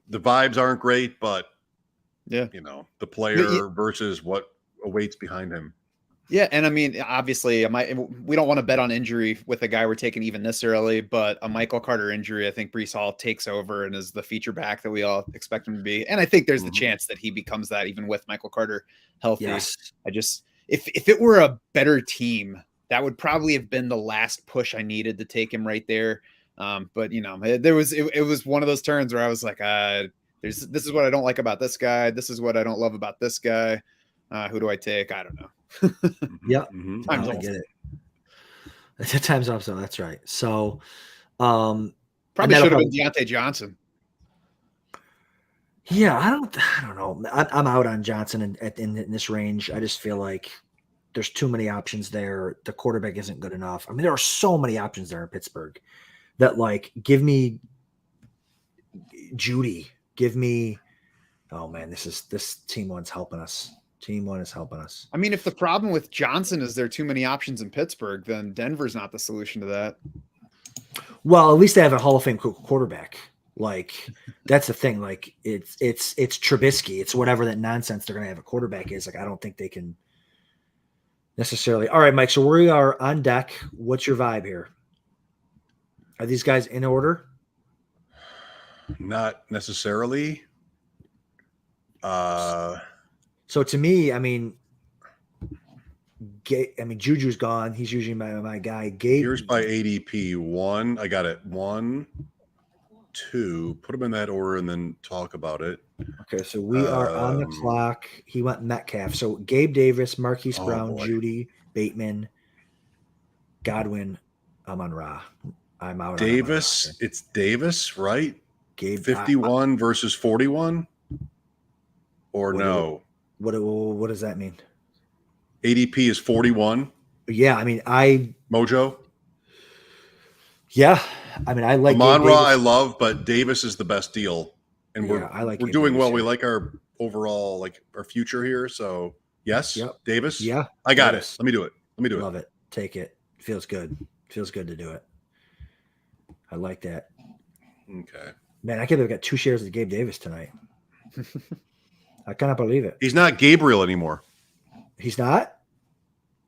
the vibes aren't great, but yeah, the player versus what awaits behind him. Yeah, and I mean, obviously, we don't want to bet on injury with a guy we're taking even this early, but a Michael Carter injury, I think Breece Hall takes over and is the feature back that we all expect him to be. And I think there's the chance that he becomes that even with Michael Carter healthy. Yes. If it were a better team, that would probably have been the last push I needed to take him right there. But it was one of those turns where I was like, this is what I don't like about this guy. This is what I don't love about this guy. Who do I take? I don't know. Yeah, I get it. Time's up, so that's right. So, probably should have been Deontay Johnson. Yeah, I don't know. I'm out on Johnson in this range. I just feel like there's too many options there. The quarterback isn't good enough. I mean, there are so many options there in Pittsburgh that give me Judy. Give me. Oh man, this team one's helping us. Team one is helping us. I mean, if the problem with Johnson is there are too many options in Pittsburgh, then Denver's not the solution to that. Well, at least they have a Hall of Fame quarterback. That's the thing. It's Trubisky. It's whatever that nonsense they're going to have a quarterback is. I don't think they can necessarily. All right, Mike. So we are on deck. What's your vibe here? Are these guys in order? Not necessarily. So to me, I mean, Juju's gone. He's usually my guy. Gabe. Here's by ADP 1. I got it. 1, 2. Put them in that order and then talk about it. Okay, so we are on the clock. He went Metcalf. So Gabe Davis, Marquise Brown, Judy, Bateman, Godwin, Amon-Ra. I'm out. Davis. It's Davis, right? Gabe 51 versus 41, or no? What does that mean? ADP is 41. Yeah, I mean, Mojo. Yeah, I mean, I like Amon-Ra. I love, but Davis is the best deal, and we're doing well. We like our overall our future here. So yes, Davis. Yeah, I got it. Let me do it. Love it. Take it. Feels good. Feels good to do it. I like that. Okay. Man, I could have got 2 shares of Gabe Davis tonight. I cannot believe it. He's not Gabriel anymore. He's not?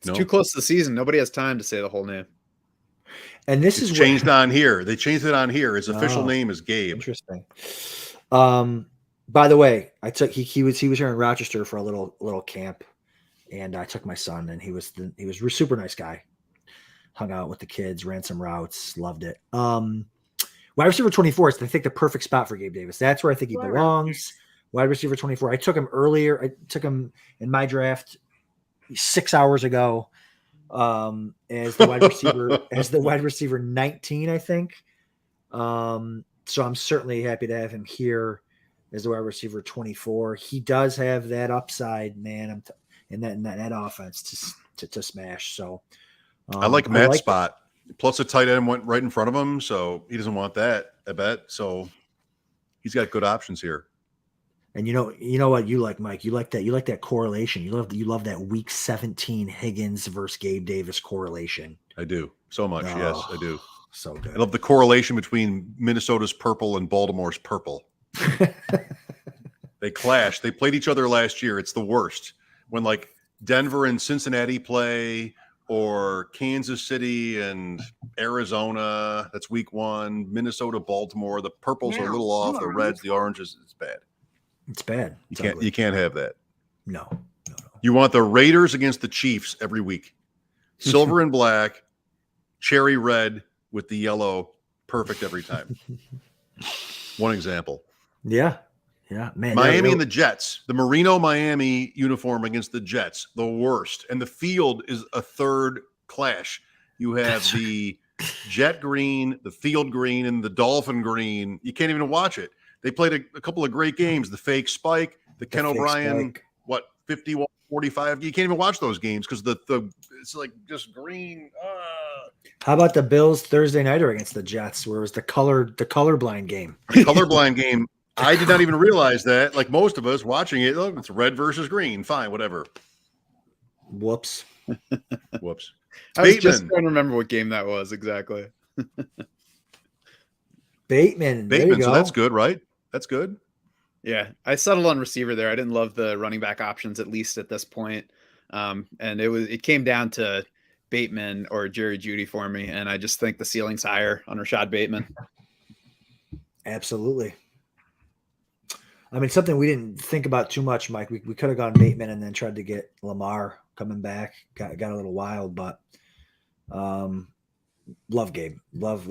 It's too close to the season. Nobody has time to say the whole name. And this is changed on here. They changed it on here. His official name is Gabe. Interesting. By the way, I took he was here in Rochester for a little camp, and I took my son, and he was a super nice guy. Hung out with the kids, ran some routes, loved it. Wide receiver 24 is, I think, the perfect spot for Gabe Davis. That's where I think he belongs. Wide receiver 24. I took him earlier. I took him in my draft 6 hours ago as the wide receiver 19, I think. So I'm certainly happy to have him here as the wide receiver 24. He does have that upside, man, in that offense to smash. So I like Matt's spot. Plus, a tight end went right in front of him, so he doesn't want that, I bet. So he's got good options here. And you know what you like, Mike? You like that correlation. You love that week 17 Higgins versus Gabe Davis correlation. I do so much. Yes, I do. So good. I love the correlation between Minnesota's purple and Baltimore's purple. They clashed. They played each other last year. It's the worst when Denver and Cincinnati play, or Kansas City and Arizona. That's week 1. Minnesota, Baltimore. The purples are a little off. The reds, the oranges. It's bad. It's bad. You can't have that. No. You want the Raiders against the Chiefs every week. Silver and black, cherry red with the yellow, perfect every time. One example. Yeah. Man. Miami and the Jets. The Merino Miami uniform against the Jets, the worst. And the field is a third clash. You have the jet green, the field green, and the dolphin green. You can't even watch it. They played a couple of great games. The fake spike, the Ken O'Brien, 51-45. You can't even watch those games because the it's like just green. How about the Bills Thursday nighter against the Jets, where it was the colorblind game? The colorblind game. I did not even realize that. Like most of us watching it, oh, it's red versus green. Fine, whatever. Whoops. I was just trying to remember what game that was exactly. Bateman. There you go. So that's good, right? That's good. Yeah, I settled on receiver there. I didn't love the running back options, at least at this point. And it came down to Bateman or Jerry Jeudy for me, and I just think the ceiling's higher on Rashad Bateman. Absolutely. I mean, something we didn't think about too much, Mike. We could have gone Bateman and then tried to get Lamar coming back. Got a little wild, but love Gabe. Love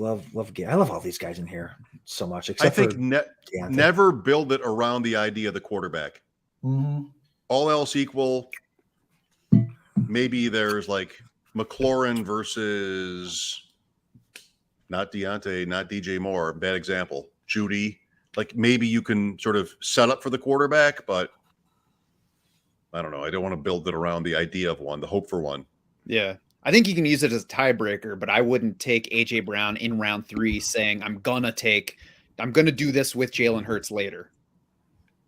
Gabe. I love all these guys in here so much. Except I think never build it around the idea of the quarterback. Mm-hmm. All else equal, maybe there's like McLaurin versus not Deontay, not DJ Moore. Bad example. Judy. Like maybe you can sort of set up for the quarterback, but I don't know. I don't want to build it around the idea of one, the hope for one. Yeah. I think you can use it as a tiebreaker, but I wouldn't take AJ Brown in round 3 saying I'm gonna do this with Jalen Hurts later.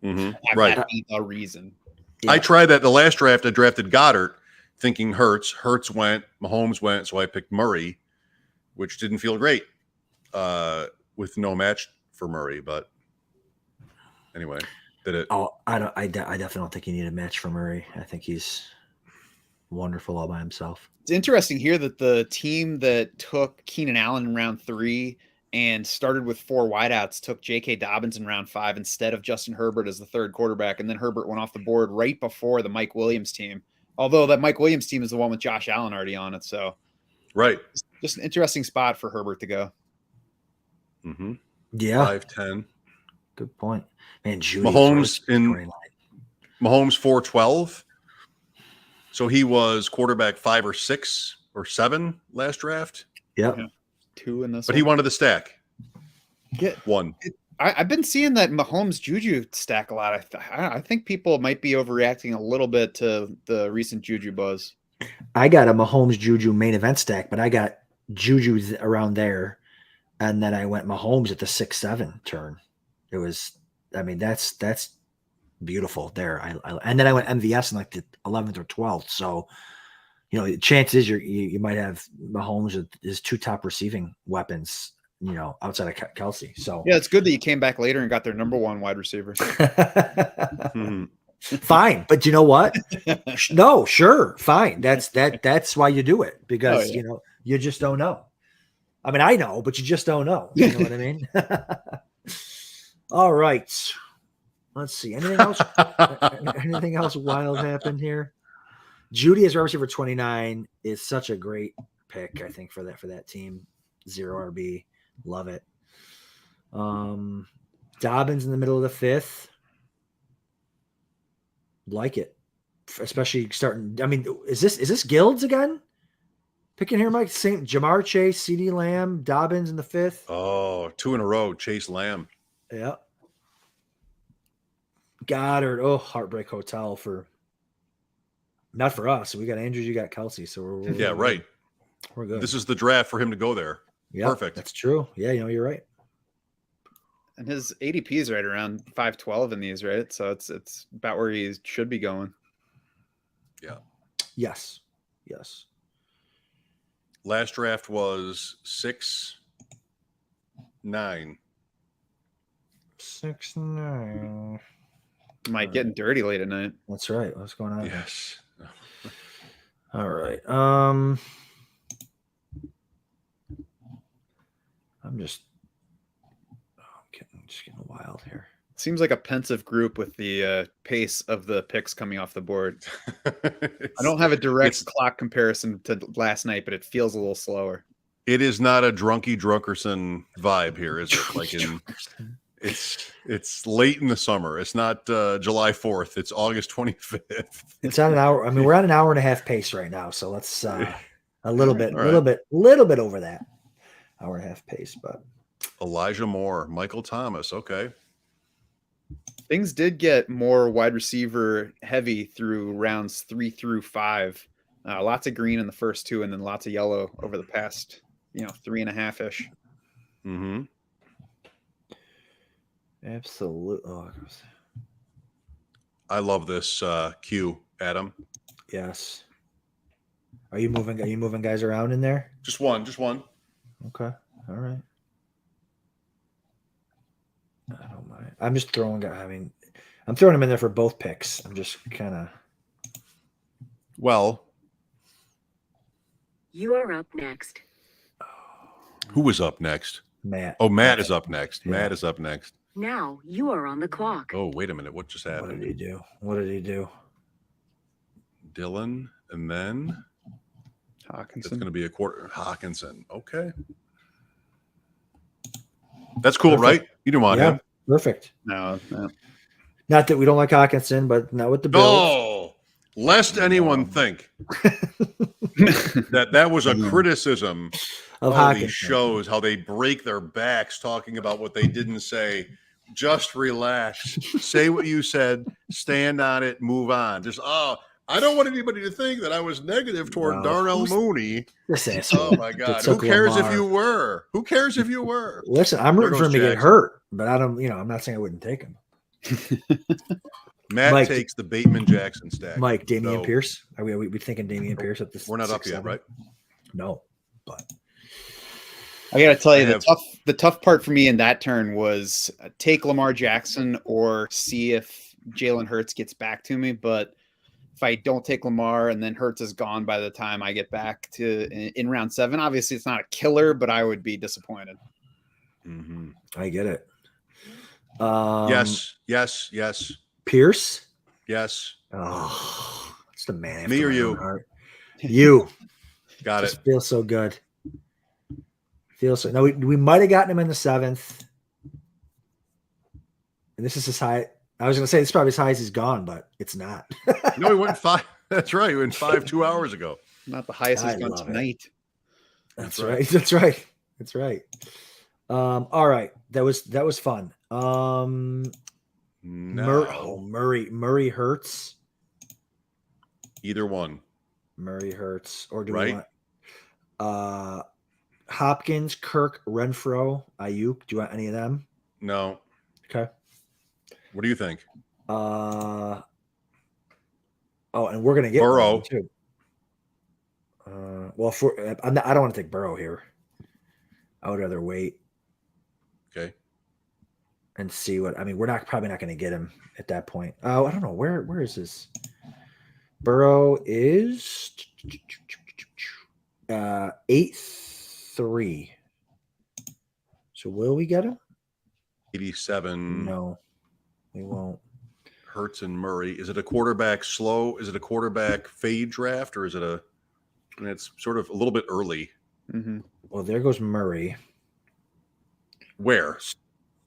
Mm-hmm. Right. That be the reason. Yeah. I tried that the last draft. I drafted Goddard thinking Hurts. Hurts went, Mahomes went, so I picked Murray, which didn't feel great with no match for Murray, but anyway, did it. Oh, I definitely don't think you need a match for Murray. I think he's wonderful all by himself. It's interesting here that the team that took Keenan Allen in round 3 and started with 4 wideouts took J.K. Dobbins in round 5 instead of Justin Herbert as the third quarterback, and then Herbert went off the board right before the Mike Williams team. Although that Mike Williams team is the one with Josh Allen already on it, so right, just an interesting spot for Herbert to go. Mm-hmm. Yeah, 5'10". Good point, man. Judy Mahomes 4'12". So he was quarterback 5 or 6 or 7 last draft. Yep. Yeah. 2 in this. But he wanted the stack. Yeah. 1. I've been seeing that Mahomes Juju stack a lot. I think people might be overreacting a little bit to the recent Juju buzz. I got a Mahomes Juju main event stack, but I got Juju around there, and then I went Mahomes at the 6-7 turn. It was, I mean, that's beautiful there. And then I went MVS in like the 11th or 12th. So, you know, chances you might have Mahomes with his 2 top receiving weapons, you know, outside of Kelsey. So yeah, it's good that you came back later and got their number 1 wide receiver. Fine, but you know what? No, sure, fine. That's why you do it, because you know, you just don't know. I mean, I know, but you just don't know. You know what I mean? All right. Let's see. Anything else? Anything else wild happened here? Judy as wide receiver 29 is such a great pick, I think, for that team. 0 RB. Love it. Dobbins in the middle of the 5th. Like it. Especially starting. I mean, is this Gildz again? Picking here, Mike. Same Jamar Chase, CeeDee Lamb, Dobbins in the 5th. Oh, 2 in a row. Chase Lamb. Yeah. Goddard. Oh, Heartbreak Hotel for not for us. We got Andrews, you got Kelsey. So we're yeah, right. We're good. This is the draft for him to go there. Yeah, perfect. That's true. Yeah, you know, you're right. And his ADP is right around 512 in these, right? So it's about where he should be going. Yeah. Yes. Last draft was 6-9. 6-9. Mike getting dirty late at night. That's right. What's going on? Yes. All right. I'm just getting wild here. Seems like a pensive group with the pace of the picks coming off the board. I don't have a direct clock comparison to last night, but it feels a little slower. It is not a drunky drunkerson vibe here, is it? Like it's late in the summer. It's not July 4th. It's August 25th. It's on an hour. I mean, we're on an hour and a half pace right now, so let's a little bit over that hour and a half pace. But Elijah Moore, Michael Thomas. Okay. Things did get more wide receiver heavy through rounds 3 through 5. Lots of green in the first 2, and then lots of yellow over the past, 3.5 ish. Mm-hmm. Absolutely. Oh, I love this cue, Adam. yes. Are you moving guys around in there? Just one. Okay. All right. I don't mind. I'm just throwing. I'm throwing them in there for both picks. I'm just kind of. Well, You are up next. who was up next? Matt. Oh, Matt is up next. Yeah. Matt is up next. Now you are on the clock. Oh, wait a minute. What just What happened? did he do? What did he do? Dylan, and then it's Hawkinson. going to be a quarter. Hawkinson. Okay. That's cool, Perfect. right? You didn't want Yeah. him. Perfect. No. Not that we don't like Hawkinson, but not with the Bills. No, lest anyone think that was a criticism Of of Hawkinson. these shows, how they break their backs talking about what they didn't say. Just relax. Say what you said. Stand on it. Move on. I don't want anybody to think that I was negative toward No. Darnell Mooney. This asshole Oh my God! that Who took cares Lamar. if you were? Who cares if you were? Listen, I'm There rooting for him goes to get Jackson. hurt, but I don't. I'm not saying I wouldn't take him. Matt Mike- takes the Bateman Jackson stack. Mike, Damian So, Pierce. Are we thinking Damian Pierce at this? We're not up yet, 6-7? right? No, but I gotta tell you, I have- the tough part for me in that turn was take Lamar Jackson or see if Jalen Hurts gets back to me. But if I don't take Lamar and then Hurts is gone by the time I get back to in round 7, obviously it's not a killer, but I would be disappointed. Mhm. I get it. Yes. Pierce. Yes. Oh, it's the man. Me after or my you? own heart. You. Got it. Just feels so good. No, we might have gotten him in the 7th. And this is as high. I was going to say it's probably as high as he's gone, but it's not. No, he went 5. That's right. He went 5 2 hours ago. Not the highest I he's gone love it. tonight. That's That's right. That's right. All right. That was fun. Murray Hurts. Either one. Murray Hurts. Or do Right. we want Hopkins, Kirk, Renfro, Ayuk? Do you want any of them? No. Okay. What do you think? And we're gonna get Burrow. one too. I don't want to take Burrow here. I would rather wait Okay. and see what. I mean, we're probably not going to get him at that point. Oh, I don't know where is this. Burrow is 8-3. So will we get him? 87. No, we won't. Hurts and Murray. Is it a quarterback slow? Is it a quarterback fade draft, or is it a? I mean, it's sort of a little bit early. Mm-hmm. Well, there goes Murray. Where?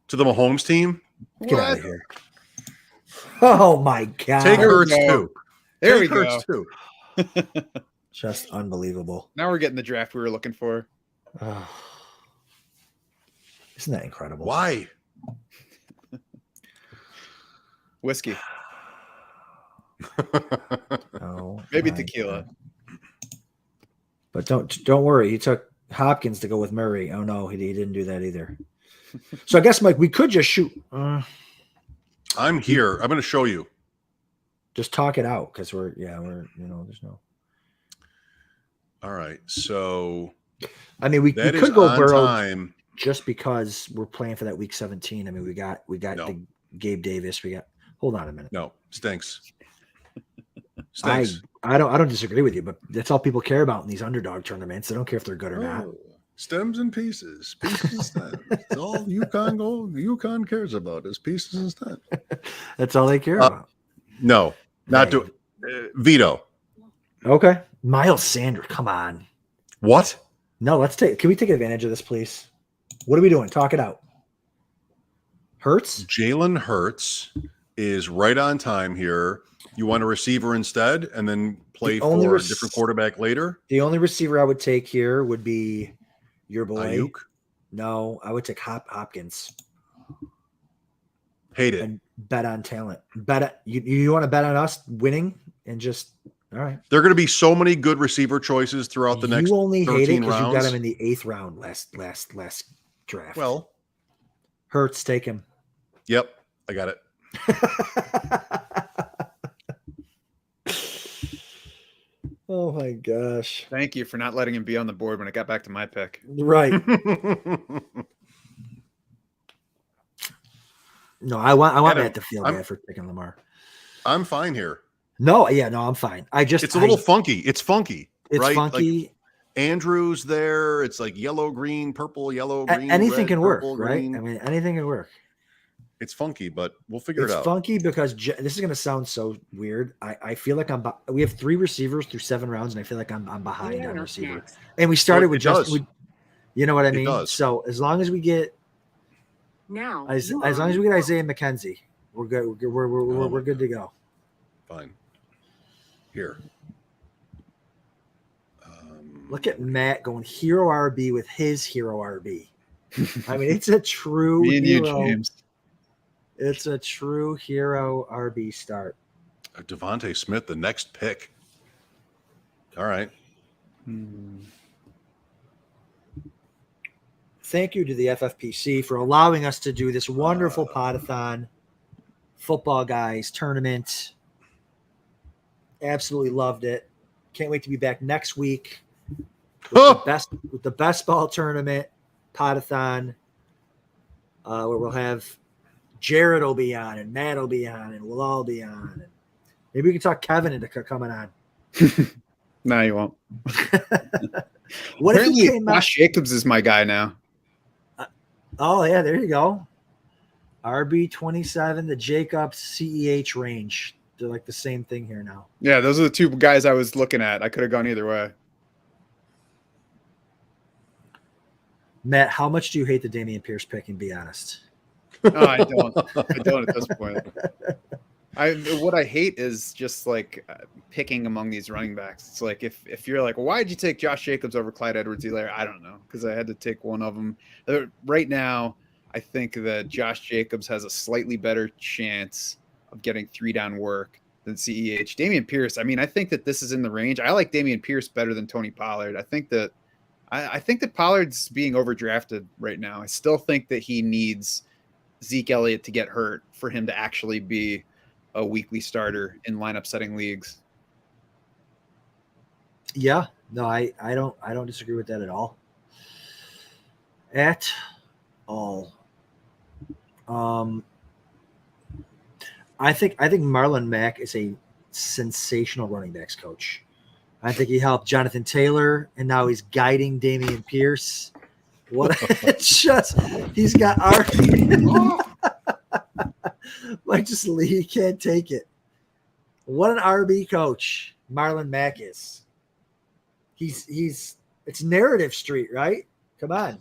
To the Mahomes team? Get out of here. Oh my God. Take There we Hurts go. too. There Take we Hurts go. too. Just unbelievable. Now we're getting the draft we were looking for. Oh. Isn't that incredible? Why? Whiskey, Oh, maybe my tequila. God. But don't worry. He took Hopkins to go with Murray. Oh no, he didn't do that either. So I guess, Mike, we could just shoot. I'm here. I'm going to show you. Just talk it out because we're there's no. All right. So I mean, we that is could go on Burrow time. just because we're playing for that week 17. I mean, we got No. the Gabe Davis. Hold on a minute. No, stinks. Stinks. I don't disagree with you, but that's all people care about in these underdog tournaments. They don't care if they're good or not. Stems and pieces. Pieces and stems. It's all UConn cares about is pieces and stems. That's all they care about. No, not Hey. veto. Okay. Miles Sanders, come on. What? No, can we take advantage of this, please? What are we doing? Talk it out. Hurts? Jalen Hurts is right on time here. You want a receiver instead and then play for a different quarterback later? The only receiver I would take here would be your boy. Ayuk? No, I would take Hopkins. Hate it. And bet on talent. You want to bet on us winning and just all right. There are going to be so many good receiver choices throughout the next. You only hate it because you got rounds. him in the 8th round last draft. Well, Hurts, take him. Yep, I got it. Oh my gosh. Thank you for not letting him be on the board when it got back to my pick. Right. No, I want Matt to feel bad for picking Lamar. I'm fine here. No, I'm fine. It's a little funky. It's funky. It's right? funky. Like Andrew's there. It's like yellow, green, purple, yellow, green. Anything red, can work, purple, right? green. I mean, anything can work. It's funky, but we'll figure it out. It's funky because this is going to sound so weird. I feel like we have 3 receivers through 7 rounds, and I feel like I'm behind You're on up receiver. next. And we started with It does. just, you know what I It mean? does. So as long as we get Now, as you long are as we on get the Isaiah McKenzie, we're good. We're good to go. Fine. Here. Look at Matt going hero RB with his hero RB. I mean, it's a true Me and you, hero. James. It's a true hero RB start. Devontae Smith, the next pick. All right. Thank you to the FFPC for allowing us to do this wonderful Pod-A-Thon football guys tournament. Absolutely loved it. Can't wait to be back next week with the best ball tournament Pod-A-Thon, where we'll have Jared will be on and Matt will be on and we'll all be on. And maybe we can talk Kevin into coming on. No, you won't. What if he Apparently, came out? Josh Jacobs is my guy now. Oh yeah, there you go. RB27, the Jacobs CEH range. They're like the same thing here now. Yeah, those are the 2 guys I was looking at. I could have gone either way. Matt, how much do you hate the Damian Pierce pick? And be honest. No, I don't. I don't at this point. What I hate is just like picking among these running backs. It's like if you're like, well, why did you take Josh Jacobs over Clyde Edwards-Helaire? I don't know, because I had to take one of them. Right now, I think that Josh Jacobs has a slightly better chance of getting 3-down work than CEH. Damian Pierce, I mean, I think that this is in the range. I like Damian Pierce better than Tony Pollard. I think that Pollard's being overdrafted right now. I still think that he needs Zeke Elliott to get hurt for him to actually be a weekly starter in lineup setting leagues. Yeah, no, I don't disagree with that at all. At all. I think Marlon Mack is a sensational running backs coach. I think he helped Jonathan Taylor, and now he's guiding Damian Pierce. What he's got RB. Like just he can't take it. What an RB coach Marlon Mack is. He's it's narrative street, right? Come on.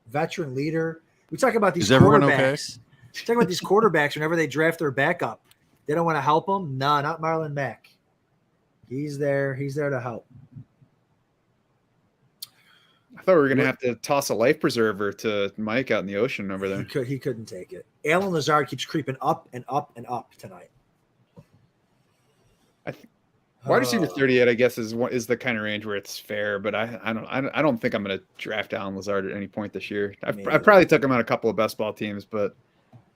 Veteran leader. We talk about these Is everyone quarterbacks. We talk about these quarterbacks whenever they draft their backup. They don't want to help them. No, not Marlon Mack. He's there. He's there to help. I thought we were going to have to toss a life preserver to Mike out in the ocean over there. He couldn't take it. Alan Lazard keeps creeping up and up and up tonight. Wide receiver 38, I guess, is the kind of range where it's fair, but I don't think I'm going to draft Alan Lazard at any point this year. I probably took him on a couple of best ball teams, but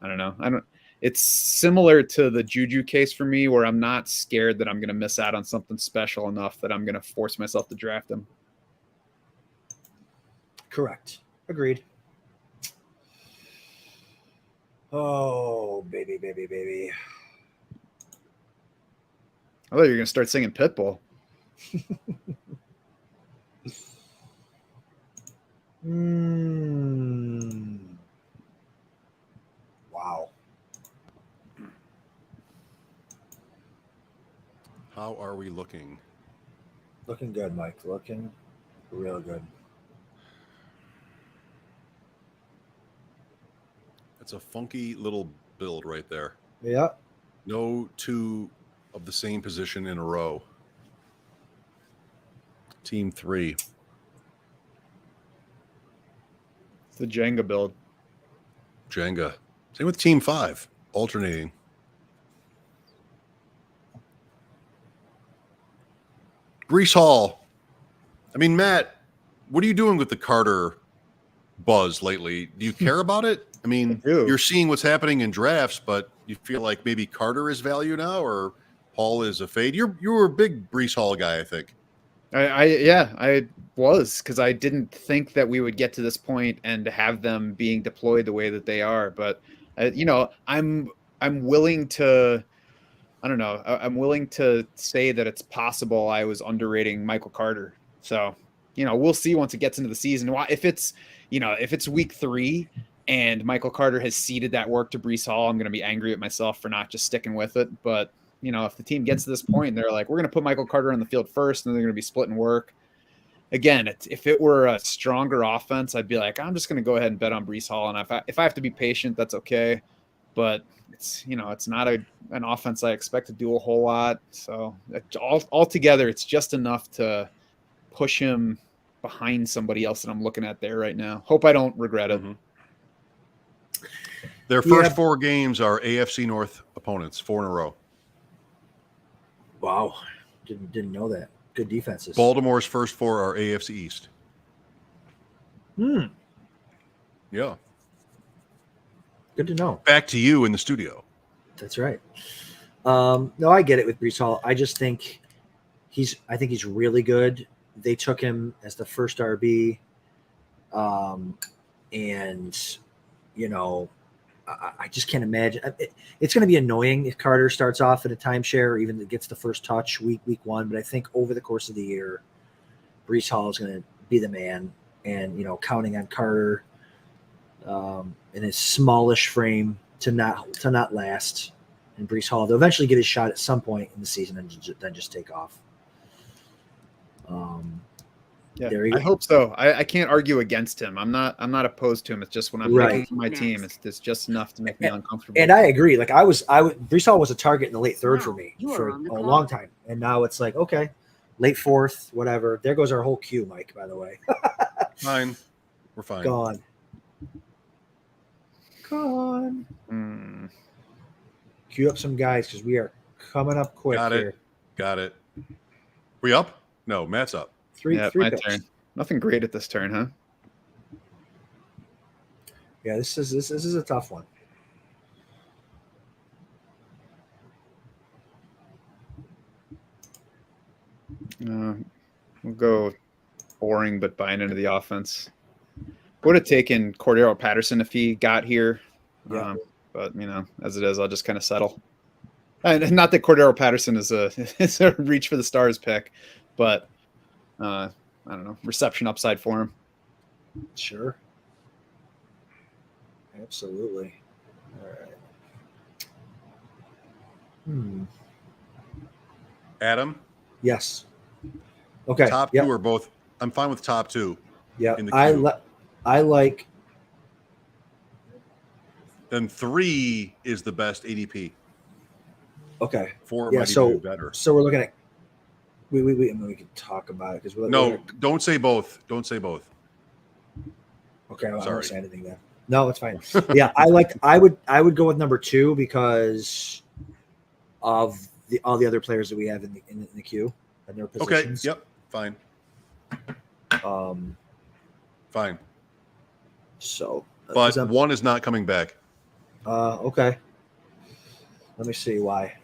I don't know. It's similar to the Juju case for me, where I'm not scared that I'm going to miss out on something special enough that I'm going to force myself to draft him. Correct. Agreed. Oh, baby, baby, baby. I thought you were going to start singing Pitbull. Wow. How are we looking? Looking good, Mike. Looking real good. It's a funky little build right there. Yeah. No two of the same position in a row. Team 3. It's the Jenga build. Jenga. Same with Team 5. Alternating. Brees Hall. I mean, Matt, what are you doing with the Carter buzz lately? Do you care about it? I mean, you're seeing what's happening in drafts, but you feel like maybe Carter is value now, or Hall is a fade. You were a big Brees Hall guy, I think. I was, because I didn't think that we would get to this point and have them being deployed the way that they are. But I'm willing to. I don't know. I'm willing to say that it's possible I was underrating Michael Carter. So, we'll see once it gets into the season. If it's week 3 and Michael Carter has ceded that work to Brees Hall, I'm going to be angry at myself for not just sticking with it. But, if the team gets to this point and they're like, we're going to put Michael Carter on the field first and they're going to be splitting work. Again, if it were a stronger offense, I'd be like, I'm just going to go ahead and bet on Brees Hall. And if I have to be patient, that's okay. But it's not an offense I expect to do a whole lot. So altogether, it's just enough to push him behind somebody else that I'm looking at there right now. Hope I don't regret it. Mm-hmm. Their first 4 games are AFC North opponents, 4 in a row. Wow. Didn't know that. Good defenses. Baltimore's first 4 are AFC East. Yeah. Good to know. Back to you in the studio. That's right. No, I get it with Brees Hall. I just think he's really good. They took him as the first RB. And I just can't imagine. It's going to be annoying if Carter starts off at a timeshare or even gets the first touch week 1. But I think over the course of the year, Brees Hall is going to be the man. And, counting on Carter in his smallish frame to not last. And Brees Hall, they'll eventually get his shot at some point in the season and then just take off. There you go. I hope so. I can't argue against him. I'm not opposed to him. It's just when I'm picking my team, it's just enough to make me uncomfortable. And I agree. Like Brees Hall was a target in the late 3rd for me for a long time. And now it's like, okay, late 4th, whatever. There goes our whole queue, Mike, by the way. Fine. We're fine. Gone. Queue up some guys because we are coming up quick. Got it. We up? No, Matt's up. Three my picks. turn. Nothing great at this turn, huh? Yeah, this is a tough one. We'll go boring, but buying into the offense. Would have taken Cordero Patterson if he got here. Yeah. But, as it is, I'll just kind of settle. And not that Cordero Patterson is a reach for the stars pick, but I don't know, reception upside for him. Sure. Absolutely. All right. Adam? Yes. Okay. Top 2 are both. I'm fine with top 2. Yeah. In the I like. Then 3 is the best ADP. Okay. 4 might even be better. So we're looking at. We can talk about it because don't say both. Don't say both. Okay, I Sorry. won't say anything then. No, it's fine. Yeah, I would go with number 2 because of all the other players that we have in the queue and their positions. Okay. Yep. Fine. Fine. So, but 1 is not coming back. Okay. Let me see why.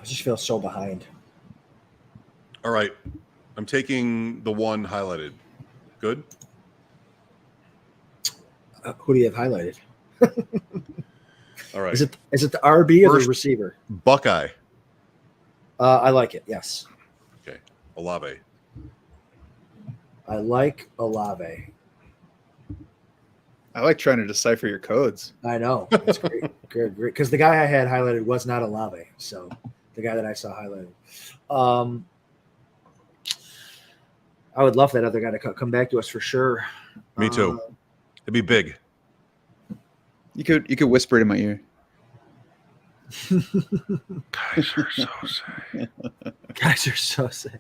I just feel so behind. All right. I'm taking the 1 highlighted. Good. Who do you have highlighted? All right. Is it the RB or First- the receiver? Buckeye. I like it. Yes, Okay. Olave. I like Olave. I like trying to decipher your codes. I know. It's great. Great. Because the guy I had highlighted was not Olave. So the guy that I saw highlighted. I would love that other guy to come back to us for sure. Me too. It'd be big. You could whisper it in my ear. Guys are so sick. Guys are so sick.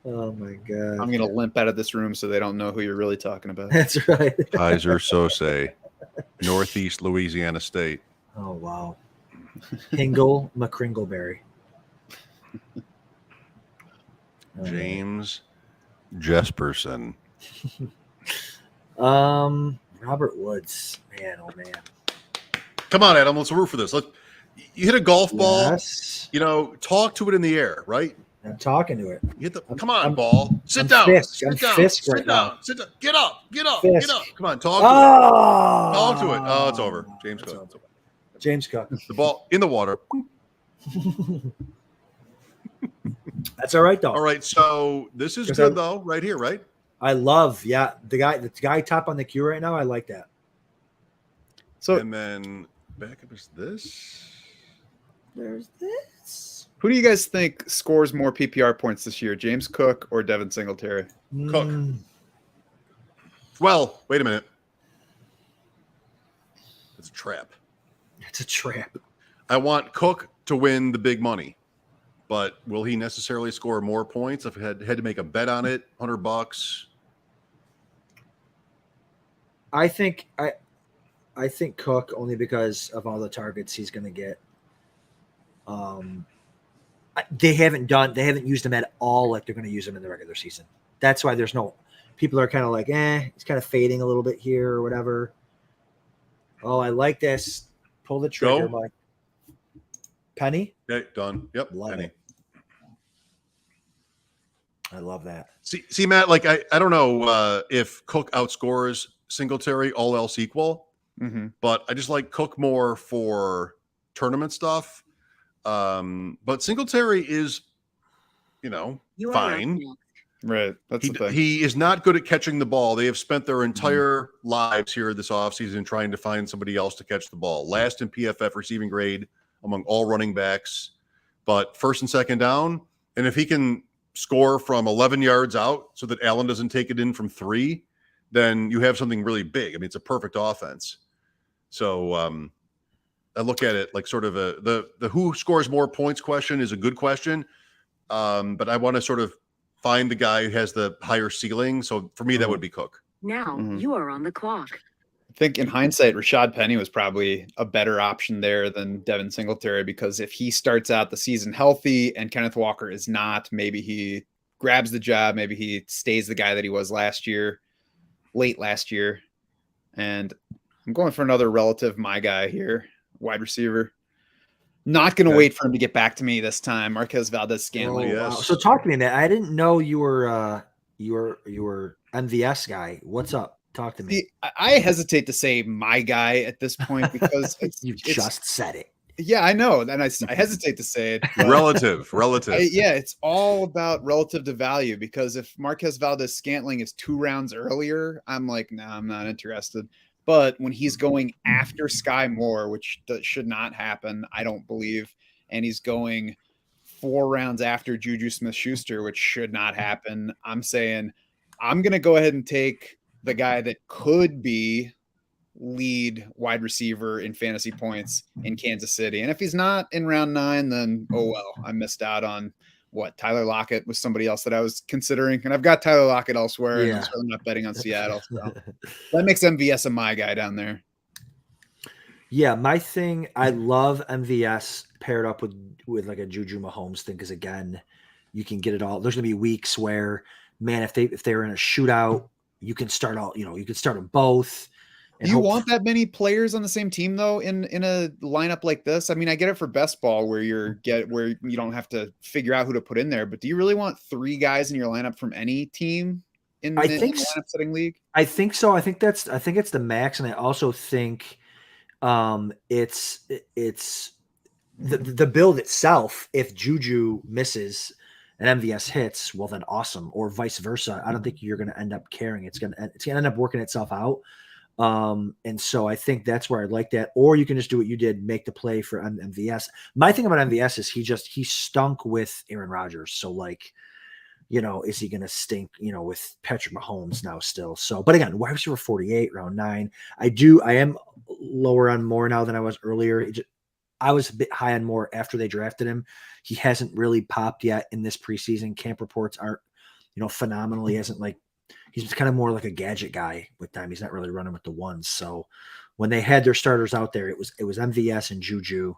Oh my god. I'm gonna limp out of this room so they don't know who you're really talking about. That's right. Kaiser Sose, Northeast Louisiana State. Oh wow. Hingle McCringleberry. James Jesperson. Robert Woods. Man, oh man. Come on, Adam. Let's root for this. You hit a golf ball. Yes. Talk to it in the air, right? I'm talking to it. You hit the. Come on, ball. Sit I'm down. Fisk. Sit I'm down. Fisk Sit right down. now. Sit down. Get up. Get up. Fisk. Get up. Come on. Talk to it. Oh, Talk to it. Oh, it's over. James It's Cook. over. James Cook. The ball in the water. That's all right though. All right. So this is good though, right here, right? I love, the guy top on the queue right now. I like that. So And then back up is this. There's this. who do you guys think scores more PPR points this year, James Cook or Devin Singletary? Cook. Well, wait a minute. It's a trap. It's a trap. I want Cook to win the big money, but will he necessarily score more points if I had to make a bet on it? $100. I think Cook only because of all the targets he's going to get. They haven't used him at all like they're going to use him in the regular season. That's why there's no people are kind of like, he's kind of fading a little bit here or whatever. Oh, I like this. Pull the trigger, Go. Mike. Penny. Okay, done. Yep. Love Penny. it. I love that. See, Matt. Like I don't know if Cook outscores Singletary all else equal, but I just like Cook more for tournament stuff. But Singletary is, fine. Right. That's the thing. He is not good at catching the ball. They have spent their entire lives here this offseason trying to find somebody else to catch the ball. Last in PFF receiving grade among all running backs, but first and second down. And if he can score from 11 yards out so that Allen doesn't take it in from 3, then you have something really big. I mean, it's a perfect offense. So I look at it like sort of the who scores more points question is a good question. But I want to sort of find the guy who has the higher ceiling. So for me, that would be Cook. Now you are on the clock. I think in hindsight, Rashad Penny was probably a better option there than Devin Singletary, because if he starts out the season healthy and Kenneth Walker is not, maybe he grabs the job. Maybe he stays the guy that he was late last year. And I'm going for another relative, my guy here, wide receiver. Not going to wait for him to get back to me this time. Marquez Valdez-Scantling. Oh, wow. So talk to me, man. I didn't know you were MVS guy. What's up? Talk to me. See, I hesitate to say my guy at this point because You just said it. Yeah, I know. And I hesitate to say it. but Relative. it's all about relative to value, because if Marquez Valdez-Scantling is 2 rounds earlier, I'm like, nah, I'm not interested. But when he's going after Sky Moore, which should not happen, I don't believe, and he's going 4 rounds after Juju Smith-Schuster, which should not happen, I'm saying I'm going to go ahead and take the guy that could be lead wide receiver in fantasy points in Kansas City. And if he's not in round 9, then, oh, well, I missed out on Tyler Lockett was somebody else that I was considering. And I've got Tyler Lockett elsewhere. And I'm certainly not betting on Seattle. So that makes MVS a my guy down there. Yeah, my thing, I love MVS paired up with like a Juju Mahomes thing, because again, you can get it all. There's gonna be weeks where, man, if they're in a shootout, you can start you can start them both. Do you want that many players on the same team though in a lineup like this? I mean, I get it for best ball where you don't have to figure out who to put in there, but do you really want 3 guys in your lineup from any team in the lineup setting league? I think so. I think it's the max, and I also think It's the build itself. If Juju misses and MVS hits, well then awesome, or vice versa. I don't think you're going to end up caring. It's going to end up working itself out. And so I think that's where I like that. Or you can just do what you did, make the play for MVS. My thing about MVS is he stunk with Aaron Rodgers. So like, is he going to stink, with Patrick Mahomes now still? So, but again, wide receiver 48, round 9. I am lower on Moore now than I was earlier. I was a bit high on Moore after they drafted him. He hasn't really popped yet in this preseason. Camp reports aren't, phenomenal. He hasn't he's kind of more like a gadget guy with them. He's not really running with the ones. So when they had their starters out there, it was MVS and Juju.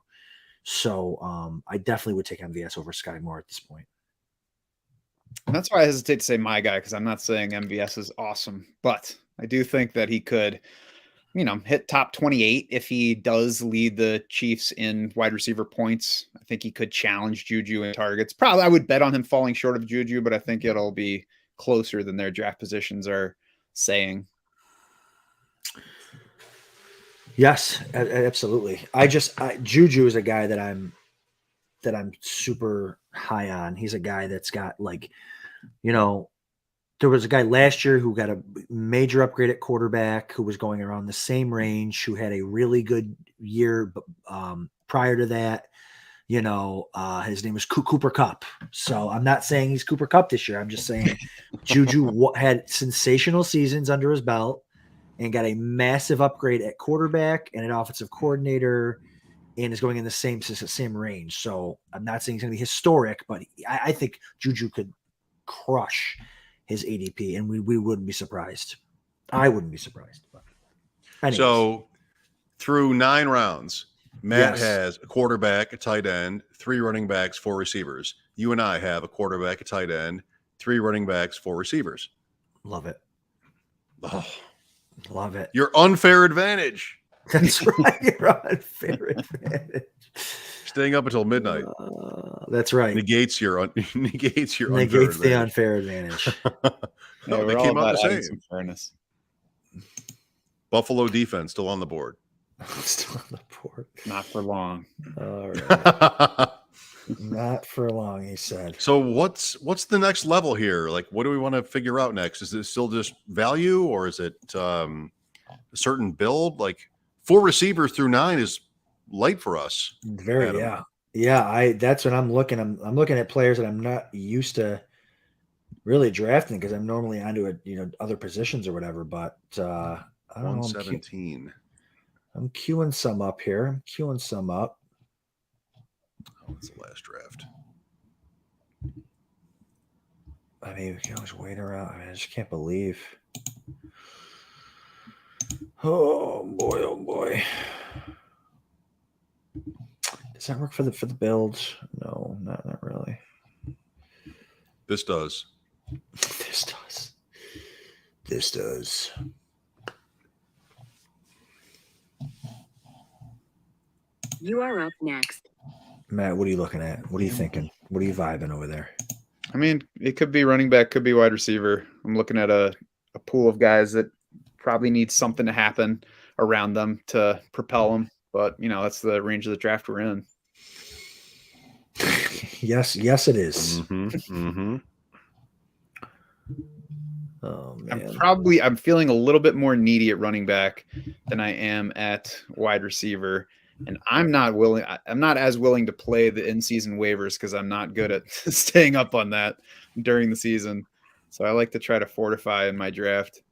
So I definitely would take MVS over Sky Moore at this point. And that's why I hesitate to say my guy, because I'm not saying MVS is awesome, but I do think that he could, hit top 28 if he does lead the Chiefs in wide receiver points. I think he could challenge Juju in targets. Probably I would bet on him falling short of Juju, but I think it'll be closer than their draft positions are saying. Yes, absolutely. Juju is a guy that I'm super high on. He's a guy that's got there was a guy last year who got a major upgrade at quarterback who was going around the same range, who had a really good year prior to that. His name was Cooper Kupp. So I'm not saying he's Cooper Kupp this year. I'm just saying Juju had sensational seasons under his belt and got a massive upgrade at quarterback and an offensive coordinator and is going in the same range. So I'm not saying he's going to be historic, but I think Juju could crush his ADP, and we wouldn't be surprised. I wouldn't be surprised. But anyways. So through 9 rounds, Matt has a quarterback, a tight end, 3 running backs, 4 receivers. You and I have a quarterback, a tight end, 3 running backs, 4 receivers. Love it. Oh, love it. Your unfair advantage. That's right. Your unfair advantage. Staying up until midnight. That's right. Negates the unfair advantage. No, they came out the same. Some fairness. Buffalo defense still on the board. Still on the board. Not for long. All right. Not for long, he said. So what's the next level here? Like, what do we want to figure out next? Is it still just value, or is it a certain build? Like 4 receivers through 9 is light for us. Very, Adam. Yeah. That's what I'm looking. I'm looking at players that I'm not used to really drafting because I'm normally onto other positions or whatever. But I don't know. 117. I'm queuing some up here. Oh, it's the last draft. I mean, we can always wait around. I just can't believe. Oh boy. Does that work for the builds? No, not really. This does. This does. You are up next. Matt, what are you looking at? What are you thinking? What are you vibing over there? I mean, it could be running back, could be wide receiver. I'm looking at a pool of guys that probably need something to happen around them to propel them. But, that's the range of the draft we're in. Yes, it is. Mm-hmm. Oh, man. I'm feeling a little bit more needy at running back than I am at wide receiver. And I'm not as willing to play the in-season waivers because I'm not good at staying up on that during the season. So I like to try to fortify in my draft.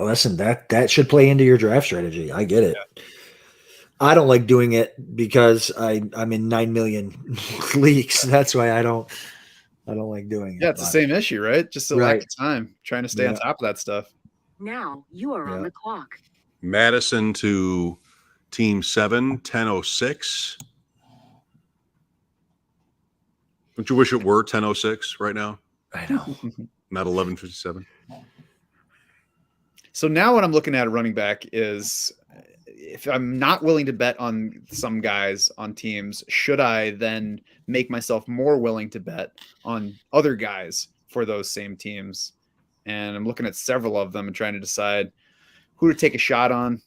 Listen, that should play into your draft strategy. I get it. Yeah. I don't like doing it because I'm in 9 million leagues. That's why I don't like doing it. Yeah, it's the same issue, right? Just a lack of time trying to stay on top of that stuff. Now you are on the clock. Madison to Team 7, 10:06. Don't you wish it were 10:06 right now? I know. Not 11:57. So now what I'm looking at a running back is if I'm not willing to bet on some guys on teams, should I then make myself more willing to bet on other guys for those same teams? And I'm looking at several of them and trying to decide who to take a shot on.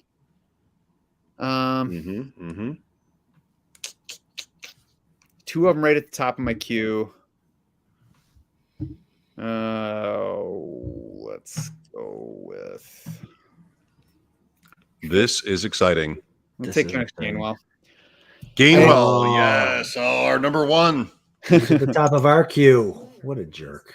Two of them right at the top of my queue. Let's go with. This is exciting. We'll take Kenneth Gainwell. Gainwell, yes, our number one. He's at the top of our queue. What a jerk.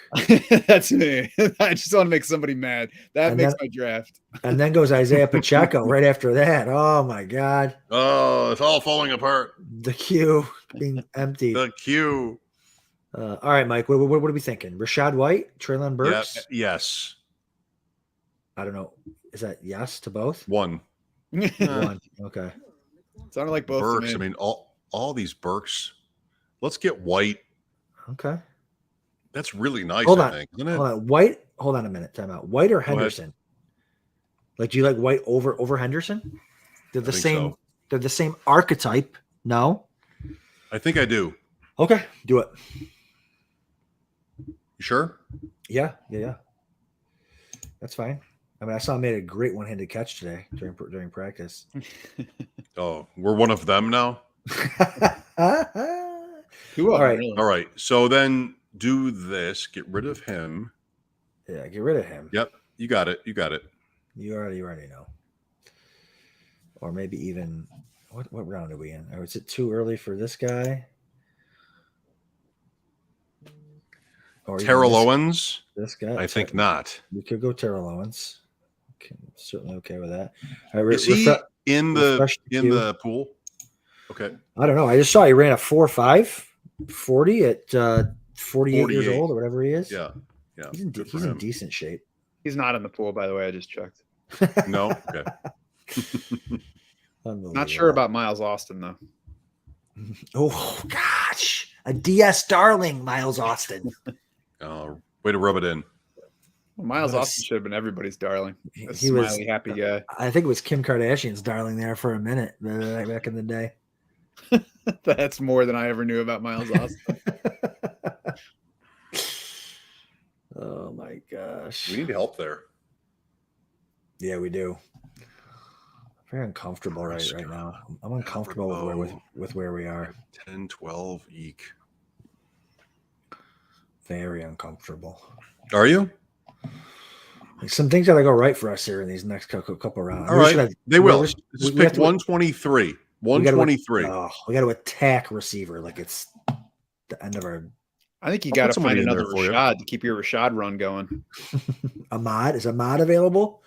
That's me. I just want to make somebody mad. That makes my draft. And then goes Isaiah Pacheco right after that. Oh, my God. Oh, it's all falling apart. The queue being empty. The queue. All right, Mike, what are we thinking? Rashad White, Treylon Burks? Yes. I don't know. Is that yes to both? One. One. Okay. Sounded like both. Burks. I mean, all these Burks. Let's get White. Okay. That's really nice, Hold I on. think, isn't it? Hold on. White. Hold on a minute. Time out. White or Henderson? Like, do you like White over Henderson? They're the same. So. They're the same archetype. No. I think I do. Okay. Do it. You sure? Yeah. That's fine. I mean, I saw him made a great one-handed catch today during practice. Oh, we're one of them now. All right. All right. So then do this. Get rid of him. Yeah, get rid of him. Yep. You got it. You already know. Or maybe even what round are we in? Or is it too early for this guy? Or Terrell Owens. This guy? I think not. We could go Terrell Owens. Okay, certainly okay with that. All right, Is he in the pool? Okay. I don't know. I just saw he ran a 4.5 40 at 48 years old or whatever he is. Yeah. He's in decent shape. He's not in the pool, by the way. I just checked. No. Okay. Not sure about Miles Austin though. Oh gosh, a DS darling, Miles Austin. Way to rub it in. Well, Miles Austin should have been everybody's darling. A He smiley, happy guy. I think it was Kim Kardashian's darling there for a minute back in the day. That's more than I ever knew about Miles Austin. Oh my gosh. We need help there. Yeah, we do. Very uncomfortable right now. I'm uncomfortable with where we are. 10, 12, eek. Very uncomfortable. Are you? Like some things gotta go right for us here in these next couple rounds. All right. They will. Just pick 123. 123. We got to attack receiver like it's the end of our. I think you got to find another Rashad to keep your Rashad run going. Ahmad, is Ahmad available?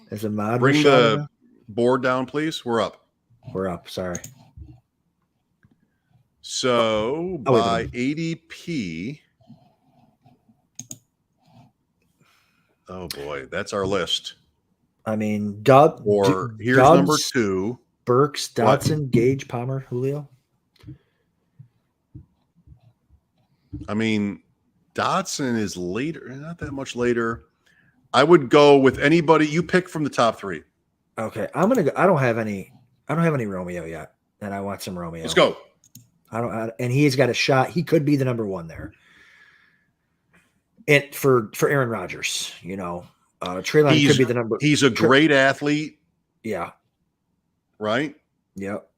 Is Ahmad? Bring the board down, please. We're up. Sorry. So by ADP. Oh boy, that's our list. I mean, here's number 2. Burks, Dotson, Gage, Palmer, Julio. I mean, Dotson is later, not that much later. I would go with anybody you pick from the top 3. Okay, I'm gonna go. I don't have any Romeo yet, and I want some Romeo. Let's go. And he's got a shot. He could be the number 1 there. For Aaron Rodgers, Treylon could be the number. He's a great athlete. Yeah. Right. Yep.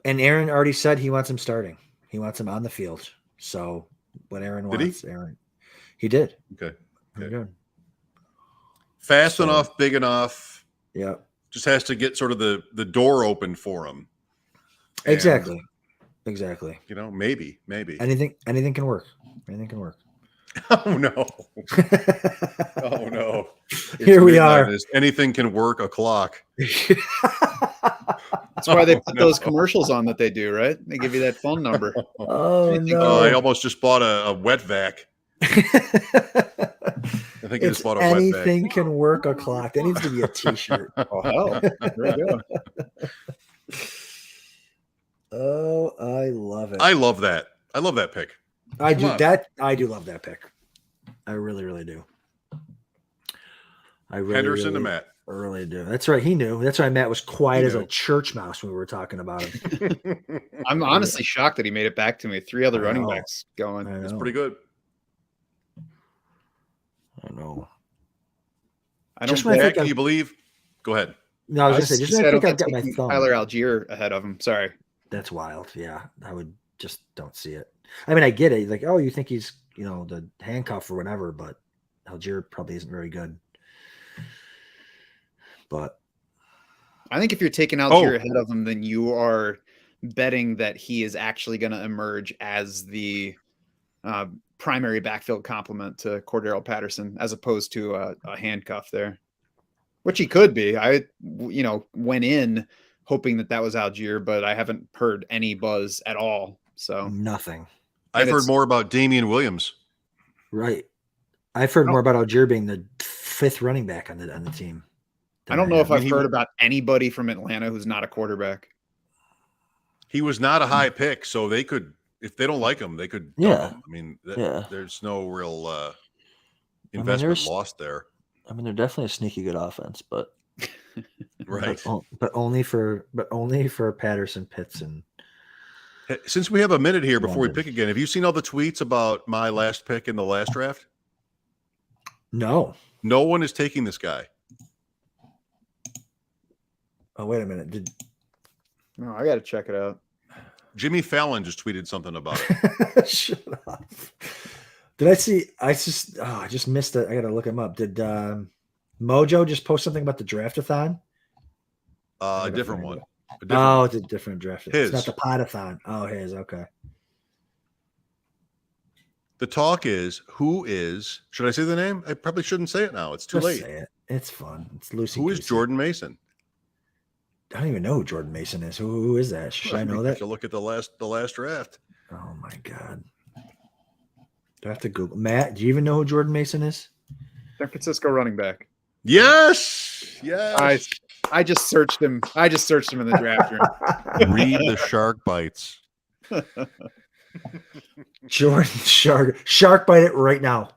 And Aaron already said he wants him starting. He wants him on the field. So what Aaron wants, Aaron, he did. Okay. Good. Fast enough, big enough. Yeah. Just has to get sort of the door open for him. And, exactly. Maybe. Anything can work. Anything can work. Oh no. Oh no. Here we are. Anything can work a clock. That's why they put those commercials on that they do, right? They give you that phone number. Oh no. I almost just bought a wet vac. I think I just bought a wet vac. Anything can work a clock. That needs to be a t-shirt. Oh hell. There you go. Oh, I love it. I love that pick. I do love that pick. I really, really do. Henderson to Matt. I really do. That's right. He knew. That's why Matt was quiet as a church mouse when we were talking about him. I'm honestly shocked that he made it back to me. 3 other running backs going. That's pretty good. I know. Can you believe? Go ahead. No, I was I just saying, just said I think I'm I've got my taking thumb. Tyler Algier ahead of him. Sorry. That's wild. Yeah, I would just don't see it. I mean, I get it. Like, oh, you think he's, the handcuff or whatever, but Algier probably isn't very good. But I think if you're taking Algier ahead of him, then you are betting that he is actually going to emerge as the primary backfield complement to Cordero Patterson, as opposed to a handcuff there, which he could be. I went in hoping that was Algier, but I haven't heard any buzz at all. So nothing. I've heard more about Damian Williams. Right. I've heard more about Algier being the 5th running back on the team. I don't know if I've heard about anybody from Atlanta who's not a quarterback. He was not a high pick, so they could, if they don't like him, they could dump him. I mean, there's no real investment lost there. I mean, they're definitely a sneaky good offense, but right. But only for Patterson, Pitts, and. Since we have a minute here before we pick again, have you seen all the tweets about my last pick in the last draft? No. No one is taking this guy. Oh, wait a minute. No, I got to check it out. Jimmy Fallon just tweeted something about it. Shut up. Did I see? I just missed it. I got to look him up. Did Mojo just post something about the Draftathon? A different one. It's a different draft. His. It's not the Pod-A-Thon. Oh, his. Okay. The talk is, who is, should I say the name? I probably shouldn't say it now. It's too late. Say it. It's fun. It's Lucy. Who is Jordan Mason? I don't even know who Jordan Mason is. Who is that? Should I know that? You look at the last draft. Oh my God. Do I have to Google? Matt, do you even know who Jordan Mason is? San Francisco running back. Yes. Yes. I just searched him. I just searched him in the draft room. Read the shark bites. Jordan Shark bite it right now.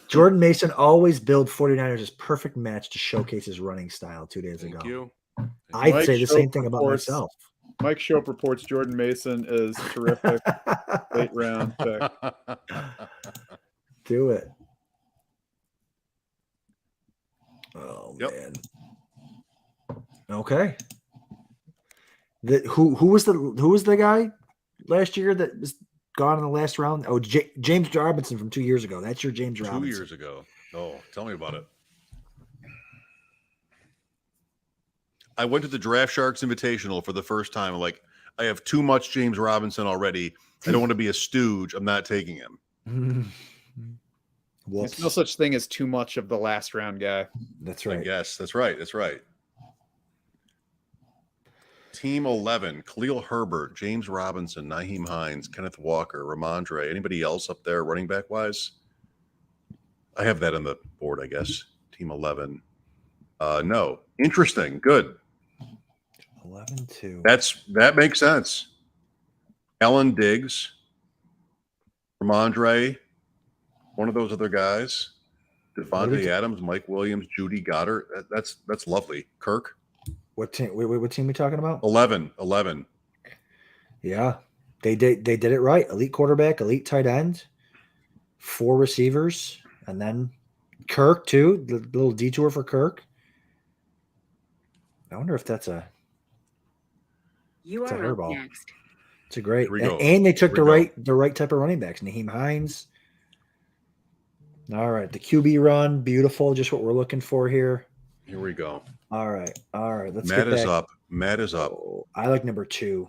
Jordan Mason always billed 49ers as perfect match to showcase his running style 2 days ago. Thank you. I'd say the same thing about myself. Mike Schauf reports Jordan Mason is terrific. Late round pick. Do it. Oh man. Okay. Who was the guy last year that was gone in the last round? Oh, James Robinson from 2 years ago. That's your James Robinson. 2 years ago. Oh, tell me about it. I went to the Draftsharks Invitational for the first time. Like, I have too much James Robinson already. I don't want to be a stooge. I'm not taking him. There's no such thing as too much of the last round guy. That's right. Yes, that's right. That's right. Team 11, Khalil Herbert, James Robinson, Nyheim Hines, Kenneth Walker, Ramondre. Anybody else up there running back wise? I have that on the board, I guess. Team 11. No. Interesting. Good. 11-2. That makes sense. Alan Diggs, Ramondre, one of those other guys. Devontae Adams, Mike Williams, Judy Goddard. That's lovely. Kirk. What team? What team are we talking about? 11. Yeah, they did it right. Elite quarterback, elite tight end, 4 receivers, and then Kirk too. The little detour for Kirk. I wonder if that's a. You it's a are up hairball. next. It's a great, Here we go. and they took Here we the right type of running backs. Nyheim Hines. All right, the QB run, beautiful. Just what we're looking for here. Here we go. All right. Let's Matt get is back. up. Matt is up. Oh, I like number 2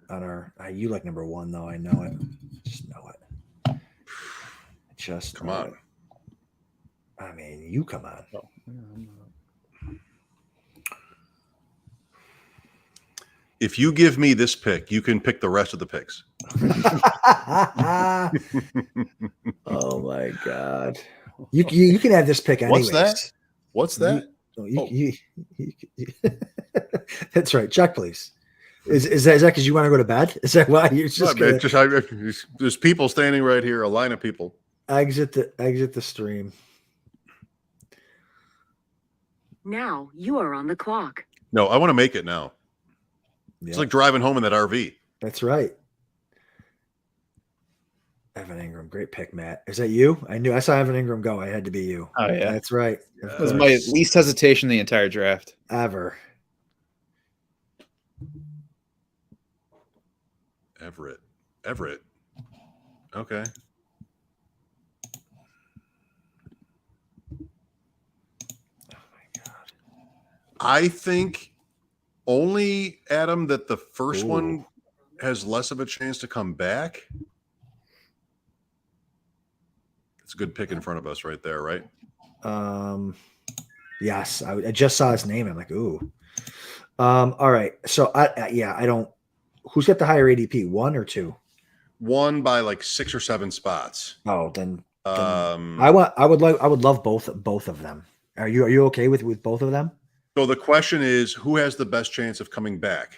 on our. You like number 1 though. I know it. Just know it. Just Come know on. it. I mean, you come on. If you give me this pick, you can pick the rest of the picks. Oh my God! You can have this pick anyways. What's that? That's right. Check, please. Is that because you want to go to bed? Is that why you're just? There's people standing right here. A line of people. Exit the stream. Now you are on the clock. No, I want to make it now. Yeah. It's like driving home in that RV. That's right. Evan Ingram, great pick, Matt. Is that you? I saw Evan Ingram go. I had to be you. Oh yeah, That's right. that was my least hesitation the entire draft ever. Everett. Okay. Oh my God. I think only, Adam, that the first one has less of a chance to come back. It's a good pick in front of us right there, right? Yes, I just saw his name. I'm like, ooh. All right. So I don't. Who's got the higher ADP? 1 or 2? 1 by like 6 or 7 spots. Oh, then I would love both of them. Are you okay with both of them? So the question is, who has the best chance of coming back?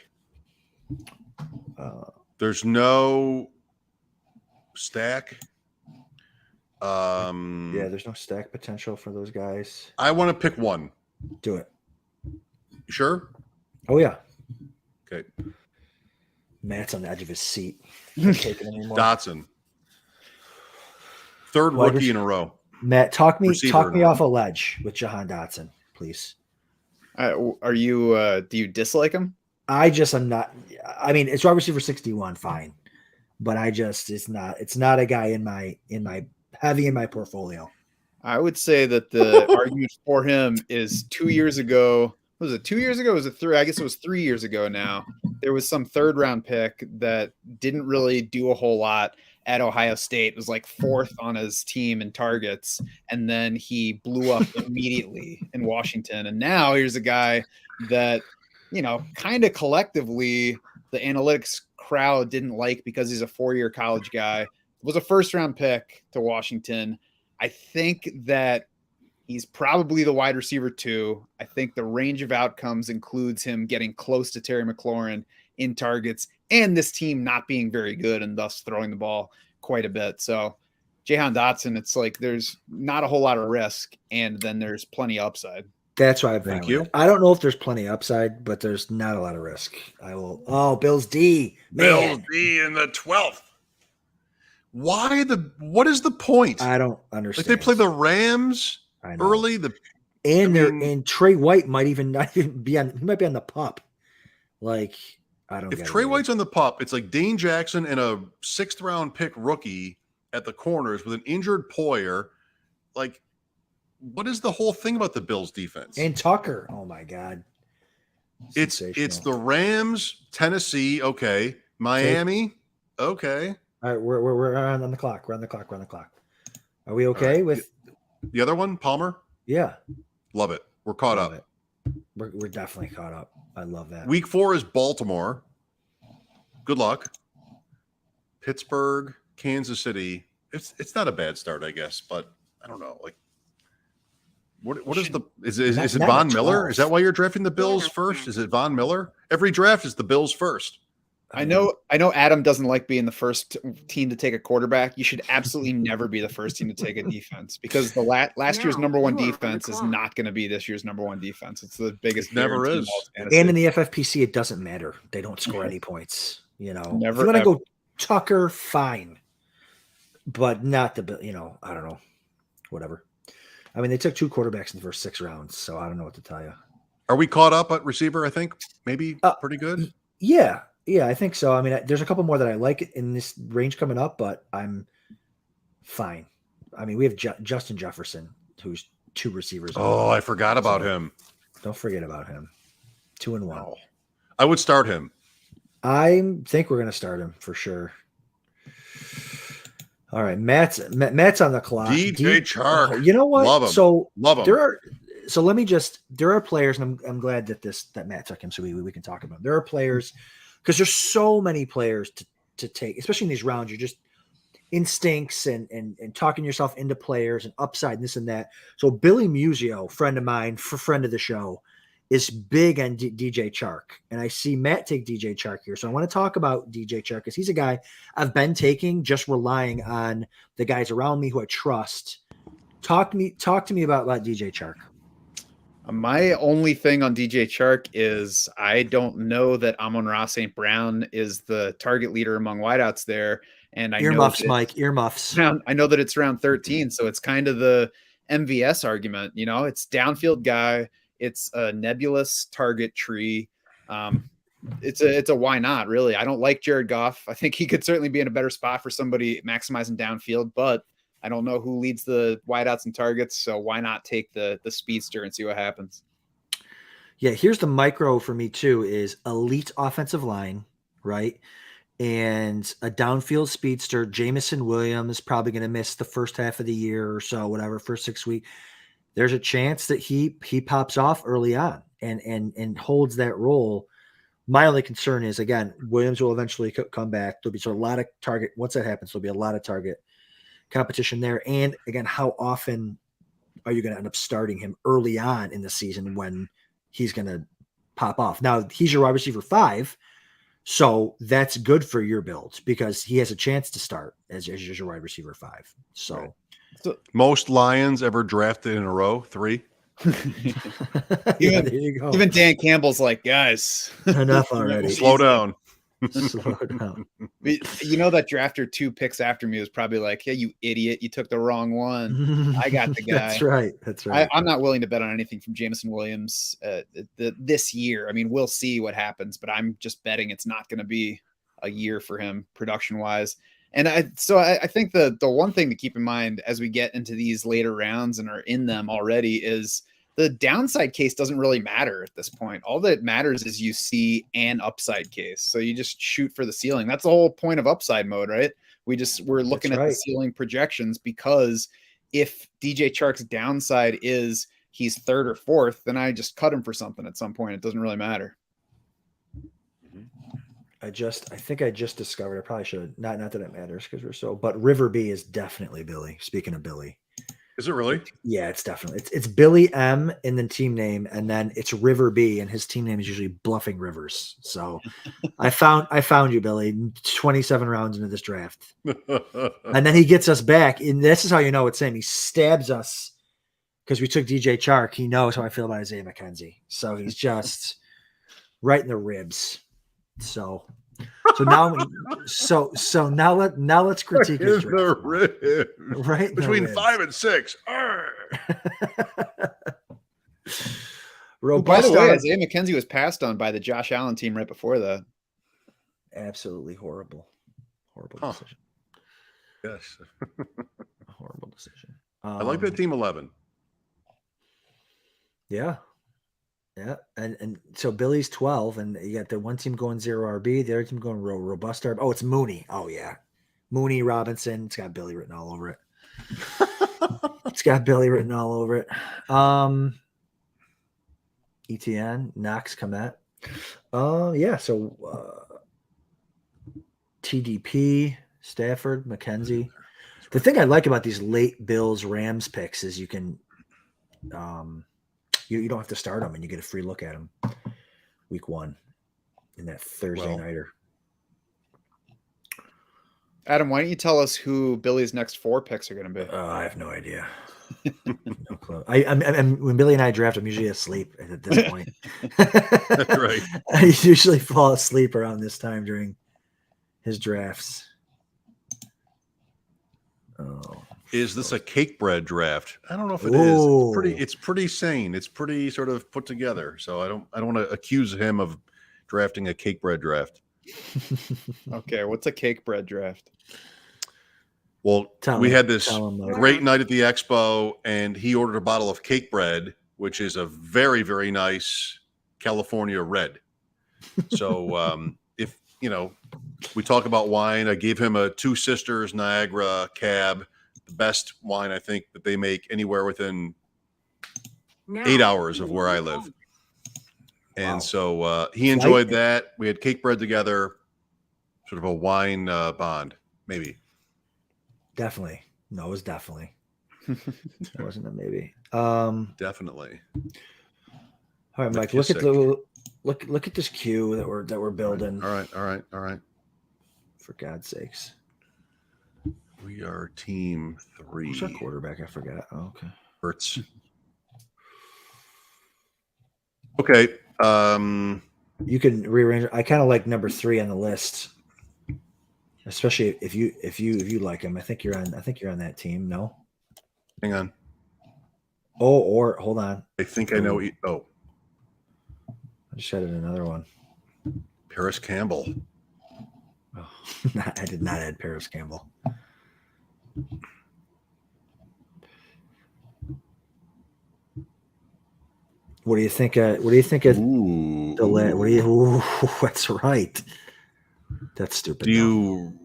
There's no stack. Yeah, there's no stack potential for those guys. I want to pick one. Do it. You sure? Oh yeah. Okay. Matt's on the edge of his seat. Can't take it anymore. Dotson. Third rookie in a row. Matt, talk me Receiver off a ledge with Jahan Dotson, please. Are you? Do you dislike him? I'm not. I mean, it's wide receiver 61, fine, but it's not a guy in my heavy in my portfolio. I would say that the argument for him is 2 years ago. Was it 2 years ago? Was it 3? I guess it was 3 years ago now. There was some 3rd round pick that didn't really do a whole lot at Ohio State. It was like 4th on his team in targets. And then he blew up immediately in Washington. And now here's a guy that, kind of collectively the analytics crowd didn't like because he's a 4-year college guy. It was a 1st round pick to Washington. I think that he's probably the wide receiver 2. I think the range of outcomes includes him getting close to Terry McLaurin in targets and this team not being very good and thus throwing the ball quite a bit. So Jahan Dotson, it's like there's not a whole lot of risk and then there's plenty of upside. That's why Thank you. I don't know if there's plenty of upside, but there's not a lot of risk. Bills D. Man. Bills D in the 12th. What is the point? I don't understand. Like they play the Rams early. And Trey White might even not even be on. He might be on the pup. Like I don't. If Trey White's on the pup, it's like Dane Jackson and a 6th round pick rookie at the corners with an injured Poyer. Like, what is the whole thing about the Bills defense? And Tucker. Oh my God. It's the Rams, Tennessee. Okay, Miami. Okay. All right, we're on the clock. We're on the clock. Are we okay with the other one, Palmer? Yeah. Love it. We're caught up. We're definitely caught up. I love that. Week 4 is Baltimore. Good luck. Pittsburgh, Kansas City. It's not a bad start, I guess, but I don't know. Like, what is it Von Miller? Is that why you're drafting the Bills first? Is it Von Miller? Every draft is the Bills first. I know Adam doesn't like being the first team to take a quarterback. You should absolutely never be the first team to take a defense because the last year's number 1 defense is not going to be this year's number 1 defense. It's the biggest. It never is. And in the FFPC, it doesn't matter. They don't score any points. Never. If you want to go Tucker, fine, but not the. I don't know. Whatever. I mean, they took 2 quarterbacks in the first 6 rounds, so I don't know what to tell you. Are we caught up at receiver? I think maybe pretty good. Yeah. Yeah, I think so. I mean, there's a couple more that I like in this range coming up, but I'm fine. I mean, we have Justin Jefferson, who's 2 receivers. Oh, I forgot about him. Don't forget about him. 2 and 1. Oh, I would start him. I think we're going to start him for sure. All right, Matt's on the clock. DJ Chark. Oh, you know what? Love him. So love him. There are players, and I'm glad that Matt took him, so we can talk about him. There are players. Because there's so many players to take, especially in these rounds. You're just instincts and talking yourself into players and upside and this and that. So Billy Musio, friend of mine, friend of the show, is big on DJ Chark. And I see Matt take DJ Chark here. So I want to talk about DJ Chark because he's a guy I've been taking, just relying on the guys around me who I trust. Talk to me about DJ Chark. My only thing on DJ Chark is I don't know that Amon-Ra St. Brown is the target leader among wideouts there. And I Earmuffs, know Mike, earmuffs. I know that it's round 13, so it's kind of the MVS argument. You know, it's downfield guy. It's a nebulous target tree. It's a why not, really. I don't like Jared Goff. I think he could certainly be in a better spot for somebody maximizing downfield, but I don't know who leads the wideouts and targets, so why not take the speedster and see what happens? Yeah, here's the micro for me too is elite offensive line, right? And a downfield speedster. Jamison Williams is probably going to miss the first half of the year or so, whatever, first 6 weeks. There's a chance that he pops off early on and holds that role. My only concern is, again, Williams will eventually come back. There'll be a lot of target. Once that happens, there'll be a lot of target competition there. And again, how often are you going to end up starting him early on in the season when he's going to pop off? Now, he's your wide receiver 5, so that's good for your build because he has a chance to start as your wide receiver 5. So, right. Most Lions ever drafted in a row, 3. Yeah, there you go. Even Dan Campbell's like, guys, enough already. Slow down. Slow down. You know that drafter 2 picks after me was probably like, "Hey, you idiot! You took the wrong one. I got the guy." That's right. That's right. I'm not willing to bet on anything from Jamison Williams this year. I mean, we'll see what happens, but I'm just betting it's not going to be a year for him production wise. And I think the one thing to keep in mind as we get into these later rounds and are in them already is the downside case doesn't really matter at this point. All that matters is you see an upside case. So you just shoot for the ceiling. That's the whole point of upside mode, right? We're looking at the ceiling projections because if DJ Chark's downside is he's 3rd or 4th, then I just cut him for something at some point. It doesn't really matter. I think I just discovered. I probably should not that it matters because we're so. But River B is definitely Billy. Speaking of Billy, is it really? Yeah, it's definitely it's Billy M in the team name, and then it's River B, and his team name is usually Bluffing Rivers. So I found you, Billy. 27 rounds into this draft, and then he gets us back. And this is how you know it's him. He stabs us because we took DJ Chark. He knows how I feel about Isaiah McKenzie, so he's just right in the ribs. So now let's critique his draft. Right between 5 and 6. By the way, Isaiah McKenzie was passed on by the Josh Allen team right before that. Absolutely horrible decision. Yes, horrible decision. I like that team 11. Yeah. Yeah, and so Billy's 12, and you got the one team going 0 RB, the other team going robust RB. Oh, it's Mooney. Oh yeah, Mooney Robinson. It's got Billy written all over it. It's got Billy written all over it. ETN, Knox, Komet. Yeah. So TDP, Stafford, McKenzie. The thing I like about these late Bills Rams picks is you can. You don't have to start them, and you get a free look at them week 1 in that Thursday nighter. Adam, why don't you tell us who Billy's next 4 picks are going to be? I have no idea. No clue. I'm when Billy and I draft, I'm usually asleep at this point. That's right. I usually fall asleep around this time during his drafts. Oh. Is this a cake bread draft? I don't know if it is. It's pretty sane. It's pretty sort of put together. So I don't want to accuse him of drafting a cake bread draft. Okay, what's a cake bread draft? Well, we had this great night at the expo, and he ordered a bottle of cake bread, which is a very, very nice California red. So if we talk about wine, I gave him a Two Sisters Niagara Cab. The best wine I think that they make anywhere within 8 hours of where I live. And so he enjoyed that. We had cake bread together, sort of a wine bond, maybe. Definitely. No, it was definitely. It wasn't a maybe. Definitely. All right, Mike, look at this queue that we're building. All right. For God's sakes. We are team 3. Who's our quarterback? I forgot. Oh, okay. Hurts. Okay. You can rearrange. I kind of like number 3 on the list, especially if you like him. I think you're on that team. No. Hang on. Oh, or hold on. I think I know. Oh, I just added another one. Paris Campbell. Oh, I did not add Paris Campbell. What do you think? What do you think of Ooh. the? What do you? Ooh, that's right. That's stupid. Do you?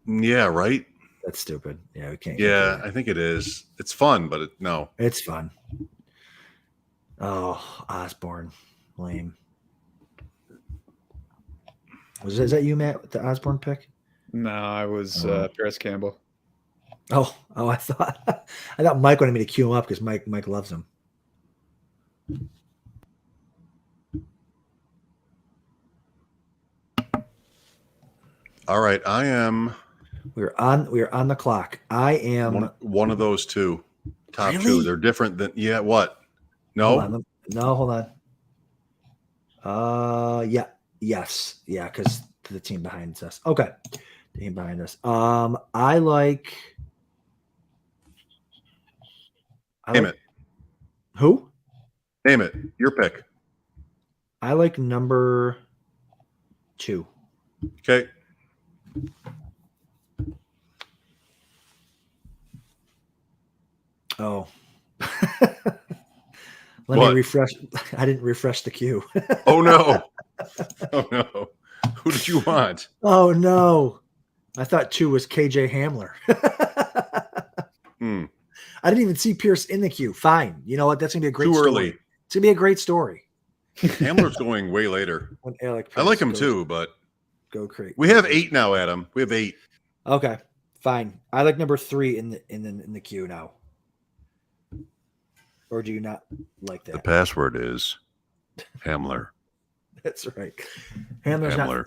Yeah, right. That's stupid. Yeah, we can't. Yeah, I think it is. It's fun, but no. It's fun. Oh, Osborne, lame. Is that you, Matt, with the Osborne pick? No, I was Paris Campbell. Oh, I thought Mike wanted me to cue him up because Mike loves him. All right, I am. We're on the clock. I am one of those two. Top Really? two. They're different than what? No. Hold on. Yeah. Yes. Yeah, because the team behind us. Okay. The team behind us. I like Name it. Who? Name it. Your pick. I like number 2. Okay. Oh. Let me refresh. I didn't refresh the queue. Oh no. Oh no. Who did you want? Oh no. I thought 2 was KJ Hamler. I didn't even see Pierce in the queue. Fine. You know what? That's gonna be a great story. Early. It's gonna be a great story. Hamler's going way later. When Alec I like him goes, too, but go crazy. we have 8 now, Adam. We have 8. Okay, fine. I like number 3 in the queue now. Or do you not like that? The password is Hamler. That's right. Hamler.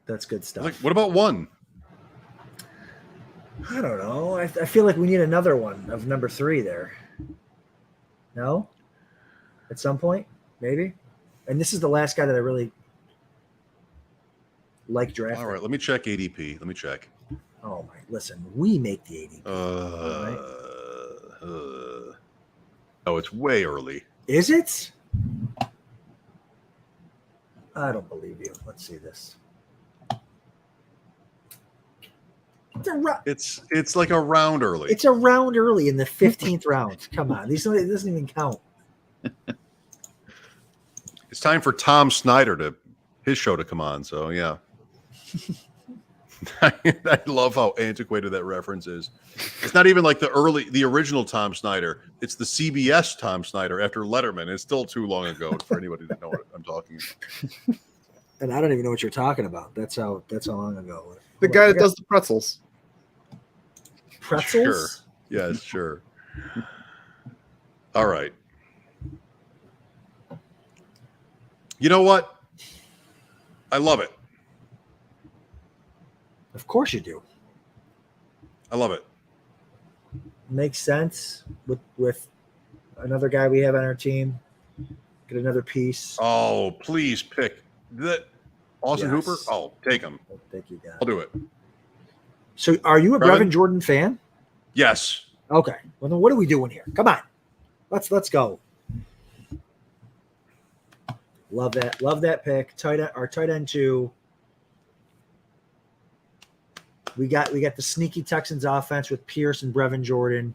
That's good stuff. Like, what about 1? I don't know. I feel like we need another one of number 3 there. No? At some point? Maybe? And this is the last guy that I really like drafting. All right, let me check ADP. Let me check. Oh my! Listen, we make the ADP. Oh, it's way early. Is it? I don't believe you. Let's see this. It's like a round early. It's a round early in the 15th round. Come on, it doesn't even count. It's time for Tom Snyder his show to come on. So yeah. I love how antiquated that reference is. It's not even like the original Tom Snyder. It's the CBS Tom Snyder after Letterman. It's still too long ago for anybody to know what I'm talking about. And I don't even know what you're talking about. That's how long ago. The guy that does the pretzels. Pretzels? Sure. Yes, sure. All right. You know what? I love it. Of course you do. I love it. Makes sense with another guy we have on our team. Get another piece. Oh, please pick that Austin Yes. Hooper. Oh, take him. I think you got I'll do it. So are you a Brevin Jordan fan? Yes. Okay. Well, then what are we doing here? Come on. Let's go. Love that. Love that pick. Our tight end 2. We got the sneaky Texans offense with Pierce and Brevin Jordan.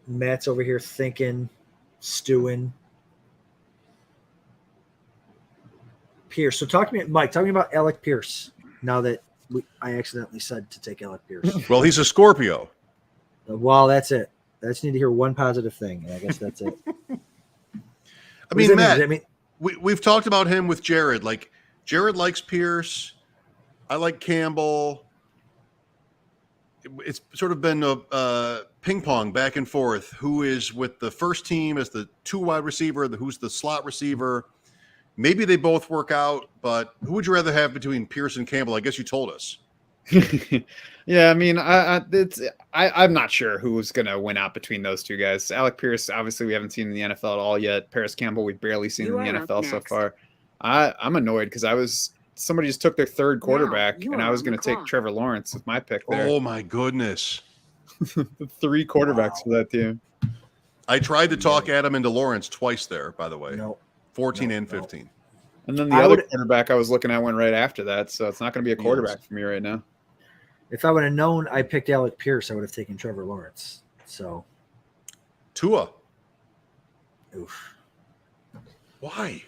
Matt's over here thinking, stewing. Pierce. So talk to me, Mike. Talk to me about Alec Pierce. Now that I accidentally said to take Alec Pierce. Well, he's a Scorpio. Well, that's it. I just need to hear one positive thing, and I guess that's it. I mean, Matt, we've talked about him with Jared. Like, Jared likes Pierce. I like Campbell. It's sort of been a ping pong back and forth. Who is with the first team as the 2 wide receiver? Who's the slot receiver? Maybe they both work out, but who would you rather have between Pierce and Campbell? I guess you told us. Yeah, I mean, I'm not sure who's gonna win out between those two guys. Alec Pierce, obviously, we haven't seen in the NFL at all yet. Paris Campbell, we've barely seen You in the are up NFL so next. far. I'm annoyed because somebody just took their third quarterback, you and are I was on the going to take clock. Trevor Lawrence with my pick there. Oh my goodness. The 3 quarterbacks for that team. I tried to talk Adam into Lawrence twice there, by the way. No. 14 No, and no. 15. And then the I other would- quarterback I was looking at went right after that, so it's not going to be a quarterback for me right now. If I would have known I picked Alec Pierce, I would have taken Trevor Lawrence. So, Tua. oof. Why?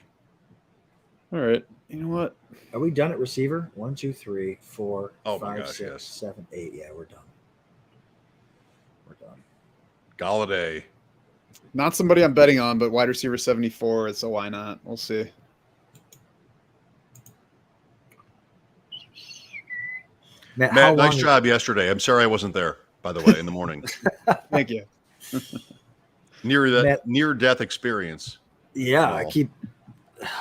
All right. You know what? Are we done at receiver? 1, 2, 3, 4, Oh my 5, gosh, 6, yes. 7, 8. Yeah, we're done. We're done. Galladay. Not somebody I'm betting on, but wide receiver 74, so why not? We'll see. Matt, how Matt, long nice is- job yesterday. I'm sorry I wasn't there, by the way, in the morning. Thank you. Near death experience. Yeah, Well.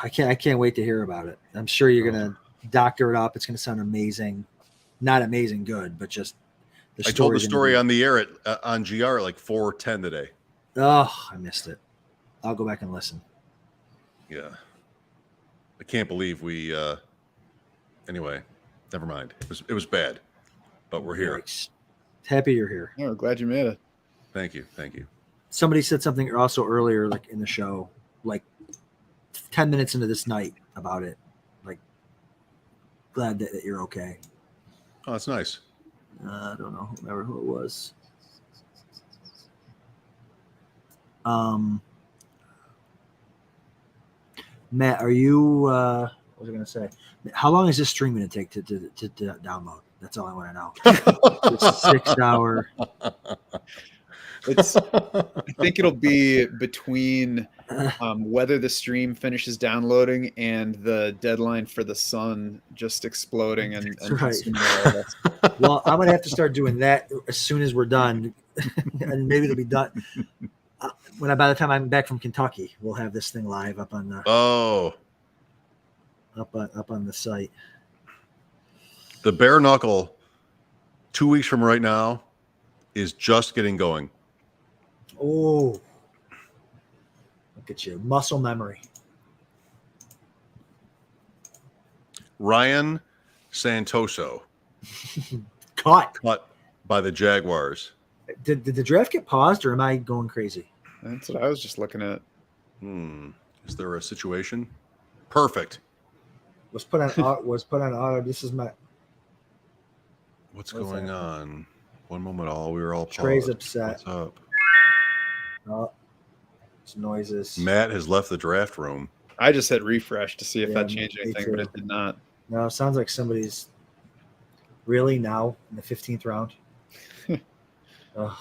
I can't wait to hear about it. I'm sure you're gonna doctor it up. It's gonna sound amazing. Not amazing good, but just the I told the story's gonna story be- on the air on GR at like 4:10 today. Oh, I missed it. I'll go back and listen. Yeah. I can't believe we anyway, never mind. It was bad. But we're here. Yikes. Happy you're here. Yeah, we're glad you made it. Thank you. Thank you. Somebody said something also earlier, like in the show, like 10 minutes into this night about it. Like, glad that you're okay. Oh, that's nice. I don't know, remember who it was. Matt, are you? What was I going to say? How long is this stream going to take to download? That's all I want to know. It's 6 hour. I think it'll be between whether the stream finishes downloading and the deadline for the sun just exploding and That's right. consuming all of us. Well, I'm going to have to start doing that as soon as we're done, and maybe it'll be done. By the time I'm back from Kentucky, we'll have this thing live up on the up on the site. The bare knuckle 2 weeks from right now is just getting going. Oh, look at you, muscle memory. Ryan Santoso Caught. cut by the Jaguars. Did the draft get paused, or am I going crazy? That's what I was just looking at. Is there a situation? Perfect. Was put on auto. This is my What's What's going that? on? One moment, we were all Trey's paused. upset. What's up? Oh, it's noises. Matt has left the draft room. I just hit refresh to see if Yeah, that changed me anything, too. but it did not. No, it sounds like somebody's really now in the 15th round. Ugh.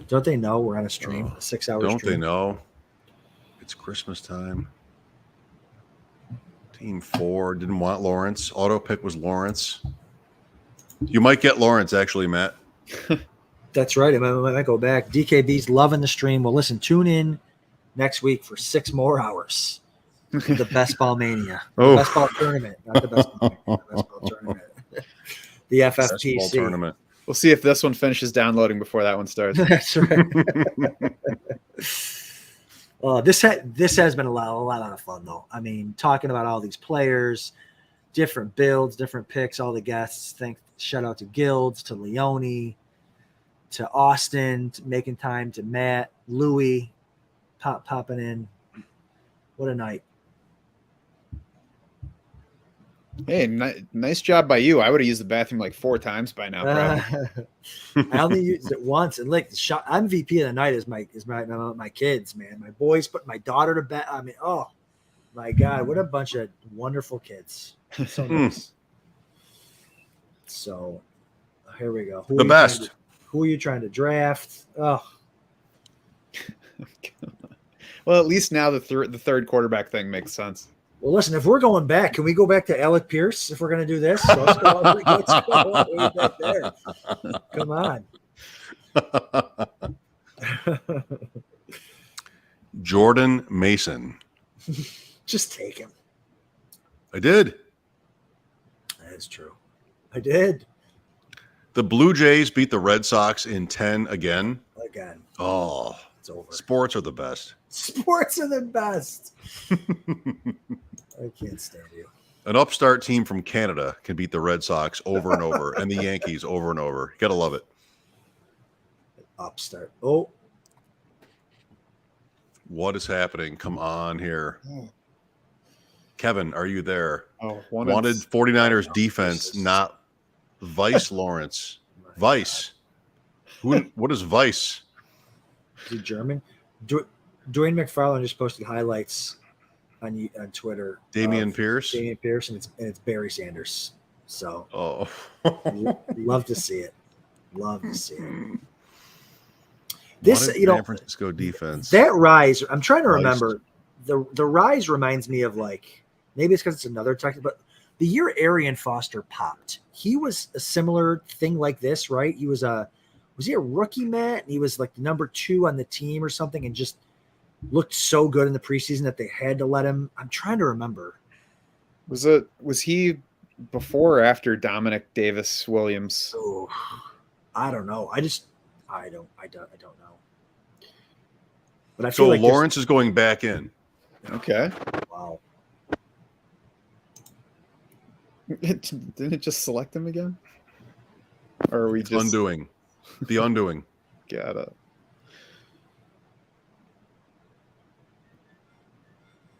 Don't they know we're on a stream, a 6 hour Don't stream? they know? It's Christmas time. Team 4 didn't want Lawrence. Auto pick was Lawrence. You might get Lawrence, actually, Matt. That's right. I might go back. DKB's loving the stream. Well, listen, tune in next week for 6 more hours. The Best Ball Mania. Oh. The Best Ball Tournament. Not the Best Ball Mania. The Best Ball Tournament. The Basketball FFPC. tournament. We'll see if this one finishes downloading before that one starts. That's right. This has been a lot of fun, though. I mean, talking about all these players, different builds, different picks, all the guests. Shout out to Gildz, to Leone, to Austin, to making time, to Matt, Louie, popping in. What a night. Hey, nice job by you. I would have used the bathroom like 4 times by now. Probably. I only used it once, and like MVP of the night is my kids, man. My boys put my daughter to bed. I mean, oh my God, what a bunch of wonderful kids. So nice. So here we go. The best. Who are you trying to draft? Oh, Well, at least now the third quarterback thing makes sense. well, listen. If we're going back, can we go back to Alec Pierce? If we're going to do this, let's go way back there. Come on. Jordan Mason. Just take him. I did. That's true. I did. The Blue Jays beat the Red Sox in 10 again. Again. Oh, It's over. sports are the best. Sports are the best. I can't stand you. An upstart team from Canada can beat the Red Sox over and over and the Yankees over and over. You got to love it. Upstart. Oh. What is happening? Come on here. Kevin, are you there? Oh, Wanted 49ers defense, not Vice Lawrence. Vice. What is Vice? Is he German? Dwayne McFarland just posted highlights on Twitter. Damian Pierce? Damian Pierce, and it's Barry Sanders. So, love to see it. Love to see it. This, San Francisco defense. That rise, I'm trying to remember. The rise reminds me of, like, maybe it's because it's another tech, but the year Arian Foster popped, he was a similar thing like this, right? He was he a rookie, Matt? And he was like number 2 on the team or something, and just looked so good in the preseason that they had to let him. I'm trying to remember. Was he before or after Dominic Davis Williams? Oh, I don't know. I don't know. But I feel like Lawrence is going back in. Okay. Wow. Didn't it just select him again? Or are we just undoing? The undoing. Got it.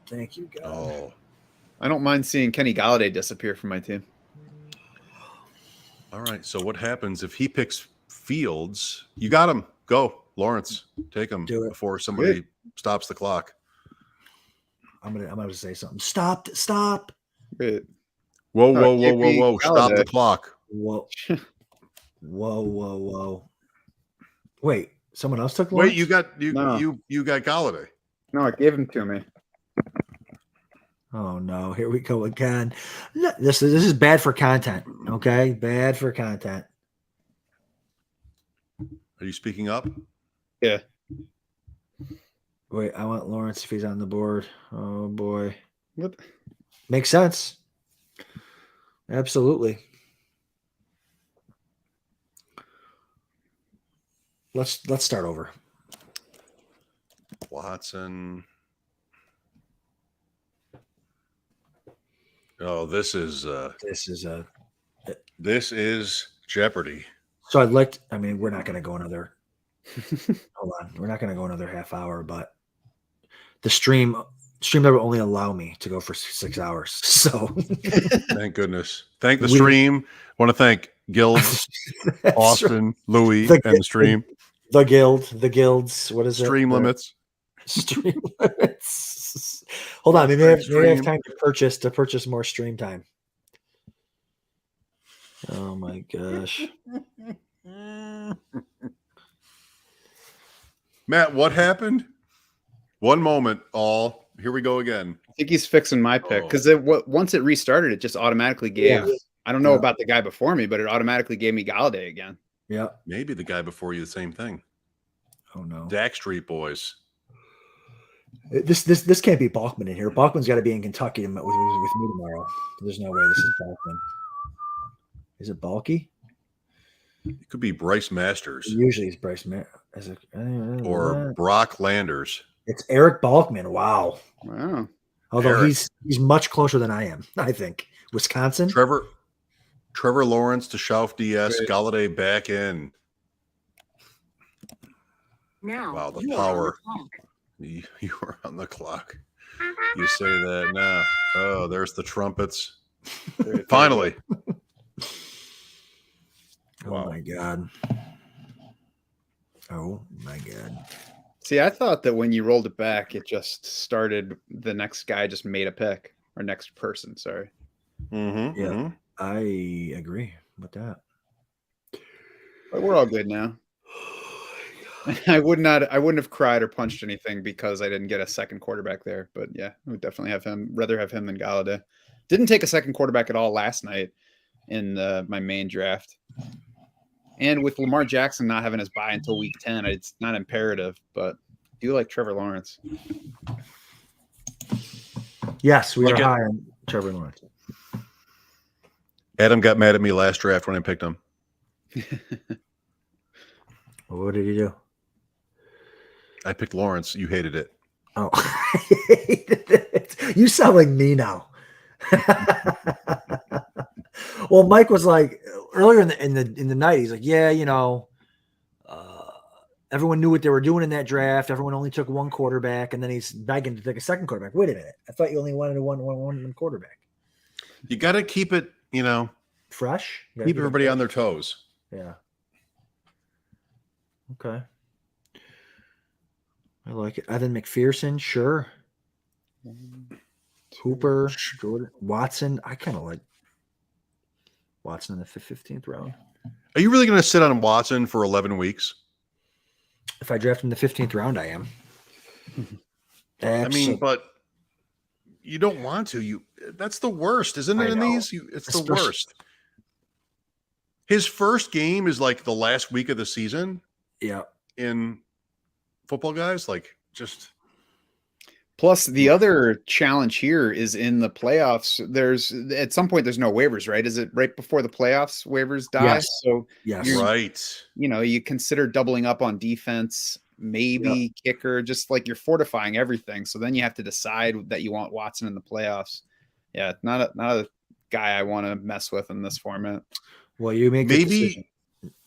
Thank you, God. Oh. I don't mind seeing Kenny Galladay disappear from my team. All right. So what happens if he picks Fields? You got him. Go, Lawrence. Take him before somebody stops the clock. I'm gonna say something. Stop. Wait. Whoa. Stop the clock. Whoa. Wait, someone else took Lawrence? Wait, you got Galladay. No, it gave him to me. Oh no, here we go again. This is bad for content. Okay, bad for content. Are you speaking up? Yeah. Wait, I want Lawrence if he's on the board. Oh boy. What? Makes sense. Absolutely. Let's start over. Watson. Oh, this is Jeopardy. So we're not going to go another. Hold on, we're not going to go another half hour, but the stream will only allow me to go for 6 hours. So thank goodness. Thank the stream. Want to thank Gildz, Austin, right. Louis, and the stream. The Gildz. What is stream it? Limits. Stream limits. Maybe I have time to purchase more stream time. Oh my gosh. Matt, what happened? One moment, all. Here we go again. I think he's fixing my pick because once it restarted, it just automatically gave. Yeah. I don't know about the guy before me, but it automatically gave me Galladay again. Yeah. Maybe the guy before you, the same thing. Oh no. Dak Street Boys. This can't be Balkman in here. Balkman's got to be in Kentucky with me tomorrow. There's no way this is Balkman. Is it Balky? It could be Bryce Masters. Usually it's Bryce or Brock Landers. It's Eric Balkman. Wow. Although Eric. he's much closer than I am, I think. Wisconsin. Trevor Lawrence to Schauf DS. Great. Galladay back in. Now, wow, the power. You were on the clock. You say that now. Oh, there's the trumpets. Finally. Oh my God. Oh my God. See, I thought that when you rolled it back, it just started. The next guy just made a pick, or next person. Sorry. Mm-hmm, yeah, mm-hmm. I agree with that. But we're all good now. I wouldn't have cried or punched anything because I didn't get a second quarterback there. But yeah, I would definitely rather have him than Galladay. Didn't take a second quarterback at all last night in my main draft. And with Lamar Jackson not having his bye until week 10, it's not imperative, but I do like Trevor Lawrence. Yes, we are high on Trevor Lawrence. Adam got mad at me last draft when I picked him. What did he do? I picked Lawrence. You hated it. Oh, I hated it. You sound like me now. Well, Mike was like earlier in the night. He's like, yeah, everyone knew what they were doing in that draft. Everyone only took one quarterback, and then he's begging to take a second quarterback. Wait a minute, I thought you only wanted one quarterback. You got to keep it, Fresh. keep everybody on their toes. Yeah. Okay. I like it. Evan McPherson, sure. Hooper, Jordan, Watson. I kind of like Watson in the 15th round. Are you really going to sit on Watson for 11 weeks? If I draft him in the 15th round, I am. I mean, but you don't want to. That's the worst, isn't it? In these, it's the worst. His first game is like the last week of the season. Yeah. In football, guys, like just. Plus, the other challenge here is in the playoffs. There's at some point there's no waivers, right? Is it right before the playoffs waivers die? Yes. So yes, right. You consider doubling up on defense, maybe kicker, just like you're fortifying everything. So then you have to decide that you want Watson in the playoffs. Yeah, not a guy I want to mess with in this format. Well, you make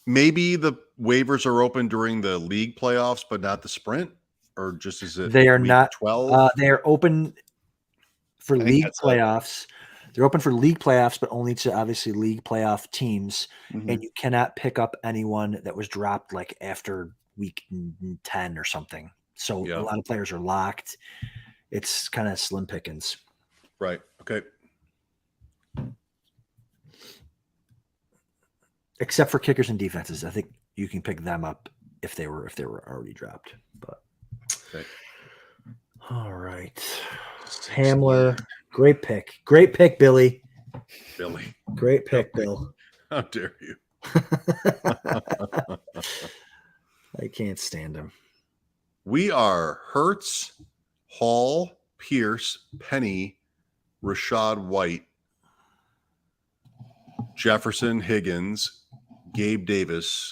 maybe the waivers are open during the league playoffs, but not the sprint. Or just is it? They are not 12. They are open for league playoffs. They're open for league playoffs, but only to obviously league playoff teams. Mm-hmm. And you cannot pick up anyone that was dropped like after week 10 or something. So a lot of players are locked. It's kind of slim pickings. Right. Okay. Except for kickers and defenses, I think you can pick them up if they were already dropped. But okay. All right, Hamler, great pick, Billy. Great pick, Bill. How dare you? I can't stand him. We are Hurts, Hall, Pierce, Penny, Rashad White, Jefferson, Higgins, Gabe Davis,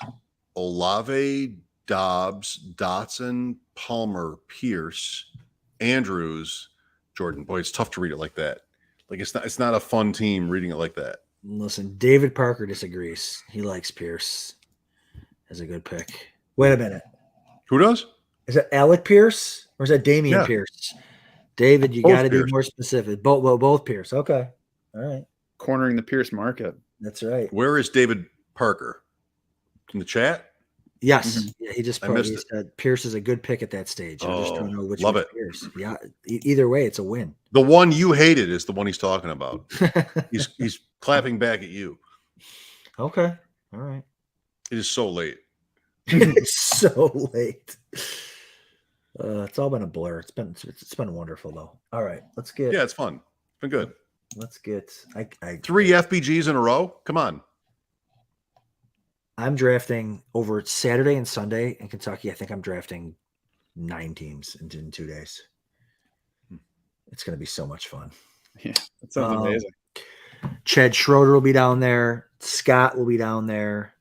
Olave, Dobbs, Dotson, Palmer, Pierce, Andrews, Jordan. Boy, it's tough to read it like that. Like it's not a fun team reading it like that. Listen, David Parker disagrees. He likes Pierce as a good pick. Wait a minute. Who does? Is that Alec Pierce or is that Damian Pierce? David, you got to be more specific. Both Pierce. Okay. All right. Cornering the Pierce market. That's right. Where is David Parker? In the chat? Yes. Mm-hmm. Yeah, he just said Pierce is a good pick at that stage. I just don't know which love one it. Pierce. Yeah. Either way, it's a win. The one you hated is the one he's talking about. he's clapping back at you. Okay. All right. It is so late. So late. It's all been a blur. It's been wonderful though. All right, let's get. Yeah, it's fun. It's been good. Let's get. I 3 FBGs in a row. Come on. I'm drafting over Saturday and Sunday in Kentucky. I think I'm drafting 9 teams in 2 days. It's going to be so much fun. Yeah, that sounds amazing. Chad Schroeder will be down there. Scott will be down there.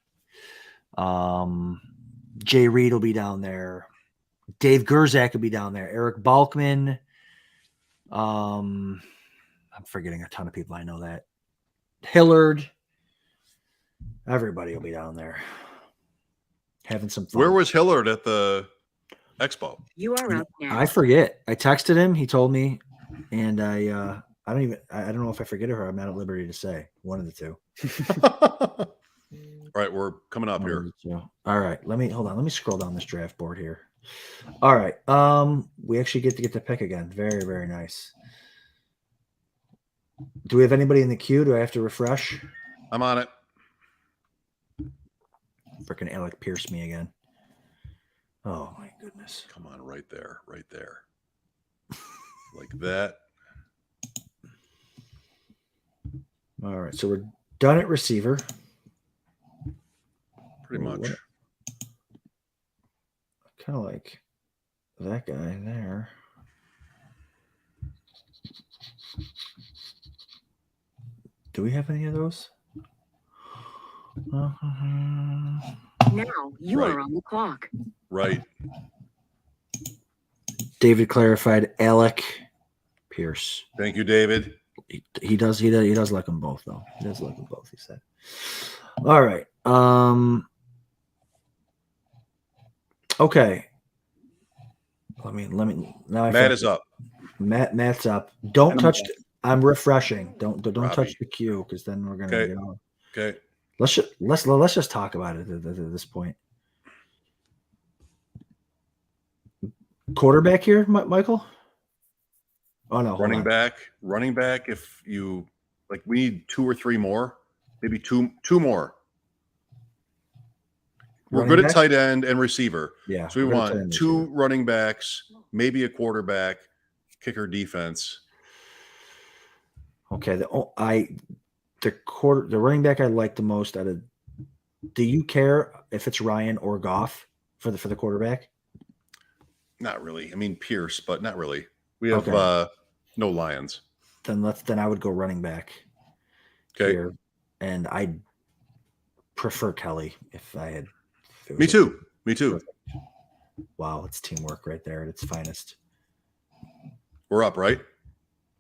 Jay Reed will be down there. Dave Gerzak will be down there. Eric Balkman. I'm forgetting a ton of people. I know that. Hillard. Everybody will be down there having some fun. Where was Hillard at the expo? You are up now. I forget. I texted him. He told me, and I don't know if I forget it or I'm not at liberty to say. One of the two. All right, we're coming up here. All right, let me scroll down this draft board here. All right, we actually get to pick again. Very, very nice. Do we have anybody in the queue? Do I have to refresh? I'm on it. Freaking Alec Pierce me again. Oh my goodness. Come on, right there. Like that. All right, so we're done at receiver. Pretty much. Kind of like that guy there. Do we have any of those? Now you Right. are on the clock. Right. David clarified Alec Pierce. Thank you, David. He does like them both though. He does like them both, he said. All right. Okay. Let me now. Matt is up. Matt's up. Don't And I'm touch. back. I'm refreshing. Don't Robbie. touch the queue because then we're gonna Okay. get on. Okay. Let's just talk about it at this point. Quarterback here, Michael. Oh no, hold Running on. back. If you like, we need 2 or 3 more, maybe two more. We're Running good back? at tight end and receiver. Yeah. So we we're gonna turn want this 2 here. running backs, maybe a quarterback, kicker, defense. Okay. The running back I like the most out of. Do you care if it's Ryan or Goff for the quarterback? Not really. I mean Pierce, but not really. We have Okay. no Lions. Then I would go running back Okay. here, and I prefer Kelly if I had. if it Me was- too. Me too. Wow, it's teamwork right there at its finest. We're up, right?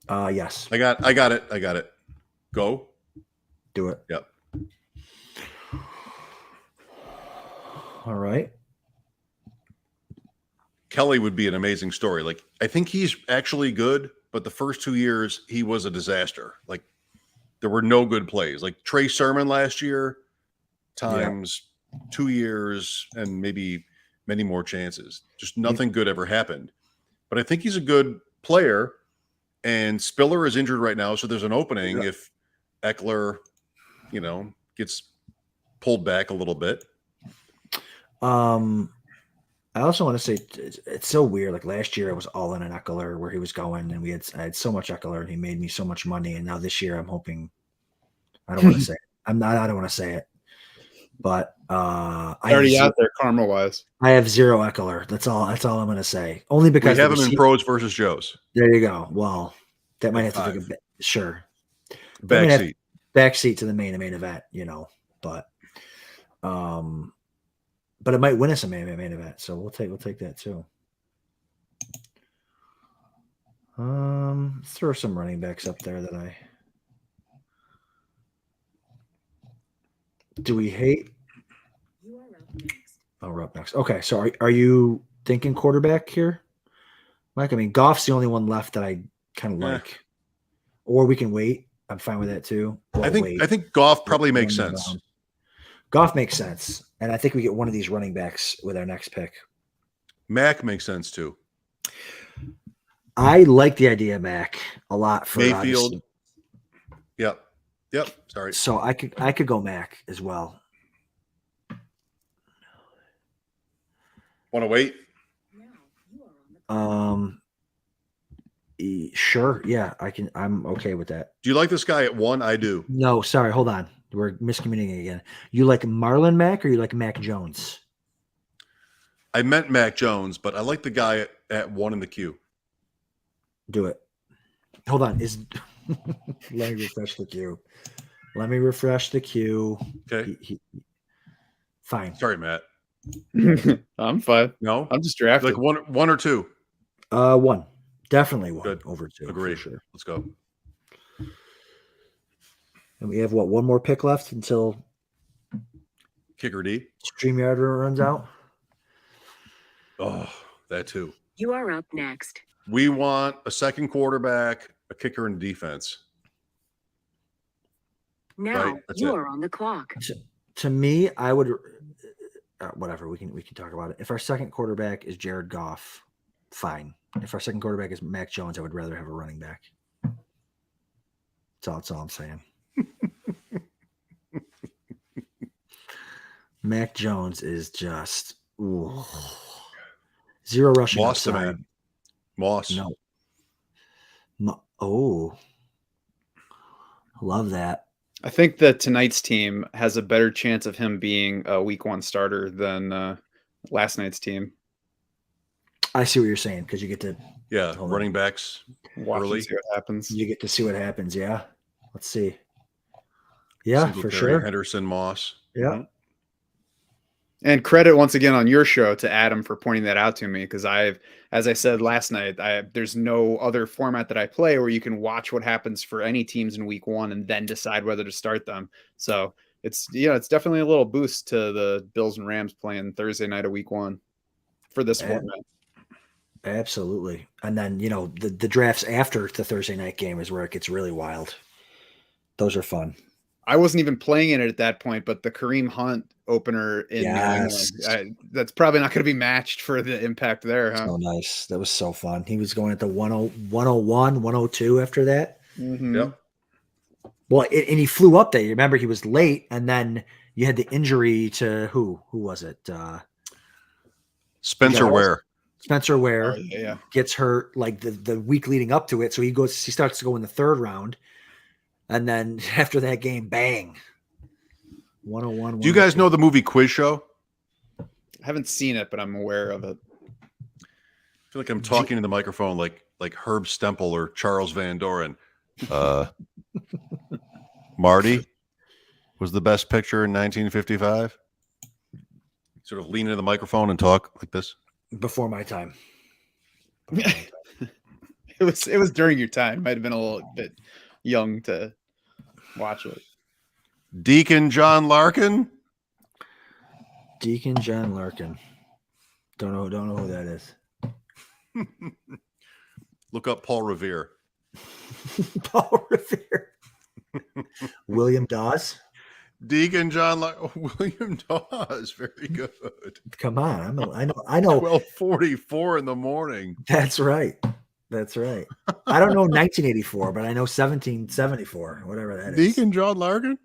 Yes, I got it. Go. do it. Yep. All right. Kelly would be an amazing story. Like, I think he's actually good, but the first 2 years he was a disaster. Like, there were no good plays. Like Trey Sermon last year times 2 years and maybe many more chances. Just nothing good ever happened. But I think he's a good player. And Spiller is injured right now, so there's an opening if Eckler, gets pulled back a little bit. I also want to say it's so weird. Like last year, I was all in on Eckler where he was going, and I had so much Eckler, and he made me so much money. And now this year, I'm hoping. I don't want to say it. I don't want to say it, but Already out there, karma wise. I have 0 Eckler. That's all I'm going to say. Only because We have him in pros versus Joes. There you go. Well, that might have to take 5. sure. Backseat. Backseat to the main event, but it might win us a main event, so we'll take that too. Let's throw some running backs up there that do we hate? You are up next. Oh, we're up next. Okay, so are you thinking quarterback here, Mike? I mean, Goff's the only one left that I kind of like, or we can wait. I'm fine with that too. I think Goff probably makes sense. Goff makes sense, and I think we get one of these running backs with our next pick. Mac makes sense too. I like the idea of Mac a lot for Mayfield. obviously. Yep. Sorry. So I could go Mac as well. Want to wait? Now you are on the Sure. Yeah, I can. I'm okay with that. Do you like this guy at 1? I do. No, sorry. Hold on. We're miscommunicating again. You like Marlon Mack or you like Mac Jones? I meant Mac Jones, but I like the guy at 1 in the queue. Do it. Hold on. Let me refresh the queue. Okay. Fine. Sorry, Matt. I'm fine. No, I'm just drafted. like one or 2. 1. Definitely 1 Good. over 2. Agree. For sure. Let's go. And we have one more pick left until Kicker D. StreamYard runs out. Oh, that too. You are up next. We want a second quarterback, a kicker, and defense. Now Right, that's you it. are on the clock. To me, I would whatever we can talk about it. If our second quarterback is Jared Goff, fine. If our second quarterback is Mac Jones, I would rather have a running back. That's all I'm saying. Mac Jones is just 0 rushing Moss to upside. man. Moss. No. Oh, love that. I think that tonight's team has a better chance of him being a week 1 starter than last night's team. I see what you're saying because you get to Yeah, Hold on. running backs. Watch Early. and see what happens. you get to see what happens. Yeah, let's see. Yeah, for Singletary, sure. Henderson, Moss. Yeah. And credit once again on your show to Adam for pointing that out to me, because as I said last night, there's no other format that I play where you can watch what happens for any teams in week 1 and then decide whether to start them. So it's definitely a little boost to the Bills and Rams playing Thursday night of week 1 for this format. Absolutely. And then, the drafts after the Thursday night game is where it gets really wild. Those are fun. I wasn't even playing in it at that point, but the Kareem Hunt opener in New England, that's probably not going to be matched for the impact there, huh? So nice. That was so fun. He was going at the 101, 102 after that. Mm-hmm. Yep. Well, and he flew up there. You remember he was late, and then you had the injury to who? Who was it? Spencer Ware. Spencer Ware gets hurt like the week leading up to it. So he starts to go in the 3rd round. And then after that game, bang. 101. Do you guys know the movie Quiz Show? I haven't seen it, but I'm aware of it. I feel like I'm talking to the microphone like Herb Stempel or Charles Van Doren. Marty was the best picture in 1955. Sort of lean into the microphone and talk like this. Before my time. It was during your time. Might have been a little bit young to watch it. Deacon John Larkin. Deacon John Larkin. Don't know who that is. Look up Paul Revere. Paul Revere. William Dawes. Deacon John William Dawes. Very good. Come on. I know. 12:44 in the morning. That's right. I don't know 1984, but I know 1774, whatever that is. Deacon John Larkin.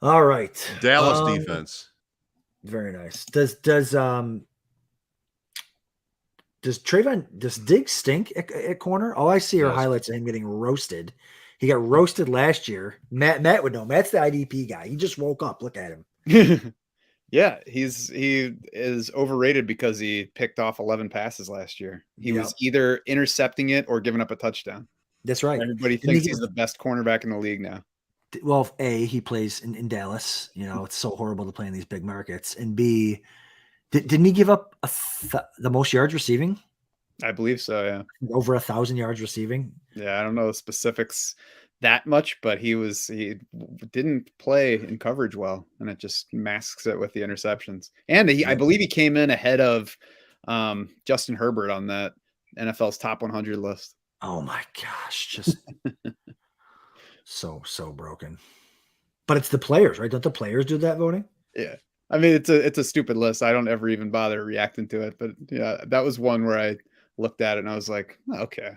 All right. Dallas defense. Very nice. Does Diggs stink at corner? All I see are highlights of him getting roasted. He got roasted last year. Matt would know. Matt's the IDP guy. He just woke up. Look at him. Yeah, he is overrated because he picked off 11 passes last year. He was either intercepting it or giving up a touchdown. That's right. Everybody thinks he's the best cornerback in the league now. Well, A, he plays in Dallas. It's so horrible to play in these big markets. And B, didn't he give up the most yards receiving? I believe so, yeah. Over 1,000 yards receiving? Yeah, I don't know the specifics that much, but he didn't play in coverage well, and it just masks it with the interceptions. And I believe he came in ahead of Justin Herbert on that NFL's top 100 list. Oh my gosh, just so broken. But it's the players, right? Don't the players do that voting? Yeah. I mean, it's a stupid list. I don't ever even bother reacting to it, but yeah, that was one where I looked at it and I was like, okay.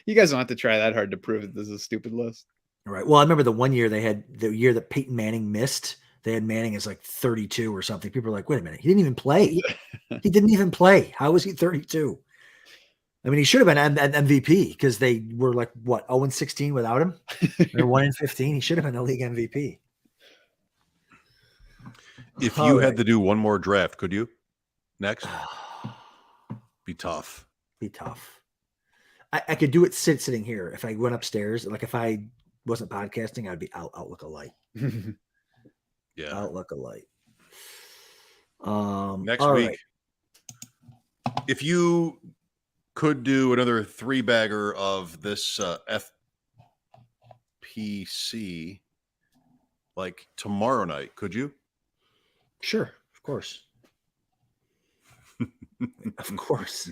You guys don't have to try that hard to prove that this is a stupid list. All right. Well, I remember the year that Peyton Manning missed, they had Manning as like 32 or something. People were like, wait a minute. He didn't even play. He didn't even play. How was he 32? I mean, he should have been an MVP because they were like, what, 0-16 without him? They're 1-15. He should have been the league MVP. If you had to do one more draft, could you? Next? Be tough. I could do it sitting here. If I went upstairs, like if I wasn't podcasting, I'd be outlook a light. Yeah. Outlook a light. Next week. Right. If you could do another 3-bagger of this FPC like tomorrow night, could you? Sure, of course. Of course.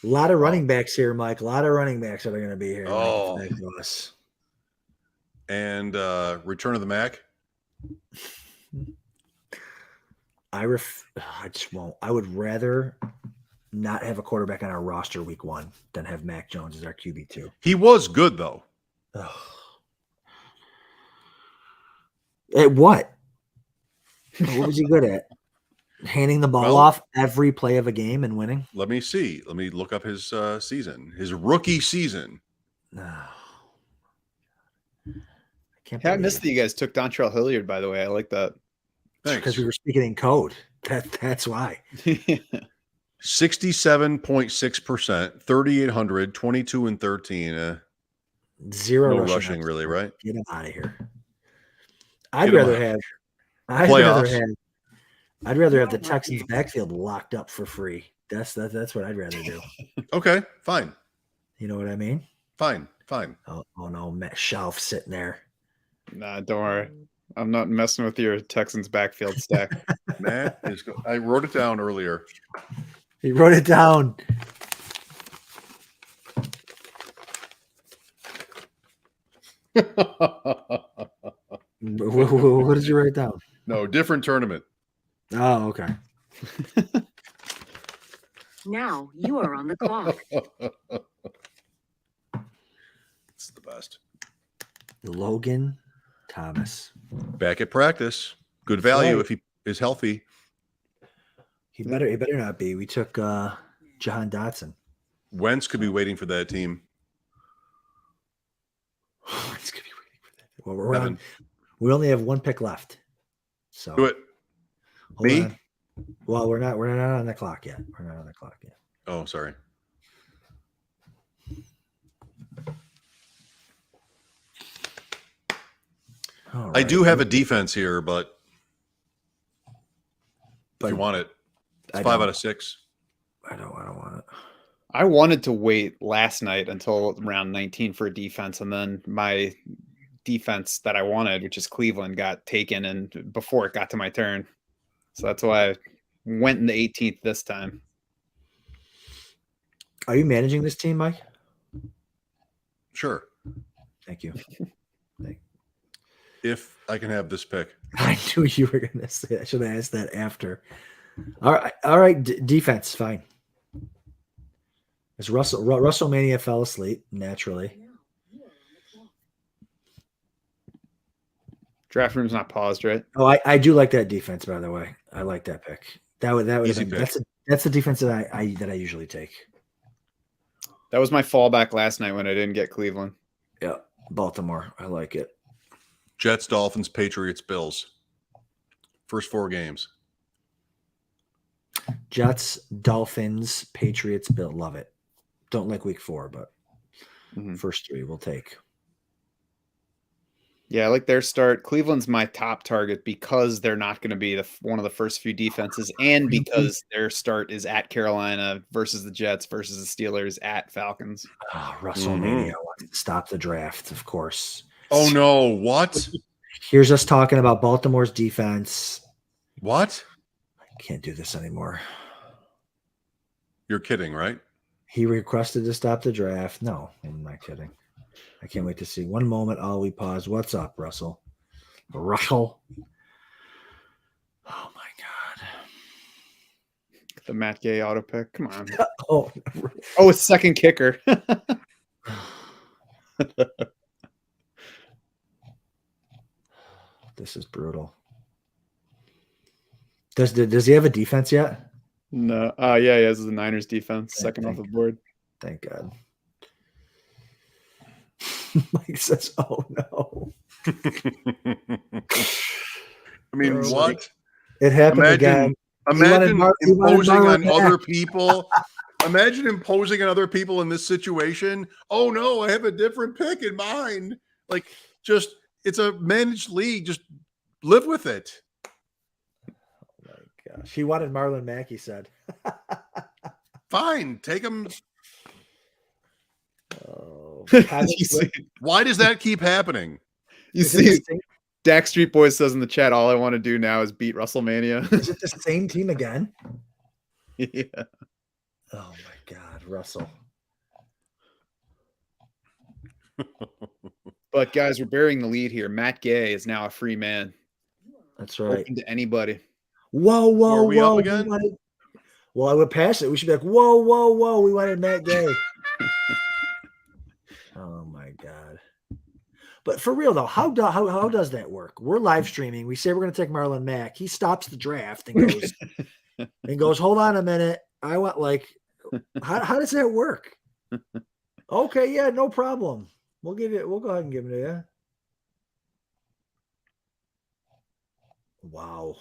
A lot of running backs here, Mike. A lot of running backs that are going to be here. Oh. And Return of the Mac? I just won't. I would rather not have a quarterback on our roster week 1 than have Mac Jones as our QB2. He was good, though. At what? What was he good at? Handing the ball off every play of a game and winning? Let me see. Let me look up his season. His rookie season. No. I missed that you guys took Dontrell Hilliard, by the way. I like that. Thanks. Because we were speaking in code. That's why. 67.6%, 3,800, 22 and 13. Zero no rushing really, right? Get him out of here. I'd Get 'em rather a- have Playoffs. I'd rather have the Texans backfield locked up for free. That's what I'd rather do. Okay, fine. You know what I mean? Fine. Oh no, Matt Schauf sitting there. Nah, don't worry. I'm not messing with your Texans backfield stack. Matt is. I wrote it down earlier. He wrote it down. What did you write down? No, different tournament. Oh, okay. Now you are on the clock. It's the best. Logan Thomas. Back at practice. Good value Right. if he is healthy. He better not be. We took Jahan Dotson. Wentz could be waiting for that team. It's gonna be waiting for that. Well, we're on, Evan, we only have one pick left. So do it. hold Me? on. Well, we're not on the clock yet. We're not on the clock yet. Oh, sorry. All I right. do have a defense here, but if you want it, it's 5 out of 6. I don't want it. I wanted to wait last night until round 19 for a defense, and then my defense that I wanted, which is Cleveland, got taken and before it got to my turn. So that's why I went in the 18th this time. Are you managing this team, Mike? Sure. Thank you. If I can have this pick. I knew you were going to say. I should have asked that after. All right. Defense, fine. As WrestleMania fell asleep naturally. Draft room's not paused, right? Oh, I do like that defense. By the way, I like that pick. That would Easy have been, pick. that's the defense that I usually take. That was my fallback last night when I didn't get Cleveland. Yeah, Baltimore. I like it. Jets, Dolphins, Patriots, Bills. First 4 games. Jets, Dolphins, Patriots, Bill. Love it. Don't like week 4, but first 3 we'll take. Yeah, I like their start. Cleveland's my top target because they're not going to be one of the first few defenses, and because their start is at Carolina versus the Jets versus the Steelers at Falcons. Oh, WrestleMania wants to stop the draft, of course. Oh, no. What? Here's us talking about Baltimore's defense. What? I can't do this anymore. You're kidding, right? He requested to stop the draft. No, I'm not kidding. I can't wait to see. One moment, we pause. What's up, Russell? Russell? Oh, my God. The Matt Gay auto pick. Come on. Oh, Oh, it's second kicker. this is brutal. Does he have a defense yet? No. Yeah, he has the Niners defense. Yeah, Second off the board. Thank God. Mike says, "Oh no." I mean, Oh, what? It happened again. Imagine he wanted imposing on Marlon other Mack. people. Imagine imposing on other people in this situation. Oh no, I have a different pick in mind. Like, just it's a managed league. Just live with it. Oh my gosh. He wanted Marlon Mack, he said. Fine, take him. Oh, you see, Why does that keep happening? you is, it the see same, Dak Street Boys says in the chat, all I want to do now is beat WrestleMania. is it the same team again? Yeah. Oh my God, Russell. But guys, we're burying the lead here. Matt Gay is now a free man. That's right. Open to anybody. Whoa, Are we up whoa. again? Well, I would pass it. We should be like, whoa. We wanted Matt Gay. Oh my God. But for real though, how does that work? We're live streaming. We say we're going to take Marlon Mack. He stops the draft and goes, hold on a minute. I want how does that work? Okay, yeah, no problem. We'll go ahead and give it to you. Wow.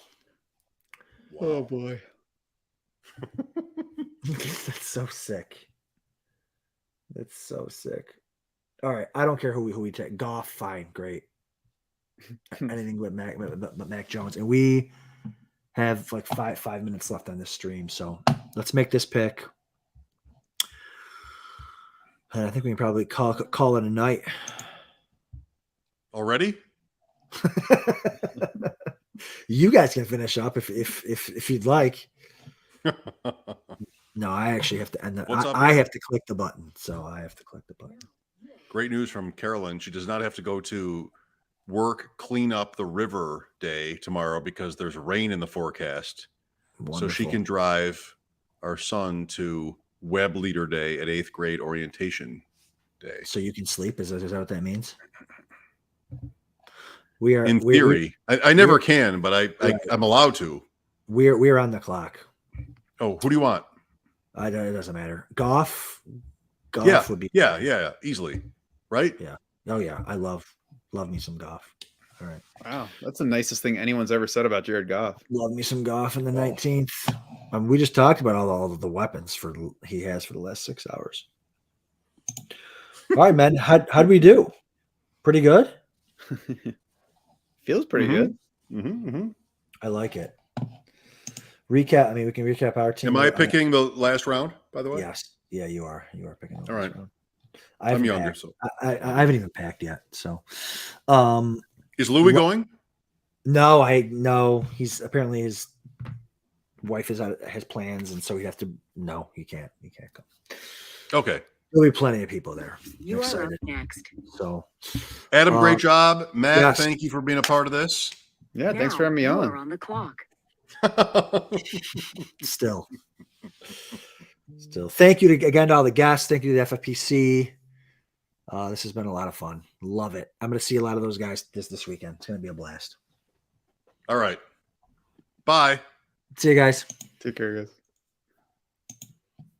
Oh boy. That's so sick. That's so sick. All right. I don't care who we take. Goff, fine, great. anything but Mac Jones. And we have like five minutes left on this stream. So let's make this pick. And I think we can probably call it a night. Already? You guys can finish up if you'd like. No, I actually have to end that. I have to click the button. So I have to click the button. Great news from Carolyn. She does not have to go to work, clean up the river day tomorrow because there's rain in the forecast. Wonderful. So she can drive our son to Web Leader Day at 8th grade orientation day. So you can sleep? Is that what that means? We are in theory. I never can, but I'm allowed to. We're on the clock. Oh, who do you want? It doesn't matter. Goff would be easily. Right? Yeah. Oh yeah. I love me some Goff. All right. Wow, that's the nicest thing anyone's ever said about Jared Goff. Love me some Goff in the 19th. We just talked about all of the weapons he has for the last 6 hours. All right, man. How'd we do? Pretty good. Feels pretty good. I like it. Recap. I mean, we can recap our team. Am I picking the last round, by the way? Yes. Yeah, you are. You are picking the all last right. round. I'm younger, so I haven't even packed yet. So, is Louis going? No, he's apparently his wife has plans, and so he has to. No, he can't. He can't come. Okay. There'll be plenty of people there. You are up next. So, Adam, great job, Matt. Yes. Thank you for being a part of this. Yeah, thanks for having me on. You're on the clock. Still, thank you again to all the guests. Thank you to the FFPC. This has been a lot of fun. Love it. I'm going to see a lot of those guys this weekend. It's going to be a blast. All right. Bye. See you guys. Take care, guys.